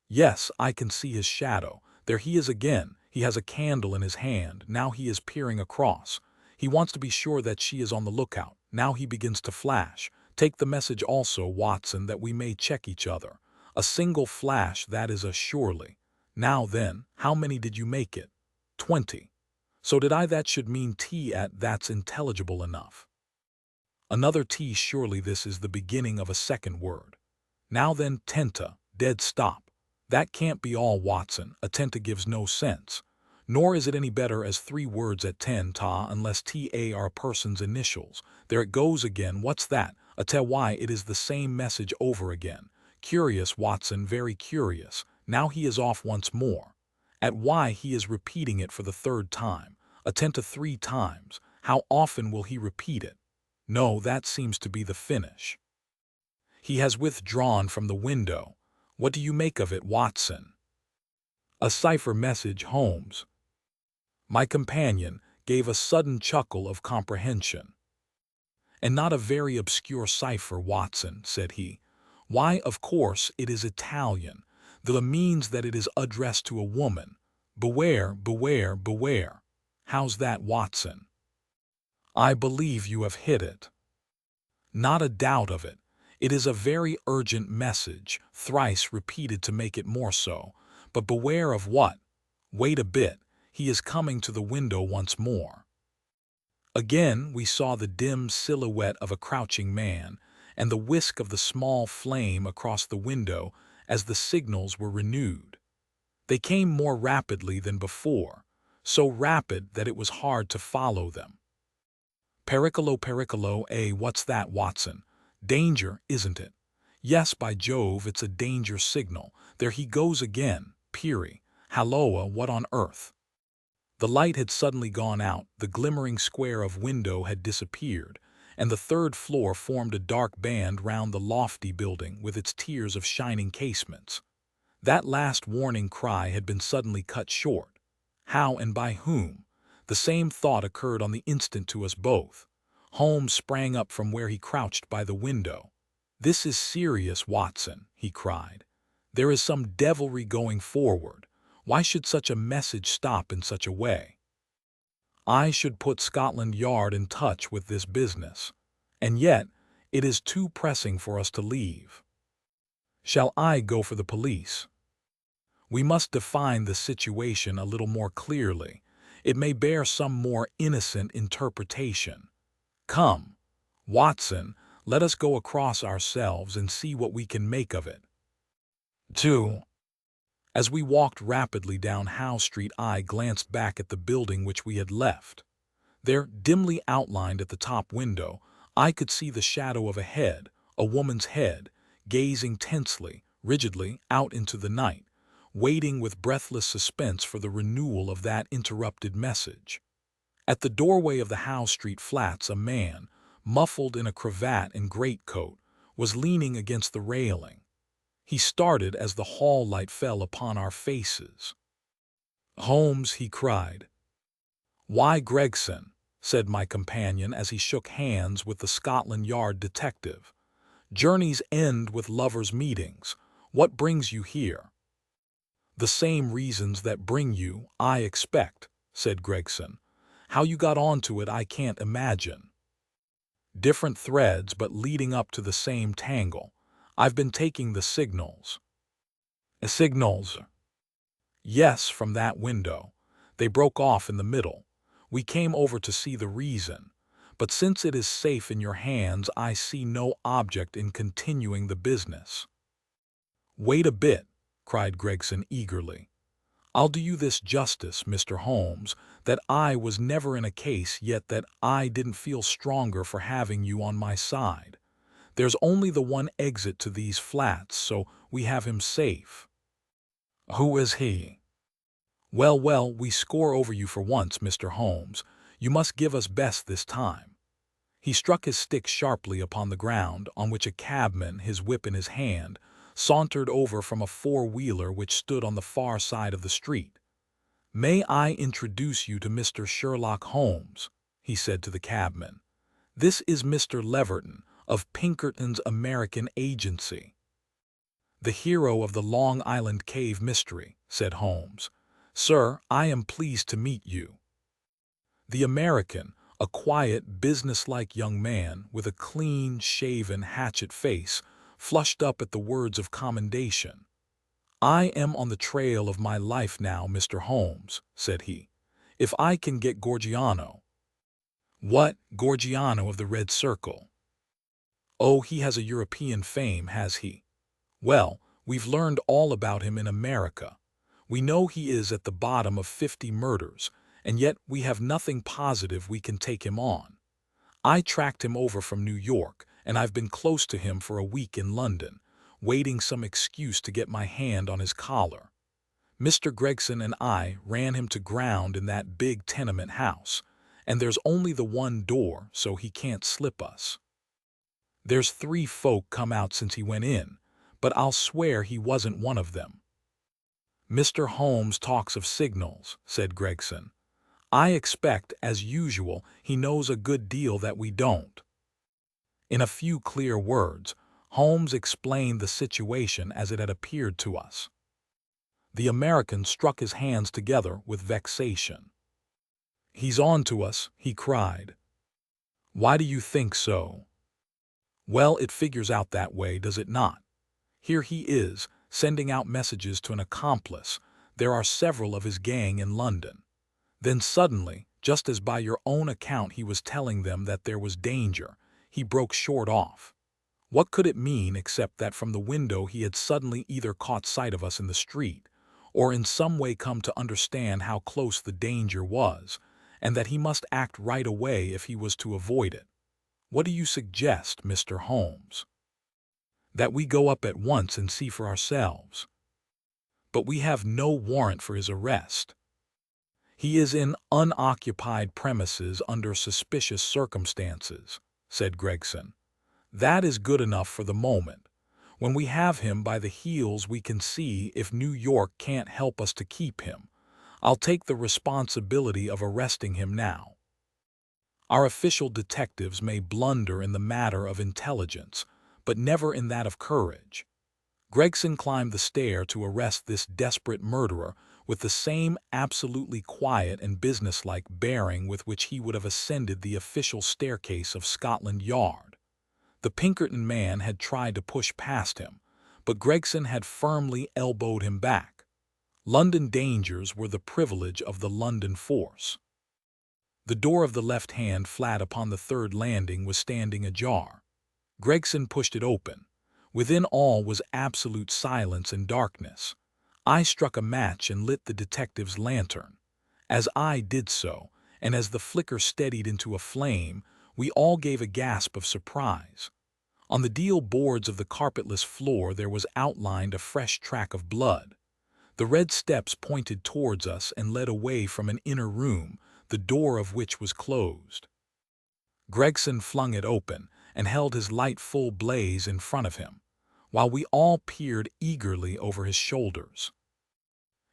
"Yes, I can see his shadow. There he is again. He has a candle in his hand. Now he is peering across. He wants to be sure that she is on the lookout. Now he begins to flash. Take the message also, Watson, that we may check each other. A single flash, that is a surely. Now then, how many did you make it? 20. So did I. That should mean T at that's intelligible enough. Another T, surely this is the beginning of a second word. Now then, tenta, dead stop. That can't be all, Watson. A tenta gives no sense. Nor is it any better as 3 words at ta unless ta are a person's initials. There it goes again. What's that? A te. Why, it is the same message over again. Curious, Watson, very curious. Now he is off once more. At why he is repeating it for the 3rd time. A tenta 3 times. How often will he repeat it? No, that seems to be the finish. He has withdrawn from the window. What do you make of it, Watson? A cipher message, Holmes. My companion gave a sudden chuckle of comprehension. And not a very obscure cipher, Watson, said he. Why, of course, it is Italian. The means that it is addressed to a woman. Beware, beware, beware. How's that, Watson? I believe you have hit it. Not a doubt of it. It is a very urgent message, thrice repeated to make it more so. But beware of what? Wait a bit. He is coming to the window once more. Again we saw the dim silhouette of a crouching man, and the whisk of the small flame across the window as the signals were renewed. They came more rapidly than before, so rapid that it was hard to follow them. Pericolo, pericolo, what's that, Watson? Danger, isn't it? Yes, by Jove, it's a danger signal. There he goes again. Peary. Halloa, what on earth? The light had suddenly gone out, the glimmering square of window had disappeared, and the third floor formed a dark band round the lofty building with its tiers of shining casements. That last warning cry had been suddenly cut short. How and by whom? The same thought occurred on the instant to us both. Holmes sprang up from where he crouched by the window. "This is serious, Watson," he cried. "There is some devilry going forward. Why should such a message stop in such a way? I should put Scotland Yard in touch with this business. And yet, it is too pressing for us to leave. Shall I go for the police? We must define the situation a little more clearly. It may bear some more innocent interpretation. Come, Watson, let us go across ourselves and see what we can make of it." 2. As we walked rapidly down Howe Street, I glanced back at the building which we had left. There, dimly outlined at the top window, I could see the shadow of a head, a woman's head, gazing tensely, rigidly, out into the night, waiting with breathless suspense for the renewal of that interrupted message. At the doorway of the Howe Street flats, a man, muffled in a cravat and greatcoat, was leaning against the railing. He started as the hall light fell upon our faces. "Holmes," he cried. "Why, Gregson," said my companion as he shook hands with the Scotland Yard detective. "Journeys end with lovers' meetings. What brings you here?" "The same reasons that bring you, I expect," said Gregson. "How you got onto it I can't imagine. Different threads but leading up to the same tangle. I've been taking the signals." "Signals?" "Yes, from that window. They broke off in the middle. We came over to see the reason. But since it is safe in your hands, I see no object in continuing the business." "Wait a bit," cried Gregson eagerly. "I'll do you this justice, Mr. Holmes, that I was never in a case yet that I didn't feel stronger for having you on my side. There's only the one exit to these flats, so we have him safe." "Who is he?" Well, well, we score over you for once, Mr. Holmes. You must give us best this time." He struck his stick sharply upon the ground, on which a cabman, his whip in his hand, sauntered over from a four-wheeler which stood on the far side of the street. "May I introduce you to Mr. Sherlock Holmes?" he said to the cabman. "This is Mr. Leverton, of Pinkerton's American Agency." "The hero of the Long Island Cave mystery," said Holmes. "Sir, I am pleased to meet you." The American, a quiet, businesslike young man with a clean-shaven, hatchet face, flushed up at the words of commendation. "I am on the trail of my life now, Mr. Holmes," said he. "If I can get Gorgiano—" "What, Gorgiano of the Red Circle?" "Oh, he has a European fame, has he? Well, we've learned all about him in America. We know he is at the bottom of 50 murders, and yet we have nothing positive we can take him on. I tracked him over from New York, and I've been close to him for a week in London, waiting some excuse to get my hand on his collar. Mr. Gregson and I ran him to ground in that big tenement house, and there's only the one door, so he can't slip us. There's 3 folk come out since he went in, but I'll swear he wasn't one of them." "Mr. Holmes talks of signals," said Gregson. "I expect, as usual, he knows a good deal that we don't." In a few clear words, Holmes explained the situation as it had appeared to us. The American struck his hands together with vexation. "He's on to us," he cried. "Why do you think so?" "Well, it figures out that way, does it not? Here he is, sending out messages to an accomplice. There are several of his gang in London. Then suddenly, just as by your own account he was telling them that there was danger, he broke short off. What could it mean except that from the window he had suddenly either caught sight of us in the street, or in some way come to understand how close the danger was, and that he must act right away if he was to avoid it? What do you suggest, Mr. Holmes? That we go up at once and see for ourselves. But we have no warrant for his arrest. He is in unoccupied premises under suspicious circumstances, said Gregson. That is good enough for the moment. When we have him by the heels, we can see if New York can't help us to keep him. I'll take the responsibility of arresting him now. Our official detectives may blunder in the matter of intelligence, but never in that of courage. Gregson climbed the stair to arrest this desperate murderer with the same absolutely quiet and businesslike bearing with which he would have ascended the official staircase of Scotland Yard. The Pinkerton man had tried to push past him, but Gregson had firmly elbowed him back. London dangers were the privilege of the London force. The door of the left hand flat upon the third landing was standing ajar. Gregson pushed it open. Within all was absolute silence and darkness. I struck a match and lit the detective's lantern. As I did so, and as the flicker steadied into a flame, we all gave a gasp of surprise. On the deal boards of the carpetless floor there was outlined a fresh track of blood. The red steps pointed towards us and led away from an inner room, the door of which was closed. Gregson flung it open and held his light full blaze in front of him, while we all peered eagerly over his shoulders.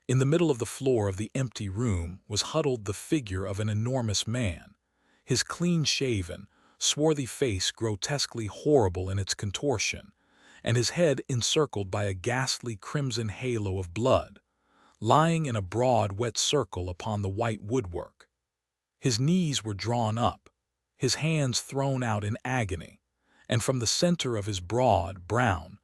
In the middle of the floor of the empty room was huddled the figure of an enormous man, his clean-shaven, swarthy face grotesquely horrible in its contortion, and his head encircled by a ghastly crimson halo of blood, lying in a broad wet circle upon the white woodwork. His knees were drawn up, his hands thrown out in agony, and from the center of his broad, brown,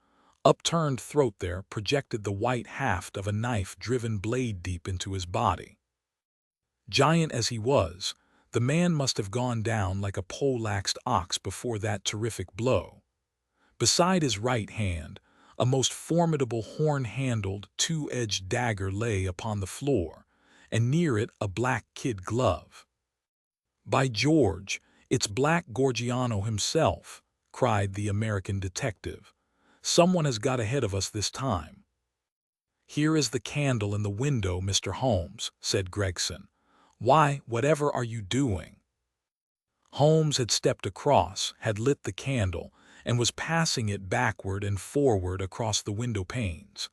upturned throat there projected the white haft of a knife driven blade-deep into his body. Giant as he was, the man must have gone down like a poleaxed ox before that terrific blow. Beside his right hand, a most formidable horn-handled, two-edged dagger lay upon the floor, and near it a black kid glove. "By George, it's Black Gorgiano himself," cried the American detective. "Someone has got ahead of us this time." "Here is the candle in the window, Mr. Holmes," said Gregson. "Why, whatever are you doing?" Holmes had stepped across, had lit the candle, and was passing it backward and forward across the window panes.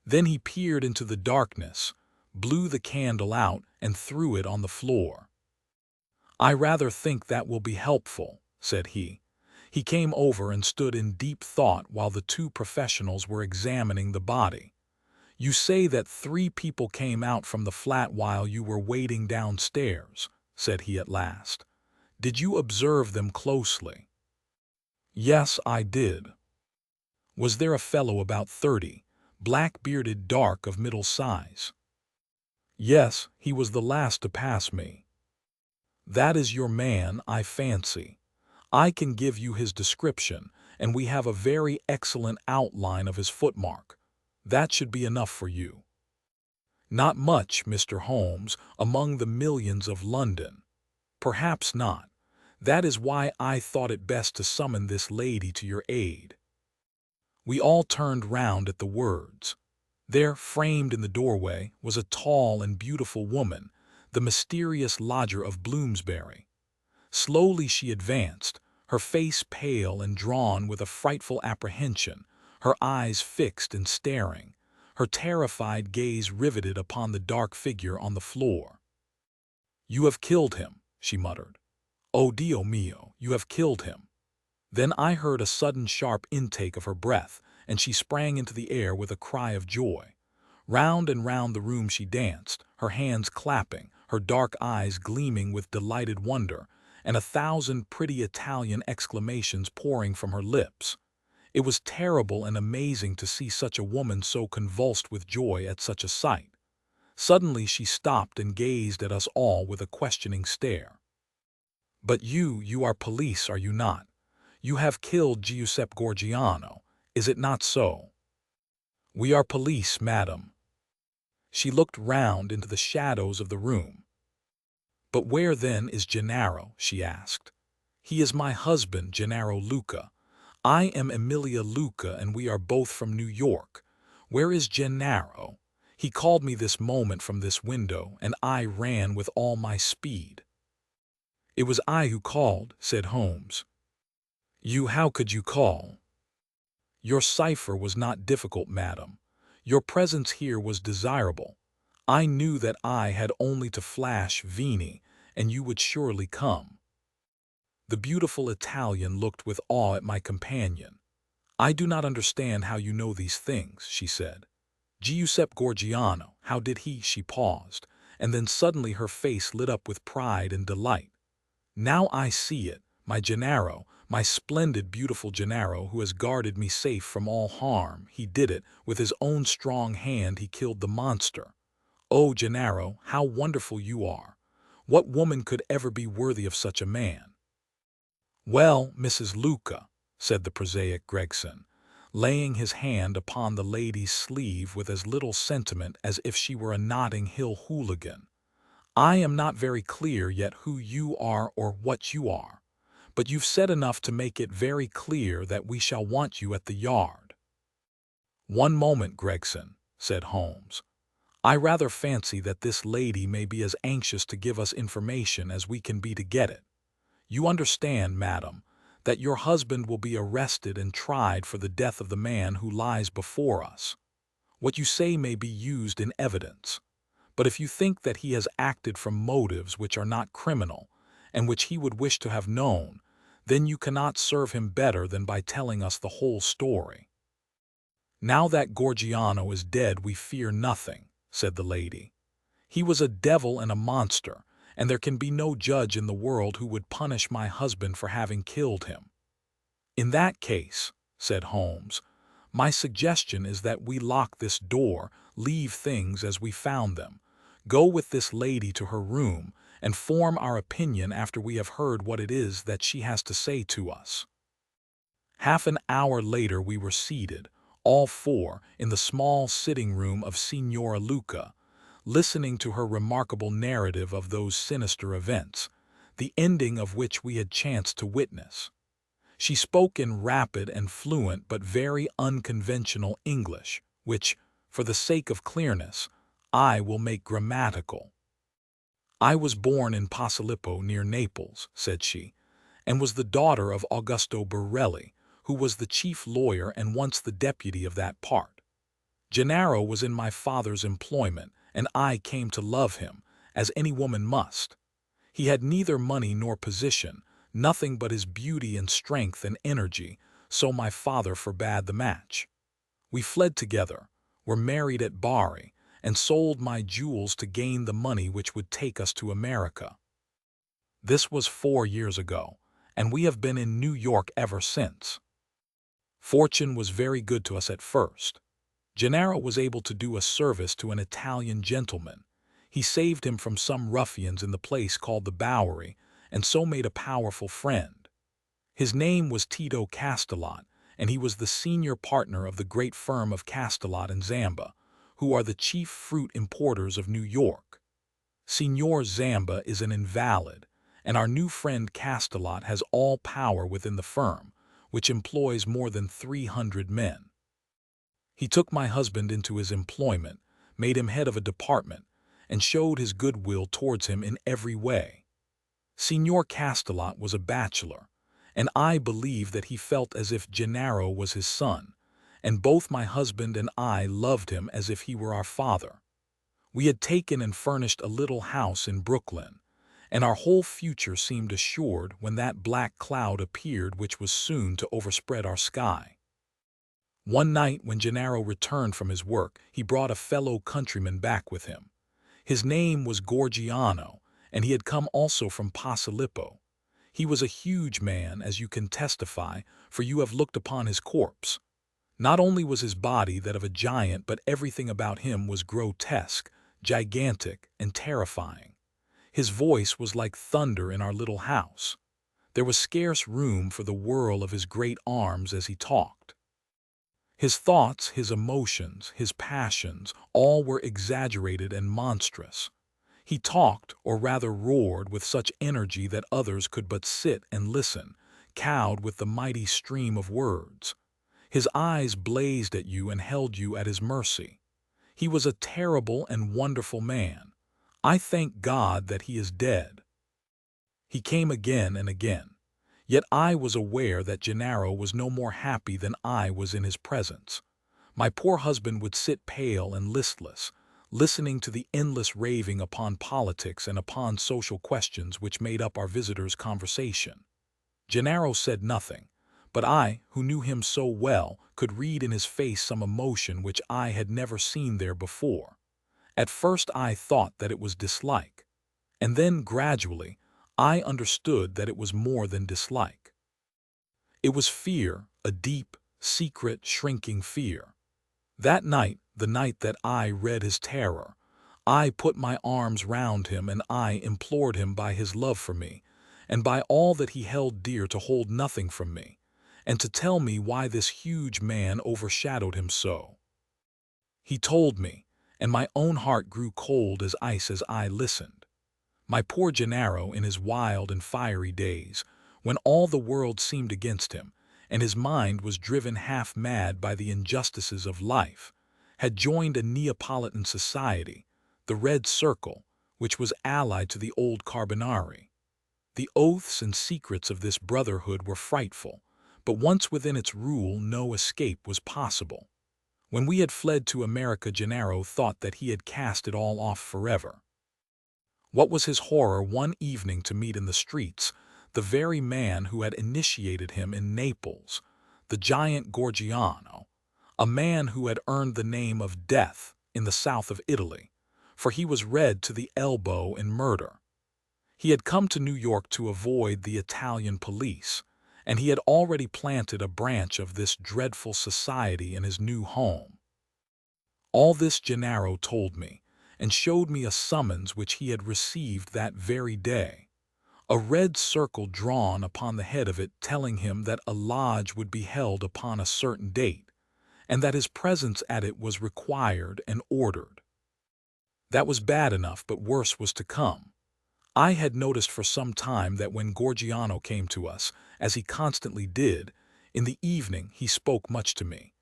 Then he peered into the darkness, blew the candle out, and threw it on the floor. "I rather think that will be helpful," said he. He came over and stood in deep thought while the two professionals were examining the body. "You say that 3 people came out from the flat while you were waiting downstairs," said he at last. "Did you observe them closely?" "Yes, I did." "Was there a fellow about 30, black-bearded, dark, of middle size?" "Yes, he was the last to pass me." "That is your man, I fancy. I can give you his description, and we have a very excellent outline of his footmark. That should be enough for you." "Not much, Mr. Holmes, among the millions of London. Perhaps not. That is why I thought it best to summon this lady to your aid." We all turned round at the words. There, framed in the doorway, was a tall and beautiful woman, the mysterious lodger of Bloomsbury. Slowly she advanced, her face pale and drawn with a frightful apprehension, her eyes fixed and staring, her terrified gaze riveted upon the dark figure on the floor. "You have killed him," she muttered. "Oh, Dio mio, you have killed him." Then I heard a sudden sharp intake of her breath, and she sprang into the air with a cry of joy. Round and round the room she danced, her hands clapping, her dark eyes gleaming with delighted wonder, and 1,000 pretty Italian exclamations pouring from her lips. It was terrible and amazing to see such a woman so convulsed with joy at such a sight. Suddenly she stopped and gazed at us all with a questioning stare. "But you are police, are you not? You have killed Giuseppe Gorgiano, is it not so? We are police, madam. She looked round into the shadows of the room. But where then is Gennaro? She asked. He is my husband, Gennaro Luca. I am Emilia Luca, and we are both from New York. Where is Gennaro? He called me this moment from this window, and I ran with all my speed. It was I who called, said Holmes. You, how could you call? Your cipher was not difficult, madam. Your presence here was desirable. I knew that I had only to flash Vini, and you would surely come. The beautiful Italian looked with awe at my companion. I do not understand how you know these things, she said. Giuseppe Gorgiano, how did he? She paused, and then suddenly her face lit up with pride and delight. Now I see it, my Gennaro, my splendid, beautiful Gennaro, who has guarded me safe from all harm. He did it. With his own strong hand he killed the monster. Oh, Gennaro, how wonderful you are! What woman could ever be worthy of such a man? Well, Mrs. Luca, said the prosaic Gregson, laying his hand upon the lady's sleeve with as little sentiment as if she were a Notting Hill hooligan, I am not very clear yet who you are or what you are, but you've said enough to make it very clear that we shall want you at the Yard. One moment, Gregson, said Holmes. I rather fancy that this lady may be as anxious to give us information as we can be to get it. You understand, madam, that your husband will be arrested and tried for the death of the man who lies before us. What you say may be used in evidence, but if you think that he has acted from motives which are not criminal, and which he would wish to have known, then you cannot serve him better than by telling us the whole story. Now that Gorgiano is dead, we fear nothing, said the lady. He was a devil and a monster, and there can be no judge in the world who would punish my husband for having killed him. In that case, said Holmes, my suggestion is that we lock this door, leave things as we found them, go with this lady to her room, and form our opinion after we have heard what it is that she has to say to us. Half an hour later we were seated, all four, in the small sitting-room of Signora Luca, listening to her remarkable narrative of those sinister events, the ending of which we had chanced to witness. She spoke in rapid and fluent but very unconventional English, which, for the sake of clearness, I will make grammatical. I was born in Posillipo near Naples, said she, and was the daughter of Augusto Borelli, who was the chief lawyer and once the deputy of that part. Gennaro was in my father's employment, and I came to love him, as any woman must. He had neither money nor position, nothing but his beauty and strength and energy, so my father forbade the match. We fled together, were married at Bari, and sold my jewels to gain the money which would take us to America. This was 4 years ago, and we have been in New York ever since. Fortune was very good to us at first. Gennaro was able to do a service to an Italian gentleman. He saved him from some ruffians in the place called the Bowery, and so made a powerful friend. His name was Tito Castellot, and he was the senior partner of the great firm of Castellot and Zamba, who are the chief fruit importers of New York. Signor Zamba is an invalid, and our new friend Castellot has all power within the firm, which employs more than 300 men. He took my husband into his employment, made him head of a department, and showed his goodwill towards him in every way. Signor Castellot was a bachelor, and I believe that he felt as if Gennaro was his son, and both my husband and I loved him as if he were our father. We had taken and furnished a little house in Brooklyn, and our whole future seemed assured when that black cloud appeared which was soon to overspread our sky. One night when Gennaro returned from his work, he brought a fellow countryman back with him. His name was Gorgiano, and he had come also from Posillipo. He was a huge man, as you can testify, for you have looked upon his corpse. Not only was his body that of a giant, but everything about him was grotesque, gigantic, and terrifying. His voice was like thunder in our little house. There was scarce room for the whirl of his great arms as he talked. His thoughts, his emotions, his passions, all were exaggerated and monstrous. He talked, or rather roared, with such energy that others could but sit and listen, cowed with the mighty stream of words. His eyes blazed at you and held you at his mercy. He was a terrible and wonderful man. I thank God that he is dead. He came again and again. Yet I was aware that Gennaro was no more happy than I was in his presence. My poor husband would sit pale and listless, listening to the endless raving upon politics and upon social questions which made up our visitor's conversation. Gennaro said nothing, but I, who knew him so well, could read in his face some emotion which I had never seen there before. At first I thought that it was dislike, and then gradually I understood that it was more than dislike. It was fear, a deep, secret, shrinking fear. That night, the night that I read his terror, I put my arms round him and I implored him by his love for me, and by all that he held dear, to hold nothing from me, and to tell me why this huge man overshadowed him so. He told me, and my own heart grew cold as ice as I listened. My poor Gennaro, in his wild and fiery days, when all the world seemed against him, and his mind was driven half mad by the injustices of life, had joined a Neapolitan society, the Red Circle, which was allied to the old Carbonari. The oaths and secrets of this brotherhood were frightful, but once within its rule no escape was possible. When we had fled to America, Gennaro thought that he had cast it all off forever. What was his horror one evening to meet in the streets the very man who had initiated him in Naples, the giant Gorgiano, a man who had earned the name of Death in the south of Italy, for he was red to the elbow in murder. He had come to New York to avoid the Italian police, and he had already planted a branch of this dreadful society in his new home. All this Gennaro told me, and showed me a summons which he had received that very day, a red circle drawn upon the head of it telling him that a lodge would be held upon a certain date, and that his presence at it was required and ordered. That was bad enough, but worse was to come. I had noticed for some time that when Gorgiano came to us, as he constantly did, in the evening he spoke much to me.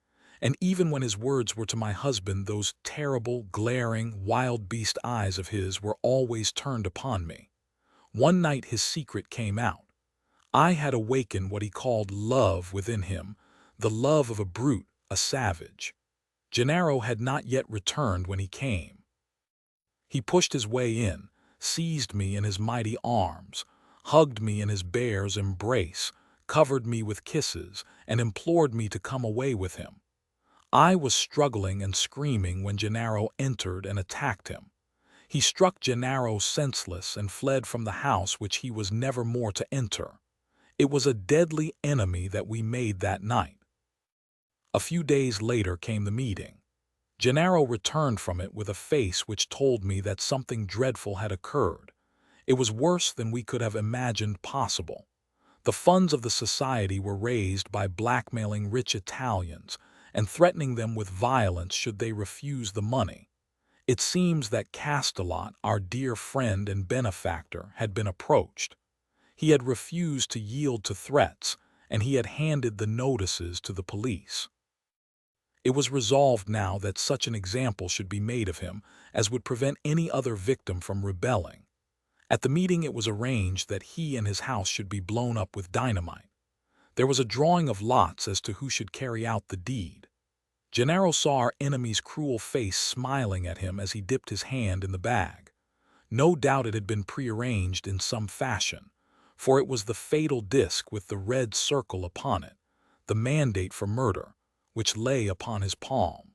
And even when his words were to my husband, those terrible, glaring, wild beast eyes of his were always turned upon me. One night his secret came out. I had awakened what he called love within him, the love of a brute, a savage. Gennaro had not yet returned when he came. He pushed his way in, seized me in his mighty arms, hugged me in his bear's embrace, covered me with kisses, and implored me to come away with him. I was struggling and screaming when Gennaro entered and attacked him. He struck Gennaro senseless and fled from the house which he was never more to enter. It was a deadly enemy that we made that night. A few days later came the meeting. Gennaro returned from it with a face which told me that something dreadful had occurred. It was worse than we could have imagined possible. The funds of the society were raised by blackmailing rich Italians and threatening them with violence should they refuse the money. It seems that Castellot, our dear friend and benefactor, had been approached. He had refused to yield to threats, and he had handed the notices to the police. It was resolved now that such an example should be made of him as would prevent any other victim from rebelling. At the meeting it was arranged that he and his house should be blown up with dynamite. There was a drawing of lots as to who should carry out the deed. Gennaro saw our enemy's cruel face smiling at him as he dipped his hand in the bag. No doubt it had been prearranged in some fashion, for it was the fatal disc with the red circle upon it, the mandate for murder, which lay upon his palm.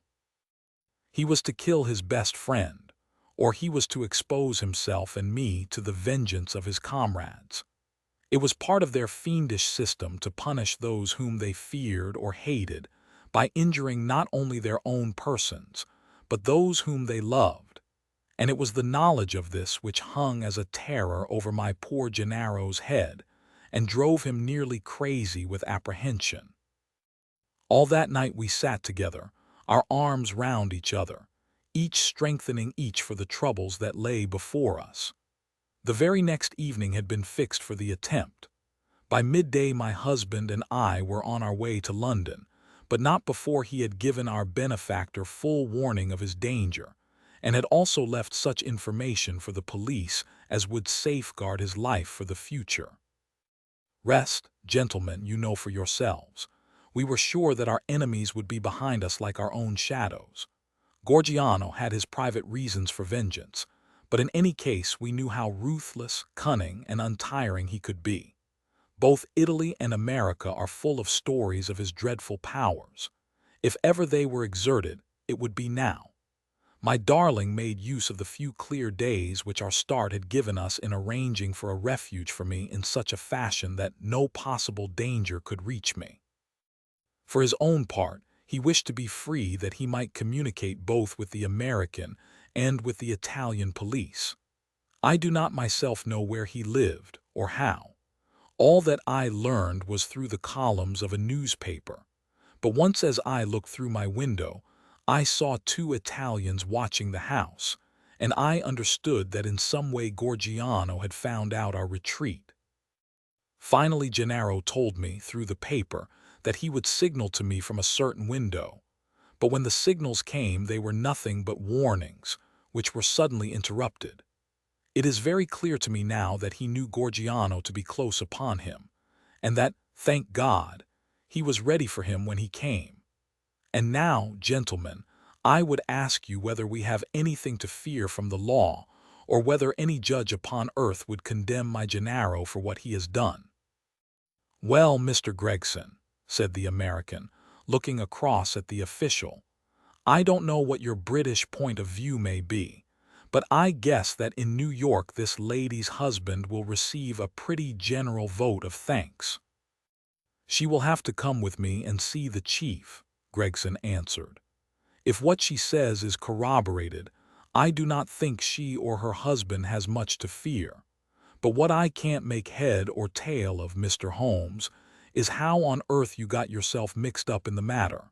He was to kill his best friend, or he was to expose himself and me to the vengeance of his comrades. It was part of their fiendish system to punish those whom they feared or hated by injuring not only their own persons, but those whom they loved, and it was the knowledge of this which hung as a terror over my poor Gennaro's head, and drove him nearly crazy with apprehension. All that night we sat together, our arms round each other, each strengthening each for the troubles that lay before us. The very next evening had been fixed for the attempt. By midday my husband and I were on our way to London, but not before he had given our benefactor full warning of his danger, and had also left such information for the police as would safeguard his life for the future. Rest, gentlemen, you know for yourselves. We were sure that our enemies would be behind us like our own shadows. Gorgiano had his private reasons for vengeance, but in any case we knew how ruthless, cunning, and untiring he could be. Both Italy and America are full of stories of his dreadful powers. If ever they were exerted, it would be now. My darling made use of the few clear days which our start had given us in arranging for a refuge for me in such a fashion that no possible danger could reach me. For his own part, he wished to be free that he might communicate both with the American and with the Italian police. I do not myself know where he lived or how. All that I learned was through the columns of a newspaper. But once as I looked through my window, I saw two Italians watching the house, and I understood that in some way Gorgiano had found out our retreat. Finally Gennaro told me, through the paper, that he would signal to me from a certain window. But when the signals came, they were nothing but warnings, which were suddenly interrupted. It is very clear to me now that he knew Gorgiano to be close upon him, and that, thank God, he was ready for him when he came. And now, gentlemen, I would ask you whether we have anything to fear from the law, or whether any judge upon earth would condemn my Gennaro for what he has done. "Well, Mr. Gregson," said the American, looking across at the official, "I don't know what your British point of view may be, but I guess that in New York this lady's husband will receive a pretty general vote of thanks." "She will have to come with me and see the chief," Gregson answered. "If what she says is corroborated, I do not think she or her husband has much to fear. But what I can't make head or tail of, Mr. Holmes, is how on earth you got yourself mixed up in the matter."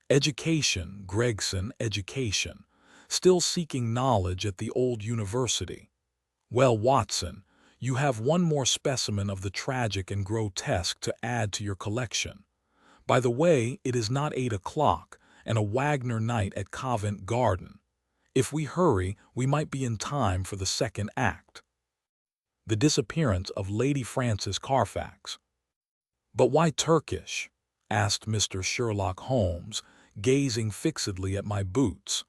"Education, Gregson, education. Still seeking knowledge at the old university. Well, Watson, you have one more specimen of the tragic and grotesque to add to your collection. By the way, it is not 8 o'clock, and a Wagner night at Covent Garden. If we hurry, we might be in time for the second act." The disappearance of Lady Frances Carfax. "But why Turkish?" asked Mr. Sherlock Holmes, gazing fixedly at my boots.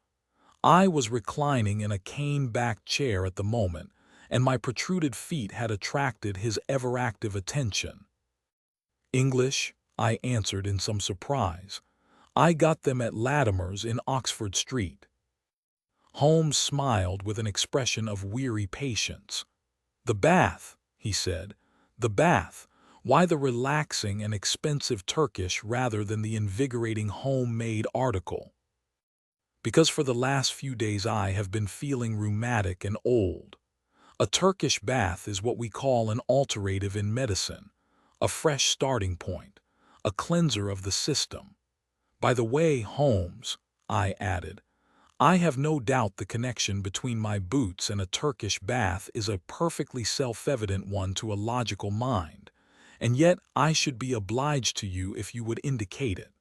I was reclining in a cane-backed chair at the moment, and my protruded feet had attracted his ever-active attention. "English," I answered in some surprise. "I got them at Latimer's in Oxford Street." Holmes smiled with an expression of weary patience. "The bath," he said, "the bath. Why the relaxing and expensive Turkish rather than the invigorating home-made article?" "Because for the last few days I have been feeling rheumatic and old. A Turkish bath is what we call an alterative in medicine, a fresh starting point, a cleanser of the system. By the way, Holmes," I added, "I have no doubt the connection between my boots and a Turkish bath is a perfectly self-evident one to a logical mind, and yet I should be obliged to you if you would indicate it."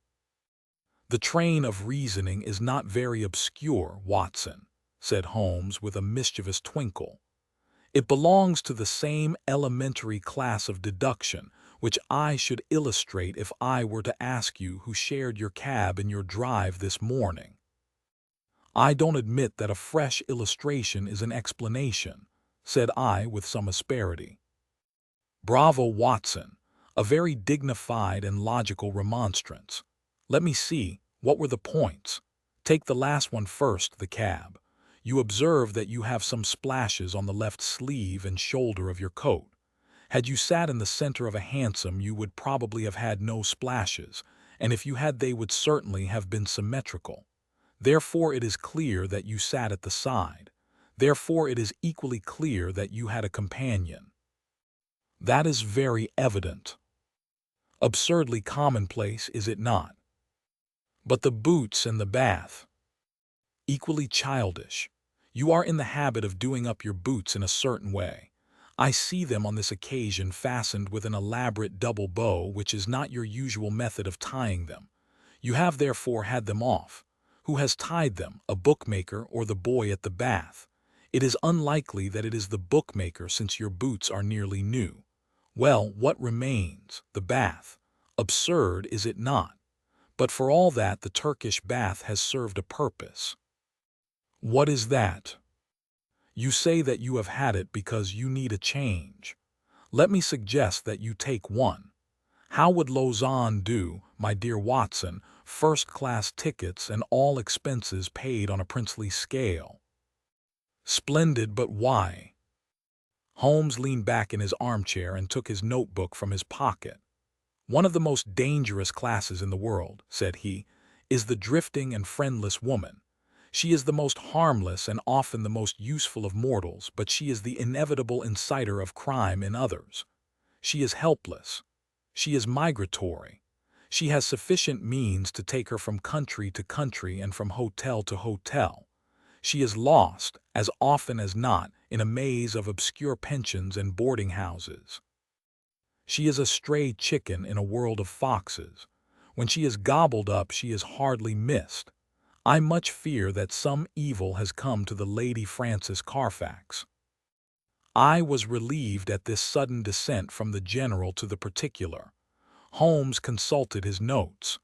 "The train of reasoning is not very obscure, Watson," said Holmes with a mischievous twinkle. "It belongs to the same elementary class of deduction which I should illustrate if I were to ask you who shared your cab in your drive this morning." "I don't admit that a fresh illustration is an explanation," said I with some asperity. "Bravo, Watson! A very dignified and logical remonstrance. Let me see, what were the points? Take the last one first, the cab. You observe that you have some splashes on the left sleeve and shoulder of your coat. Had you sat in the center of a hansom you would probably have had no splashes, and if you had they would certainly have been symmetrical. Therefore it is clear that you sat at the side. Therefore it is equally clear that you had a companion." That is very evident. Absurdly commonplace, is it not? But the boots and the bath, equally childish. You are in the habit of doing up your boots in a certain way. I see them on this occasion fastened with an elaborate double bow, which is not your usual method of tying them. You have therefore had them off. Who has tied them, a bookmaker or the boy at the bath? It is unlikely that it is the bookmaker, since your boots are nearly new. Well, what remains? The bath. Absurd, is it not? But for all that, the Turkish bath has served a purpose. What is that? You say that you have had it because you need a change. Let me suggest that you take one. How would Lausanne do, my dear Watson? First-class tickets and all expenses paid on a princely scale. Splendid, but why? Holmes leaned back in his armchair and took his notebook from his pocket. One of the most dangerous classes in the world, said he, is the drifting and friendless woman. She is the most harmless and often the most useful of mortals, but she is the inevitable inciter of crime in others. She is helpless. She is migratory. She has sufficient means to take her from country to country and from hotel to hotel. She is lost, as often as not, in a maze of obscure pensions and boarding houses. She is a stray chicken in a world of foxes. When she is gobbled up, she is hardly missed. I much fear that some evil has come to the Lady Frances Carfax. I was relieved at this sudden descent from the general to the particular. Holmes consulted his notes.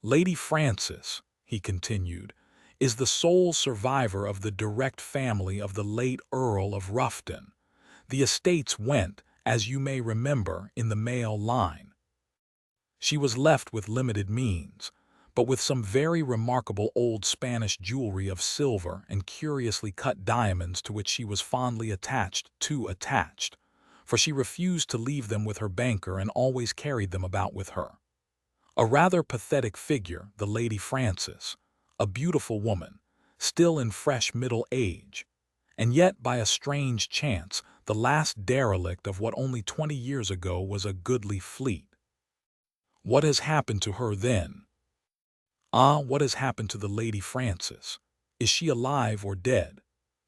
Lady Frances, he continued, is the sole survivor of the direct family of the late Earl of Ruffton. The estates went, as you may remember, in the male line. She was left with limited means, but with some very remarkable old Spanish jewelry of silver and curiously cut diamonds to which she was fondly attached, for she refused to leave them with her banker and always carried them about with her. A rather pathetic figure, the Lady Frances, a beautiful woman, still in fresh middle age, and yet by a strange chance the last derelict of what only 20 years ago was a goodly fleet. What has happened to her then? Ah, what has happened to the Lady Frances? Is she alive or dead?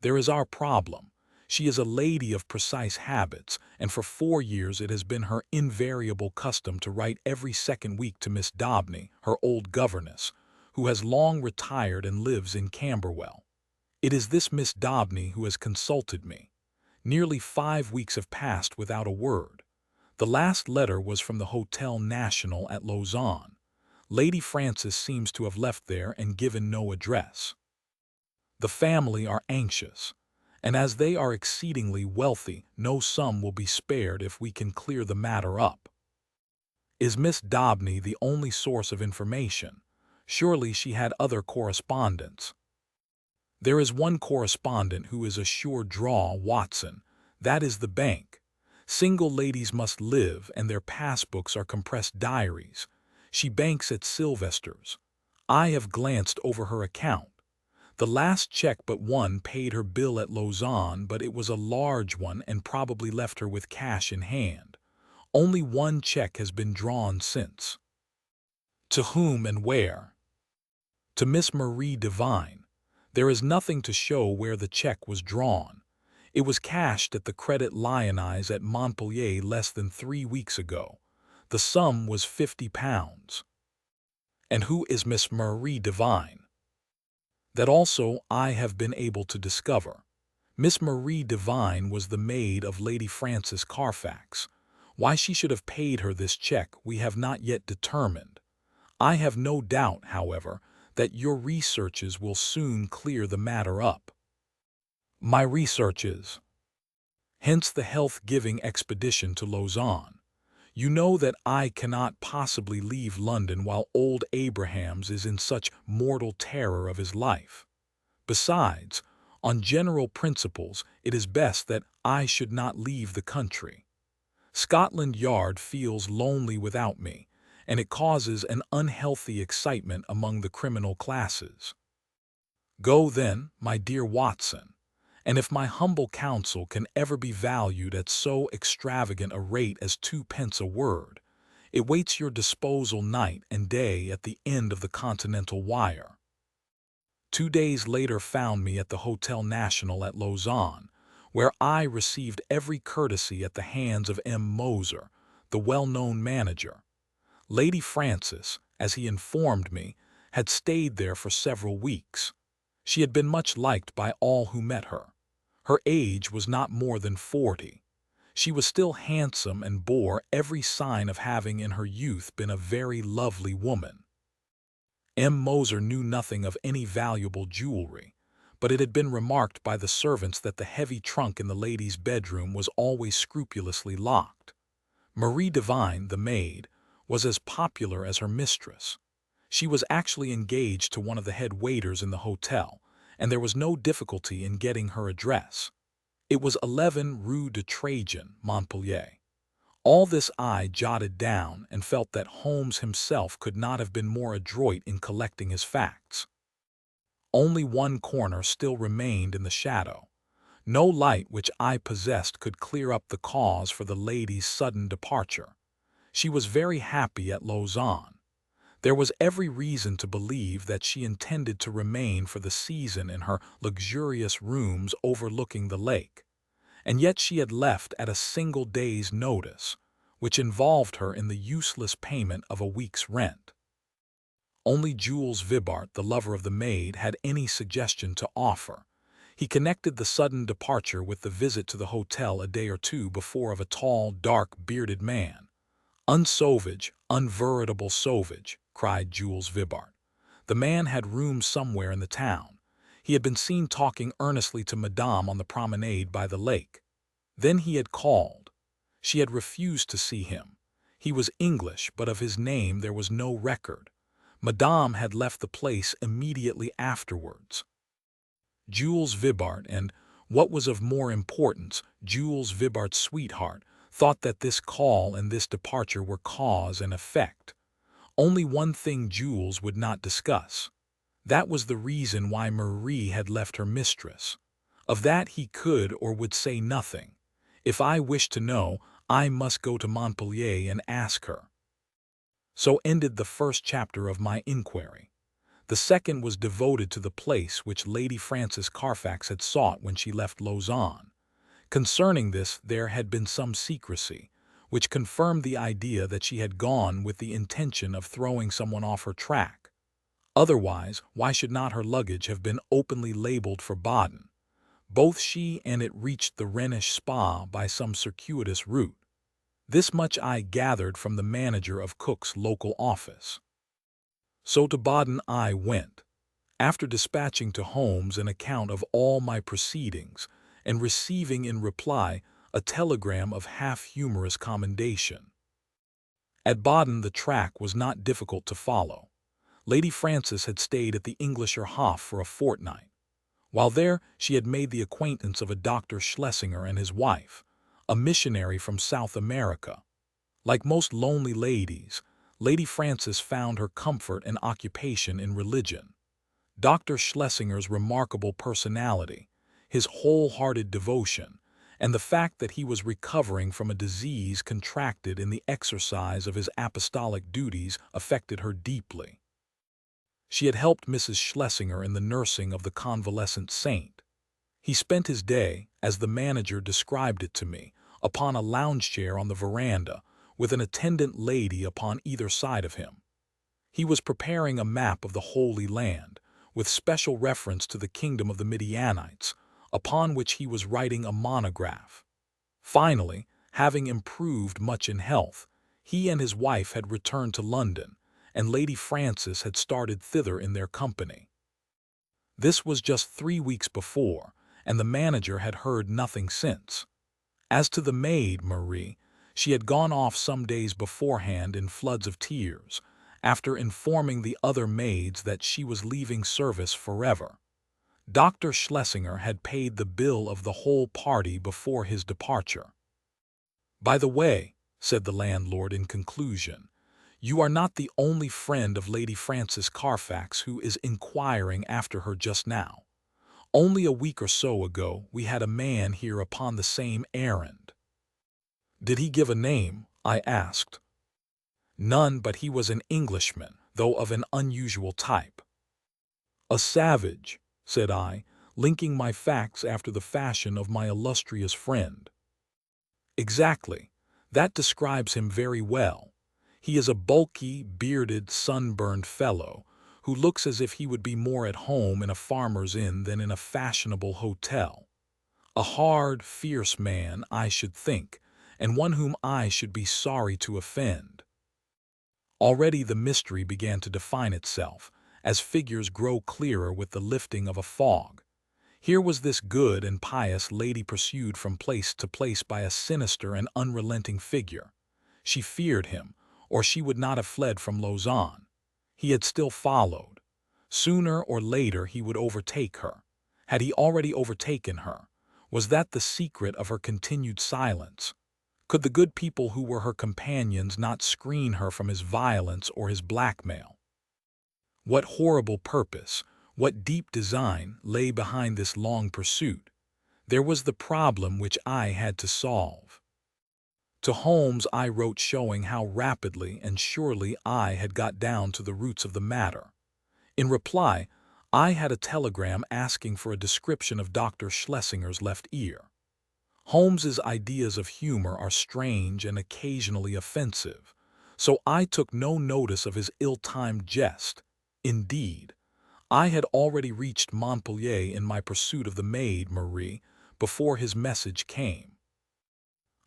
There is our problem. She is a lady of precise habits, and for 4 years it has been her invariable custom to write every second week to Miss Daubeny, her old governess, who has long retired and lives in Camberwell. It is this Miss Daubeny who has consulted me. Nearly 5 weeks have passed without a word. The last letter was from the Hotel National at Lausanne. Lady Frances seems to have left there and given no address. The family are anxious, and as they are exceedingly wealthy, no sum will be spared if we can clear the matter up. Is Miss Daubeny the only source of information? Surely she had other correspondents. There is one correspondent who is a sure draw, Watson. That is the bank. Single ladies must live, and their passbooks are compressed diaries. She banks at Sylvester's. I have glanced over her account. The last check but one paid her bill at Lausanne, but it was a large one and probably left her with cash in hand. Only one check has been drawn since. To whom and where? To Miss Marie Devine. There is nothing to show where the check was drawn. It was cashed at the Credit Lyonnais at Montpellier less than 3 weeks ago. The sum was £50. And who is Miss Marie Devine? That also I have been able to discover. Miss Marie Devine was the maid of Lady Frances Carfax. Why she should have paid her this check we have not yet determined. I have no doubt, however, that your researches will soon clear the matter up. My researches. Hence the health-giving expedition to Lausanne. You know that I cannot possibly leave London while old Abrahams is in such mortal terror of his life. Besides, on general principles, it is best that I should not leave the country. Scotland Yard feels lonely without me, and it causes an unhealthy excitement among the criminal classes. Go then, my dear Watson, and if my humble counsel can ever be valued at so extravagant a rate as 2 pence a word, it waits your disposal night and day at the end of the continental wire. 2 days later found me at the Hotel National at Lausanne, where I received every courtesy at the hands of M. Moser, the well-known manager. Lady Frances, as he informed me, had stayed there for several weeks. She had been much liked by all who met her. Her age was not more than 40. She was still handsome and bore every sign of having in her youth been a very lovely woman. M. Moser knew nothing of any valuable jewelry, but it had been remarked by the servants that the heavy trunk in the lady's bedroom was always scrupulously locked. Marie Devine, the maid, was as popular as her mistress. She was actually engaged to one of the head waiters in the hotel, and there was no difficulty in getting her address. It was 11 Rue de Trajan, Montpellier. All this I jotted down and felt that Holmes himself could not have been more adroit in collecting his facts. Only one corner still remained in the shadow. No light which I possessed could clear up the cause for the lady's sudden departure. She was very happy at Lausanne. There was every reason to believe that she intended to remain for the season in her luxurious rooms overlooking the lake, and yet she had left at a single day's notice, which involved her in the useless payment of a week's rent. Only Jules Vibart, the lover of the maid, had any suggestion to offer. He connected the sudden departure with the visit to the hotel a day or two before of a tall, dark, bearded man. "Unsauvage, unveritable sauvage," cried Jules Vibart. The man had rooms somewhere in the town. He had been seen talking earnestly to Madame on the promenade by the lake. Then he had called. She had refused to see him. He was English, but of his name there was no record. Madame had left the place immediately afterwards. Jules Vibart and, what was of more importance, Jules Vibart's sweetheart, thought that this call and this departure were cause and effect. Only one thing Jules would not discuss. That was the reason why Marie had left her mistress. Of that he could or would say nothing. If I wished to know, I must go to Montpellier and ask her. So ended the first chapter of my inquiry. The second was devoted to the place which Lady Frances Carfax had sought when she left Lausanne. Concerning this there had been some secrecy, which confirmed the idea that she had gone with the intention of throwing someone off her track. Otherwise, why should not her luggage have been openly labeled for Baden? Both she and it reached the Rhenish spa by some circuitous route. This much I gathered from the manager of Cook's local office. So to Baden I went, after dispatching to Holmes an account of all my proceedings and receiving in reply a telegram of half-humorous commendation. At Baden the track was not difficult to follow. Lady Frances had stayed at the Englischer Hof for a fortnight. While there, she had made the acquaintance of a Dr. Schlesinger and his wife, a missionary from South America. Like most lonely ladies, Lady Frances found her comfort and occupation in religion. Dr. Schlesinger's remarkable personality, his wholehearted devotion, and the fact that he was recovering from a disease contracted in the exercise of his apostolic duties affected her deeply. She had helped Mrs. Schlesinger in the nursing of the convalescent saint. He spent his day, as the manager described it to me, upon a lounge chair on the veranda, with an attendant lady upon either side of him. He was preparing a map of the Holy Land, with special reference to the kingdom of the Midianites, upon which he was writing a monograph. Finally, having improved much in health, he and his wife had returned to London, and Lady Frances had started thither in their company. This was just 3 weeks before, and the manager had heard nothing since. As to the maid, Marie, she had gone off some days beforehand in floods of tears, after informing the other maids that she was leaving service forever. Dr. Schlesinger had paid the bill of the whole party before his departure. "By the way," said the landlord in conclusion, "you are not the only friend of Lady Frances Carfax who is inquiring after her just now. Only a week or so ago we had a man here upon the same errand." "Did he give a name?" I asked. "None, but he was an Englishman, though of an unusual type." "A savage," said I, linking my facts after the fashion of my illustrious friend. "Exactly. That describes him very well. He is a bulky, bearded, sunburned fellow, who looks as if he would be more at home in a farmer's inn than in a fashionable hotel. A hard, fierce man, I should think, and one whom I should be sorry to offend." Already the mystery began to define itself, as figures grow clearer with the lifting of a fog. Here was this good and pious lady pursued from place to place by a sinister and unrelenting figure. She feared him, or she would not have fled from Lausanne. He had still followed. Sooner or later he would overtake her. Had he already overtaken her? Was that the secret of her continued silence? Could the good people who were her companions not screen her from his violence or his blackmail? What horrible purpose, what deep design lay behind this long pursuit? There was the problem which I had to solve. To Holmes I wrote showing how rapidly and surely I had got down to the roots of the matter. In reply, I had a telegram asking for a description of Dr. Schlesinger's left ear. Holmes's ideas of humor are strange and occasionally offensive, so I took no notice of his ill-timed jest. Indeed, I had already reached Montpellier in my pursuit of the maid, Marie, before his message came.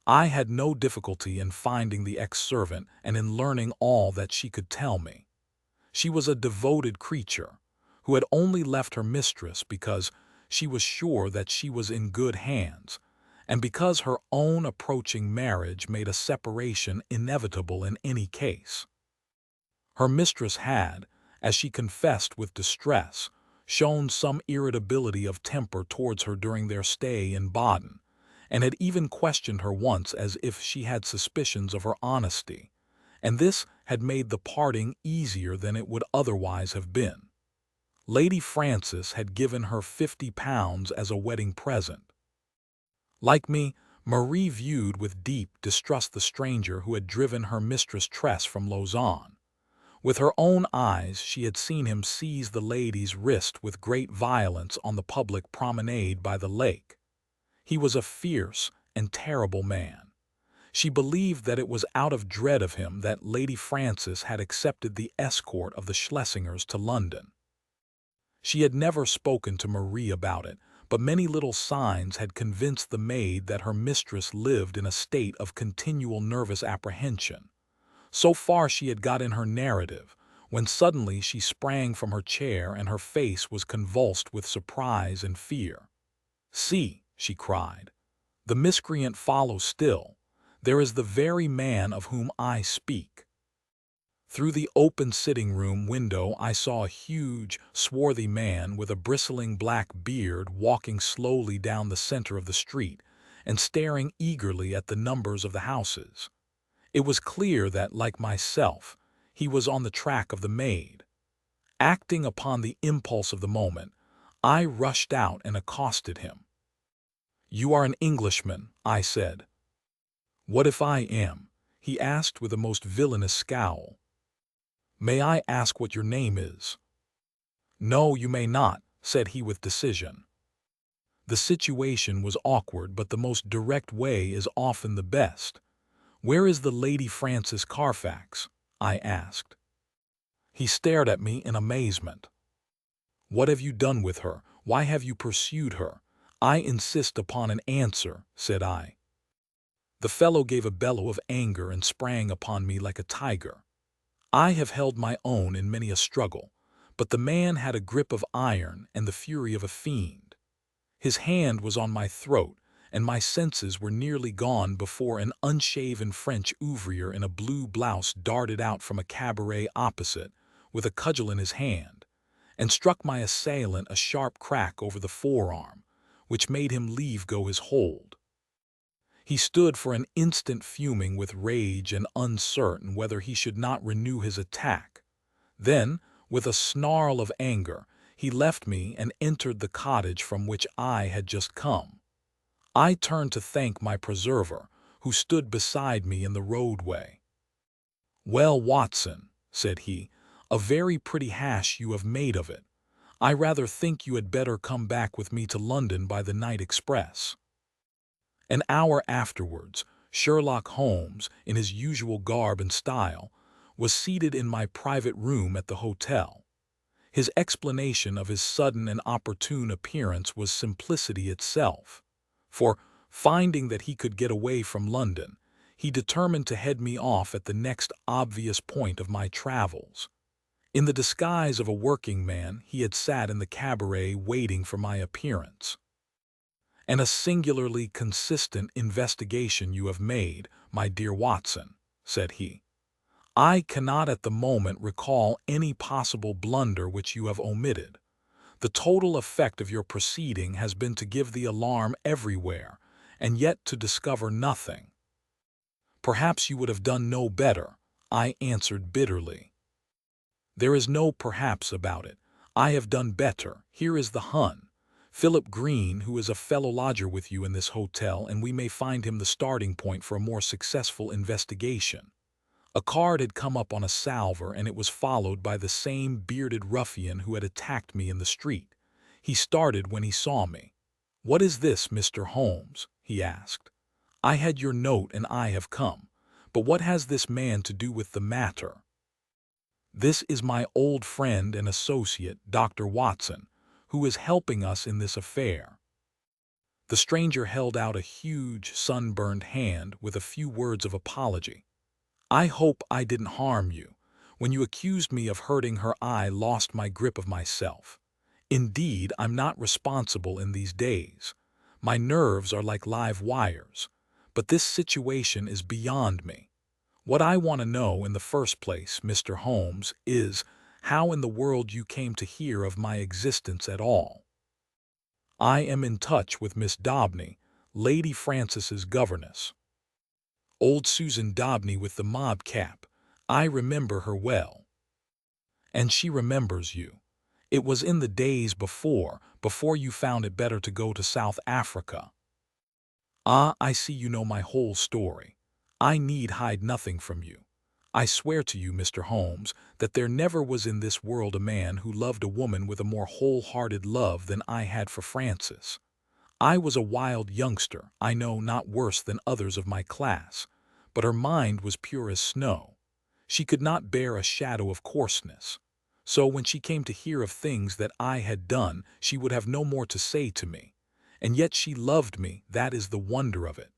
I had no difficulty in finding the ex-servant and in learning all that she could tell me. She was a devoted creature, who had only left her mistress because she was sure that she was in good hands, and because her own approaching marriage made a separation inevitable in any case. Her mistress had, as she confessed with distress, shown some irritability of temper towards her during their stay in Baden, and had even questioned her once as if she had suspicions of her honesty, and this had made the parting easier than it would otherwise have been. Lady Frances had given her £50 as a wedding present. Like me, Marie viewed with deep distrust the stranger who had driven her mistress Tress from Lausanne. With her own eyes she had seen him seize the lady's wrist with great violence on the public promenade by the lake. He was a fierce and terrible man. She believed that it was out of dread of him that Lady Frances had accepted the escort of the Schlesingers to London. She had never spoken to Marie about it, but many little signs had convinced the maid that her mistress lived in a state of continual nervous apprehension. So far she had got in her narrative, when suddenly she sprang from her chair and her face was convulsed with surprise and fear. "See," she cried, "the miscreant follows still. There is the very man of whom I speak." Through the open sitting-room window I saw a huge, swarthy man with a bristling black beard walking slowly down the center of the street and staring eagerly at the numbers of the houses. It was clear that, like myself, he was on the track of the maid. Acting upon the impulse of the moment, I rushed out and accosted him. "You are an Englishman," I said. "What if I am?" he asked with a most villainous scowl. "May I ask what your name is?" "No, you may not," said he with decision. The situation was awkward, but the most direct way is often the best. "Where is the Lady Frances Carfax?" I asked. He stared at me in amazement. "What have you done with her? Why have you pursued her? I insist upon an answer," said I. The fellow gave a bellow of anger and sprang upon me like a tiger. I have held my own in many a struggle, but the man had a grip of iron and the fury of a fiend. His hand was on my throat, and my senses were nearly gone before an unshaven French ouvrier in a blue blouse darted out from a cabaret opposite, with a cudgel in his hand, and struck my assailant a sharp crack over the forearm, which made him leave go his hold. He stood for an instant fuming with rage and uncertain whether he should not renew his attack. Then, with a snarl of anger, He left me and entered the cottage from which I had just come. I turned to thank my preserver, who stood beside me in the roadway. "Well, Watson," said he, "a very pretty hash you have made of it. I rather think you had better come back with me to London by the night express." An hour afterwards, Sherlock Holmes, in his usual garb and style, was seated in my private room at the hotel. His explanation of his sudden and opportune appearance was simplicity itself. For, finding that he could get away from London, he determined to head me off at the next obvious point of my travels. In the disguise of a working man, he had sat in the cabaret waiting for my appearance. "And a singularly consistent investigation you have made, my dear Watson," said he. "I cannot at the moment recall any possible blunder which you have omitted. The total effect of your proceeding has been to give the alarm everywhere, and yet to discover nothing." "Perhaps you would have done no better," I answered bitterly. "There is no perhaps about it. I have done better. Here is the Hun, Philip Green, who is a fellow lodger with you in this hotel, and we may find him the starting point for a more successful investigation." A card had come up on a salver, and it was followed by the same bearded ruffian who had attacked me in the street. He started when he saw me. "What is this, Mr. Holmes?" he asked. "I had your note and I have come. But what has this man to do with the matter?" "This is my old friend and associate, Dr. Watson, who is helping us in this affair." The stranger held out a huge, sunburned hand with a few words of apology. "I hope I didn't harm you. When you accused me of hurting her, I lost my grip of myself. Indeed, I'm not responsible in these days. My nerves are like live wires. But this situation is beyond me. What I want to know in the first place, Mr. Holmes, is how in the world you came to hear of my existence at all." "I am in touch with Miss Daubeny, Lady Francis's governess." "Old Susan Daubeny with the mob cap. I remember her well." "And she remembers you. It was in the days before you found it better to go to South Africa." "Ah, I see you know my whole story. I need hide nothing from you. I swear to you, Mr. Holmes, that there never was in this world a man who loved a woman with a more wholehearted love than I had for Francis. I was a wild youngster, I know, not worse than others of my class, but her mind was pure as snow. She could not bear a shadow of coarseness. So when she came to hear of things that I had done, she would have no more to say to me. And yet she loved me, that is the wonder of it.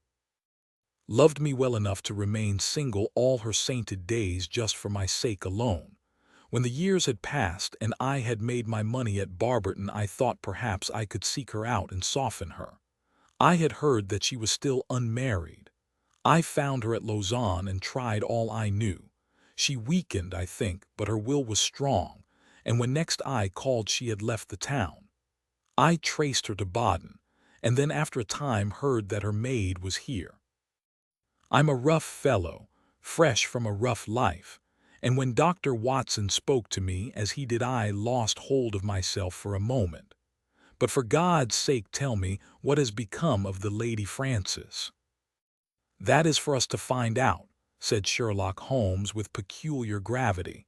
Loved me well enough to remain single all her sainted days just for my sake alone. When the years had passed and I had made my money at Barberton, I thought perhaps I could seek her out and soften her. I had heard that she was still unmarried. I found her at Lausanne and tried all I knew. She weakened, I think, but her will was strong, and when next I called she had left the town. I traced her to Baden, and then after a time heard that her maid was here. I'm a rough fellow, fresh from a rough life, and when Dr. Watson spoke to me as he did, I lost hold of myself for a moment. But for God's sake tell me what has become of the Lady Francis." "That is for us to find out," said Sherlock Holmes with peculiar gravity.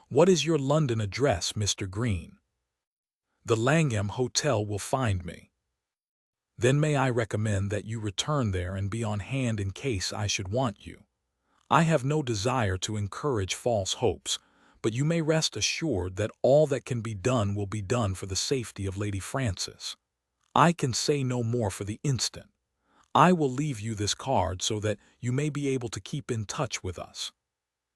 "What is your London address, Mr. Green?" "The Langham Hotel will find me." "Then may I recommend that you return there and be on hand in case I should want you. I have no desire to encourage false hopes, but you may rest assured that all that can be done will be done for the safety of Lady Francis. I can say no more for the instant. I will leave you this card so that you may be able to keep in touch with us.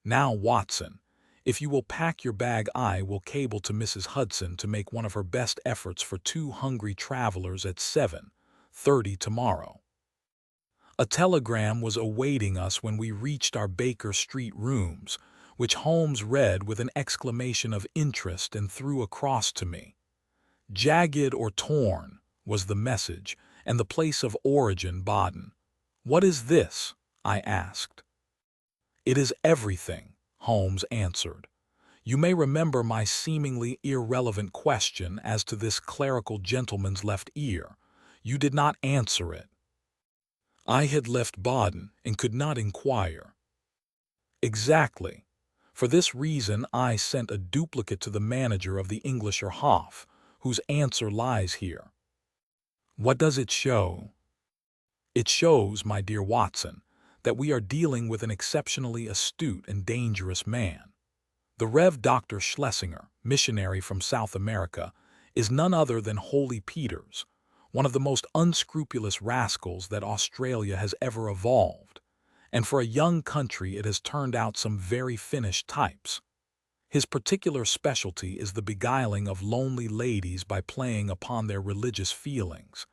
Now, Watson, if you will pack your bag, I will cable to Mrs. Hudson to make one of her best efforts for 2 hungry travelers at 7:30 tomorrow." A telegram was awaiting us when we reached our Baker Street rooms, which Holmes read with an exclamation of interest and threw across to me. "Jagged or torn," was the message, and the place of origin Baden. "What is this?" I asked. "It is everything," Holmes answered. You may remember my seemingly irrelevant question as to this clerical gentleman's left ear. You did not answer it. I had left Baden and could not inquire. Exactly. For this reason I sent a duplicate to the manager of the Englischer Hof, whose answer lies here. What does it show? It shows, my dear Watson, that we are dealing with an exceptionally astute and dangerous man. The Rev. Dr. Schlesinger, missionary from South America, is none other than Holy Peter's, one of the most unscrupulous rascals that Australia has ever evolved, and for a young country it has turned out some very finished types. His particular specialty is the beguiling of lonely ladies by playing upon their religious feelings,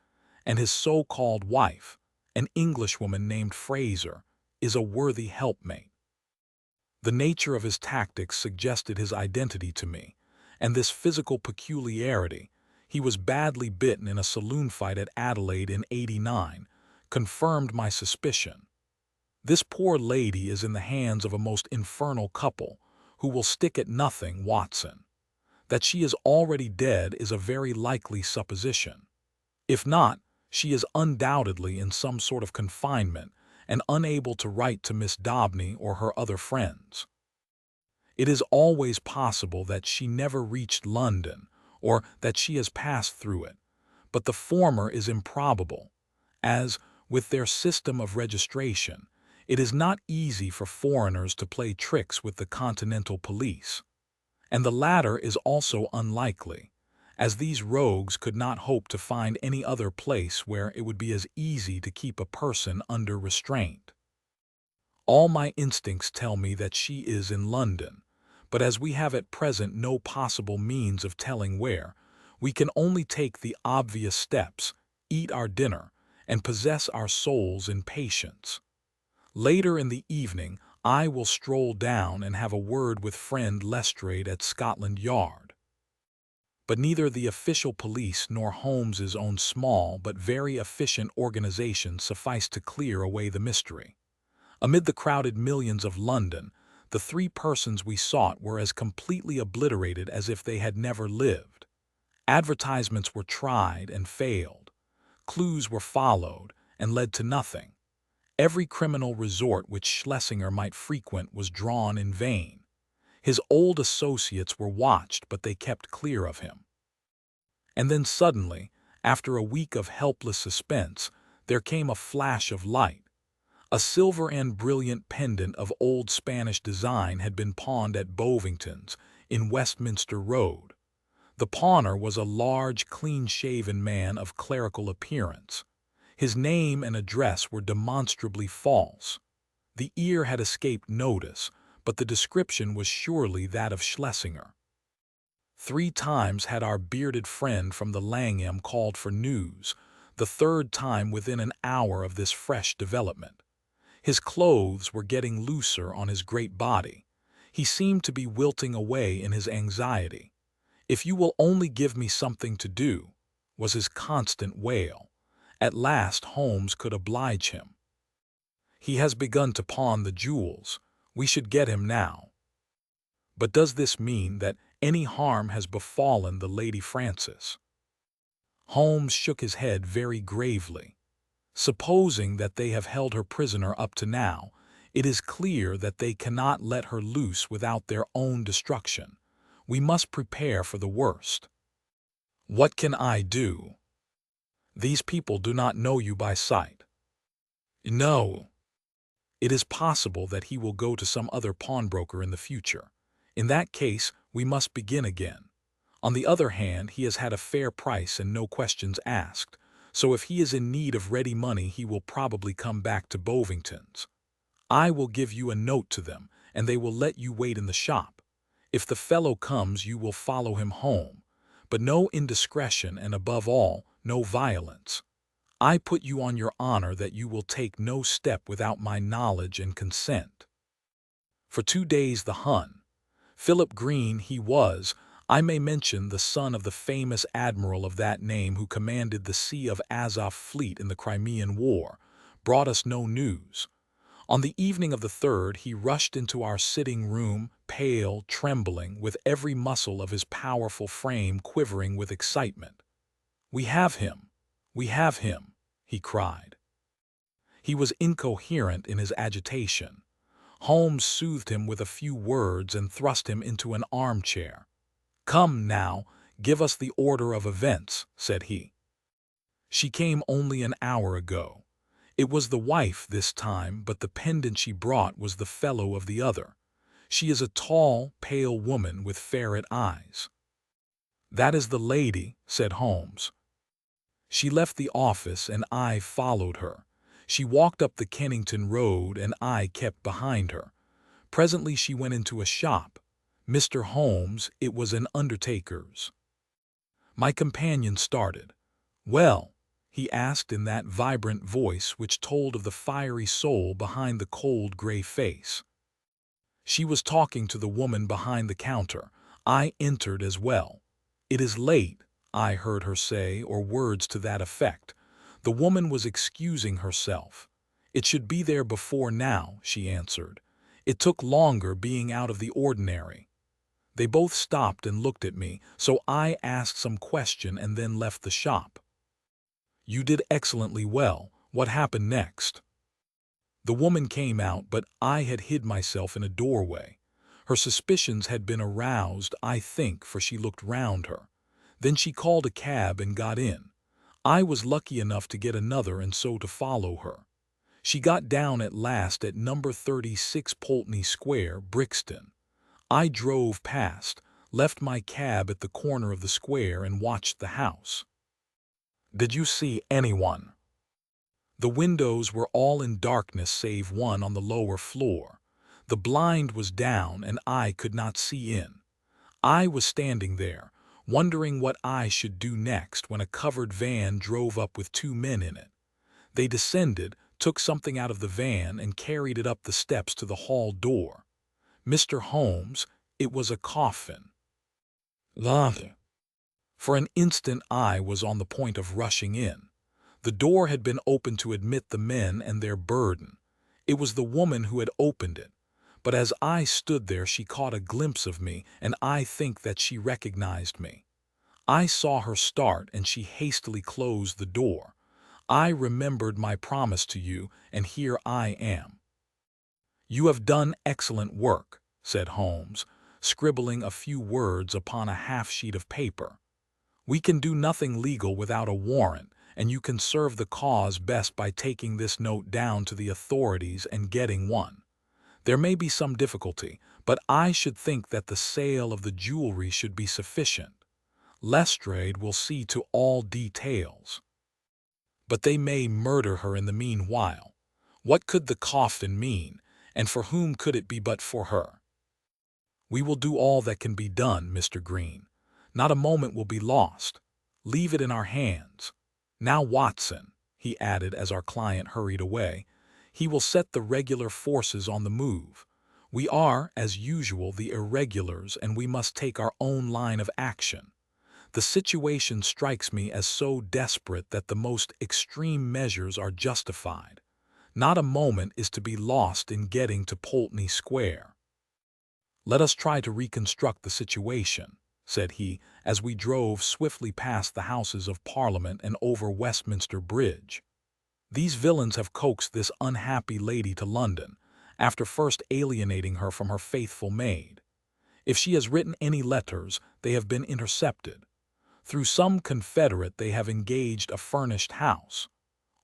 and his so-called wife, an Englishwoman named Fraser, is a worthy helpmate. The nature of his tactics suggested his identity to me, and this physical peculiarity, he was badly bitten in a saloon fight at Adelaide in '89, confirmed my suspicion. This poor lady is in the hands of a most infernal couple, who will stick at nothing, Watson. That she is already dead is a very likely supposition. If not, she is undoubtedly in some sort of confinement and unable to write to Miss Daubeny or her other friends. It is always possible that she never reached London, or that she has passed through it, but the former is improbable, as, with their system of registration, it is not easy for foreigners to play tricks with the continental police, and the latter is also unlikely, as these rogues could not hope to find any other place where it would be as easy to keep a person under restraint. All my instincts tell me that she is in London, but as we have at present no possible means of telling where, we can only take the obvious steps, eat our dinner, and possess our souls in patience. Later in the evening, I will stroll down and have a word with friend Lestrade at Scotland Yard. But neither the official police nor Holmes's own small but very efficient organization sufficed to clear away the mystery. Amid the crowded millions of London, the three persons we sought were as completely obliterated as if they had never lived. Advertisements were tried and failed. Clues were followed and led to nothing. Every criminal resort which Schlesinger might frequent was drawn in vain. His old associates were watched, but they kept clear of him. And then suddenly, after a week of helpless suspense, there came a flash of light. A silver and brilliant pendant of old Spanish design had been pawned at Bovington's, in Westminster Road. The pawner was a large, clean-shaven man of clerical appearance. His name and address were demonstrably false. The ear had escaped notice, but the description was surely that of Schlesinger. 3 times had our bearded friend from the Langham called for news, the 3rd time within an hour of this fresh development. His clothes were getting looser on his great body. He seemed to be wilting away in his anxiety. "If you will only give me something to do," was his constant wail. At last Holmes could oblige him. "He has begun to pawn the jewels. We should get him now." "But does this mean that any harm has befallen the Lady Frances?" Holmes shook his head very gravely. "Supposing that they have held her prisoner up to now, it is clear that they cannot let her loose without their own destruction. We must prepare for the worst." "What can I do?" "These people do not know you by sight." "No." "It is possible that he will go to some other pawnbroker in the future. In that case, we must begin again. On the other hand, he has had a fair price and no questions asked, so if he is in need of ready money he will probably come back to Bovington's. I will give you a note to them, and they will let you wait in the shop. If the fellow comes you will follow him home, but no indiscretion and above all, no violence. I put you on your honor that you will take no step without my knowledge and consent." For 2 days the Hun, Philip Green he was, I may mention, the son of the famous admiral of that name who commanded the Sea of Azov fleet in the Crimean War, brought us no news. On the evening of the 3rd he rushed into our sitting-room, pale, trembling, with every muscle of his powerful frame quivering with excitement. "We have him! We have him!" he cried. He was incoherent in his agitation. Holmes soothed him with a few words and thrust him into an armchair. "Come, now, give us the order of events," said he. "She came only an hour ago. It was the wife this time, but the pendant she brought was the fellow of the other. She is a tall, pale woman with ferret eyes." "That is the lady," said Holmes. "She left the office and I followed her. She walked up the Kennington Road and I kept behind her. Presently she went into a shop. Mr. Holmes, it was an undertaker's." My companion started. "Well?" he asked in that vibrant voice which told of the fiery soul behind the cold gray face. "She was talking to the woman behind the counter. I entered as well. 'It is late,' I heard her say, or words to that effect. The woman was excusing herself. 'It should be there before now,' she answered. 'It took longer being out of the ordinary.' They both stopped and looked at me, so I asked some question and then left the shop." "You did excellently well. What happened next?" "The woman came out, but I had hid myself in a doorway. Her suspicions had been aroused, I think, for she looked round her. Then she called a cab and got in. I was lucky enough to get another and so to follow her. She got down at last at number 36 Pulteney Square, Brixton. I drove past, left my cab at the corner of the square and watched the house." "Did you see anyone?" "The windows were all in darkness save one on the lower floor. The blind was down and I could not see in. I was standing there, wondering what I should do next when a covered van drove up with 2 men in it. They descended, took something out of the van and carried it up the steps to the hall door. Mr. Holmes, it was a coffin." For an instant I was on the point of rushing in. The door had been opened to admit the men and their burden. It was the woman who had opened it. But as I stood there she caught a glimpse of me, and I think that she recognized me. I saw her start and she hastily closed the door. I remembered my promise to you, and here I am. "You have done excellent work," said Holmes, scribbling a few words upon a half-sheet of paper. "We can do nothing legal without a warrant, and you can serve the cause best by taking this note down to the authorities and getting one. There may be some difficulty, but I should think that the sale of the jewelry should be sufficient. Lestrade will see to all details. But they may murder her in the meanwhile. What could the coffin mean, and for whom could it be but for her? We will do all that can be done, Mr. Green. Not a moment will be lost. Leave it in our hands. Now, Watson," he added as our client hurried away, "he will set the regular forces on the move. We are, as usual, the irregulars, and we must take our own line of action. The situation strikes me as so desperate that the most extreme measures are justified. Not a moment is to be lost in getting to Pulteney Square. Let us try to reconstruct the situation," said he, as we drove swiftly past the Houses of Parliament and over Westminster Bridge. "These villains have coaxed this unhappy lady to London, after first alienating her from her faithful maid. If she has written any letters, they have been intercepted. Through some confederate they have engaged a furnished house.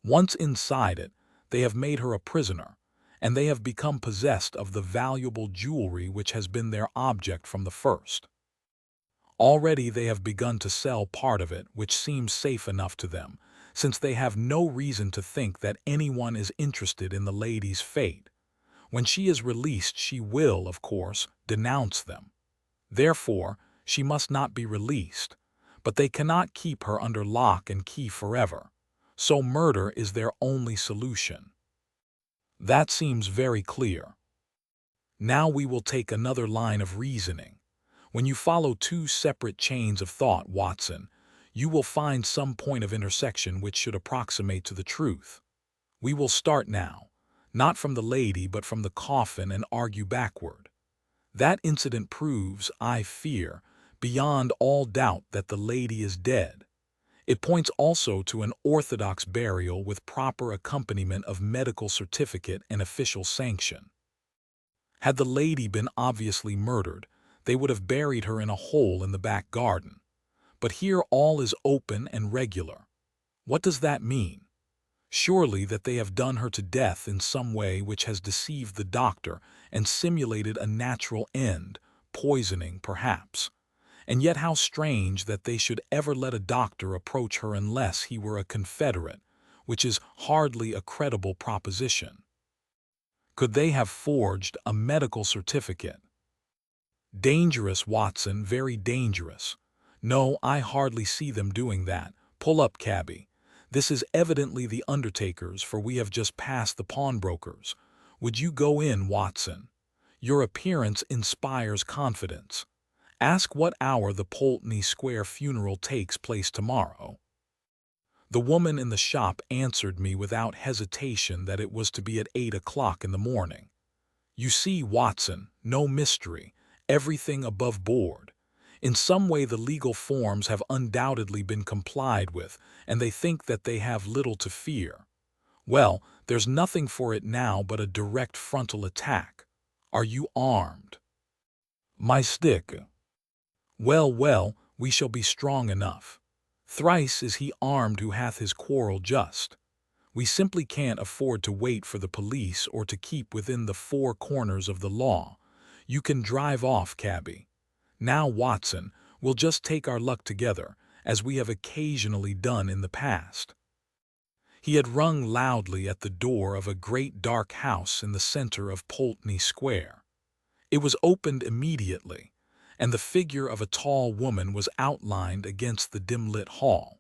Once inside it, they have made her a prisoner, and they have become possessed of the valuable jewelry which has been their object from the first. Already they have begun to sell part of it, which seems safe enough to them, since they have no reason to think that anyone is interested in the lady's fate. When she is released she will, of course, denounce them. Therefore, she must not be released, but they cannot keep her under lock and key forever. So murder is their only solution. That seems very clear. Now we will take another line of reasoning. When you follow 2 separate chains of thought, Watson, you will find some point of intersection which should approximate to the truth. We will start now, not from the lady but from the coffin, and argue backward. That incident proves, I fear, beyond all doubt that the lady is dead. It points also to an orthodox burial with proper accompaniment of medical certificate and official sanction. Had the lady been obviously murdered, they would have buried her in a hole in the back garden. But here all is open and regular. What does that mean? Surely that they have done her to death in some way which has deceived the doctor and simulated a natural end, poisoning perhaps. And yet how strange that they should ever let a doctor approach her unless he were a confederate, which is hardly a credible proposition. Could they have forged a medical certificate? Dangerous, Watson, very dangerous. No, I hardly see them doing that. Pull up, cabby. This is evidently the undertaker's, for we have just passed the pawnbroker's. Would you go in, Watson? Your appearance inspires confidence. Ask what hour the Pulteney Square funeral takes place tomorrow. The woman in the shop answered me without hesitation that it was to be at 8 o'clock in the morning. You see, Watson, no mystery, everything above board. In some way the legal forms have undoubtedly been complied with, and they think that they have little to fear. Well, there's nothing for it now but a direct frontal attack. Are you armed? My stick. Well, well, we shall be strong enough. Thrice is he armed who hath his quarrel just. We simply can't afford to wait for the police or to keep within the four corners of the law. You can drive off, cabby. Now, Watson, we'll just take our luck together, as we have occasionally done in the past. He had rung loudly at the door of a great dark house in the center of Pulteney Square. It was opened immediately, and the figure of a tall woman was outlined against the dim-lit hall.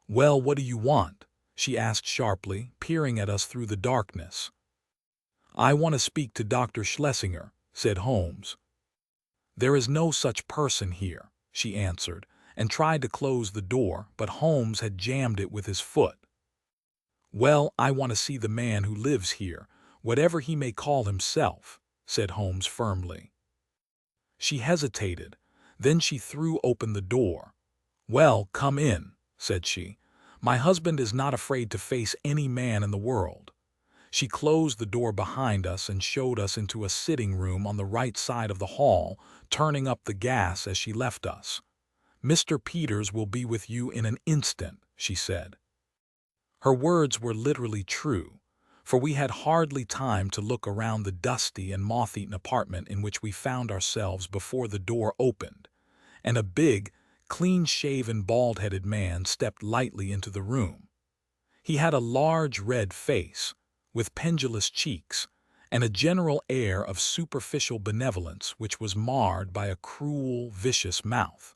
"Well, what do you want?" she asked sharply, peering at us through the darkness. "I want to speak to Dr. Schlesinger," said Holmes. "There is no such person here," she answered, and tried to close the door, but Holmes had jammed it with his foot. "Well, I want to see the man who lives here, whatever he may call himself," said Holmes firmly. She hesitated, then she threw open the door. "Well, come in," said she. "My husband is not afraid to face any man in the world." She closed the door behind us and showed us into a sitting room on the right side of the hall, turning up the gas as she left us. "Mr. Peters will be with you in an instant," she said. Her words were literally true, for we had hardly time to look around the dusty and moth-eaten apartment in which we found ourselves before the door opened, and a big, clean-shaven, bald-headed man stepped lightly into the room. He had a large red face, with pendulous cheeks, and a general air of superficial benevolence which was marred by a cruel, vicious mouth.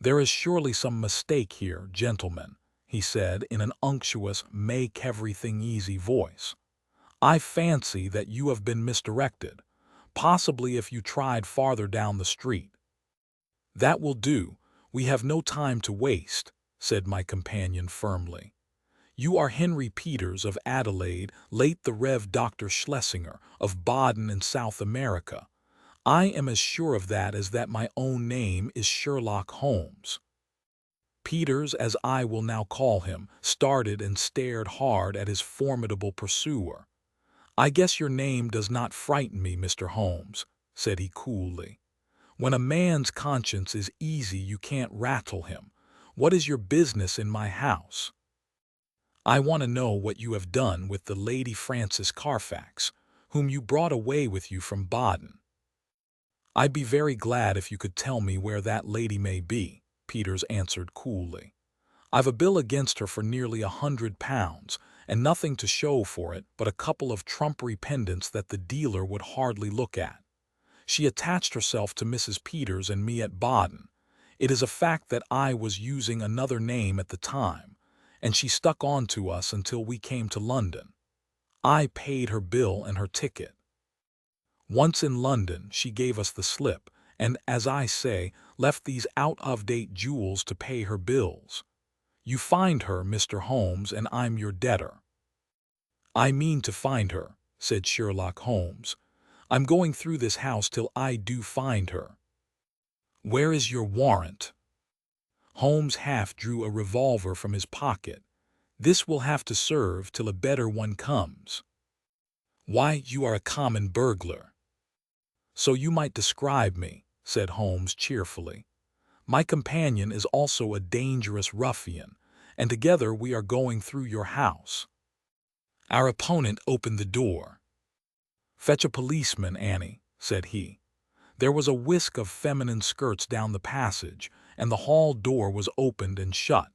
"There is surely some mistake here, gentlemen," he said in an unctuous, make-everything-easy voice. "I fancy that you have been misdirected, possibly if you tried farther down the street." "That will do. We have no time to waste," said my companion firmly. "You are Henry Peters of Adelaide, late the Rev. Dr. Schlesinger of Baden in South America. I am as sure of that as that my own name is Sherlock Holmes." Peters, as I will now call him, started and stared hard at his formidable pursuer. "I guess your name does not frighten me, Mr. Holmes," said he coolly. "When a man's conscience is easy you can't rattle him. What is your business in my house?" "I want to know what you have done with the Lady Frances Carfax, whom you brought away with you from Baden." "I'd be very glad if you could tell me where that lady may be," Peters answered coolly. "I've a bill against her for nearly £100, and nothing to show for it but a couple of trumpery pendants that the dealer would hardly look at. She attached herself to Mrs. Peters and me at Baden. It is a fact that I was using another name at the time, and she stuck on to us until we came to London. I paid her bill and her ticket. Once in London, she gave us the slip, and, as I say, left these out-of-date jewels to pay her bills. You find her, Mr. Holmes, and I'm your debtor." "I mean to find her," said Sherlock Holmes. I'm going through this house till I do find her." "Where is your warrant?" Holmes half drew a revolver from his pocket. "This will have to serve till a better one comes." "Why, you are a common burglar." "So you might describe me," said Holmes cheerfully. "My companion is also a dangerous ruffian, and together we are going through your house." Our opponent opened the door. "Fetch a policeman, Annie," said he. There was a whisk of feminine skirts down the passage, and the hall door was opened and shut.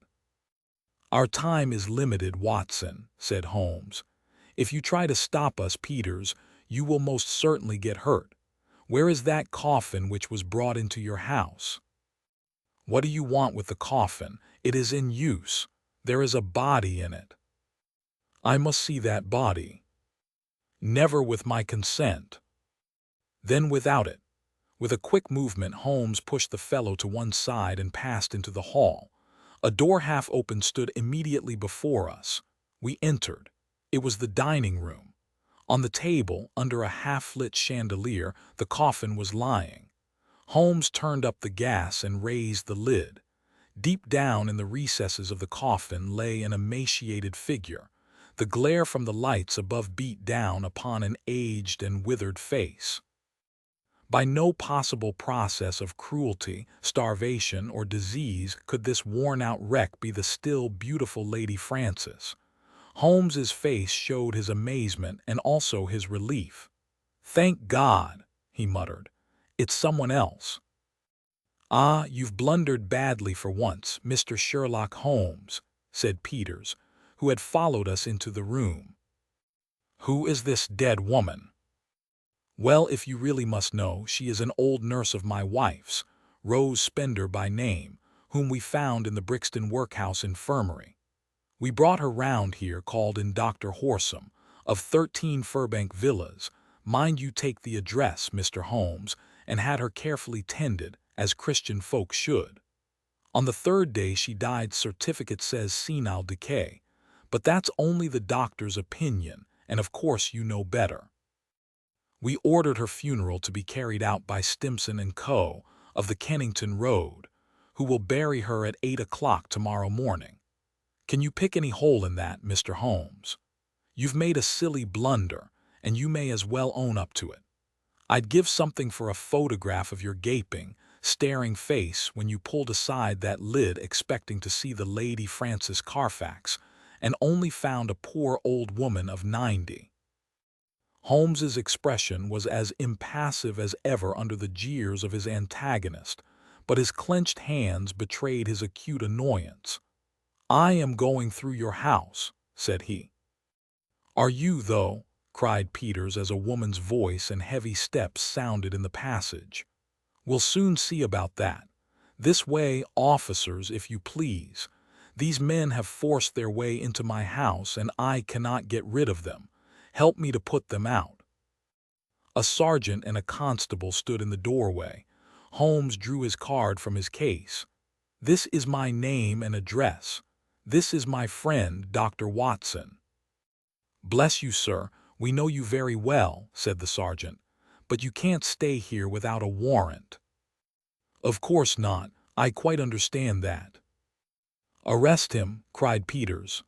"Our time is limited, Watson," said Holmes. "If you try to stop us, Peters, you will most certainly get hurt. Where is that coffin which was brought into your house?" "What do you want with the coffin? It is in use. There is a body in it." "I must see that body." "Never with my consent." "Then without it." With a quick movement, Holmes pushed the fellow to one side and passed into the hall. A door half open stood immediately before us. We entered. It was the dining room. On the table, under a half-lit chandelier, the coffin was lying. Holmes turned up the gas and raised the lid. Deep down in the recesses of the coffin lay an emaciated figure. The glare from the lights above beat down upon an aged and withered face. By no possible process of cruelty, starvation, or disease could this worn-out wreck be the still beautiful Lady Frances. Holmes's face showed his amazement and also his relief. "Thank God," he muttered. "It's someone else." "Ah, you've blundered badly for once, Mr. Sherlock Holmes," said Peters, who had followed us into the room. "Who is this dead woman?" "Well, if you really must know, she is an old nurse of my wife's, Rose Spender by name, whom we found in the Brixton Workhouse infirmary. We brought her round here, called in Dr. Horsam, of 13 Furbank Villas. Mind you take the address, Mr. Holmes, and had her carefully tended, as Christian folk should. On the 3rd day she died. Certificate says senile decay, but that's only the doctor's opinion, and of course you know better. We ordered her funeral to be carried out by Stimson and Co. of the Kennington Road, who will bury her at 8 o'clock tomorrow morning. Can you pick any hole in that, Mr. Holmes? You've made a silly blunder, and you may as well own up to it. I'd give something for a photograph of your gaping, staring face when you pulled aside that lid expecting to see the Lady Frances Carfax, and only found a poor old woman of 90. Holmes's expression was as impassive as ever under the jeers of his antagonist, but his clenched hands betrayed his acute annoyance. "I am going through your house," said he. "Are you, though?" cried Peters as a woman's voice and heavy steps sounded in the passage. "We'll soon see about that. This way, officers, if you please. These men have forced their way into my house, and I cannot get rid of them. Help me to put them out." A sergeant and a constable stood in the doorway. Holmes drew his card from his case. "This is my name and address. This is my friend, Dr. Watson." "Bless you, sir, we know you very well," said the sergeant, "but you can't stay here without a warrant." "Of course not. I quite understand that." "Arrest him," cried Peters.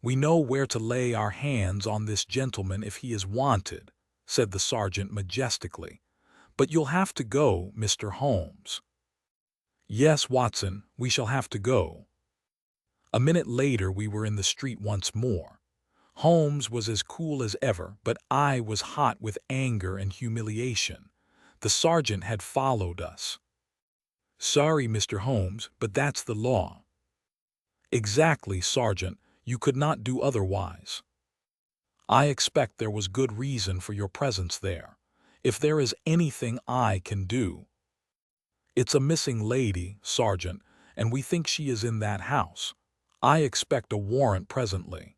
"We know where to lay our hands on this gentleman if he is wanted," said the sergeant majestically. "But you'll have to go, Mr. Holmes." "Yes, Watson, we shall have to go." A minute later we were in the street once more. Holmes was as cool as ever, but I was hot with anger and humiliation. The sergeant had followed us. "Sorry, Mr. Holmes, but that's the law." "Exactly, Sergeant. You could not do otherwise." "I expect there was good reason for your presence there. If there is anything I can do—" "It's a missing lady, Sergeant, and we think she is in that house. I expect a warrant presently."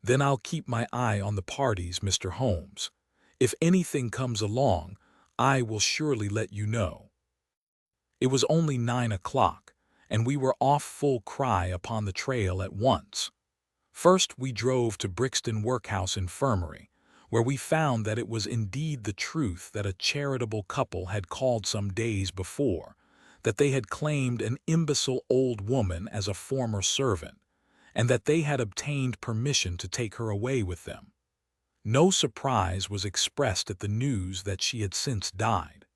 "Then I'll keep my eye on the parties, Mr. Holmes. If anything comes along, I will surely let you know." It was only 9 o'clock, and we were off full cry upon the trail at once. First we drove to Brixton Workhouse Infirmary, where we found that it was indeed the truth that a charitable couple had called some days before, that they had claimed an imbecile old woman as a former servant, and that they had obtained permission to take her away with them. No surprise was expressed at the news that she had since died.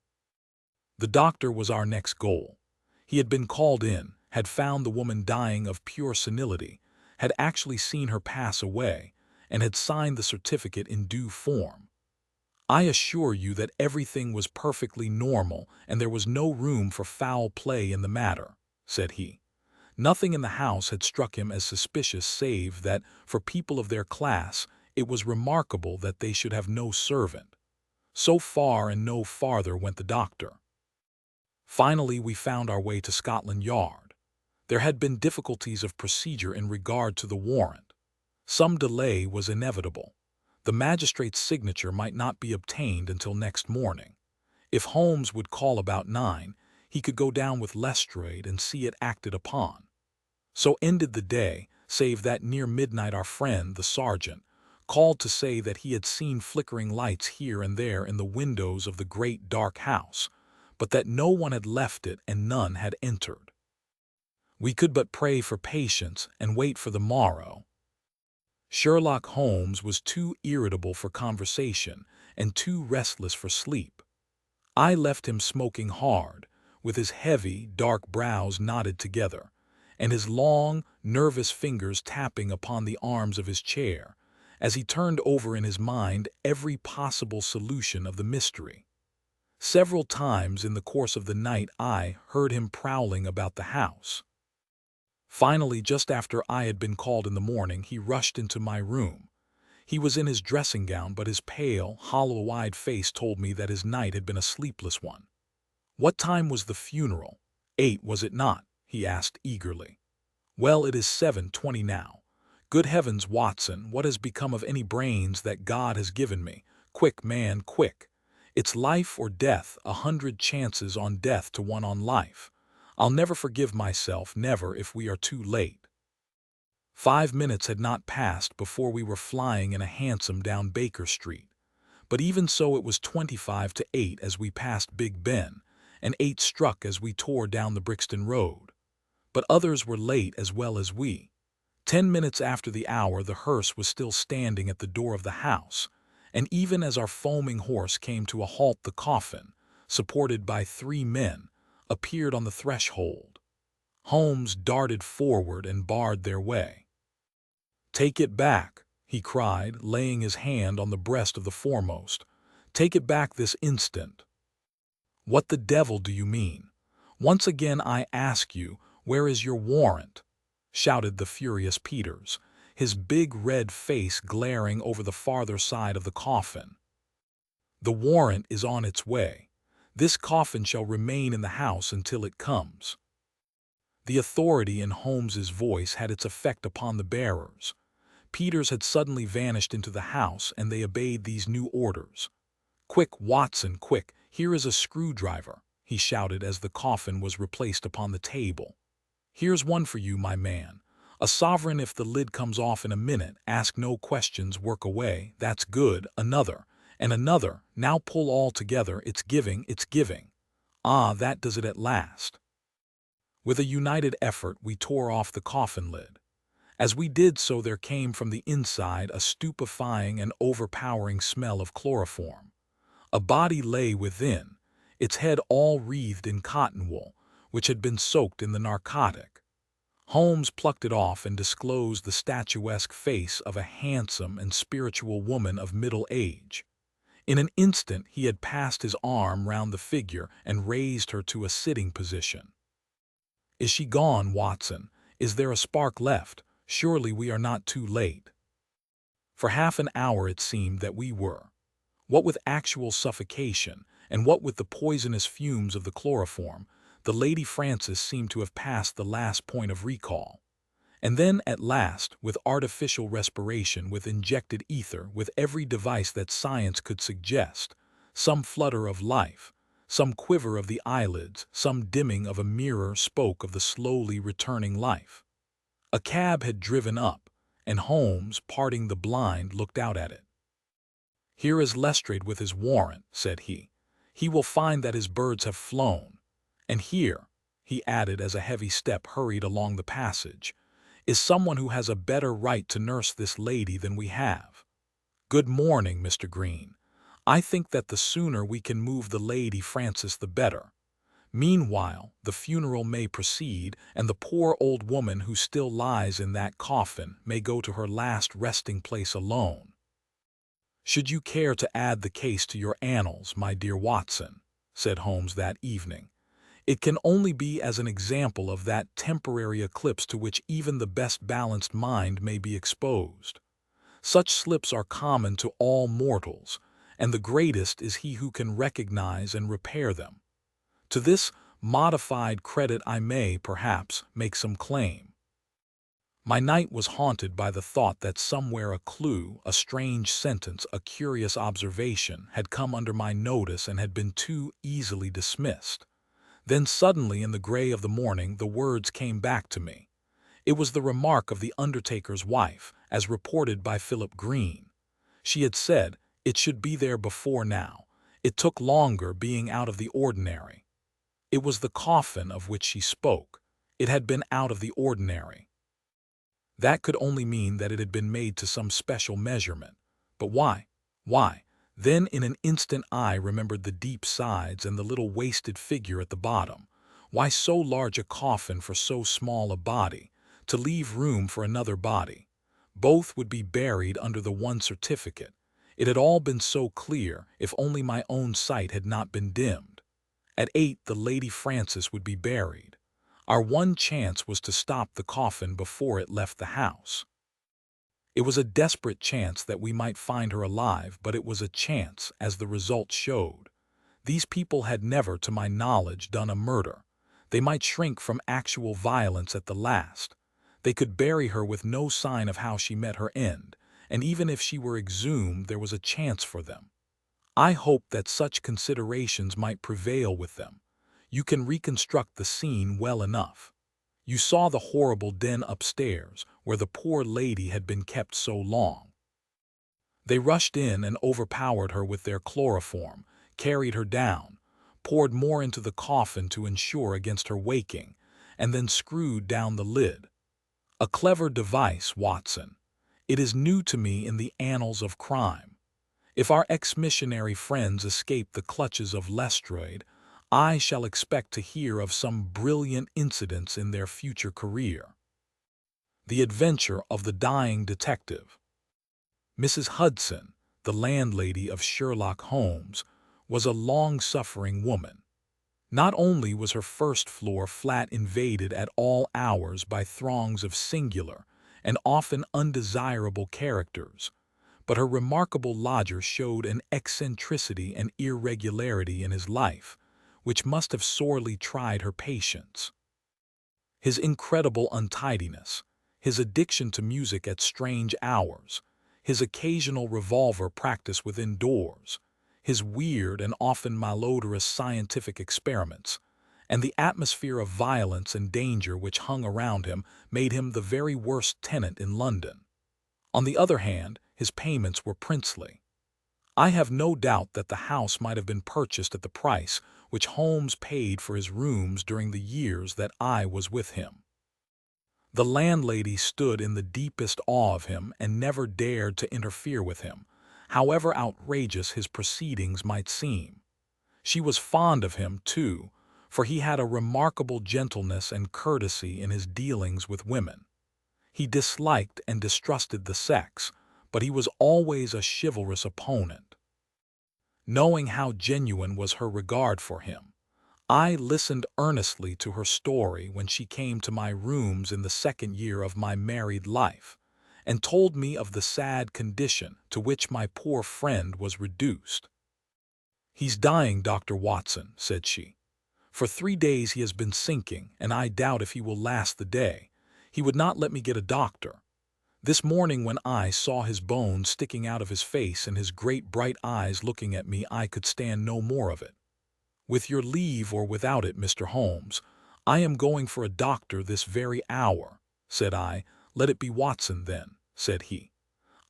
The doctor was our next goal. He had been called in, had found the woman dying of pure senility, had actually seen her pass away, and had signed the certificate in due form. "I assure you that everything was perfectly normal and there was no room for foul play in the matter," said he. Nothing in the house had struck him as suspicious save that, for people of their class, it was remarkable that they should have no servant. So far and no farther went the doctor. Finally, we found our way to Scotland Yard. There had been difficulties of procedure in regard to the warrant. Some delay was inevitable. The magistrate's signature might not be obtained until next morning. If Holmes would call about 9, he could go down with Lestrade and see it acted upon. So ended the day, save that near midnight our friend, the sergeant, called to say that he had seen flickering lights here and there in the windows of the great dark house, but that no one had left it and none had entered. We could but pray for patience and wait for the morrow. Sherlock Holmes was too irritable for conversation and too restless for sleep. I left him smoking hard, with his heavy, dark brows knotted together, and his long, nervous fingers tapping upon the arms of his chair, as he turned over in his mind every possible solution of the mystery. Several times in the course of the night I heard him prowling about the house. Finally, just after I had been called in the morning, he rushed into my room. He was in his dressing gown, but his pale, hollow-eyed face told me that his night had been a sleepless one. "What time was the funeral? 8, was it not?" he asked eagerly. "Well, it is 7:20 now. Good heavens, Watson, what has become of any brains that God has given me? Quick, man, quick. It's life or death, 100 chances on death to 1 on life. I'll never forgive myself, never, if we are too late." 5 minutes had not passed before we were flying in a hansom down Baker Street. But even so it was 25 to 8 as we passed Big Ben, and 8 struck as we tore down the Brixton Road. But others were late as well as we. 10 minutes after the hour the hearse was still standing at the door of the house, and even as our foaming horse came to a halt the coffin, supported by 3 men, appeared on the threshold. Holmes darted forward and barred their way. "Take it back," he cried, laying his hand on the breast of the foremost. "Take it back this instant." "What the devil do you mean? Once again I ask you, where is your warrant?" shouted the furious Peters, his big red face glaring over the farther side of the coffin. "The warrant is on its way. This coffin shall remain in the house until it comes." The authority in Holmes's voice had its effect upon the bearers. Peters had suddenly vanished into the house, and they obeyed these new orders. "Quick, Watson, quick, here is a screwdriver," he shouted as the coffin was replaced upon the table. "Here's one for you, my man. A sovereign if the lid comes off in a minute. Ask no questions, work away. That's good. Another. And another. Now pull all together. It's giving, it's giving. Ah, that does it at last." With a united effort we tore off the coffin lid. As we did so there came from the inside a stupefying and overpowering smell of chloroform. A body lay within, its head all wreathed in cotton wool, which had been soaked in the narcotic. Holmes plucked it off and disclosed the statuesque face of a handsome and spiritual woman of middle age. In an instant he had passed his arm round the figure and raised her to a sitting position. "Is she gone, Watson? Is there a spark left? Surely we are not too late." For half an hour it seemed that we were. What with actual suffocation, and what with the poisonous fumes of the chloroform, the Lady Frances seemed to have passed the last point of recall. And then, at last, with artificial respiration, with injected ether, with every device that science could suggest, some flutter of life, some quiver of the eyelids, some dimming of a mirror spoke of the slowly returning life. A cab had driven up, and Holmes, parting the blind, looked out at it. "Here is Lestrade with his warrant," said he. "He will find that his birds have flown. And here," he added as a heavy step hurried along the passage, "is someone who has a better right to nurse this lady than we have. Good morning, Mr. Green. I think that the sooner we can move the Lady Frances the better. Meanwhile, the funeral may proceed, and the poor old woman who still lies in that coffin may go to her last resting place alone. Should you care to add the case to your annals, my dear Watson," said Holmes that evening, "it can only be as an example of that temporary eclipse to which even the best balanced mind may be exposed. Such slips are common to all mortals, and the greatest is he who can recognize and repair them. To this modified credit I may, perhaps, make some claim. My night was haunted by the thought that somewhere a clue, a strange sentence, a curious observation had come under my notice and had been too easily dismissed. Then suddenly in the gray of the morning the words came back to me. It was the remark of the undertaker's wife, as reported by Philip Green. She had said, "It should be there before now. It took longer, being out of the ordinary." It was the coffin of which she spoke. It had been out of the ordinary. That could only mean that it had been made to some special measurement. But why? Why? Then in an instant I remembered the deep sides and the little wasted figure at the bottom. Why so large a coffin for so small a body, to leave room for another body? Both would be buried under the one certificate. It had all been so clear, if only my own sight had not been dimmed. At 8 the Lady Frances would be buried. Our one chance was to stop the coffin before it left the house. It was a desperate chance that we might find her alive, but it was a chance, as the result showed. These people had never, to my knowledge, done a murder. They might shrink from actual violence at the last. They could bury her with no sign of how she met her end, and even if she were exhumed there was a chance for them. I hoped that such considerations might prevail with them. You can reconstruct the scene well enough. You saw the horrible den upstairs, where the poor lady had been kept so long. They rushed in and overpowered her with their chloroform, carried her down, poured more into the coffin to ensure against her waking, and then screwed down the lid. A clever device, Watson. It is new to me in the annals of crime. If our ex-missionary friends escape the clutches of Lestrade, I shall expect to hear of some brilliant incidents in their future career. The Adventure of the Dying Detective. Mrs. Hudson, the landlady of Sherlock Holmes, was a long-suffering woman. Not only was her first-floor flat invaded at all hours by throngs of singular and often undesirable characters, but her remarkable lodger showed an eccentricity and irregularity in his life, which must have sorely tried her patience. His incredible untidiness, his addiction to music at strange hours, his occasional revolver practice within doors, his weird and often malodorous scientific experiments, and the atmosphere of violence and danger which hung around him made him the very worst tenant in London. On the other hand, his payments were princely. I have no doubt that the house might have been purchased at the price which Holmes paid for his rooms during the years that I was with him. The landlady stood in the deepest awe of him and never dared to interfere with him, however outrageous his proceedings might seem. She was fond of him, too, for he had a remarkable gentleness and courtesy in his dealings with women. He disliked and distrusted the sex, but he was always a chivalrous opponent. Knowing how genuine was her regard for him, I listened earnestly to her story when she came to my rooms in the second year of my married life, and told me of the sad condition to which my poor friend was reduced. "He's dying, Dr. Watson," said she. "For 3 days he has been sinking, and I doubt if he will last the day. He would not let me get a doctor. This morning when I saw his bones sticking out of his face and his great bright eyes looking at me, I could stand no more of it. With your leave or without it, Mr. Holmes, I am going for a doctor this very hour," said I. "Let it be Watson, then," said he.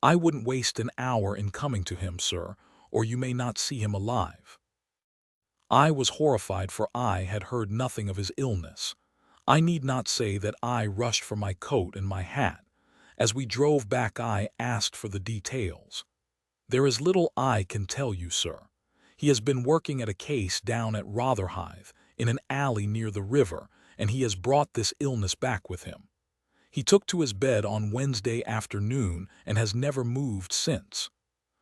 I wouldn't waste an hour in coming to him, sir, or you may not see him alive." I was horrified, for I had heard nothing of his illness. I need not say that I rushed for my coat and my hat. As we drove back I asked for the details. "There is little I can tell you, sir. He has been working at a case down at Rotherhithe, in an alley near the river, and he has brought this illness back with him. He took to his bed on Wednesday afternoon and has never moved since.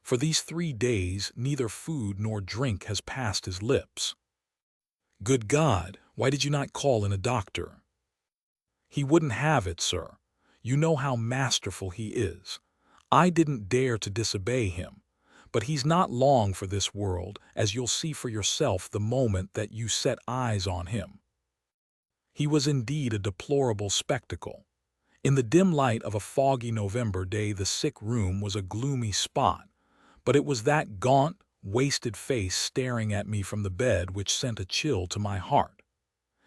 For these 3 days neither food nor drink has passed his lips." "Good God, why did you not call in a doctor?" "He wouldn't have it, sir. You know how masterful he is. I didn't dare to disobey him. But he's not long for this world, as you'll see for yourself the moment that you set eyes on him." He was indeed a deplorable spectacle. In the dim light of a foggy November day the sick room was a gloomy spot, but it was that gaunt, wasted face staring at me from the bed which sent a chill to my heart.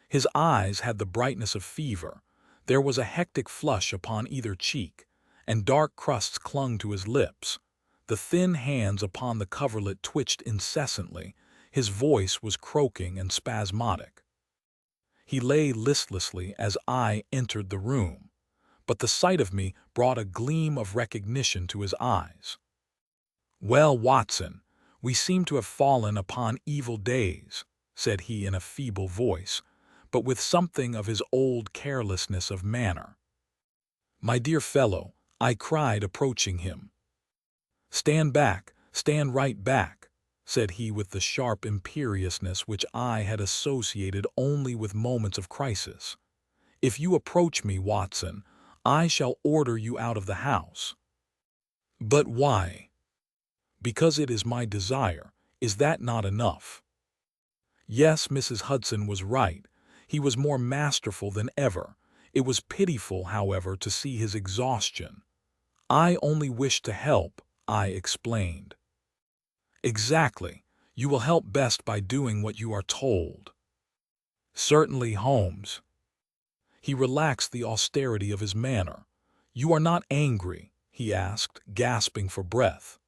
His eyes had the brightness of fever, there was a hectic flush upon either cheek, and dark crusts clung to his lips. The thin hands upon the coverlet twitched incessantly, his voice was croaking and spasmodic. He lay listlessly as I entered the room, but the sight of me brought a gleam of recognition to his eyes. "Well, Watson, we seem to have fallen upon evil days," said he in a feeble voice, but with something of his old carelessness of manner. "My dear fellow," I cried, approaching him. "Stand back, stand right back," said he with the sharp imperiousness which I had associated only with moments of crisis. "If you approach me, Watson, I shall order you out of the house." "But why?" "Because it is my desire. Is that not enough?" Yes, Mrs. Hudson was right. He was more masterful than ever. It was pitiful, however, to see his exhaustion. "I only wished to help," I explained. "Exactly. You will help best by doing what you are told." "Certainly, Holmes." He relaxed the austerity of his manner. "You are not angry?" he asked, gasping for breath.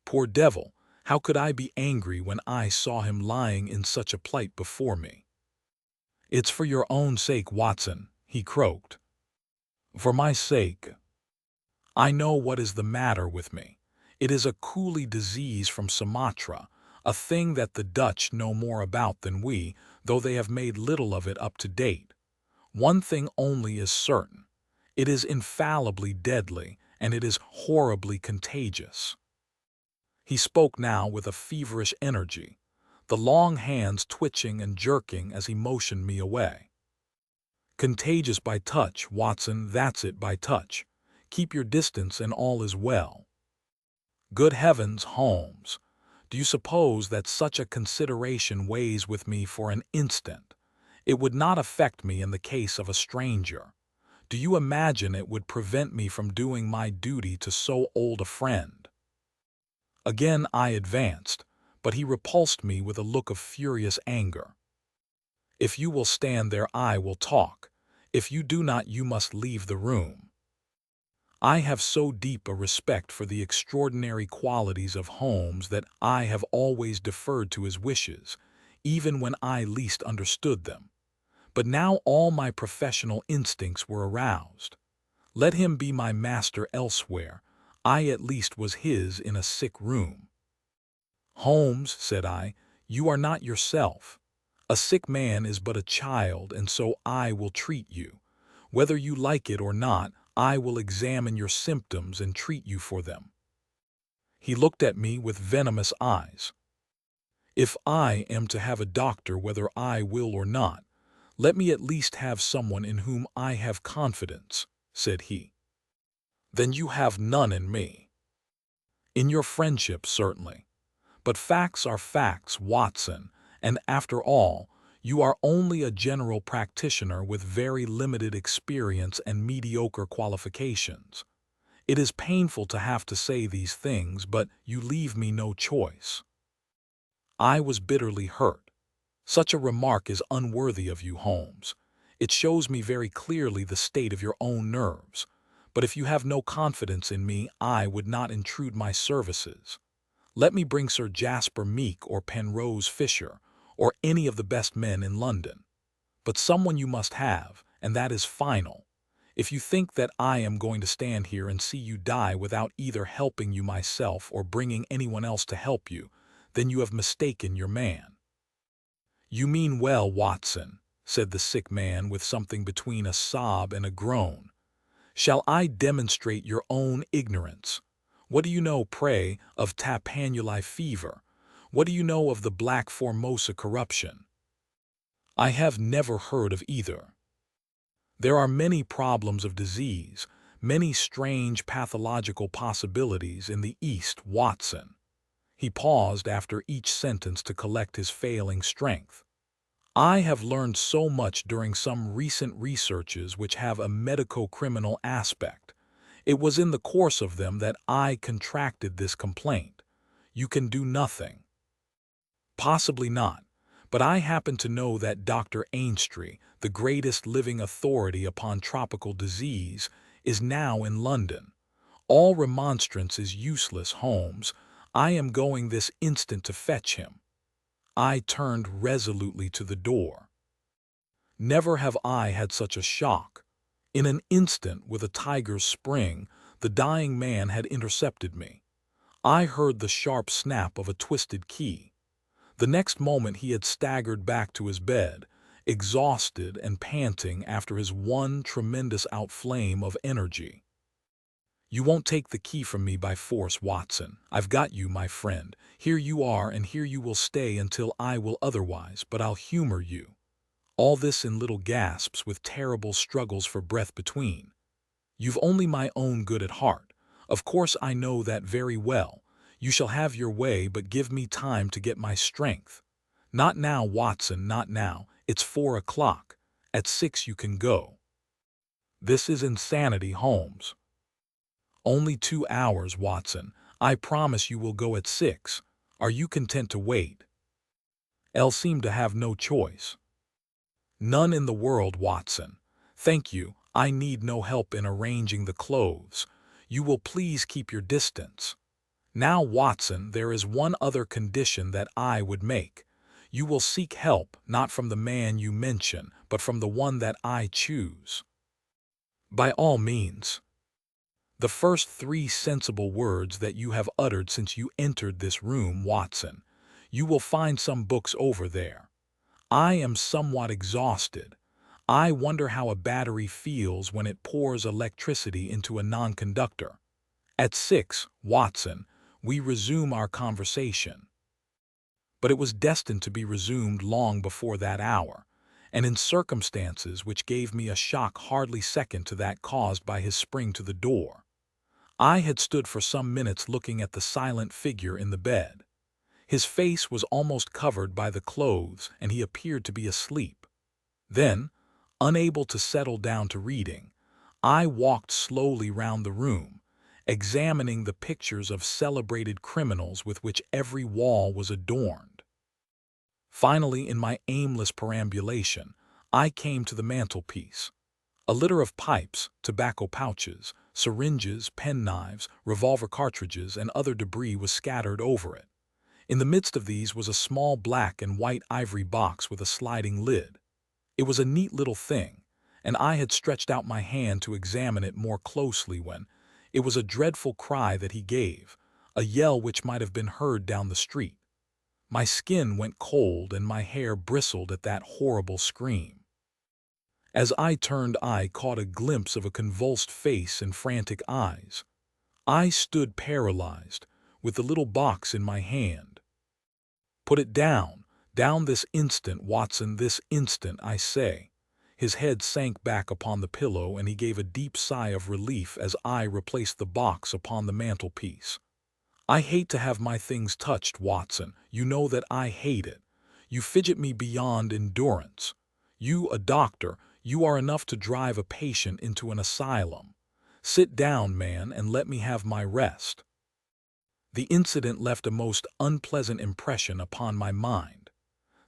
Poor devil, how could I be angry when I saw him lying in such a plight before me? "It's for your own sake, Watson," he croaked. "For my sake. I know what is the matter with me. It is a coolie disease from Sumatra, a thing that the Dutch know more about than we, though they have made little of it up to date. One thing only is certain. It is infallibly deadly, and it is horribly contagious." He spoke now with a feverish energy, the long hands twitching and jerking as he motioned me away. "Contagious by touch, Watson, that's it, by touch. Keep your distance and all is well." Good heavens, Holmes! Do you suppose that such a consideration weighs with me for an instant? It would not affect me in the case of a stranger. Do you imagine it would prevent me from doing my duty to so old a friend? Again I advanced, but he repulsed me with a look of furious anger. "If you will stand there, I will talk. If you do not, you must leave the room." I have so deep a respect for the extraordinary qualities of Holmes that I have always deferred to his wishes, even when I least understood them. But now all my professional instincts were aroused. Let him be my master elsewhere, I at least was his in a sick room. "Holmes," said I, "you are not yourself. A sick man is but a child, and so I will treat you. Whether you like it or not, I will examine your symptoms and treat you for them." He looked at me with venomous eyes. "If I am to have a doctor, whether I will or not, let me at least have someone in whom I have confidence," said he. "Then you have none in me." "In your friendship, certainly. But facts are facts, Watson, and after all, you are only a general practitioner with very limited experience and mediocre qualifications. It is painful to have to say these things, but you leave me no choice." I was bitterly hurt. Such a remark is unworthy of you, Holmes. It shows me very clearly the state of your own nerves. But if you have no confidence in me, I would not intrude my services. Let me bring Sir Jasper Meek or Penrose Fisher, or any of the best men in London. But someone you must have, and that is final. If you think that I am going to stand here and see you die without either helping you myself or bringing anyone else to help you, then you have mistaken your man." "You mean well, Watson," said the sick man with something between a sob and a groan. "Shall I demonstrate your own ignorance? What do you know, pray, of Tapanuli fever? What do you know of the Black Formosa corruption?" "I have never heard of either." "There are many problems of disease, many strange pathological possibilities in the East, Watson." He paused after each sentence to collect his failing strength. "I have learned so much during some recent researches which have a medico-criminal aspect. It was in the course of them that I contracted this complaint. You can do nothing." "Possibly not. But I happen to know that Dr. Ainstree, the greatest living authority upon tropical disease, is now in London. All remonstrance is useless, Holmes. I am going this instant to fetch him." I turned resolutely to the door. Never have I had such a shock. In an instant, with a tiger's spring, the dying man had intercepted me. I heard the sharp snap of a twisted key. The next moment he had staggered back to his bed, exhausted and panting after his one tremendous outflame of energy. "You won't take the key from me by force, Watson. I've got you, my friend. Here you are, and here you will stay until I will otherwise, but I'll humor you." All this in little gasps with terrible struggles for breath between. "You've only my own good at heart. Of course I know that very well. You shall have your way, but give me time to get my strength. Not now, Watson, not now. It's 4 o'clock. At 6 you can go." "This is insanity, Holmes." "Only 2 hours, Watson. I promise you will go at 6. Are you content to wait?" Elle seemed to have no choice. "None in the world, Watson. Thank you, I need no help in arranging the clothes. You will please keep your distance. Now, Watson, there is one other condition that I would make. You will seek help, not from the man you mention, but from the one that I choose." "By all means." "The first 3 sensible words that you have uttered since you entered this room, Watson. You will find some books over there. I am somewhat exhausted. I wonder how a battery feels when it pours electricity into a non-conductor. At 6, Watson, we resume our conversation." But it was destined to be resumed long before that hour, and in circumstances which gave me a shock hardly second to that caused by his spring to the door. I had stood for some minutes looking at the silent figure in the bed. His face was almost covered by the clothes, and he appeared to be asleep. Then, unable to settle down to reading, I walked slowly round the room, examining the pictures of celebrated criminals with which every wall was adorned. Finally, in my aimless perambulation, I came to the mantelpiece. A litter of pipes, tobacco pouches, syringes, penknives, revolver cartridges, and other debris was scattered over it. In the midst of these was a small black and white ivory box with a sliding lid. It was a neat little thing, and I had stretched out my hand to examine it more closely when it was a dreadful cry that he gave, a yell which might have been heard down the street. My skin went cold and my hair bristled at that horrible scream. As I turned, I caught a glimpse of a convulsed face and frantic eyes. I stood paralyzed, with the little box in my hand. "Put it down, down this instant, Watson, this instant, I say." His head sank back upon the pillow, and he gave a deep sigh of relief as I replaced the box upon the mantelpiece. "I hate to have my things touched, Watson. You know that I hate it. You fidget me beyond endurance. You, a doctor, you are enough to drive a patient into an asylum. Sit down, man, and let me have my rest." The incident left a most unpleasant impression upon my mind.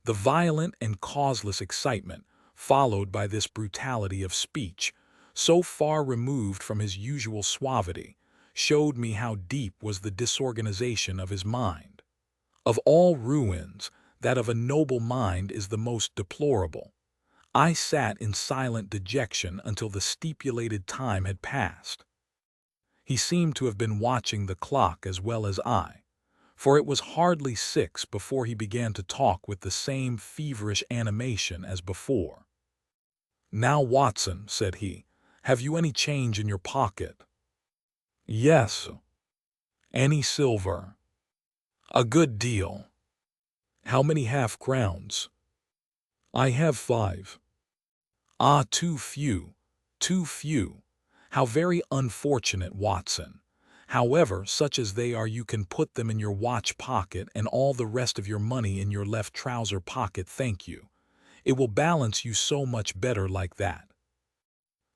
The violent and causeless excitement, followed by this brutality of speech, so far removed from his usual suavity, showed me how deep was the disorganization of his mind. Of all ruins, that of a noble mind is the most deplorable. I sat in silent dejection until the stipulated time had passed. He seemed to have been watching the clock as well as I, for it was hardly 6 before he began to talk with the same feverish animation as before. "Now, Watson," said he, "have you any change in your pocket?" "Yes." "Any silver?" "A good deal." "How many half-crowns?" "I have 5. "Ah, too few, too few. How very unfortunate, Watson. However, such as they are, you can put them in your watch pocket and all the rest of your money in your left trouser pocket, thank you. It will balance you so much better like that."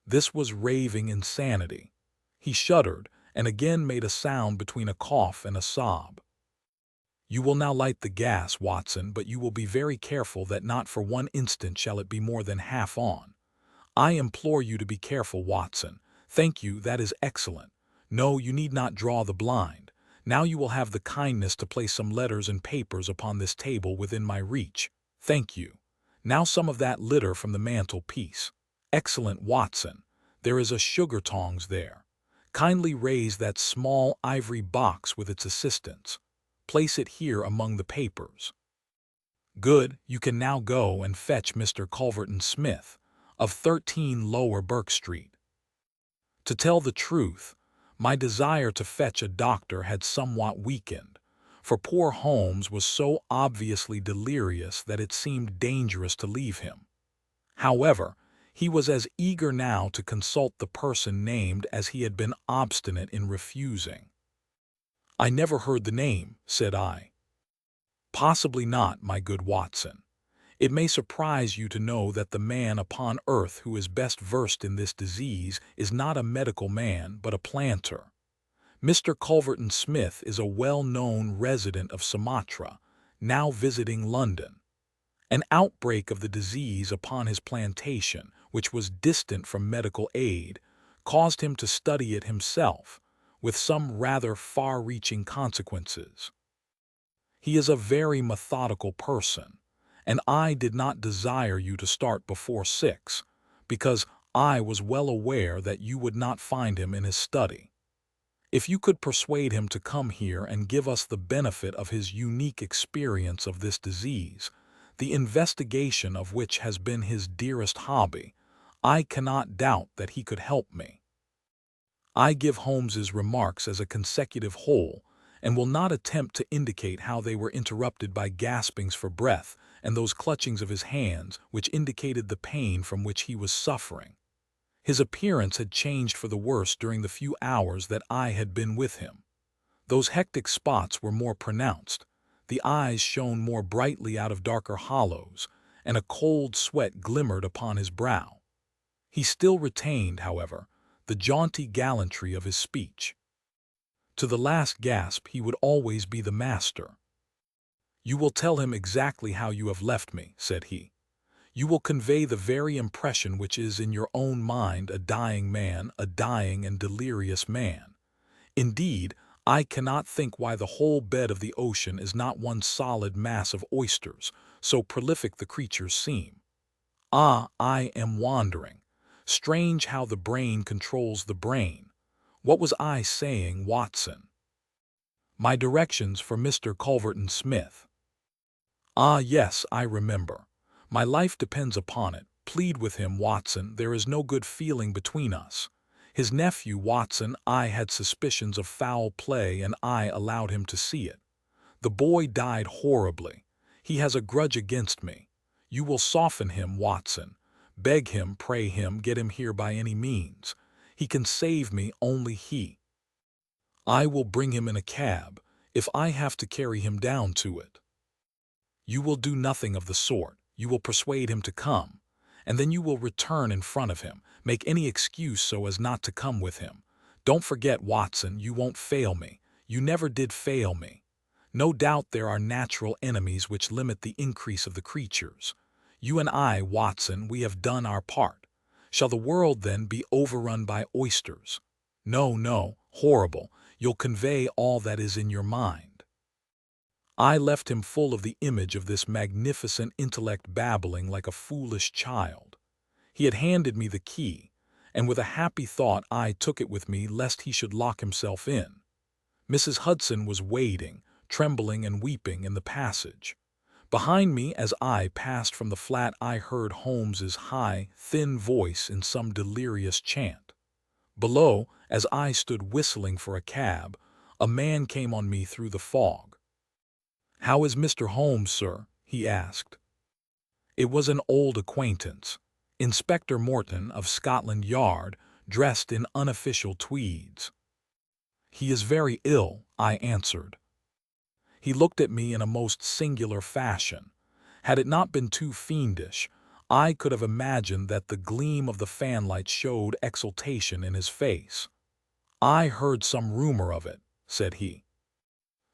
This was raving insanity. He shuddered and again made a sound between a cough and a sob. "You will now light the gas, Watson, but you will be very careful that not for one instant shall it be more than half on. I implore you to be careful, Watson. Thank you, that is excellent. No, you need not draw the blind. Now you will have the kindness to place some letters and papers upon this table within my reach. Thank you. Now some of that litter from the mantel-piece. Excellent, Watson. There is a sugar tongs there. Kindly raise that small ivory box with its assistance. Place it here among the papers. Good, you can now go and fetch Mr. Culverton Smith, of 13 Lower Burke Street. To tell the truth, my desire to fetch a doctor had somewhat weakened, for poor Holmes was so obviously delirious that it seemed dangerous to leave him. However, he was as eager now to consult the person named as he had been obstinate in refusing. "I never heard the name," said I. "Possibly not, my good Watson. It may surprise you to know that the man upon earth who is best versed in this disease is not a medical man but a planter. Mr. Culverton Smith is a well-known resident of Sumatra, now visiting London. An outbreak of the disease upon his plantation, which was distant from medical aid, caused him to study it himself, with some rather far-reaching consequences. He is a very methodical person, and I did not desire you to start before 6, because I was well aware that you would not find him in his study. If you could persuade him to come here and give us the benefit of his unique experience of this disease, the investigation of which has been his dearest hobby, I cannot doubt that he could help me. I give Holmes's remarks as a consecutive whole, and will not attempt to indicate how they were interrupted by gaspings for breath and those clutchings of his hands which indicated the pain from which he was suffering. His appearance had changed for the worse during the few hours that I had been with him. Those hectic spots were more pronounced, the eyes shone more brightly out of darker hollows, and a cold sweat glimmered upon his brow. He still retained, however, the jaunty gallantry of his speech. To the last gasp he would always be the master. "You will tell him exactly how you have left me," said he. "You will convey the very impression which is in your own mind, a dying man, a dying and delirious man. Indeed, I cannot think why the whole bed of the ocean is not one solid mass of oysters, so prolific the creatures seem. Ah, I am wandering. Strange how the brain controls the brain. What was I saying, Watson? My directions for Mr. Culverton Smith. Ah, yes, I remember. My life depends upon it. Plead with him, Watson. There is no good feeling between us. His nephew, Watson, I had suspicions of foul play and I allowed him to see it. The boy died horribly. He has a grudge against me. You will soften him, Watson. Beg him, pray him, get him here by any means. He can save me, only he. I will bring him in a cab, if I have to carry him down to it. You will do nothing of the sort. You will persuade him to come, and then you will return in front of him, make any excuse so as not to come with him. Don't forget, Watson, you won't fail me. You never did fail me. No doubt there are natural enemies which limit the increase of the creatures. You and I, Watson, we have done our part. Shall the world, then, be overrun by oysters? No, no, horrible. You'll convey all that is in your mind. I left him full of the image of this magnificent intellect babbling like a foolish child. He had handed me the key, and with a happy thought I took it with me lest he should lock himself in. Mrs. Hudson was waiting, trembling and weeping, in the passage. Behind me, as I passed from the flat, I heard Holmes's high, thin voice in some delirious chant. Below, as I stood whistling for a cab, a man came on me through the fog. "How is Mr. Holmes, sir?" he asked. It was an old acquaintance, Inspector Morton of Scotland Yard, dressed in unofficial tweeds. "He is very ill," I answered. He looked at me in a most singular fashion. Had it not been too fiendish, I could have imagined that the gleam of the fanlight showed exultation in his face. "I heard some rumor of it," said he.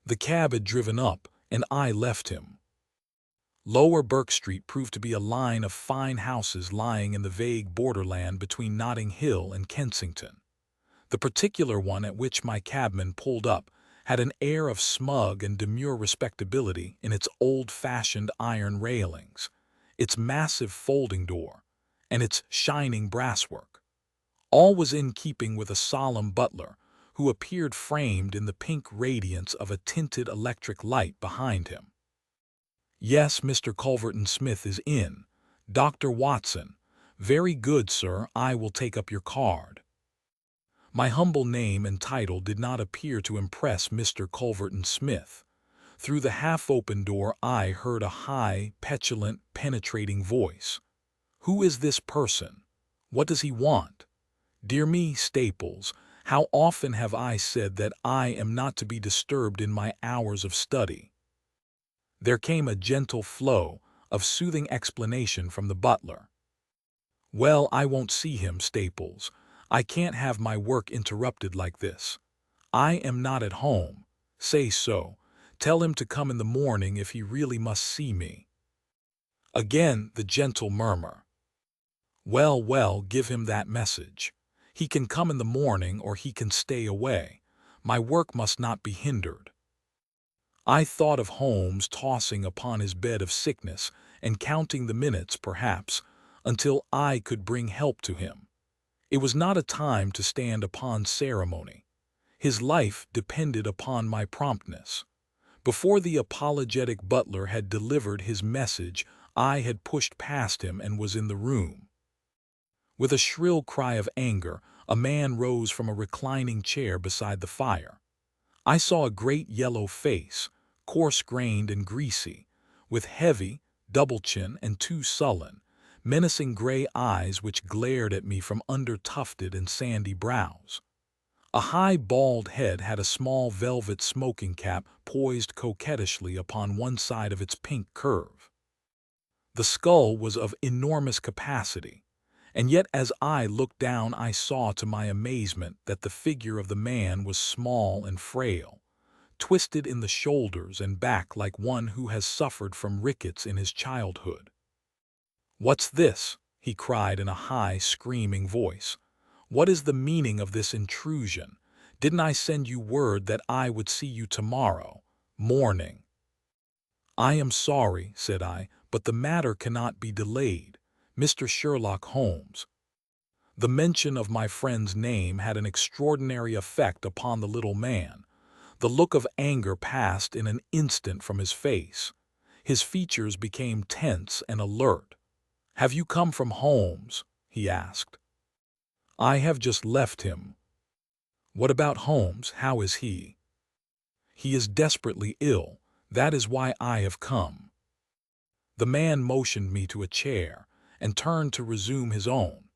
The cab had driven up, and I left him. Lower Burke Street proved to be a line of fine houses lying in the vague borderland between Notting Hill and Kensington. The particular one at which my cabman pulled up had an air of smug and demure respectability in its old-fashioned iron railings, its massive folding door, and its shining brasswork. All was in keeping with a solemn butler, who appeared framed in the pink radiance of a tinted electric light behind him. "Yes, Mr. Culverton-Smith is in. Dr. Watson. Very good, sir, I will take up your card." My humble name and title did not appear to impress Mr. Culverton-Smith. Through the half-open door I heard a high, petulant, penetrating voice. "Who is this person? What does he want? Dear me, Staples, how often have I said that I am not to be disturbed in my hours of study?" There came a gentle flow of soothing explanation from the butler. "Well, I won't see him, Staples. I can't have my work interrupted like this. I am not at home. Say so. Tell him to come in the morning if he really must see me." Again the gentle murmur. "Well, well, give him that message. He can come in the morning or he can stay away. My work must not be hindered." I thought of Holmes tossing upon his bed of sickness and counting the minutes, perhaps, until I could bring help to him. It was not a time to stand upon ceremony. His life depended upon my promptness. Before the apologetic butler had delivered his message, I had pushed past him and was in the room. With a shrill cry of anger, a man rose from a reclining chair beside the fire. I saw a great yellow face, coarse-grained and greasy, with heavy, double chin and two sullen, menacing gray eyes which glared at me from under tufted and sandy brows. A high bald head had a small velvet smoking cap poised coquettishly upon one side of its pink curve. The skull was of enormous capacity, and yet as I looked down I saw to my amazement that the figure of the man was small and frail, twisted in the shoulders and back like one who has suffered from rickets in his childhood. "What's this?" he cried in a high, screaming voice. "What is the meaning of this intrusion? Didn't I send you word that I would see you tomorrow morning?" "I am sorry," said I, "but the matter cannot be delayed. Mr. Sherlock Holmes." The mention of my friend's name had an extraordinary effect upon the little man. The look of anger passed in an instant from his face. His features became tense and alert. "Have you come from Holmes?" he asked. "I have just left him." "What about Holmes? How is he?" "He is desperately ill. That is why I have come." The man motioned me to a chair, and turned to resume his own.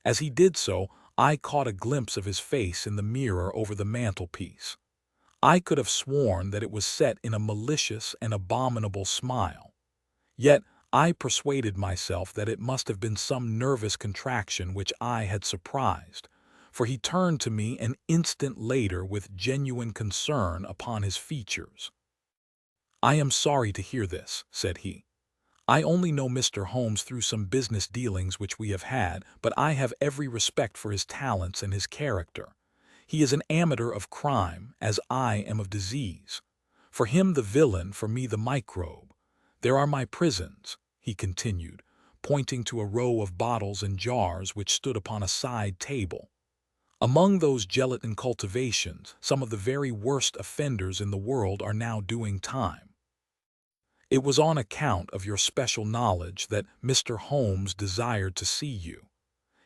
As he did so, I caught a glimpse of his face in the mirror over the mantelpiece. I could have sworn that it was set in a malicious and abominable smile. Yet I persuaded myself that it must have been some nervous contraction which I had surprised, for he turned to me an instant later with genuine concern upon his features. "I am sorry to hear this," said he. I only know Mr. Holmes through some business dealings which we have had, but I have every respect for his talents and his character. He is an amateur of crime, as I am of disease. For him the villain, for me the microbe. There are my prisons," he continued, pointing to a row of bottles and jars which stood upon a side table. "Among those gelatin cultivations, some of the very worst offenders in the world are now doing time. It was on account of your special knowledge that Mr. Holmes desired to see you.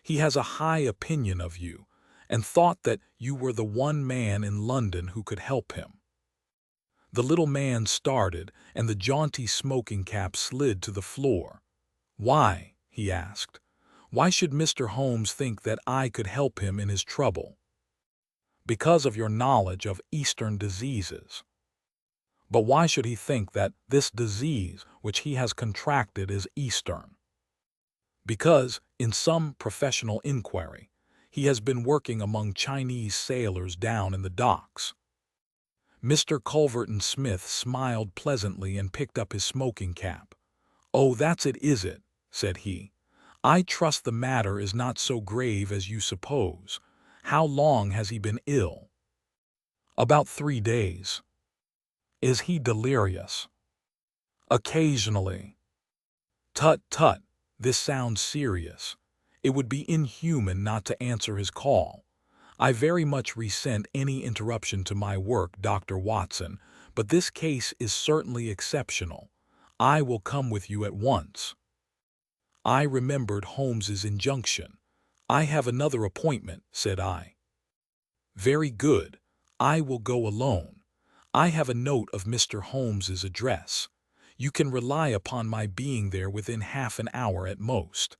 He has a high opinion of you, and thought that you were the one man in London who could help him." The little man started, and the jaunty smoking cap slid to the floor. "Why?" he asked. "Why should Mr. Holmes think that I could help him in his trouble?" "Because of your knowledge of Eastern diseases." "But why should he think that this disease which he has contracted is Eastern?" "Because, in some professional inquiry, he has been working among Chinese sailors down in the docks." Mr. Culverton Smith smiled pleasantly and picked up his smoking cap. "Oh, that's it, is it?" said he. "I trust the matter is not so grave as you suppose. How long has he been ill?" "About 3 days." "Is he delirious?" "Occasionally." "Tut, tut, this sounds serious. It would be inhuman not to answer his call. I very much resent any interruption to my work, Dr. Watson, but this case is certainly exceptional. I will come with you at once." I remembered Holmes's injunction. "I have another appointment," said I. "Very good. I will go alone. I have a note of Mr. Holmes's address. You can rely upon my being there within half an hour at most."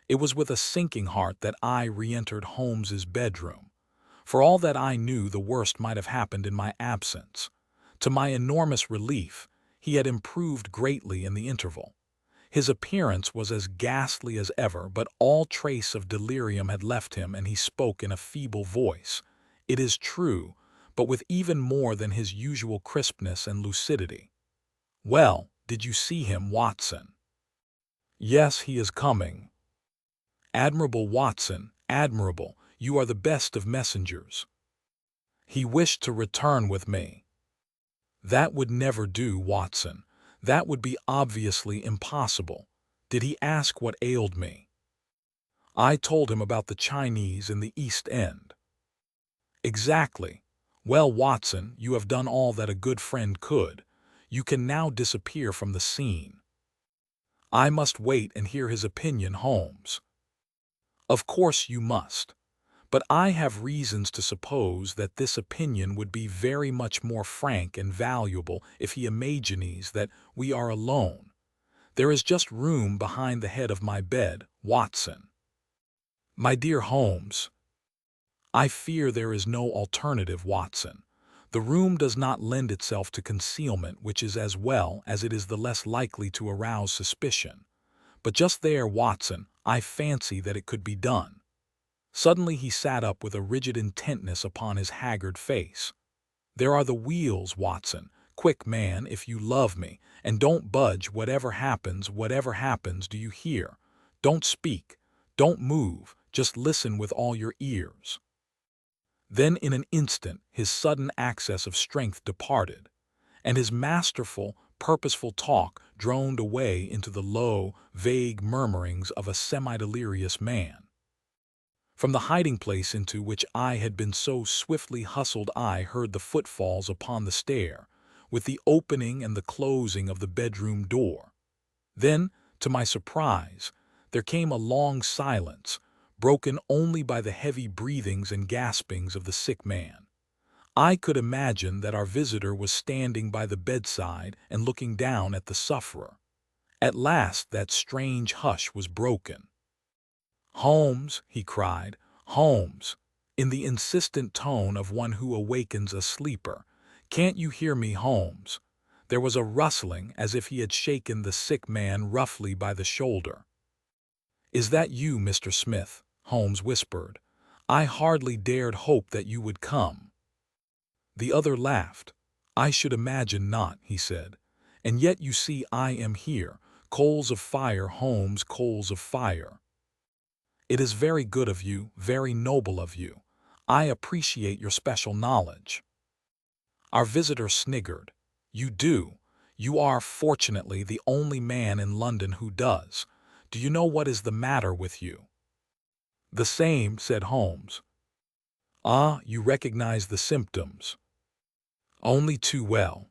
It was with a sinking heart that I re-entered Holmes's bedroom. For all that I knew, the worst might have happened in my absence. To my enormous relief, he had improved greatly in the interval. His appearance was as ghastly as ever, but all trace of delirium had left him, and he spoke in a feeble voice, it is true, but with even more than his usual crispness and lucidity. "Well, did you see him, Watson?" "Yes, he is coming." "Admirable, Watson, admirable. You are the best of messengers." "He wished to return with me." "That would never do, Watson. That would be obviously impossible. Did he ask what ailed me?" "I told him about the Chinese in the East End." "Exactly. Well, Watson, you have done all that a good friend could. You can now disappear from the scene." "I must wait and hear his opinion, Holmes." "Of course you must. But I have reasons to suppose that this opinion would be very much more frank and valuable if he imagines that we are alone. There is just room behind the head of my bed, Watson." "My dear Holmes." "I fear there is no alternative, Watson. The room does not lend itself to concealment, which is as well as it is the less likely to arouse suspicion. But just there, Watson, I fancy that it could be done." Suddenly he sat up with a rigid intentness upon his haggard face. "There are the wheels, Watson. Quick, man, if you love me, and don't budge whatever happens, do you hear? Don't speak, don't move, just listen with all your ears." Then in an instant his sudden access of strength departed, and his masterful, purposeful talk droned away into the low, vague murmurings of a semi-delirious man. From the hiding place into which I had been so swiftly hustled I heard the footfalls upon the stair, with the opening and the closing of the bedroom door. Then, to my surprise, there came a long silence, broken only by the heavy breathings and gaspings of the sick man. I could imagine that our visitor was standing by the bedside and looking down at the sufferer. At last that strange hush was broken. "Holmes," he cried, "Holmes," in the insistent tone of one who awakens a sleeper. "Can't you hear me, Holmes?" There was a rustling as if he had shaken the sick man roughly by the shoulder. "Is that you, Mr. Smith?" Holmes whispered. "I hardly dared hope that you would come." The other laughed. "I should imagine not," he said. "And yet you see I am here, Coals of fire, Holmes, coals of fire. It is very good of you, very noble of you. I appreciate your special knowledge. Our visitor sniggered. You do. You are, fortunately, the only man in London who does. Do you know what is the matter with you? The same, said Holmes. Ah, you recognize the symptoms. Only too well.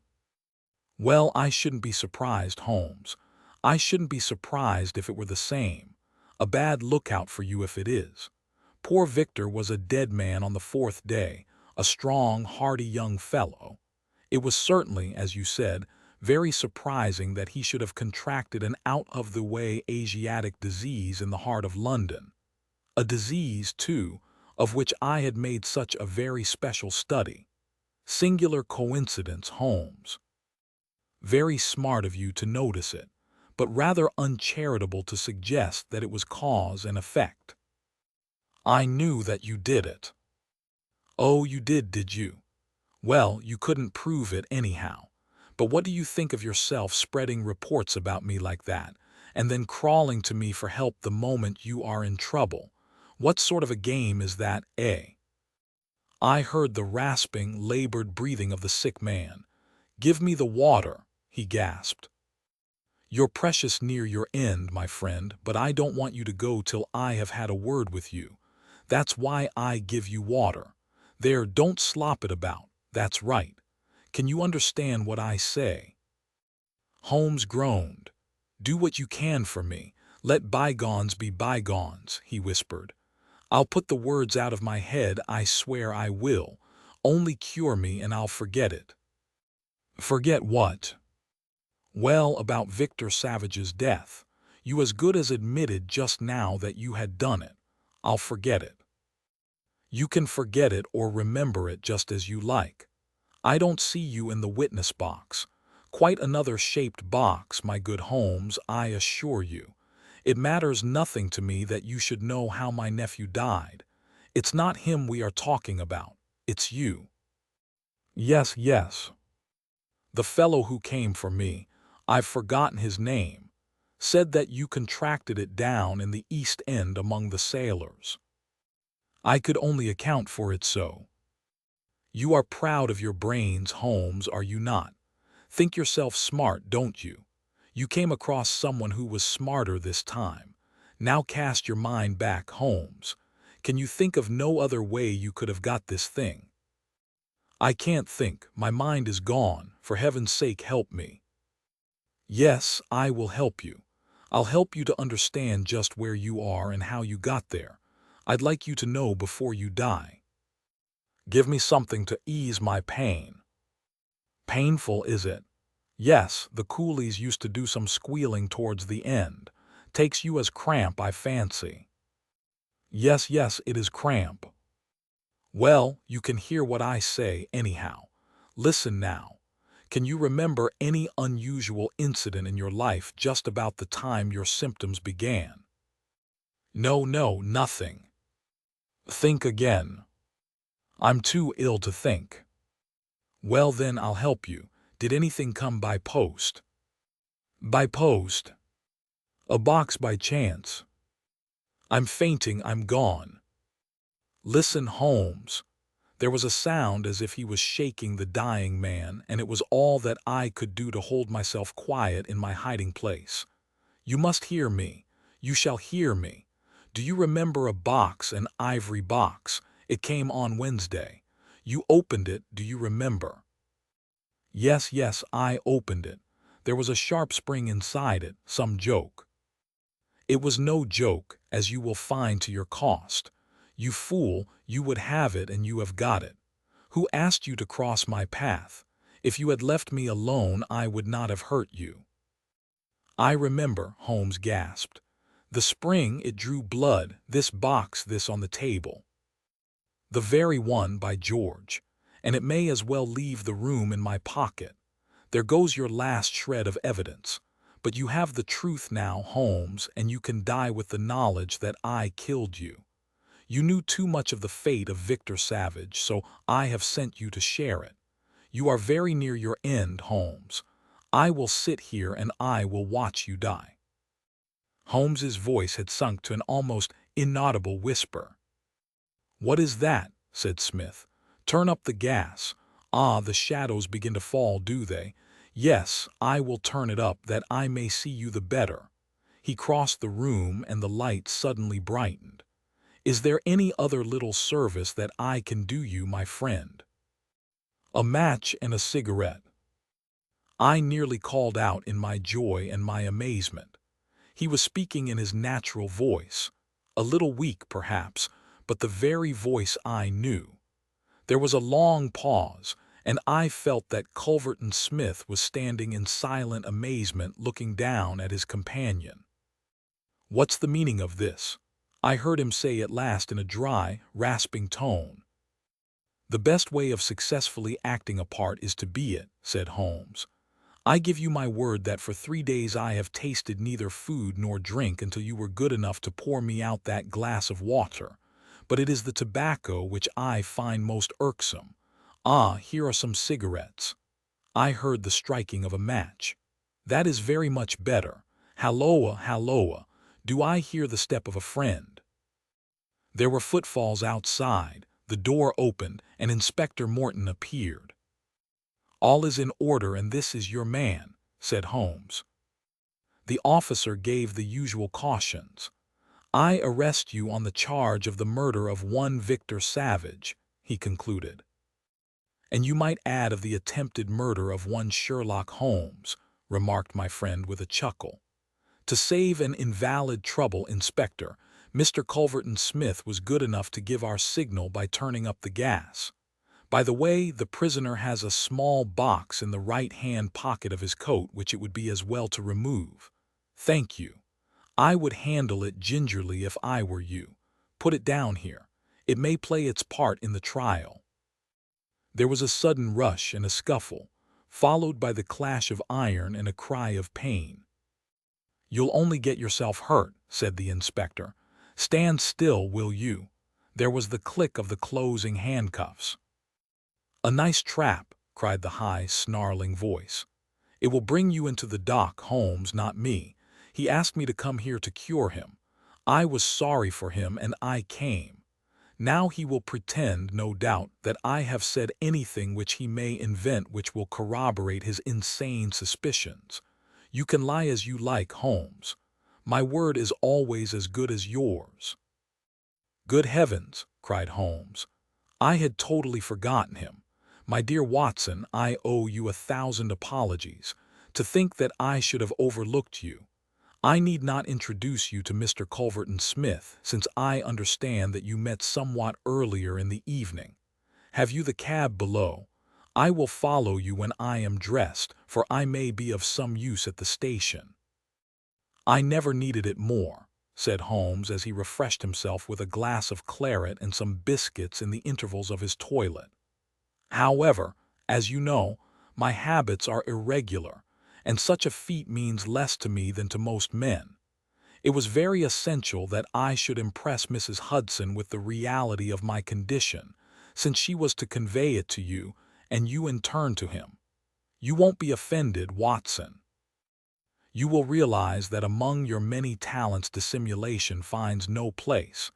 Well, I shouldn't be surprised, Holmes. I shouldn't be surprised if it were the same. A bad lookout for you if it is. Poor Victor was a dead man on the fourth day, a strong, hearty young fellow. It was certainly, as you said, very surprising that he should have contracted an out-of-the-way Asiatic disease in the heart of London. A disease, too, of which I had made such a very special study. Singular coincidence, Holmes. Very smart of you to notice it, but rather uncharitable to suggest that it was cause and effect. I knew that you did it. Oh, you did you? Well, you couldn't prove it anyhow. But what do you think of yourself spreading reports about me like that, and then crawling to me for help the moment you are in trouble? What sort of a game is that, eh? I heard the rasping, labored breathing of the sick man. Give me the water, he gasped. You're precious near your end, my friend, but I don't want you to go till I have had a word with you. That's why I give you water. There, don't slop it about. That's right. Can you understand what I say? Holmes groaned. Do what you can for me. Let bygones be bygones, he whispered. I'll put the words out of my head, I swear I will. Only cure me and I'll forget it. Forget what? Well, about Victor Savage's death. You as good as admitted just now that you had done it. I'll forget it. You can forget it or remember it just as you like. I don't see you in the witness box. Quite another shaped box, my good Holmes, I assure you. It matters nothing to me that you should know how my nephew died. It's not him we are talking about. It's you. Yes, yes. The fellow who came for me, I've forgotten his name, said that you contracted it down in the East End among the sailors. I could only account for it so. You are proud of your brains, Holmes, are you not? Think yourself smart, don't you? You came across someone who was smarter this time. Now cast your mind back, Holmes. Can you think of no other way you could have got this thing? I can't think. My mind is gone. For heaven's sake, help me. Yes, I will help you. I'll help you to understand just where you are and how you got there. I'd like you to know before you die. Give me something to ease my pain. Painful, is it? Yes, the coolies used to do some squealing towards the end. Takes you as cramp, I fancy. Yes, yes, it is cramp. Well, you can hear what I say anyhow. Listen now. Can you remember any unusual incident in your life just about the time your symptoms began? No, nothing. Think again. I'm too ill to think. Well, then I'll help you. Did anything come by post? By post. A box by chance. I'm fainting, I'm gone. Listen, Holmes. There was a sound as if he was shaking the dying man, and it was all that I could do to hold myself quiet in my hiding place. You must hear me. You shall hear me. Do you remember a box, an ivory box? It came on Wednesday. You opened it, do you remember? Yes, yes, I opened it. There was a sharp spring inside it, some joke. It was no joke, as you will find to your cost. You fool, you would have it and you have got it. Who asked you to cross my path? If you had left me alone, I would not have hurt you. I remember, Holmes gasped. The spring, it drew blood, this box, this on the table. The very one, by George. And it may as well leave the room in my pocket. There goes your last shred of evidence. But you have the truth now, Holmes, and you can die with the knowledge that I killed you. You knew too much of the fate of Victor Savage, so I have sent you to share it. You are very near your end, Holmes. I will sit here and I will watch you die. Holmes's voice had sunk to an almost inaudible whisper. "What is that?" said Smith. "Turn up the gas. Ah, the shadows begin to fall, do they? Yes, I will turn it up that I may see you the better." He crossed the room and the light suddenly brightened. "Is there any other little service that I can do you, my friend?" "A match and a cigarette." I nearly called out in my joy and my amazement. He was speaking in his natural voice, a little weak perhaps, but the very voice I knew. There was a long pause, and I felt that Culverton Smith was standing in silent amazement looking down at his companion. "What's the meaning of this?" I heard him say at last in a dry, rasping tone. "The best way of successfully acting a part is to be it," said Holmes. "I give you my word that for 3 days I have tasted neither food nor drink until you were good enough to pour me out that glass of water. But it is the tobacco which I find most irksome. Ah, here are some cigarettes." I heard the striking of a match. "That is very much better. Halloa, halloa! Do I hear the step of a friend?" There were footfalls outside, the door opened, and Inspector Morton appeared. "All is in order and this is your man," said Holmes. The officer gave the usual cautions. "I arrest you on the charge of the murder of one Victor Savage," he concluded. "And you might add of the attempted murder of one Sherlock Holmes," remarked my friend with a chuckle. "To save an invalid trouble, Inspector, Mr. Culverton Smith was good enough to give our signal by turning up the gas. By the way, the prisoner has a small box in the right-hand pocket of his coat which it would be as well to remove. Thank you. I would handle it gingerly if I were you. Put it down here. It may play its part in the trial." There was a sudden rush and a scuffle, followed by the clash of iron and a cry of pain. "You'll only get yourself hurt," said the inspector. "Stand still, will you?" There was the click of the closing handcuffs. "A nice trap," cried the high, snarling voice. "It will bring you into the dock, Holmes, not me. He asked me to come here to cure him. I was sorry for him and I came. Now he will pretend, no doubt, that I have said anything which he may invent which will corroborate his insane suspicions. You can lie as you like, Holmes. My word is always as good as yours." "Good heavens!" cried Holmes. "I had totally forgotten him. My dear Watson, I owe you 1,000 apologies. To think that I should have overlooked you. I need not introduce you to Mr. Culverton Smith, since I understand that you met somewhat earlier in the evening. Have you the cab below? I will follow you when I am dressed, for I may be of some use at the station." "I never needed it more," said Holmes as he refreshed himself with a glass of claret and some biscuits in the intervals of his toilet. "However, as you know, my habits are irregular, and such a feat means less to me than to most men. It was very essential that I should impress Mrs. Hudson with the reality of my condition, since she was to convey it to you, and you in turn to him. You won't be offended, Watson. You will realize that among your many talents dissimulation finds no place,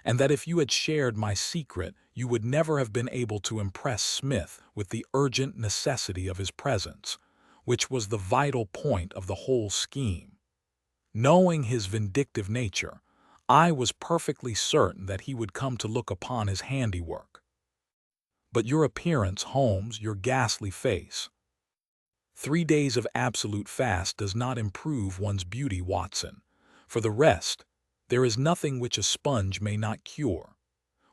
and that if you had shared my secret, you would never have been able to impress Smith with the urgent necessity of his presence, which was the vital point of the whole scheme. Knowing his vindictive nature, I was perfectly certain that he would come to look upon his handiwork. But your appearance, Holmes, your ghastly face. 3 days of absolute fast does not improve one's beauty, Watson. For the rest, there is nothing which a sponge may not cure.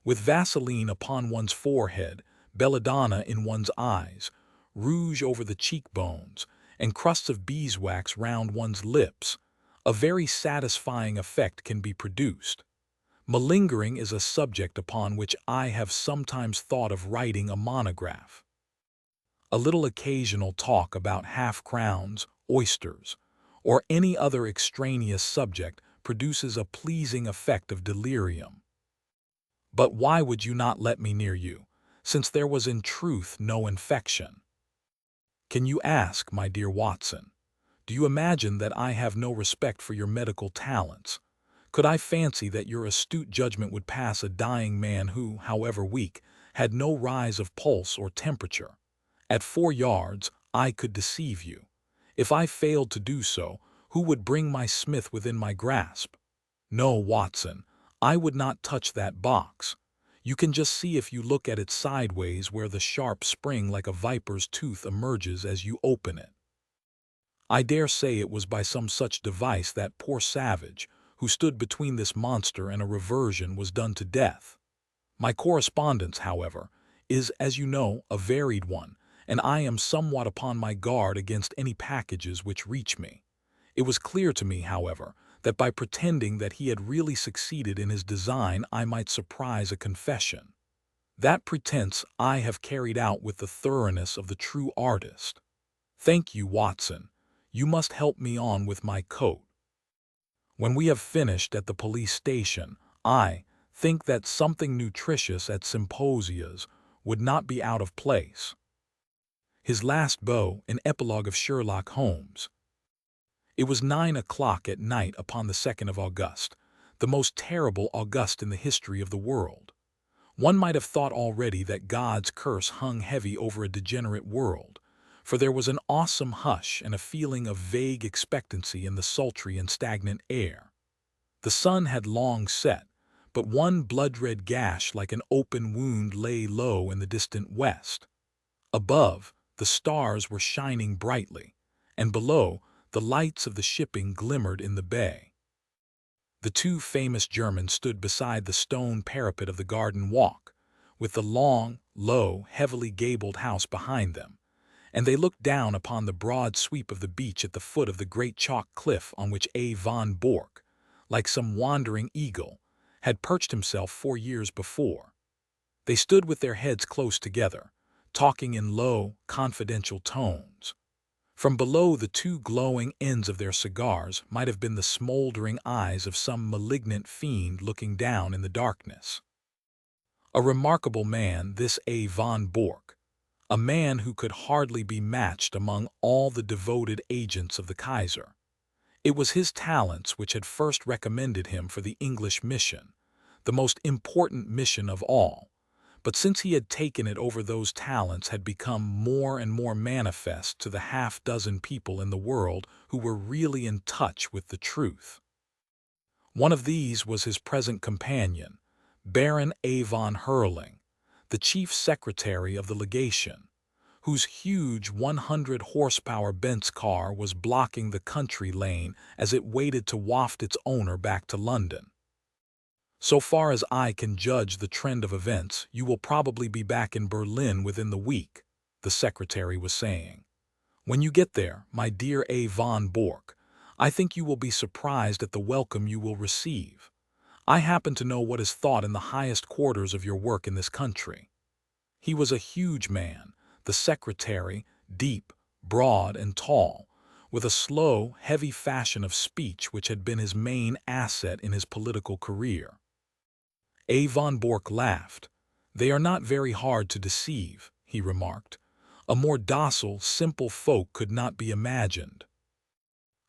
With Vaseline upon one's forehead, belladonna in one's eyes, rouge over the cheekbones, and crusts of beeswax round one's lips, a very satisfying effect can be produced. Malingering is a subject upon which I have sometimes thought of writing a monograph. A little occasional talk about half-crowns, oysters, or any other extraneous subject produces a pleasing effect of delirium. But why would you not let me near you, since there was in truth no infection? Can you ask, my dear Watson? Do you imagine that I have no respect for your medical talents? Could I fancy that your astute judgment would pass a dying man who, however weak, had no rise of pulse or temperature? At 4 yards, I could deceive you. If I failed to do so, who would bring my smith within my grasp? No, Watson, I would not touch that box. You can just see if you look at it sideways where the sharp spring like a viper's tooth emerges as you open it. I dare say it was by some such device that poor savage, who stood between this monster and a reversion, was done to death. My correspondence, however, is, as you know, a varied one, and I am somewhat upon my guard against any packages which reach me. It was clear to me, however, that by pretending that he had really succeeded in his design I might surprise a confession. That pretense I have carried out with the thoroughness of the true artist. Thank you, Watson. You must help me on with my coat. When we have finished at the police station, I think that something nutritious at symposias would not be out of place. His last beau, an epilogue of Sherlock Holmes. It was 9 o'clock at night upon the 2nd of August, the most terrible August in the history of the world. One might have thought already that God's curse hung heavy over a degenerate world, for there was an awesome hush and a feeling of vague expectancy in the sultry and stagnant air. The sun had long set, but one blood-red gash like an open wound lay low in the distant west. Above, the stars were shining brightly, and below, the lights of the shipping glimmered in the bay. The two famous Germans stood beside the stone parapet of the garden walk, with the long, low, heavily gabled house behind them, and they looked down upon the broad sweep of the beach at the foot of the great chalk cliff on which A. von Bork, like some wandering eagle, had perched himself 4 years before. They stood with their heads close together, talking in low, confidential tones. From below the two glowing ends of their cigars might have been the smoldering eyes of some malignant fiend looking down in the darkness. A remarkable man, this A. von Bork, a man who could hardly be matched among all the devoted agents of the Kaiser. It was his talents which had first recommended him for the English mission, the most important mission of all, but since he had taken it over, those talents had become more and more manifest to the half-dozen people in the world who were really in touch with the truth. One of these was his present companion, Baron A. von Herling, the chief secretary of the legation, whose huge 100-horsepower Benz car was blocking the country lane as it waited to waft its owner back to London. So far as I can judge the trend of events, you will probably be back in Berlin within the week, the secretary was saying. When you get there, my dear A. von Bork, I think you will be surprised at the welcome you will receive. I happen to know what is thought in the highest quarters of your work in this country. He was a huge man, the secretary, deep, broad, and tall, with a slow, heavy fashion of speech which had been his main asset in his political career. A. von Bork laughed. They are not very hard to deceive, he remarked. A more docile, simple folk could not be imagined.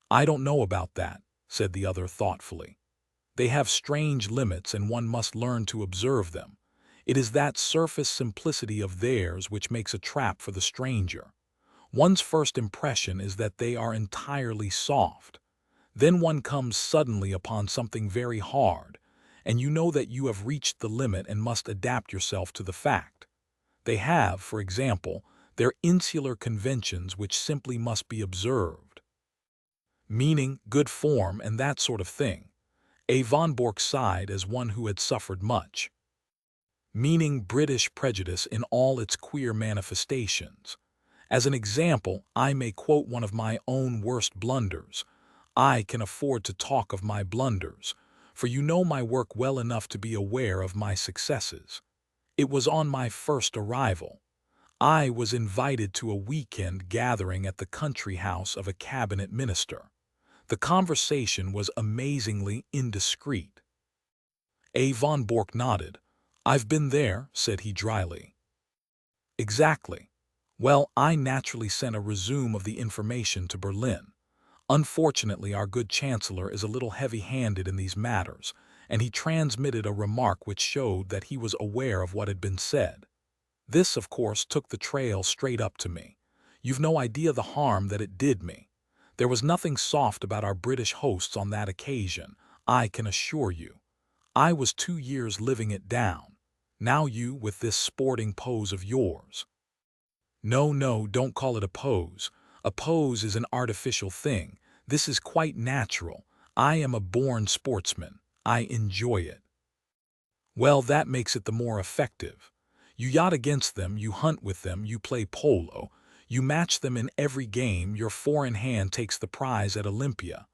I don't know about that, said the other thoughtfully. They have strange limits and one must learn to observe them. It is that surface simplicity of theirs which makes a trap for the stranger. One's first impression is that they are entirely soft. Then one comes suddenly upon something very hard, and you know that you have reached the limit and must adapt yourself to the fact. They have, for example, their insular conventions which simply must be observed. Meaning, good form, and that sort of thing. A. von Bork sighed as one who had suffered much. Meaning British prejudice in all its queer manifestations. As an example, I may quote one of my own worst blunders. I can afford to talk of my blunders, for you know my work well enough to be aware of my successes. It was on my first arrival. I was invited to a weekend gathering at the country house of a cabinet minister. The conversation was amazingly indiscreet. A. von Bork nodded. I've been there, said he dryly. Exactly. Well, I naturally sent a resume of the information to Berlin. Unfortunately, our good chancellor is a little heavy-handed in these matters, and he transmitted a remark which showed that he was aware of what had been said. This, of course, took the trail straight up to me. You've no idea the harm that it did me. There was nothing soft about our British hosts on that occasion, I can assure you. I was 2 years living it down. Now you, with this sporting pose of yours. No, no, don't call it a pose. A pose is an artificial thing. This is quite natural. I am a born sportsman. I enjoy it. Well, that makes it the more effective. You yacht against them, you hunt with them, you play polo, you match them in every game, your four-in-hand takes the prize at Olympia.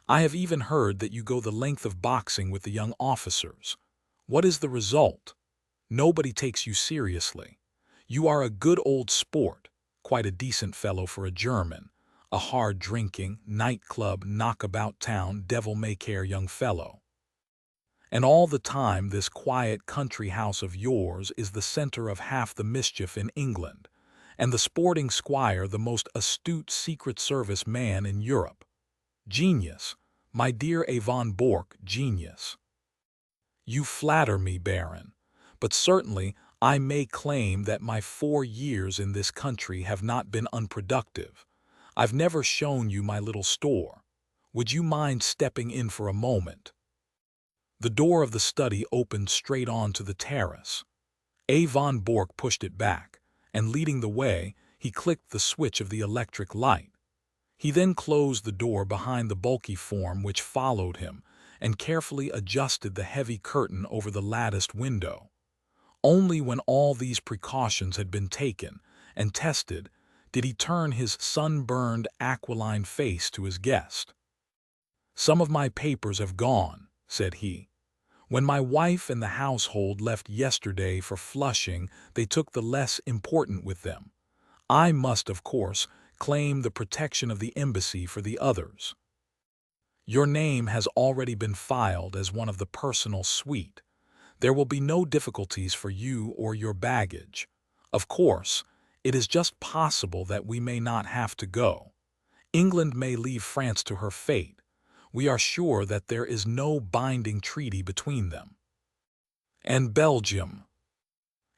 I have even heard that you go the length of boxing with the young officers. What is the result? Nobody takes you seriously. You are a good old sport, quite a decent fellow for a German, a hard-drinking, nightclub, knockabout town, devil-may-care young fellow. And all the time this quiet country house of yours is the center of half the mischief in England, and the sporting squire the most astute Secret Service man in Europe. Genius, my dear Avon Bork, genius. You flatter me, Baron, but certainly I may claim that my 4 years in this country have not been unproductive. I've never shown you my little store. Would you mind stepping in for a moment? The door of the study opened straight on to the terrace. Avon Bork pushed it back, and leading the way, he clicked the switch of the electric light. He then closed the door behind the bulky form which followed him, and carefully adjusted the heavy curtain over the latticed window. Only when all these precautions had been taken and tested did he turn his sunburned, aquiline face to his guest. "Some of my papers have gone," said he. "When my wife and the household left yesterday for Flushing, they took the less important with them. I must, of course, claim the protection of the embassy for the others. Your name has already been filed as one of the personal suite. There will be no difficulties for you or your baggage. Of course, it is just possible that we may not have to go. England may leave France to her fate. We are sure that there is no binding treaty between them. And Belgium.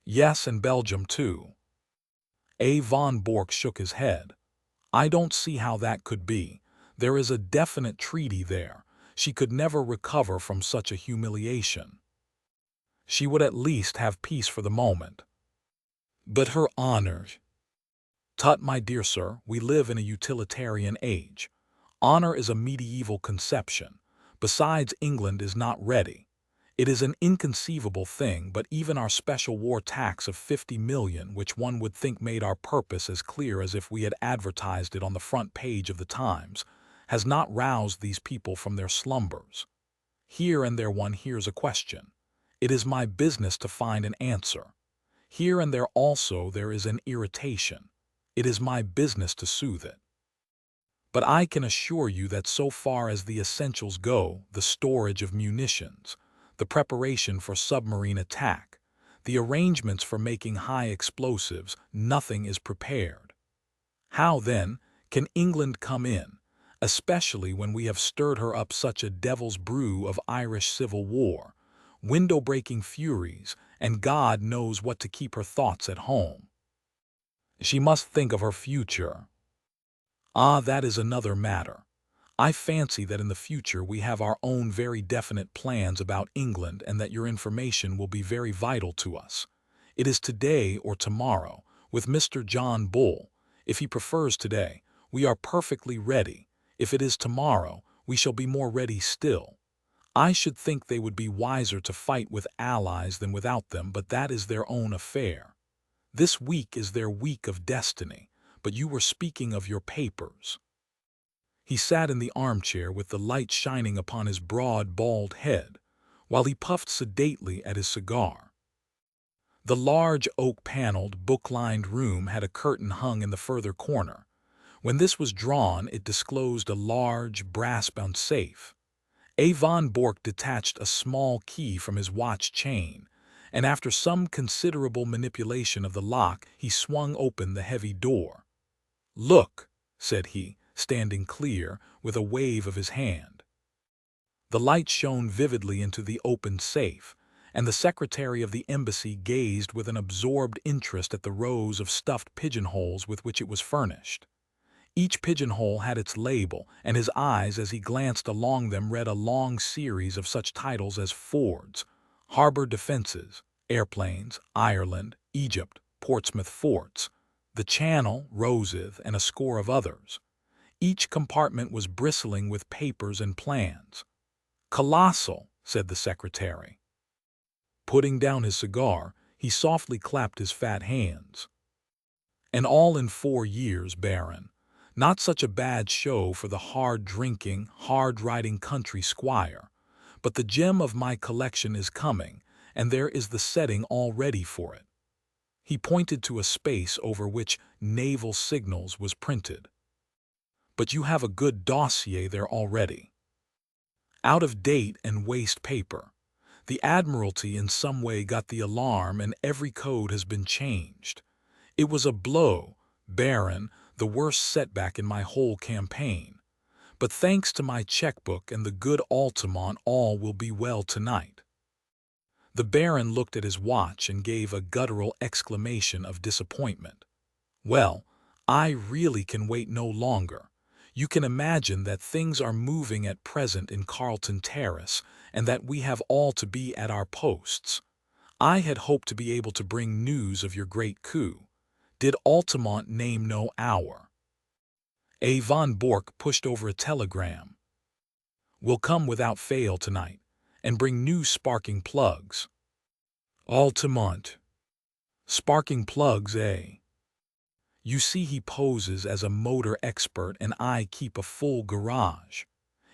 Yes, and Belgium too." Avon Bork shook his head. "I don't see how that could be. There is a definite treaty there. She could never recover from such a humiliation. She would at least have peace for the moment. But her honor—" "Tut, my dear sir, we live in a utilitarian age. Honor is a medieval conception. Besides, England is not ready. It is an inconceivable thing, but even our special war tax of 50 million, which one would think made our purpose as clear as if we had advertised it on the front page of the Times, has not roused these people from their slumbers. Here and there one hears a question. It is my business to find an answer. Here and there also there is an irritation. It is my business to soothe it. But I can assure you that so far as the essentials go, the storage of munitions, the preparation for submarine attack, the arrangements for making high explosives, nothing is prepared. How, then, can England come in, especially when we have stirred her up such a devil's brew of Irish civil war, window-breaking furies, and God knows what to keep her thoughts at home? She must think of her future. Ah, that is another matter. I fancy that in the future we have our own very definite plans about England and that your information will be very vital to us. It is today or tomorrow, with Mr. John Bull. If he prefers today, we are perfectly ready. If it is tomorrow, we shall be more ready still. I should think they would be wiser to fight with allies than without them, but that is their own affair. This week is their week of destiny, but you were speaking of your papers." He sat in the armchair with the light shining upon his broad, bald head, while he puffed sedately at his cigar. The large oak-paneled, book-lined room had a curtain hung in the further corner. When this was drawn, it disclosed a large, brass-bound safe. Avon Bork detached a small key from his watch chain, and after some considerable manipulation of the lock, he swung open the heavy door. "Look," said he, standing clear, with a wave of his hand. The light shone vividly into the open safe, and the secretary of the embassy gazed with an absorbed interest at the rows of stuffed pigeonholes with which it was furnished. Each pigeonhole had its label, and his eyes, as he glanced along them, read a long series of such titles as Fords, Harbor Defenses, Airplanes, Ireland, Egypt, Portsmouth Forts, the Channel, Rosyth, and a score of others. Each compartment was bristling with papers and plans. "Colossal," said the secretary. Putting down his cigar, he softly clapped his fat hands. "And all in 4 years, Baron. Not such a bad show for the hard-drinking, hard-riding country squire. But the gem of my collection is coming, and there is the setting all ready for it." He pointed to a space over which "Naval Signals" was printed. "But you have a good dossier there already." "Out of date and waste paper. The Admiralty in some way got the alarm and every code has been changed. It was a blow, Baron, the worst setback in my whole campaign. But thanks to my checkbook and the good Altamont, all will be well tonight." The Baron looked at his watch and gave a guttural exclamation of disappointment. "Well, I really can wait no longer. You can imagine that things are moving at present in Carlton Terrace, and that we have all to be at our posts. I had hoped to be able to bring news of your great coup. Did Altamont name no hour?" A. von Bork pushed over a telegram. "Will come without fail tonight, and bring new sparking plugs." "Altamont. Sparking plugs, eh? You see, he poses as a motor expert and I keep a full garage.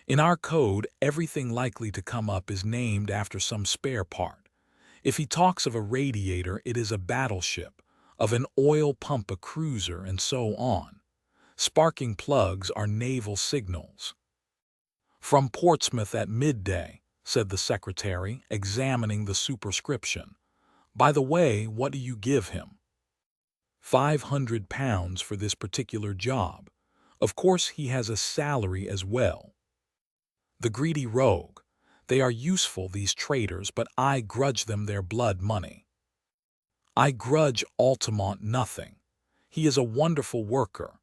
In our code, everything likely to come up is named after some spare part. If he talks of a radiator, it is a battleship, of an oil pump a cruiser, and so on. Sparking plugs are naval signals." "From Portsmouth at midday," said the secretary, examining the superscription. "By the way, what do you give him?" £500 for this particular job. Of course he has a salary as well." "The greedy rogue. They are useful, these traitors, but I grudge them their blood money." "I grudge Altamont nothing. He is a wonderful worker.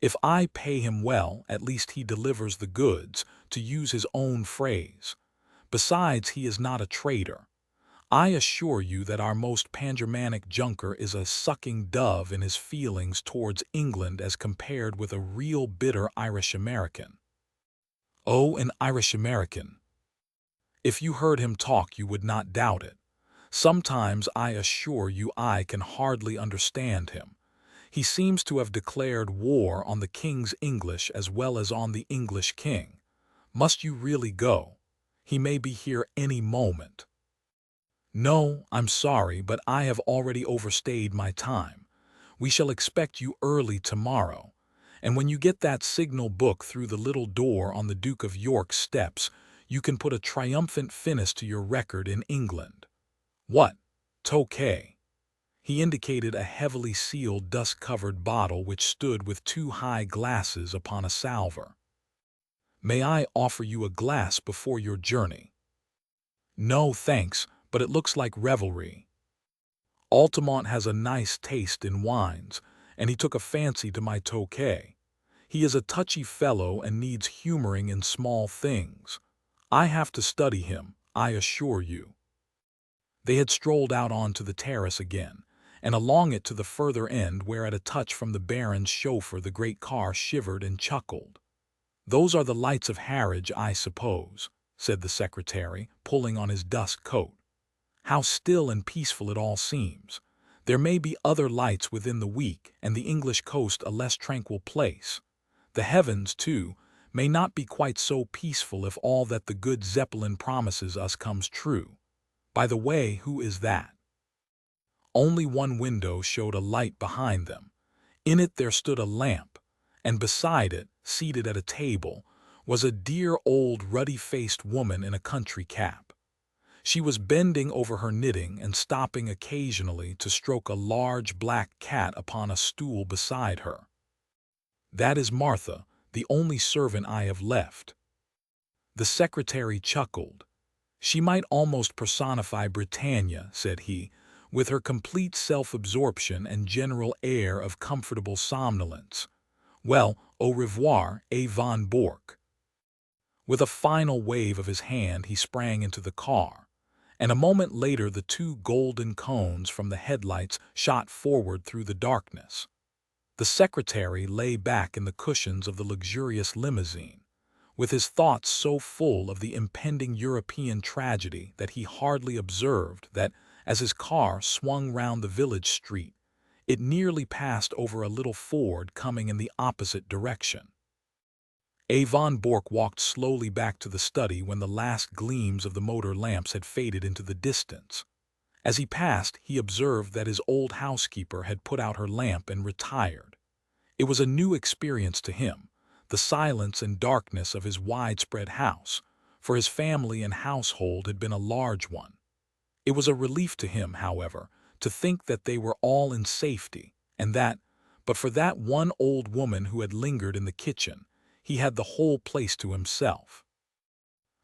If I pay him well, at least he delivers the goods, to use his own phrase. Besides, he is not a traitor. I assure you that our most pangermanic junker is a sucking dove in his feelings towards England as compared with a real bitter Irish-American." "Oh, an Irish-American. If you heard him talk you would not doubt it. Sometimes I assure you I can hardly understand him. He seems to have declared war on the King's English as well as on the English King. Must you really go? He may be here any moment." "No, I'm sorry, but I have already overstayed my time. We shall expect you early tomorrow. And when you get that signal book through the little door on the Duke of York's steps, you can put a triumphant finis to your record in England." "What? Tokay?" He indicated a heavily sealed, dust-covered bottle which stood with 2 high glasses upon a salver. "May I offer you a glass before your journey?" "No, thanks, but it looks like revelry." "Altamont has a nice taste in wines, and he took a fancy to my Tokay. He is a touchy fellow and needs humoring in small things. I have to study him, I assure you." They had strolled out onto the terrace again, and along it to the further end, where at a touch from the Baron's chauffeur the great car shivered and chuckled. "Those are the lights of Harwich, I suppose," said the secretary, pulling on his dust coat. "How still and peaceful it all seems. There may be other lights within the week, and the English coast a less tranquil place. The heavens, too, may not be quite so peaceful if all that the good Zeppelin promises us comes true. By the way, who is that?" Only one window showed a light behind them. In it there stood a lamp, and beside it, seated at a table, was a dear old ruddy-faced woman in a country cap. She was bending over her knitting and stopping occasionally to stroke a large black cat upon a stool beside her. "That is Martha, the only servant I have left." The secretary chuckled. "She might almost personify Britannia," said he, "with her complete self-absorption and general air of comfortable somnolence. Well, au revoir, A. von Bork." With a final wave of his hand he sprang into the car, and a moment later the two golden cones from the headlights shot forward through the darkness. The secretary lay back in the cushions of the luxurious limousine, with his thoughts so full of the impending European tragedy that he hardly observed that, as his car swung round the village street, it nearly passed over a little Ford coming in the opposite direction. A. von Bork walked slowly back to the study when the last gleams of the motor lamps had faded into the distance. As he passed, he observed that his old housekeeper had put out her lamp and retired. It was a new experience to him, the silence and darkness of his widespread house, for his family and household had been a large one. It was a relief to him, however, to think that they were all in safety, and that, but for that one old woman who had lingered in the kitchen, he had the whole place to himself.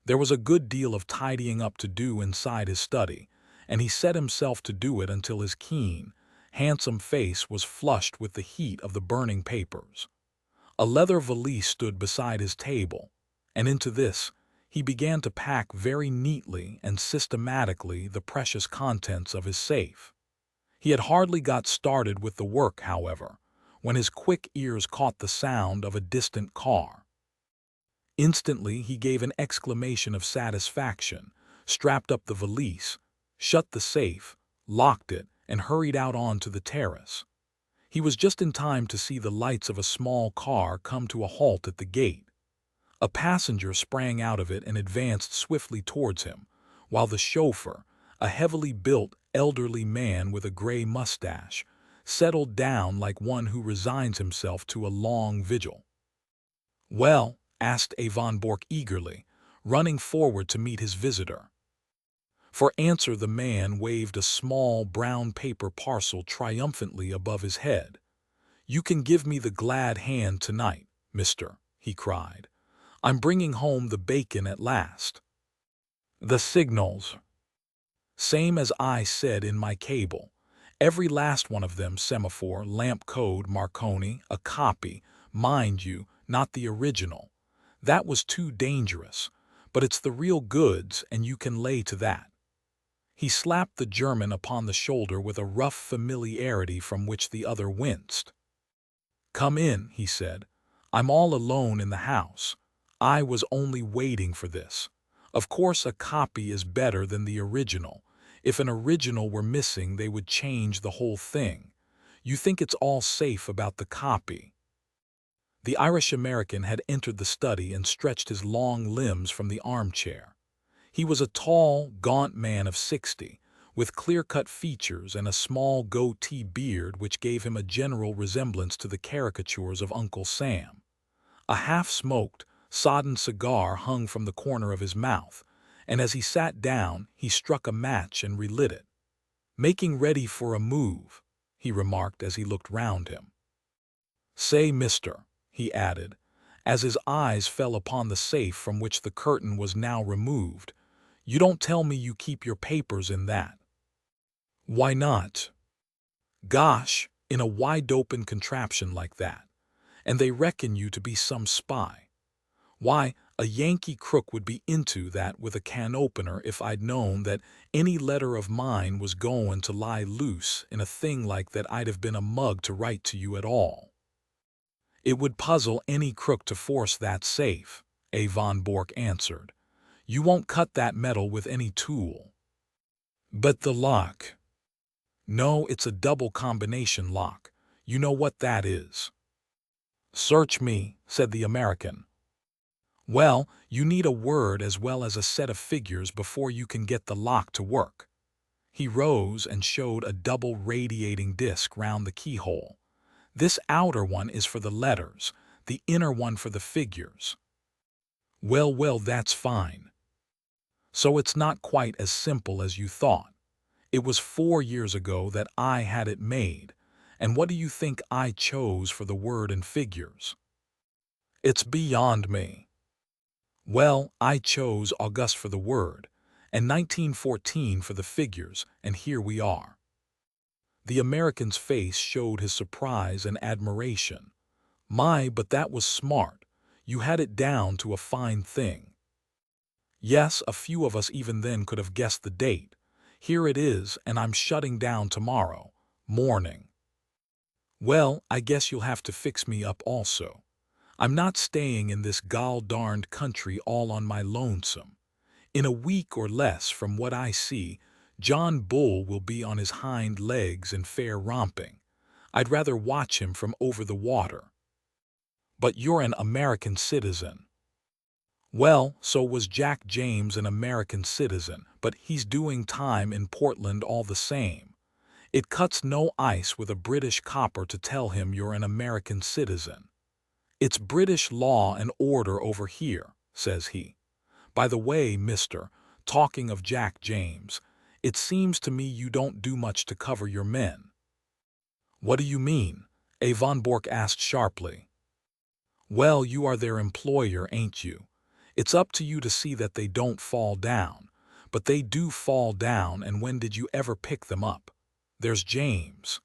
There was a good deal of tidying up to do inside his study, and he set himself to do it until his keen, handsome face was flushed with the heat of the burning papers. A leather valise stood beside his table, and into this he began to pack very neatly and systematically the precious contents of his safe. He had hardly got started with the work, however, when his quick ears caught the sound of a distant car. Instantly he gave an exclamation of satisfaction, strapped up the valise, shut the safe, locked it, and hurried out onto the terrace. He was just in time to see the lights of a small car come to a halt at the gate. A passenger sprang out of it and advanced swiftly towards him, while the chauffeur, a heavily built, elderly man with a gray mustache, settled down like one who resigns himself to a long vigil. "Well?" asked A. von Bork eagerly, running forward to meet his visitor. For answer the man waved a small brown paper parcel triumphantly above his head. "You can give me the glad hand tonight, mister," he cried. "I'm bringing home the bacon at last. The signals, same as I said in my cable. Every last one of them, semaphore, lamp code, Marconi, a copy, mind you, not the original. That was too dangerous, but it's the real goods and you can lay to that." He slapped the German upon the shoulder with a rough familiarity from which the other winced. "Come in," he said. "I'm all alone in the house. I was only waiting for this. Of course a copy is better than the original. If an original were missing they would change the whole thing. You think it's all safe about the copy." The Irish-American had entered the study and stretched his long limbs from the armchair. He was a tall, gaunt man of 60, with clear-cut features and a small goatee beard which gave him a general resemblance to the caricatures of Uncle Sam. A half-smoked, sodden cigar hung from the corner of his mouth, and as he sat down he struck a match and relit it. "Making ready for a move," he remarked as he looked round him. "Say, mister," he added, as his eyes fell upon the safe from which the curtain was now removed, "you don't tell me you keep your papers in that?" "Why not?" "Gosh, in a wide-open contraption like that. And they reckon you to be some spy. Why, a Yankee crook would be into that with a can-opener if I'd known that any letter of mine was goin' to lie loose in a thing like that. I'd have been a mug to write to you at all." "It would puzzle any crook to force that safe," A. von Bork answered. "You won't cut that metal with any tool." "But the lock?" "No, it's a double combination lock. You know what that is." "Search me," said the American. "Well, you need a word as well as a set of figures before you can get the lock to work." He rose and showed a double radiating disc round the keyhole. "This outer one is for the letters, the inner one for the figures." "Well, well, that's fine. So it's not quite as simple as you thought. It was 4 years ago that I had it made, and what do you think I chose for the word and figures?" It's beyond me. Well, I chose August for the word, and 1914 for the figures, and here we are. The American's face showed his surprise and admiration. My, but that was smart. You had it down to a fine thing. Yes, a few of us even then could have guessed the date. Here it is, and I'm shutting down tomorrow morning. Well, I guess you'll have to fix me up also. I'm not staying in this gall-darned country all on my lonesome. In a week or less, from what I see, John Bull will be on his hind legs in fair romping. I'd rather watch him from over the water. But you're an American citizen. Well, so was Jack James an American citizen, but he's doing time in Portland all the same. It cuts no ice with a British copper to tell him you're an American citizen. It's British law and order over here, says he. By the way, mister, talking of Jack James, it seems to me you don't do much to cover your men. What do you mean? A. von Bork asked sharply. Well, you are their employer, ain't you? It's up to you to see that they don't fall down. But they do fall down, and when did you ever pick them up? There's James.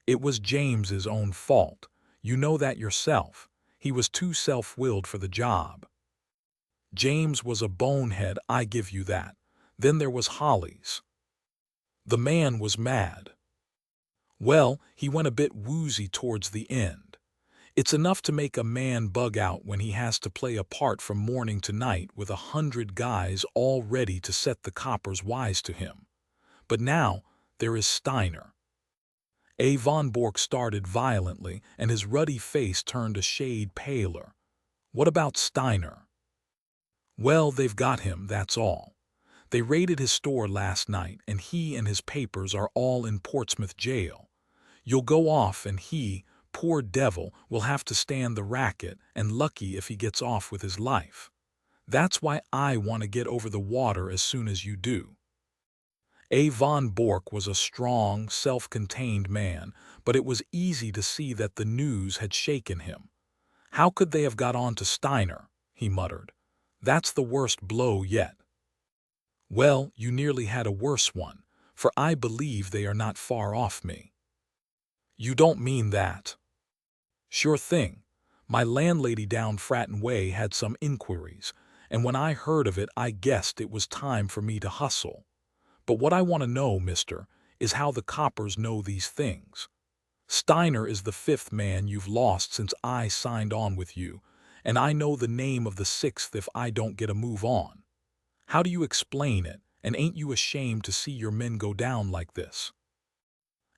It was James's own fault. You know that yourself. He was too self-willed for the job. James was a bonehead, I give you that. Then there was Hollies. The man was mad. Well, he went a bit woozy towards the end. It's enough to make a man bug out when he has to play a part from morning to night with 100 guys all ready to set the coppers wise to him. But now there is Steiner. A. von Bork started violently, and his ruddy face turned a shade paler. What about Steiner? Well, they've got him, that's all. They raided his store last night, and he and his papers are all in Portsmouth jail. You'll go off, and he, poor devil, will have to stand the racket, and lucky if he gets off with his life. That's why I want to get over the water as soon as you do. A. von Bork was a strong, self-contained man, but it was easy to see that the news had shaken him. How could they have got on to Steiner? He muttered. That's the worst blow yet. Well, you nearly had a worse one, for I believe they are not far off me. You don't mean that? Sure thing. My landlady down Fratton Way had some inquiries, and when I heard of it I guessed it was time for me to hustle. But what I want to know, mister, is how the coppers know these things. Steiner is the 5th man you've lost since I signed on with you, and I know the name of the 6th if I don't get a move on. How do you explain it, and ain't you ashamed to see your men go down like this?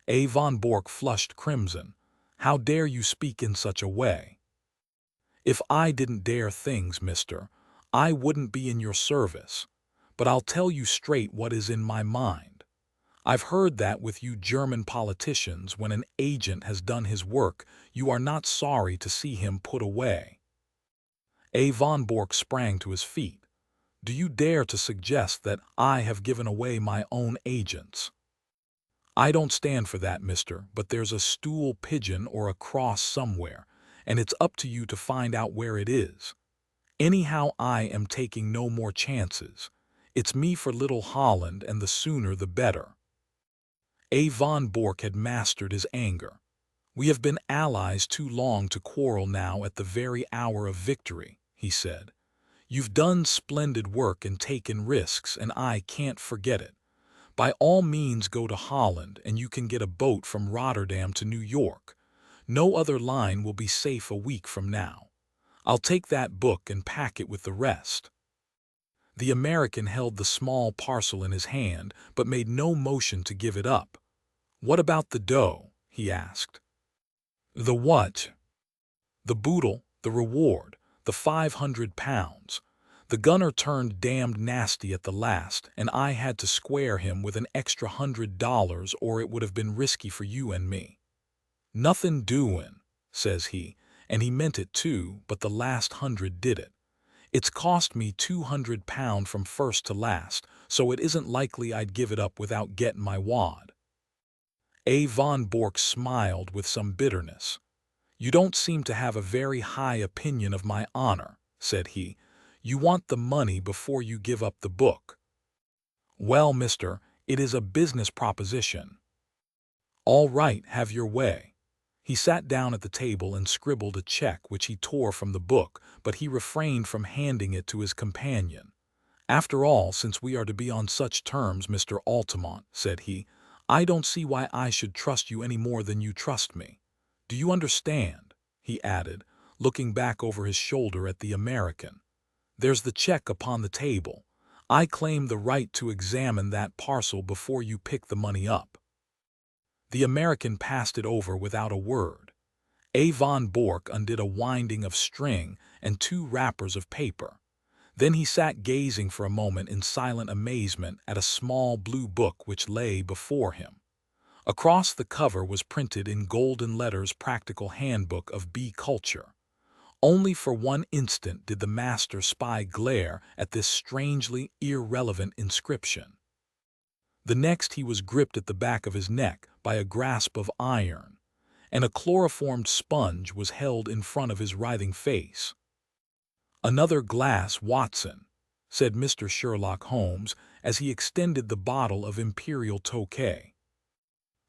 A. von Bork flushed crimson. How dare you speak in such a way? If I didn't dare things, mister, I wouldn't be in your service. But I'll tell you straight what is in my mind. I've heard that with you German politicians, when an agent has done his work, you are not sorry to see him put away. A. von Bork sprang to his feet. Do you dare to suggest that I have given away my own agents? I don't stand for that, mister, but there's a stool pigeon or a cross somewhere, and it's up to you to find out where it is. Anyhow, I am taking no more chances. It's me for Little Holland, and the sooner the better. A. von Bork had mastered his anger. We have been allies too long to quarrel now at the very hour of victory, he said. You've done splendid work and taken risks, and I can't forget it. By all means go to Holland, and you can get a boat from Rotterdam to New York. No other line will be safe a week from now. I'll take that book and pack it with the rest. The American held the small parcel in his hand, but made no motion to give it up. What about the dough? He asked. The what? The boodle, the reward, the £500. The gunner turned damned nasty at the last, and I had to square him with an extra $100, or it would have been risky for you and me. Nothing doin', says he, and he meant it too, but the last 100 did it. It's cost me £200 from first to last, so it isn't likely I'd give it up without getting my wad. A. von Bork smiled with some bitterness. "You don't seem to have a very high opinion of my honor," said he. "You want the money before you give up the book." "Well, mister, it is a business proposition." "All right, have your way." He sat down at the table and scribbled a check which he tore from the book, but he refrained from handing it to his companion. "After all, since we are to be on such terms, Mr. Altamont," said he, "I don't see why I should trust you any more than you trust me. Do you understand?" he added, looking back over his shoulder at the American. "There's the check upon the table. I claim the right to examine that parcel before you pick the money up." The American passed it over without a word. A. von Bork undid a winding of string and 2 wrappers of paper. Then he sat gazing for a moment in silent amazement at a small blue book which lay before him. Across the cover was printed in golden letters Practical Handbook of Bee Culture. Only for one instant did the master spy glare at this strangely irrelevant inscription. The next he was gripped at the back of his neck by a grasp of iron, and a chloroformed sponge was held in front of his writhing face. "Another glass, Watson," said Mr. Sherlock Holmes as he extended the bottle of Imperial Tokay.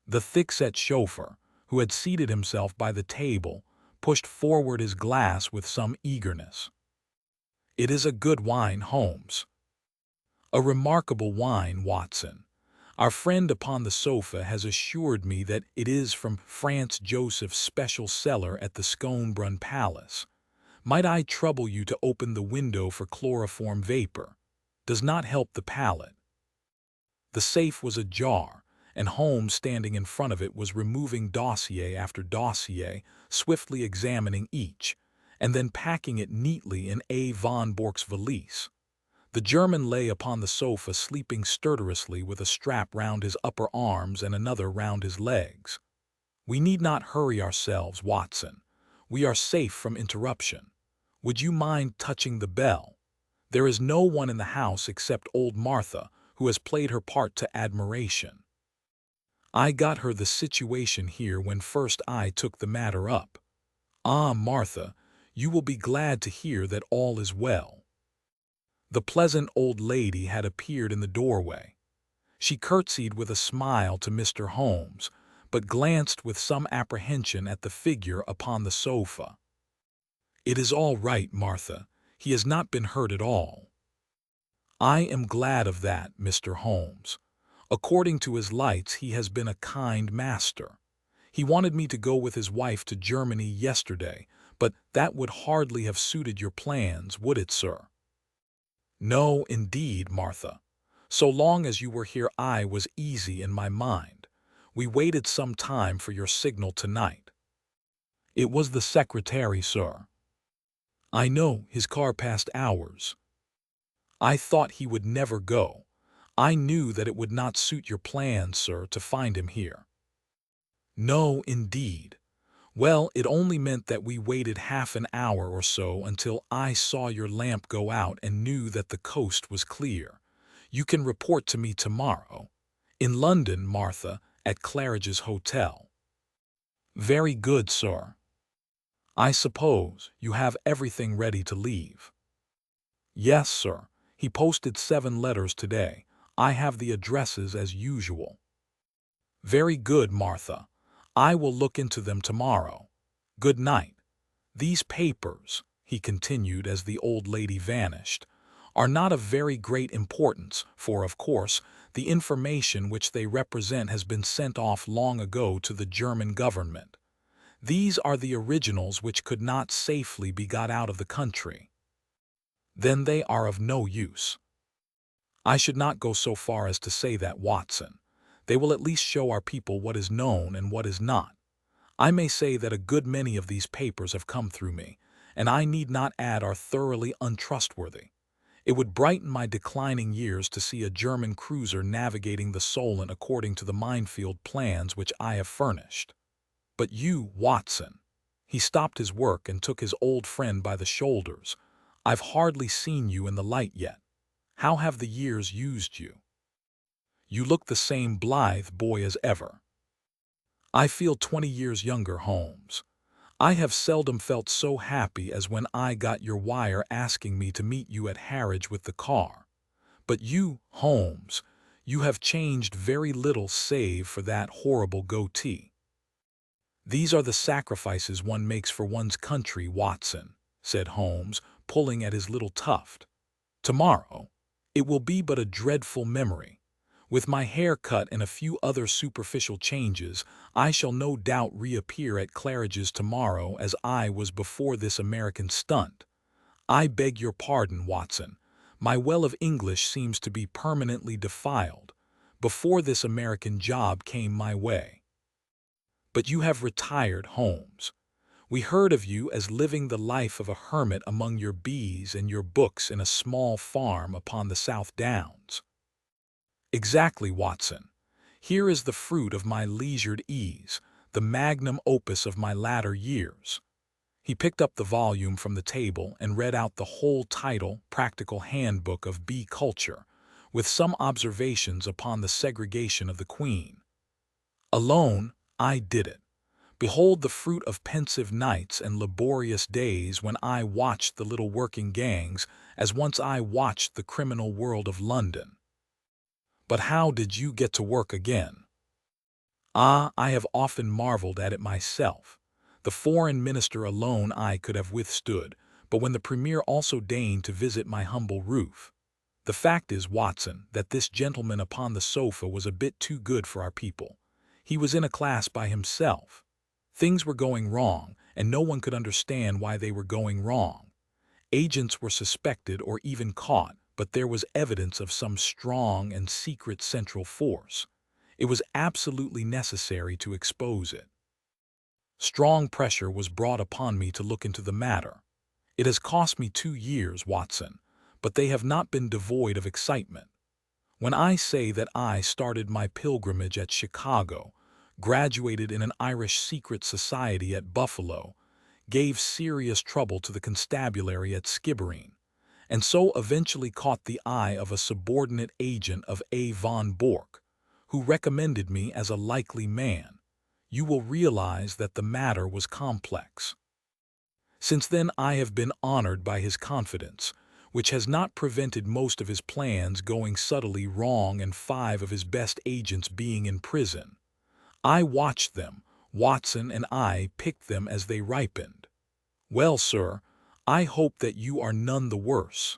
The thick-set chauffeur, who had seated himself by the table, pushed forward his glass with some eagerness. "It is a good wine, Holmes." "A remarkable wine, Watson. Our friend upon the sofa has assured me that it is from Franz Joseph's special cellar at the Schönbrunn Palace. Might I trouble you to open the window for chloroform vapor? Does not help the palate." The safe was ajar, and Holmes, standing in front of it, was removing dossier after dossier, swiftly examining each, and then packing it neatly in A. von Bork's valise. The German lay upon the sofa sleeping stertorously with a strap round his upper arms and another round his legs. "We need not hurry ourselves, Watson. We are safe from interruption. Would you mind touching the bell? There is no one in the house except old Martha, who has played her part to admiration. I got her the situation here when first I took the matter up. Ah, Martha, you will be glad to hear that all is well." The pleasant old lady had appeared in the doorway. She curtsied with a smile to Mr. Holmes, but glanced with some apprehension at the figure upon the sofa. "It is all right, Martha. He has not been hurt at all." "I am glad of that, Mr. Holmes. According to his lights, he has been a kind master. He wanted me to go with his wife to Germany yesterday, but that would hardly have suited your plans, would it, sir?" "No, indeed, Martha. So long as you were here I was easy in my mind. We waited some time for your signal tonight." "It was the secretary, sir." "I know, his car passed ours." "I thought he would never go. I knew that it would not suit your plans, sir, to find him here." "No, indeed. Well, it only meant that we waited half an hour or so until I saw your lamp go out and knew that the coast was clear. You can report to me tomorrow. In London, Martha, at Claridge's Hotel." "Very good, sir." "I suppose you have everything ready to leave?" "Yes, sir. He posted 7 letters today. I have the addresses as usual." "Very good, Martha. I will look into them tomorrow. Good night. These papers," he continued as the old lady vanished, "are not of very great importance, for, of course, the information which they represent has been sent off long ago to the German government. These are the originals which could not safely be got out of the country." "Then they are of no use." "I should not go so far as to say that, Watson. They will at least show our people what is known and what is not. I may say that a good many of these papers have come through me, and I need not add are thoroughly untrustworthy. It would brighten my declining years to see a German cruiser navigating the Solent according to the minefield plans which I have furnished. But you, Watson," he stopped his work and took his old friend by the shoulders, "I've hardly seen you in the light yet. How have the years used you? You look the same blithe boy as ever." "I feel 20 years younger, Holmes. I have seldom felt so happy as when I got your wire asking me to meet you at Harwich with the car. But you, Holmes, you have changed very little save for that horrible goatee. These are the sacrifices one makes for one's country, Watson, said Holmes, pulling at his little tuft. Tomorrow, it will be but a dreadful memory. With my hair cut and a few other superficial changes, I shall no doubt reappear at Claridge's tomorrow as I was before this American stunt. I beg your pardon, Watson. My well of English seems to be permanently defiled. Before this American job came my way. But you have retired, Holmes. We heard of you as living the life of a hermit among your bees and your books in a small farm upon the South Downs. Exactly, Watson. Here is the fruit of my leisured ease, the magnum opus of my latter years. He picked up the volume from the table and read out the whole title, Practical Handbook of Bee Culture, with some observations upon the segregation of the queen. Alone, I did it. Behold the fruit of pensive nights and laborious days when I watched the little working gangs as once I watched the criminal world of London. But how did you get to work again? Ah, I have often marveled at it myself. The foreign minister alone I could have withstood, but when the premier also deigned to visit my humble roof. The fact is, Watson, that this gentleman upon the sofa was a bit too good for our people. He was in a class by himself. Things were going wrong, and no one could understand why they were going wrong. Agents were suspected or even caught, but there was evidence of some strong and secret central force. It was absolutely necessary to expose it. Strong pressure was brought upon me to look into the matter. It has cost me 2 years, Watson, but they have not been devoid of excitement. When I say that I started my pilgrimage at Chicago, graduated in an Irish secret society at Buffalo, gave serious trouble to the constabulary at Skibbereen, and so eventually caught the eye of a subordinate agent of A. von Bork, who recommended me as a likely man, you will realize that the matter was complex. Since then I have been honored by his confidence, which has not prevented most of his plans going subtly wrong and 5 of his best agents being in prison. I watched them, Watson, and I picked them as they ripened. Well, sir, I hope that you are none the worse.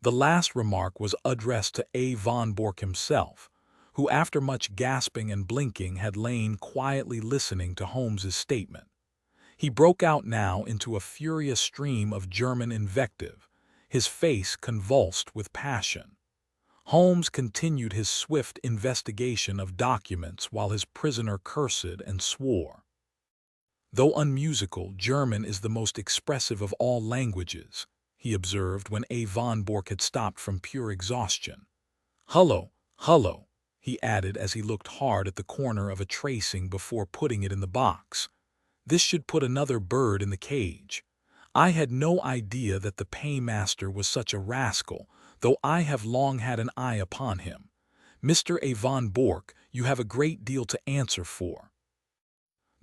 The last remark was addressed to A. von Bork himself, who after much gasping and blinking had lain quietly listening to Holmes's statement. He broke out now into a furious stream of German invective, his face convulsed with passion. Holmes continued his swift investigation of documents while his prisoner cursed and swore. Though unmusical, German is the most expressive of all languages, he observed when A. von Bork had stopped from pure exhaustion. Hullo, hullo, he added as he looked hard at the corner of a tracing before putting it in the box. This should put another bird in the cage. I had no idea that the paymaster was such a rascal, though I have long had an eye upon him. Mr. A. von Bork, you have a great deal to answer for.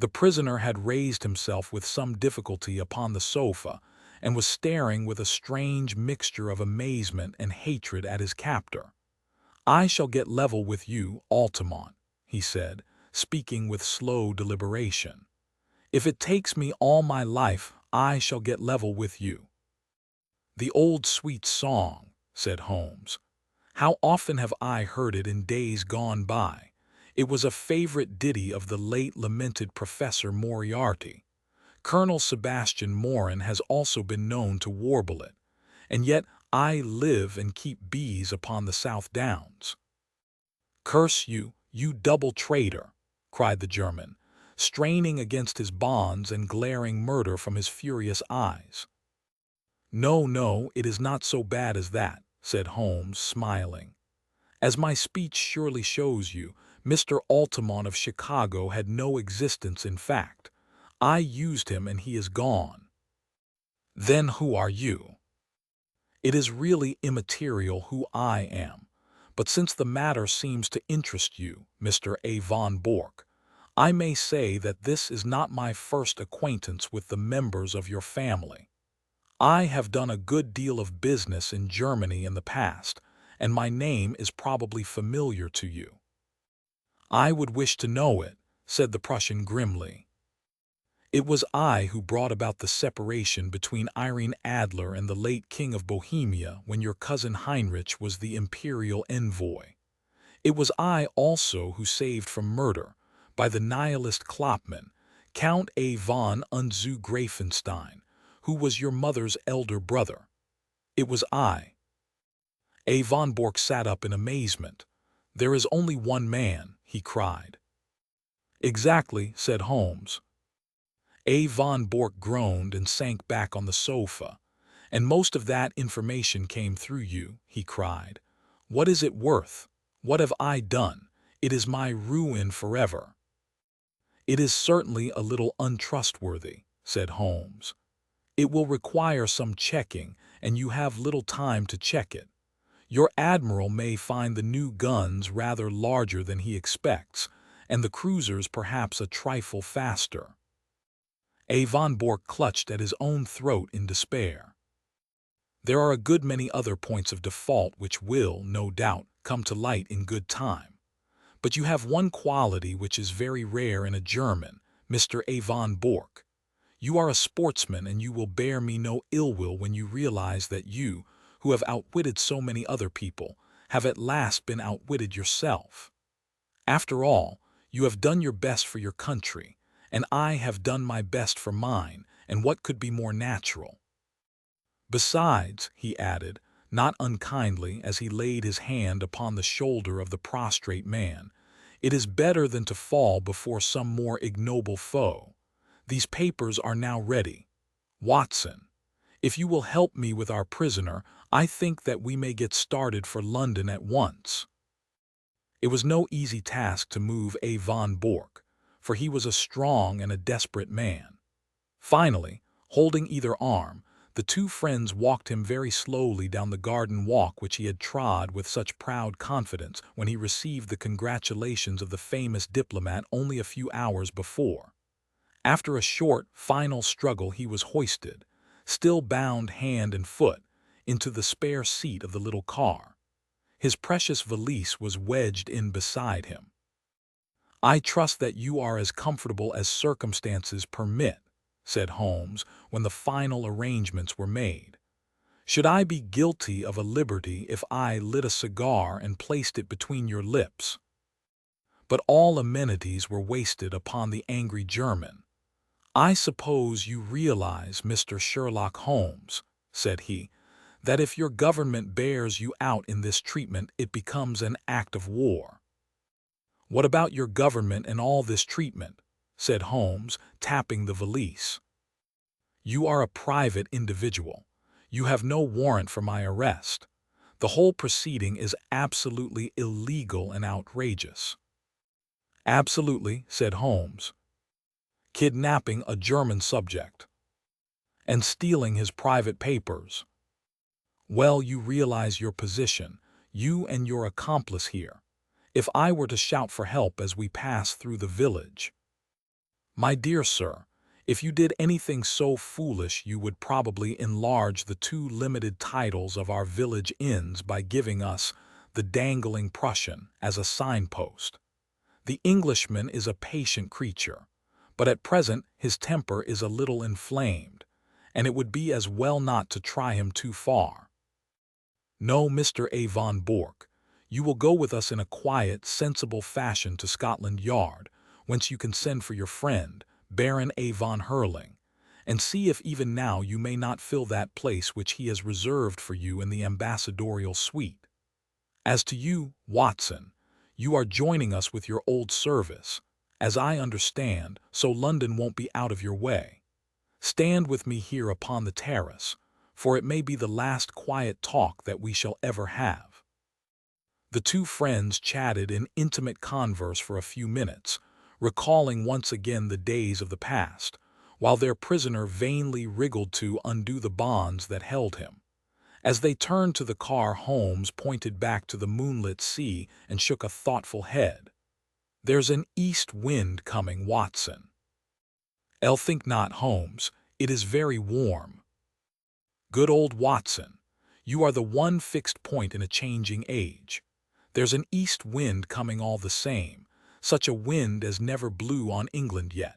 The prisoner had raised himself with some difficulty upon the sofa, and was staring with a strange mixture of amazement and hatred at his captor. I shall get level with you, Altamont, he said, speaking with slow deliberation. If it takes me all my life, I shall get level with you. The old sweet song, said Holmes. How often have I heard it in days gone by. It was a favorite ditty of the late lamented Professor Moriarty. Colonel Sebastian Moran has also been known to warble it, and yet I live and keep bees upon the South Downs. Curse you, you double traitor, cried the German, straining against his bonds and glaring murder from his furious eyes. No, no, it is not so bad as that, said Holmes, smiling. As my speech surely shows you, Mr. Altamont of Chicago had no existence in fact. I used him and he is gone. Then who are you? It is really immaterial who I am, but since the matter seems to interest you, Mr. A. von Bork, I may say that this is not my first acquaintance with the members of your family. I have done a good deal of business in Germany in the past, and my name is probably familiar to you." "I would wish to know it," said the Prussian grimly. "It was I who brought about the separation between Irene Adler and the late King of Bohemia when your cousin Heinrich was the imperial envoy. It was I also who saved from murder, by the nihilist Kloppmann, Count A. von Unzu Grafenstein, who was your mother's elder brother. It was I." A. von Bork sat up in amazement. "There is only one man," he cried. "Exactly," said Holmes. A. von Bork groaned and sank back on the sofa. "And most of that information came through you," he cried. "What is it worth? What have I done? It is my ruin forever." "It is certainly a little untrustworthy," said Holmes. "It will require some checking, and you have little time to check it. Your admiral may find the new guns rather larger than he expects, and the cruisers perhaps a trifle faster." A. von Bork clutched at his own throat in despair. "There are a good many other points of default which will, no doubt, come to light in good time. But you have one quality which is very rare in a German, Mr. A. von Bork. You are a sportsman, and you will bear me no ill will when you realize that you, who have outwitted so many other people, have at last been outwitted yourself. After all, you have done your best for your country, and I have done my best for mine, and what could be more natural? Besides," he added, not unkindly, as he laid his hand upon the shoulder of the prostrate man, "it is better than to fall before some more ignoble foe. These papers are now ready. Watson, if you will help me with our prisoner, I think that we may get started for London at once." It was no easy task to move A. von Bork, for he was a strong and a desperate man. Finally, holding either arm, the two friends walked him very slowly down the garden walk which he had trod with such proud confidence when he received the congratulations of the famous diplomat only a few hours before. After a short, final struggle he was hoisted, still bound hand and foot, into the spare seat of the little car. His precious valise was wedged in beside him. "I trust that you are as comfortable as circumstances permit," said Holmes, when the final arrangements were made. "Should I be guilty of a liberty if I lit a cigar and placed it between your lips?" But all amenities were wasted upon the angry German. "I suppose you realize, Mr. Sherlock Holmes," said he, "that if your government bears you out in this treatment it becomes an act of war." "What about your government and all this treatment?" said Holmes, tapping the valise. "You are a private individual. You have no warrant for my arrest. The whole proceeding is absolutely illegal and outrageous." "Absolutely," said Holmes. "Kidnapping a German subject and stealing his private papers. Well, you realize your position, you and your accomplice here. If I were to shout for help as we pass through the village—" "My dear sir, if you did anything so foolish you would probably enlarge the two limited titles of our village inns by giving us the Dangling Prussian as a signpost. The Englishman is a patient creature, but at present his temper is a little inflamed, and it would be as well not to try him too far. No, Mr. A. von Bork, you will go with us in a quiet, sensible fashion to Scotland Yard, whence you can send for your friend, Baron A. von Herling, and see if even now you may not fill that place which he has reserved for you in the ambassadorial suite. As to you, Watson, you are joining us with your old service, as I understand, so London won't be out of your way. Stand with me here upon the terrace, for it may be the last quiet talk that we shall ever have." The two friends chatted in intimate converse for a few minutes, recalling once again the days of the past, while their prisoner vainly wriggled to undo the bonds that held him. As they turned to the car, Holmes pointed back to the moonlit sea and shook a thoughtful head. There's an east wind coming, Watson. Think not, Holmes, it is very warm. Good old Watson, you are the one fixed point in a changing age. There's an east wind coming all the same, such a wind as never blew on England yet.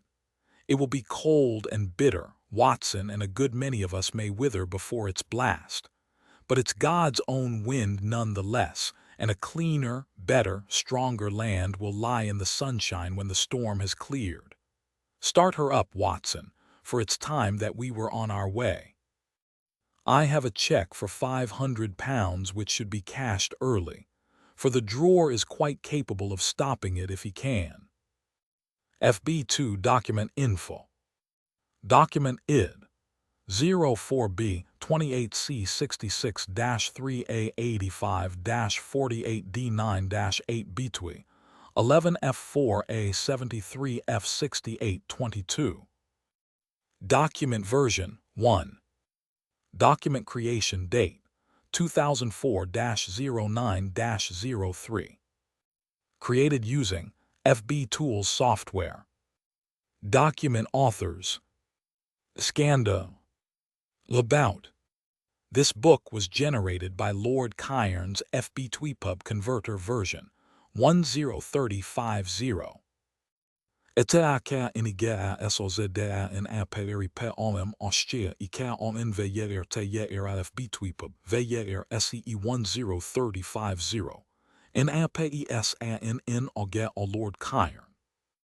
It will be cold and bitter, Watson, and a good many of us may wither before its blast. But it's God's own wind none the less, and a cleaner, better, stronger land will lie in the sunshine when the storm has cleared. Start her up, Watson, for it's time that we were on our way. I have a check for £500 which should be cashed early, for the drawer is quite capable of stopping it if he can. FB2 Document Info. Document ID 04B 28C 66-3A 85-48D9-8 between 11F4A 73F 6822. Document Version 1. Document Creation Date 2004-09-03. Created using FB Tools software. Document Authors Scanda. Labout. This book was generated by Lord Cairns FB Tweepub Converter version 103050. Eteaka inigaa SOZDA in aperi pe olem ostia ika on in veyer te yer FB Tweepub veyer SEE 103050. In APES ANN OGA O Lord Cairns.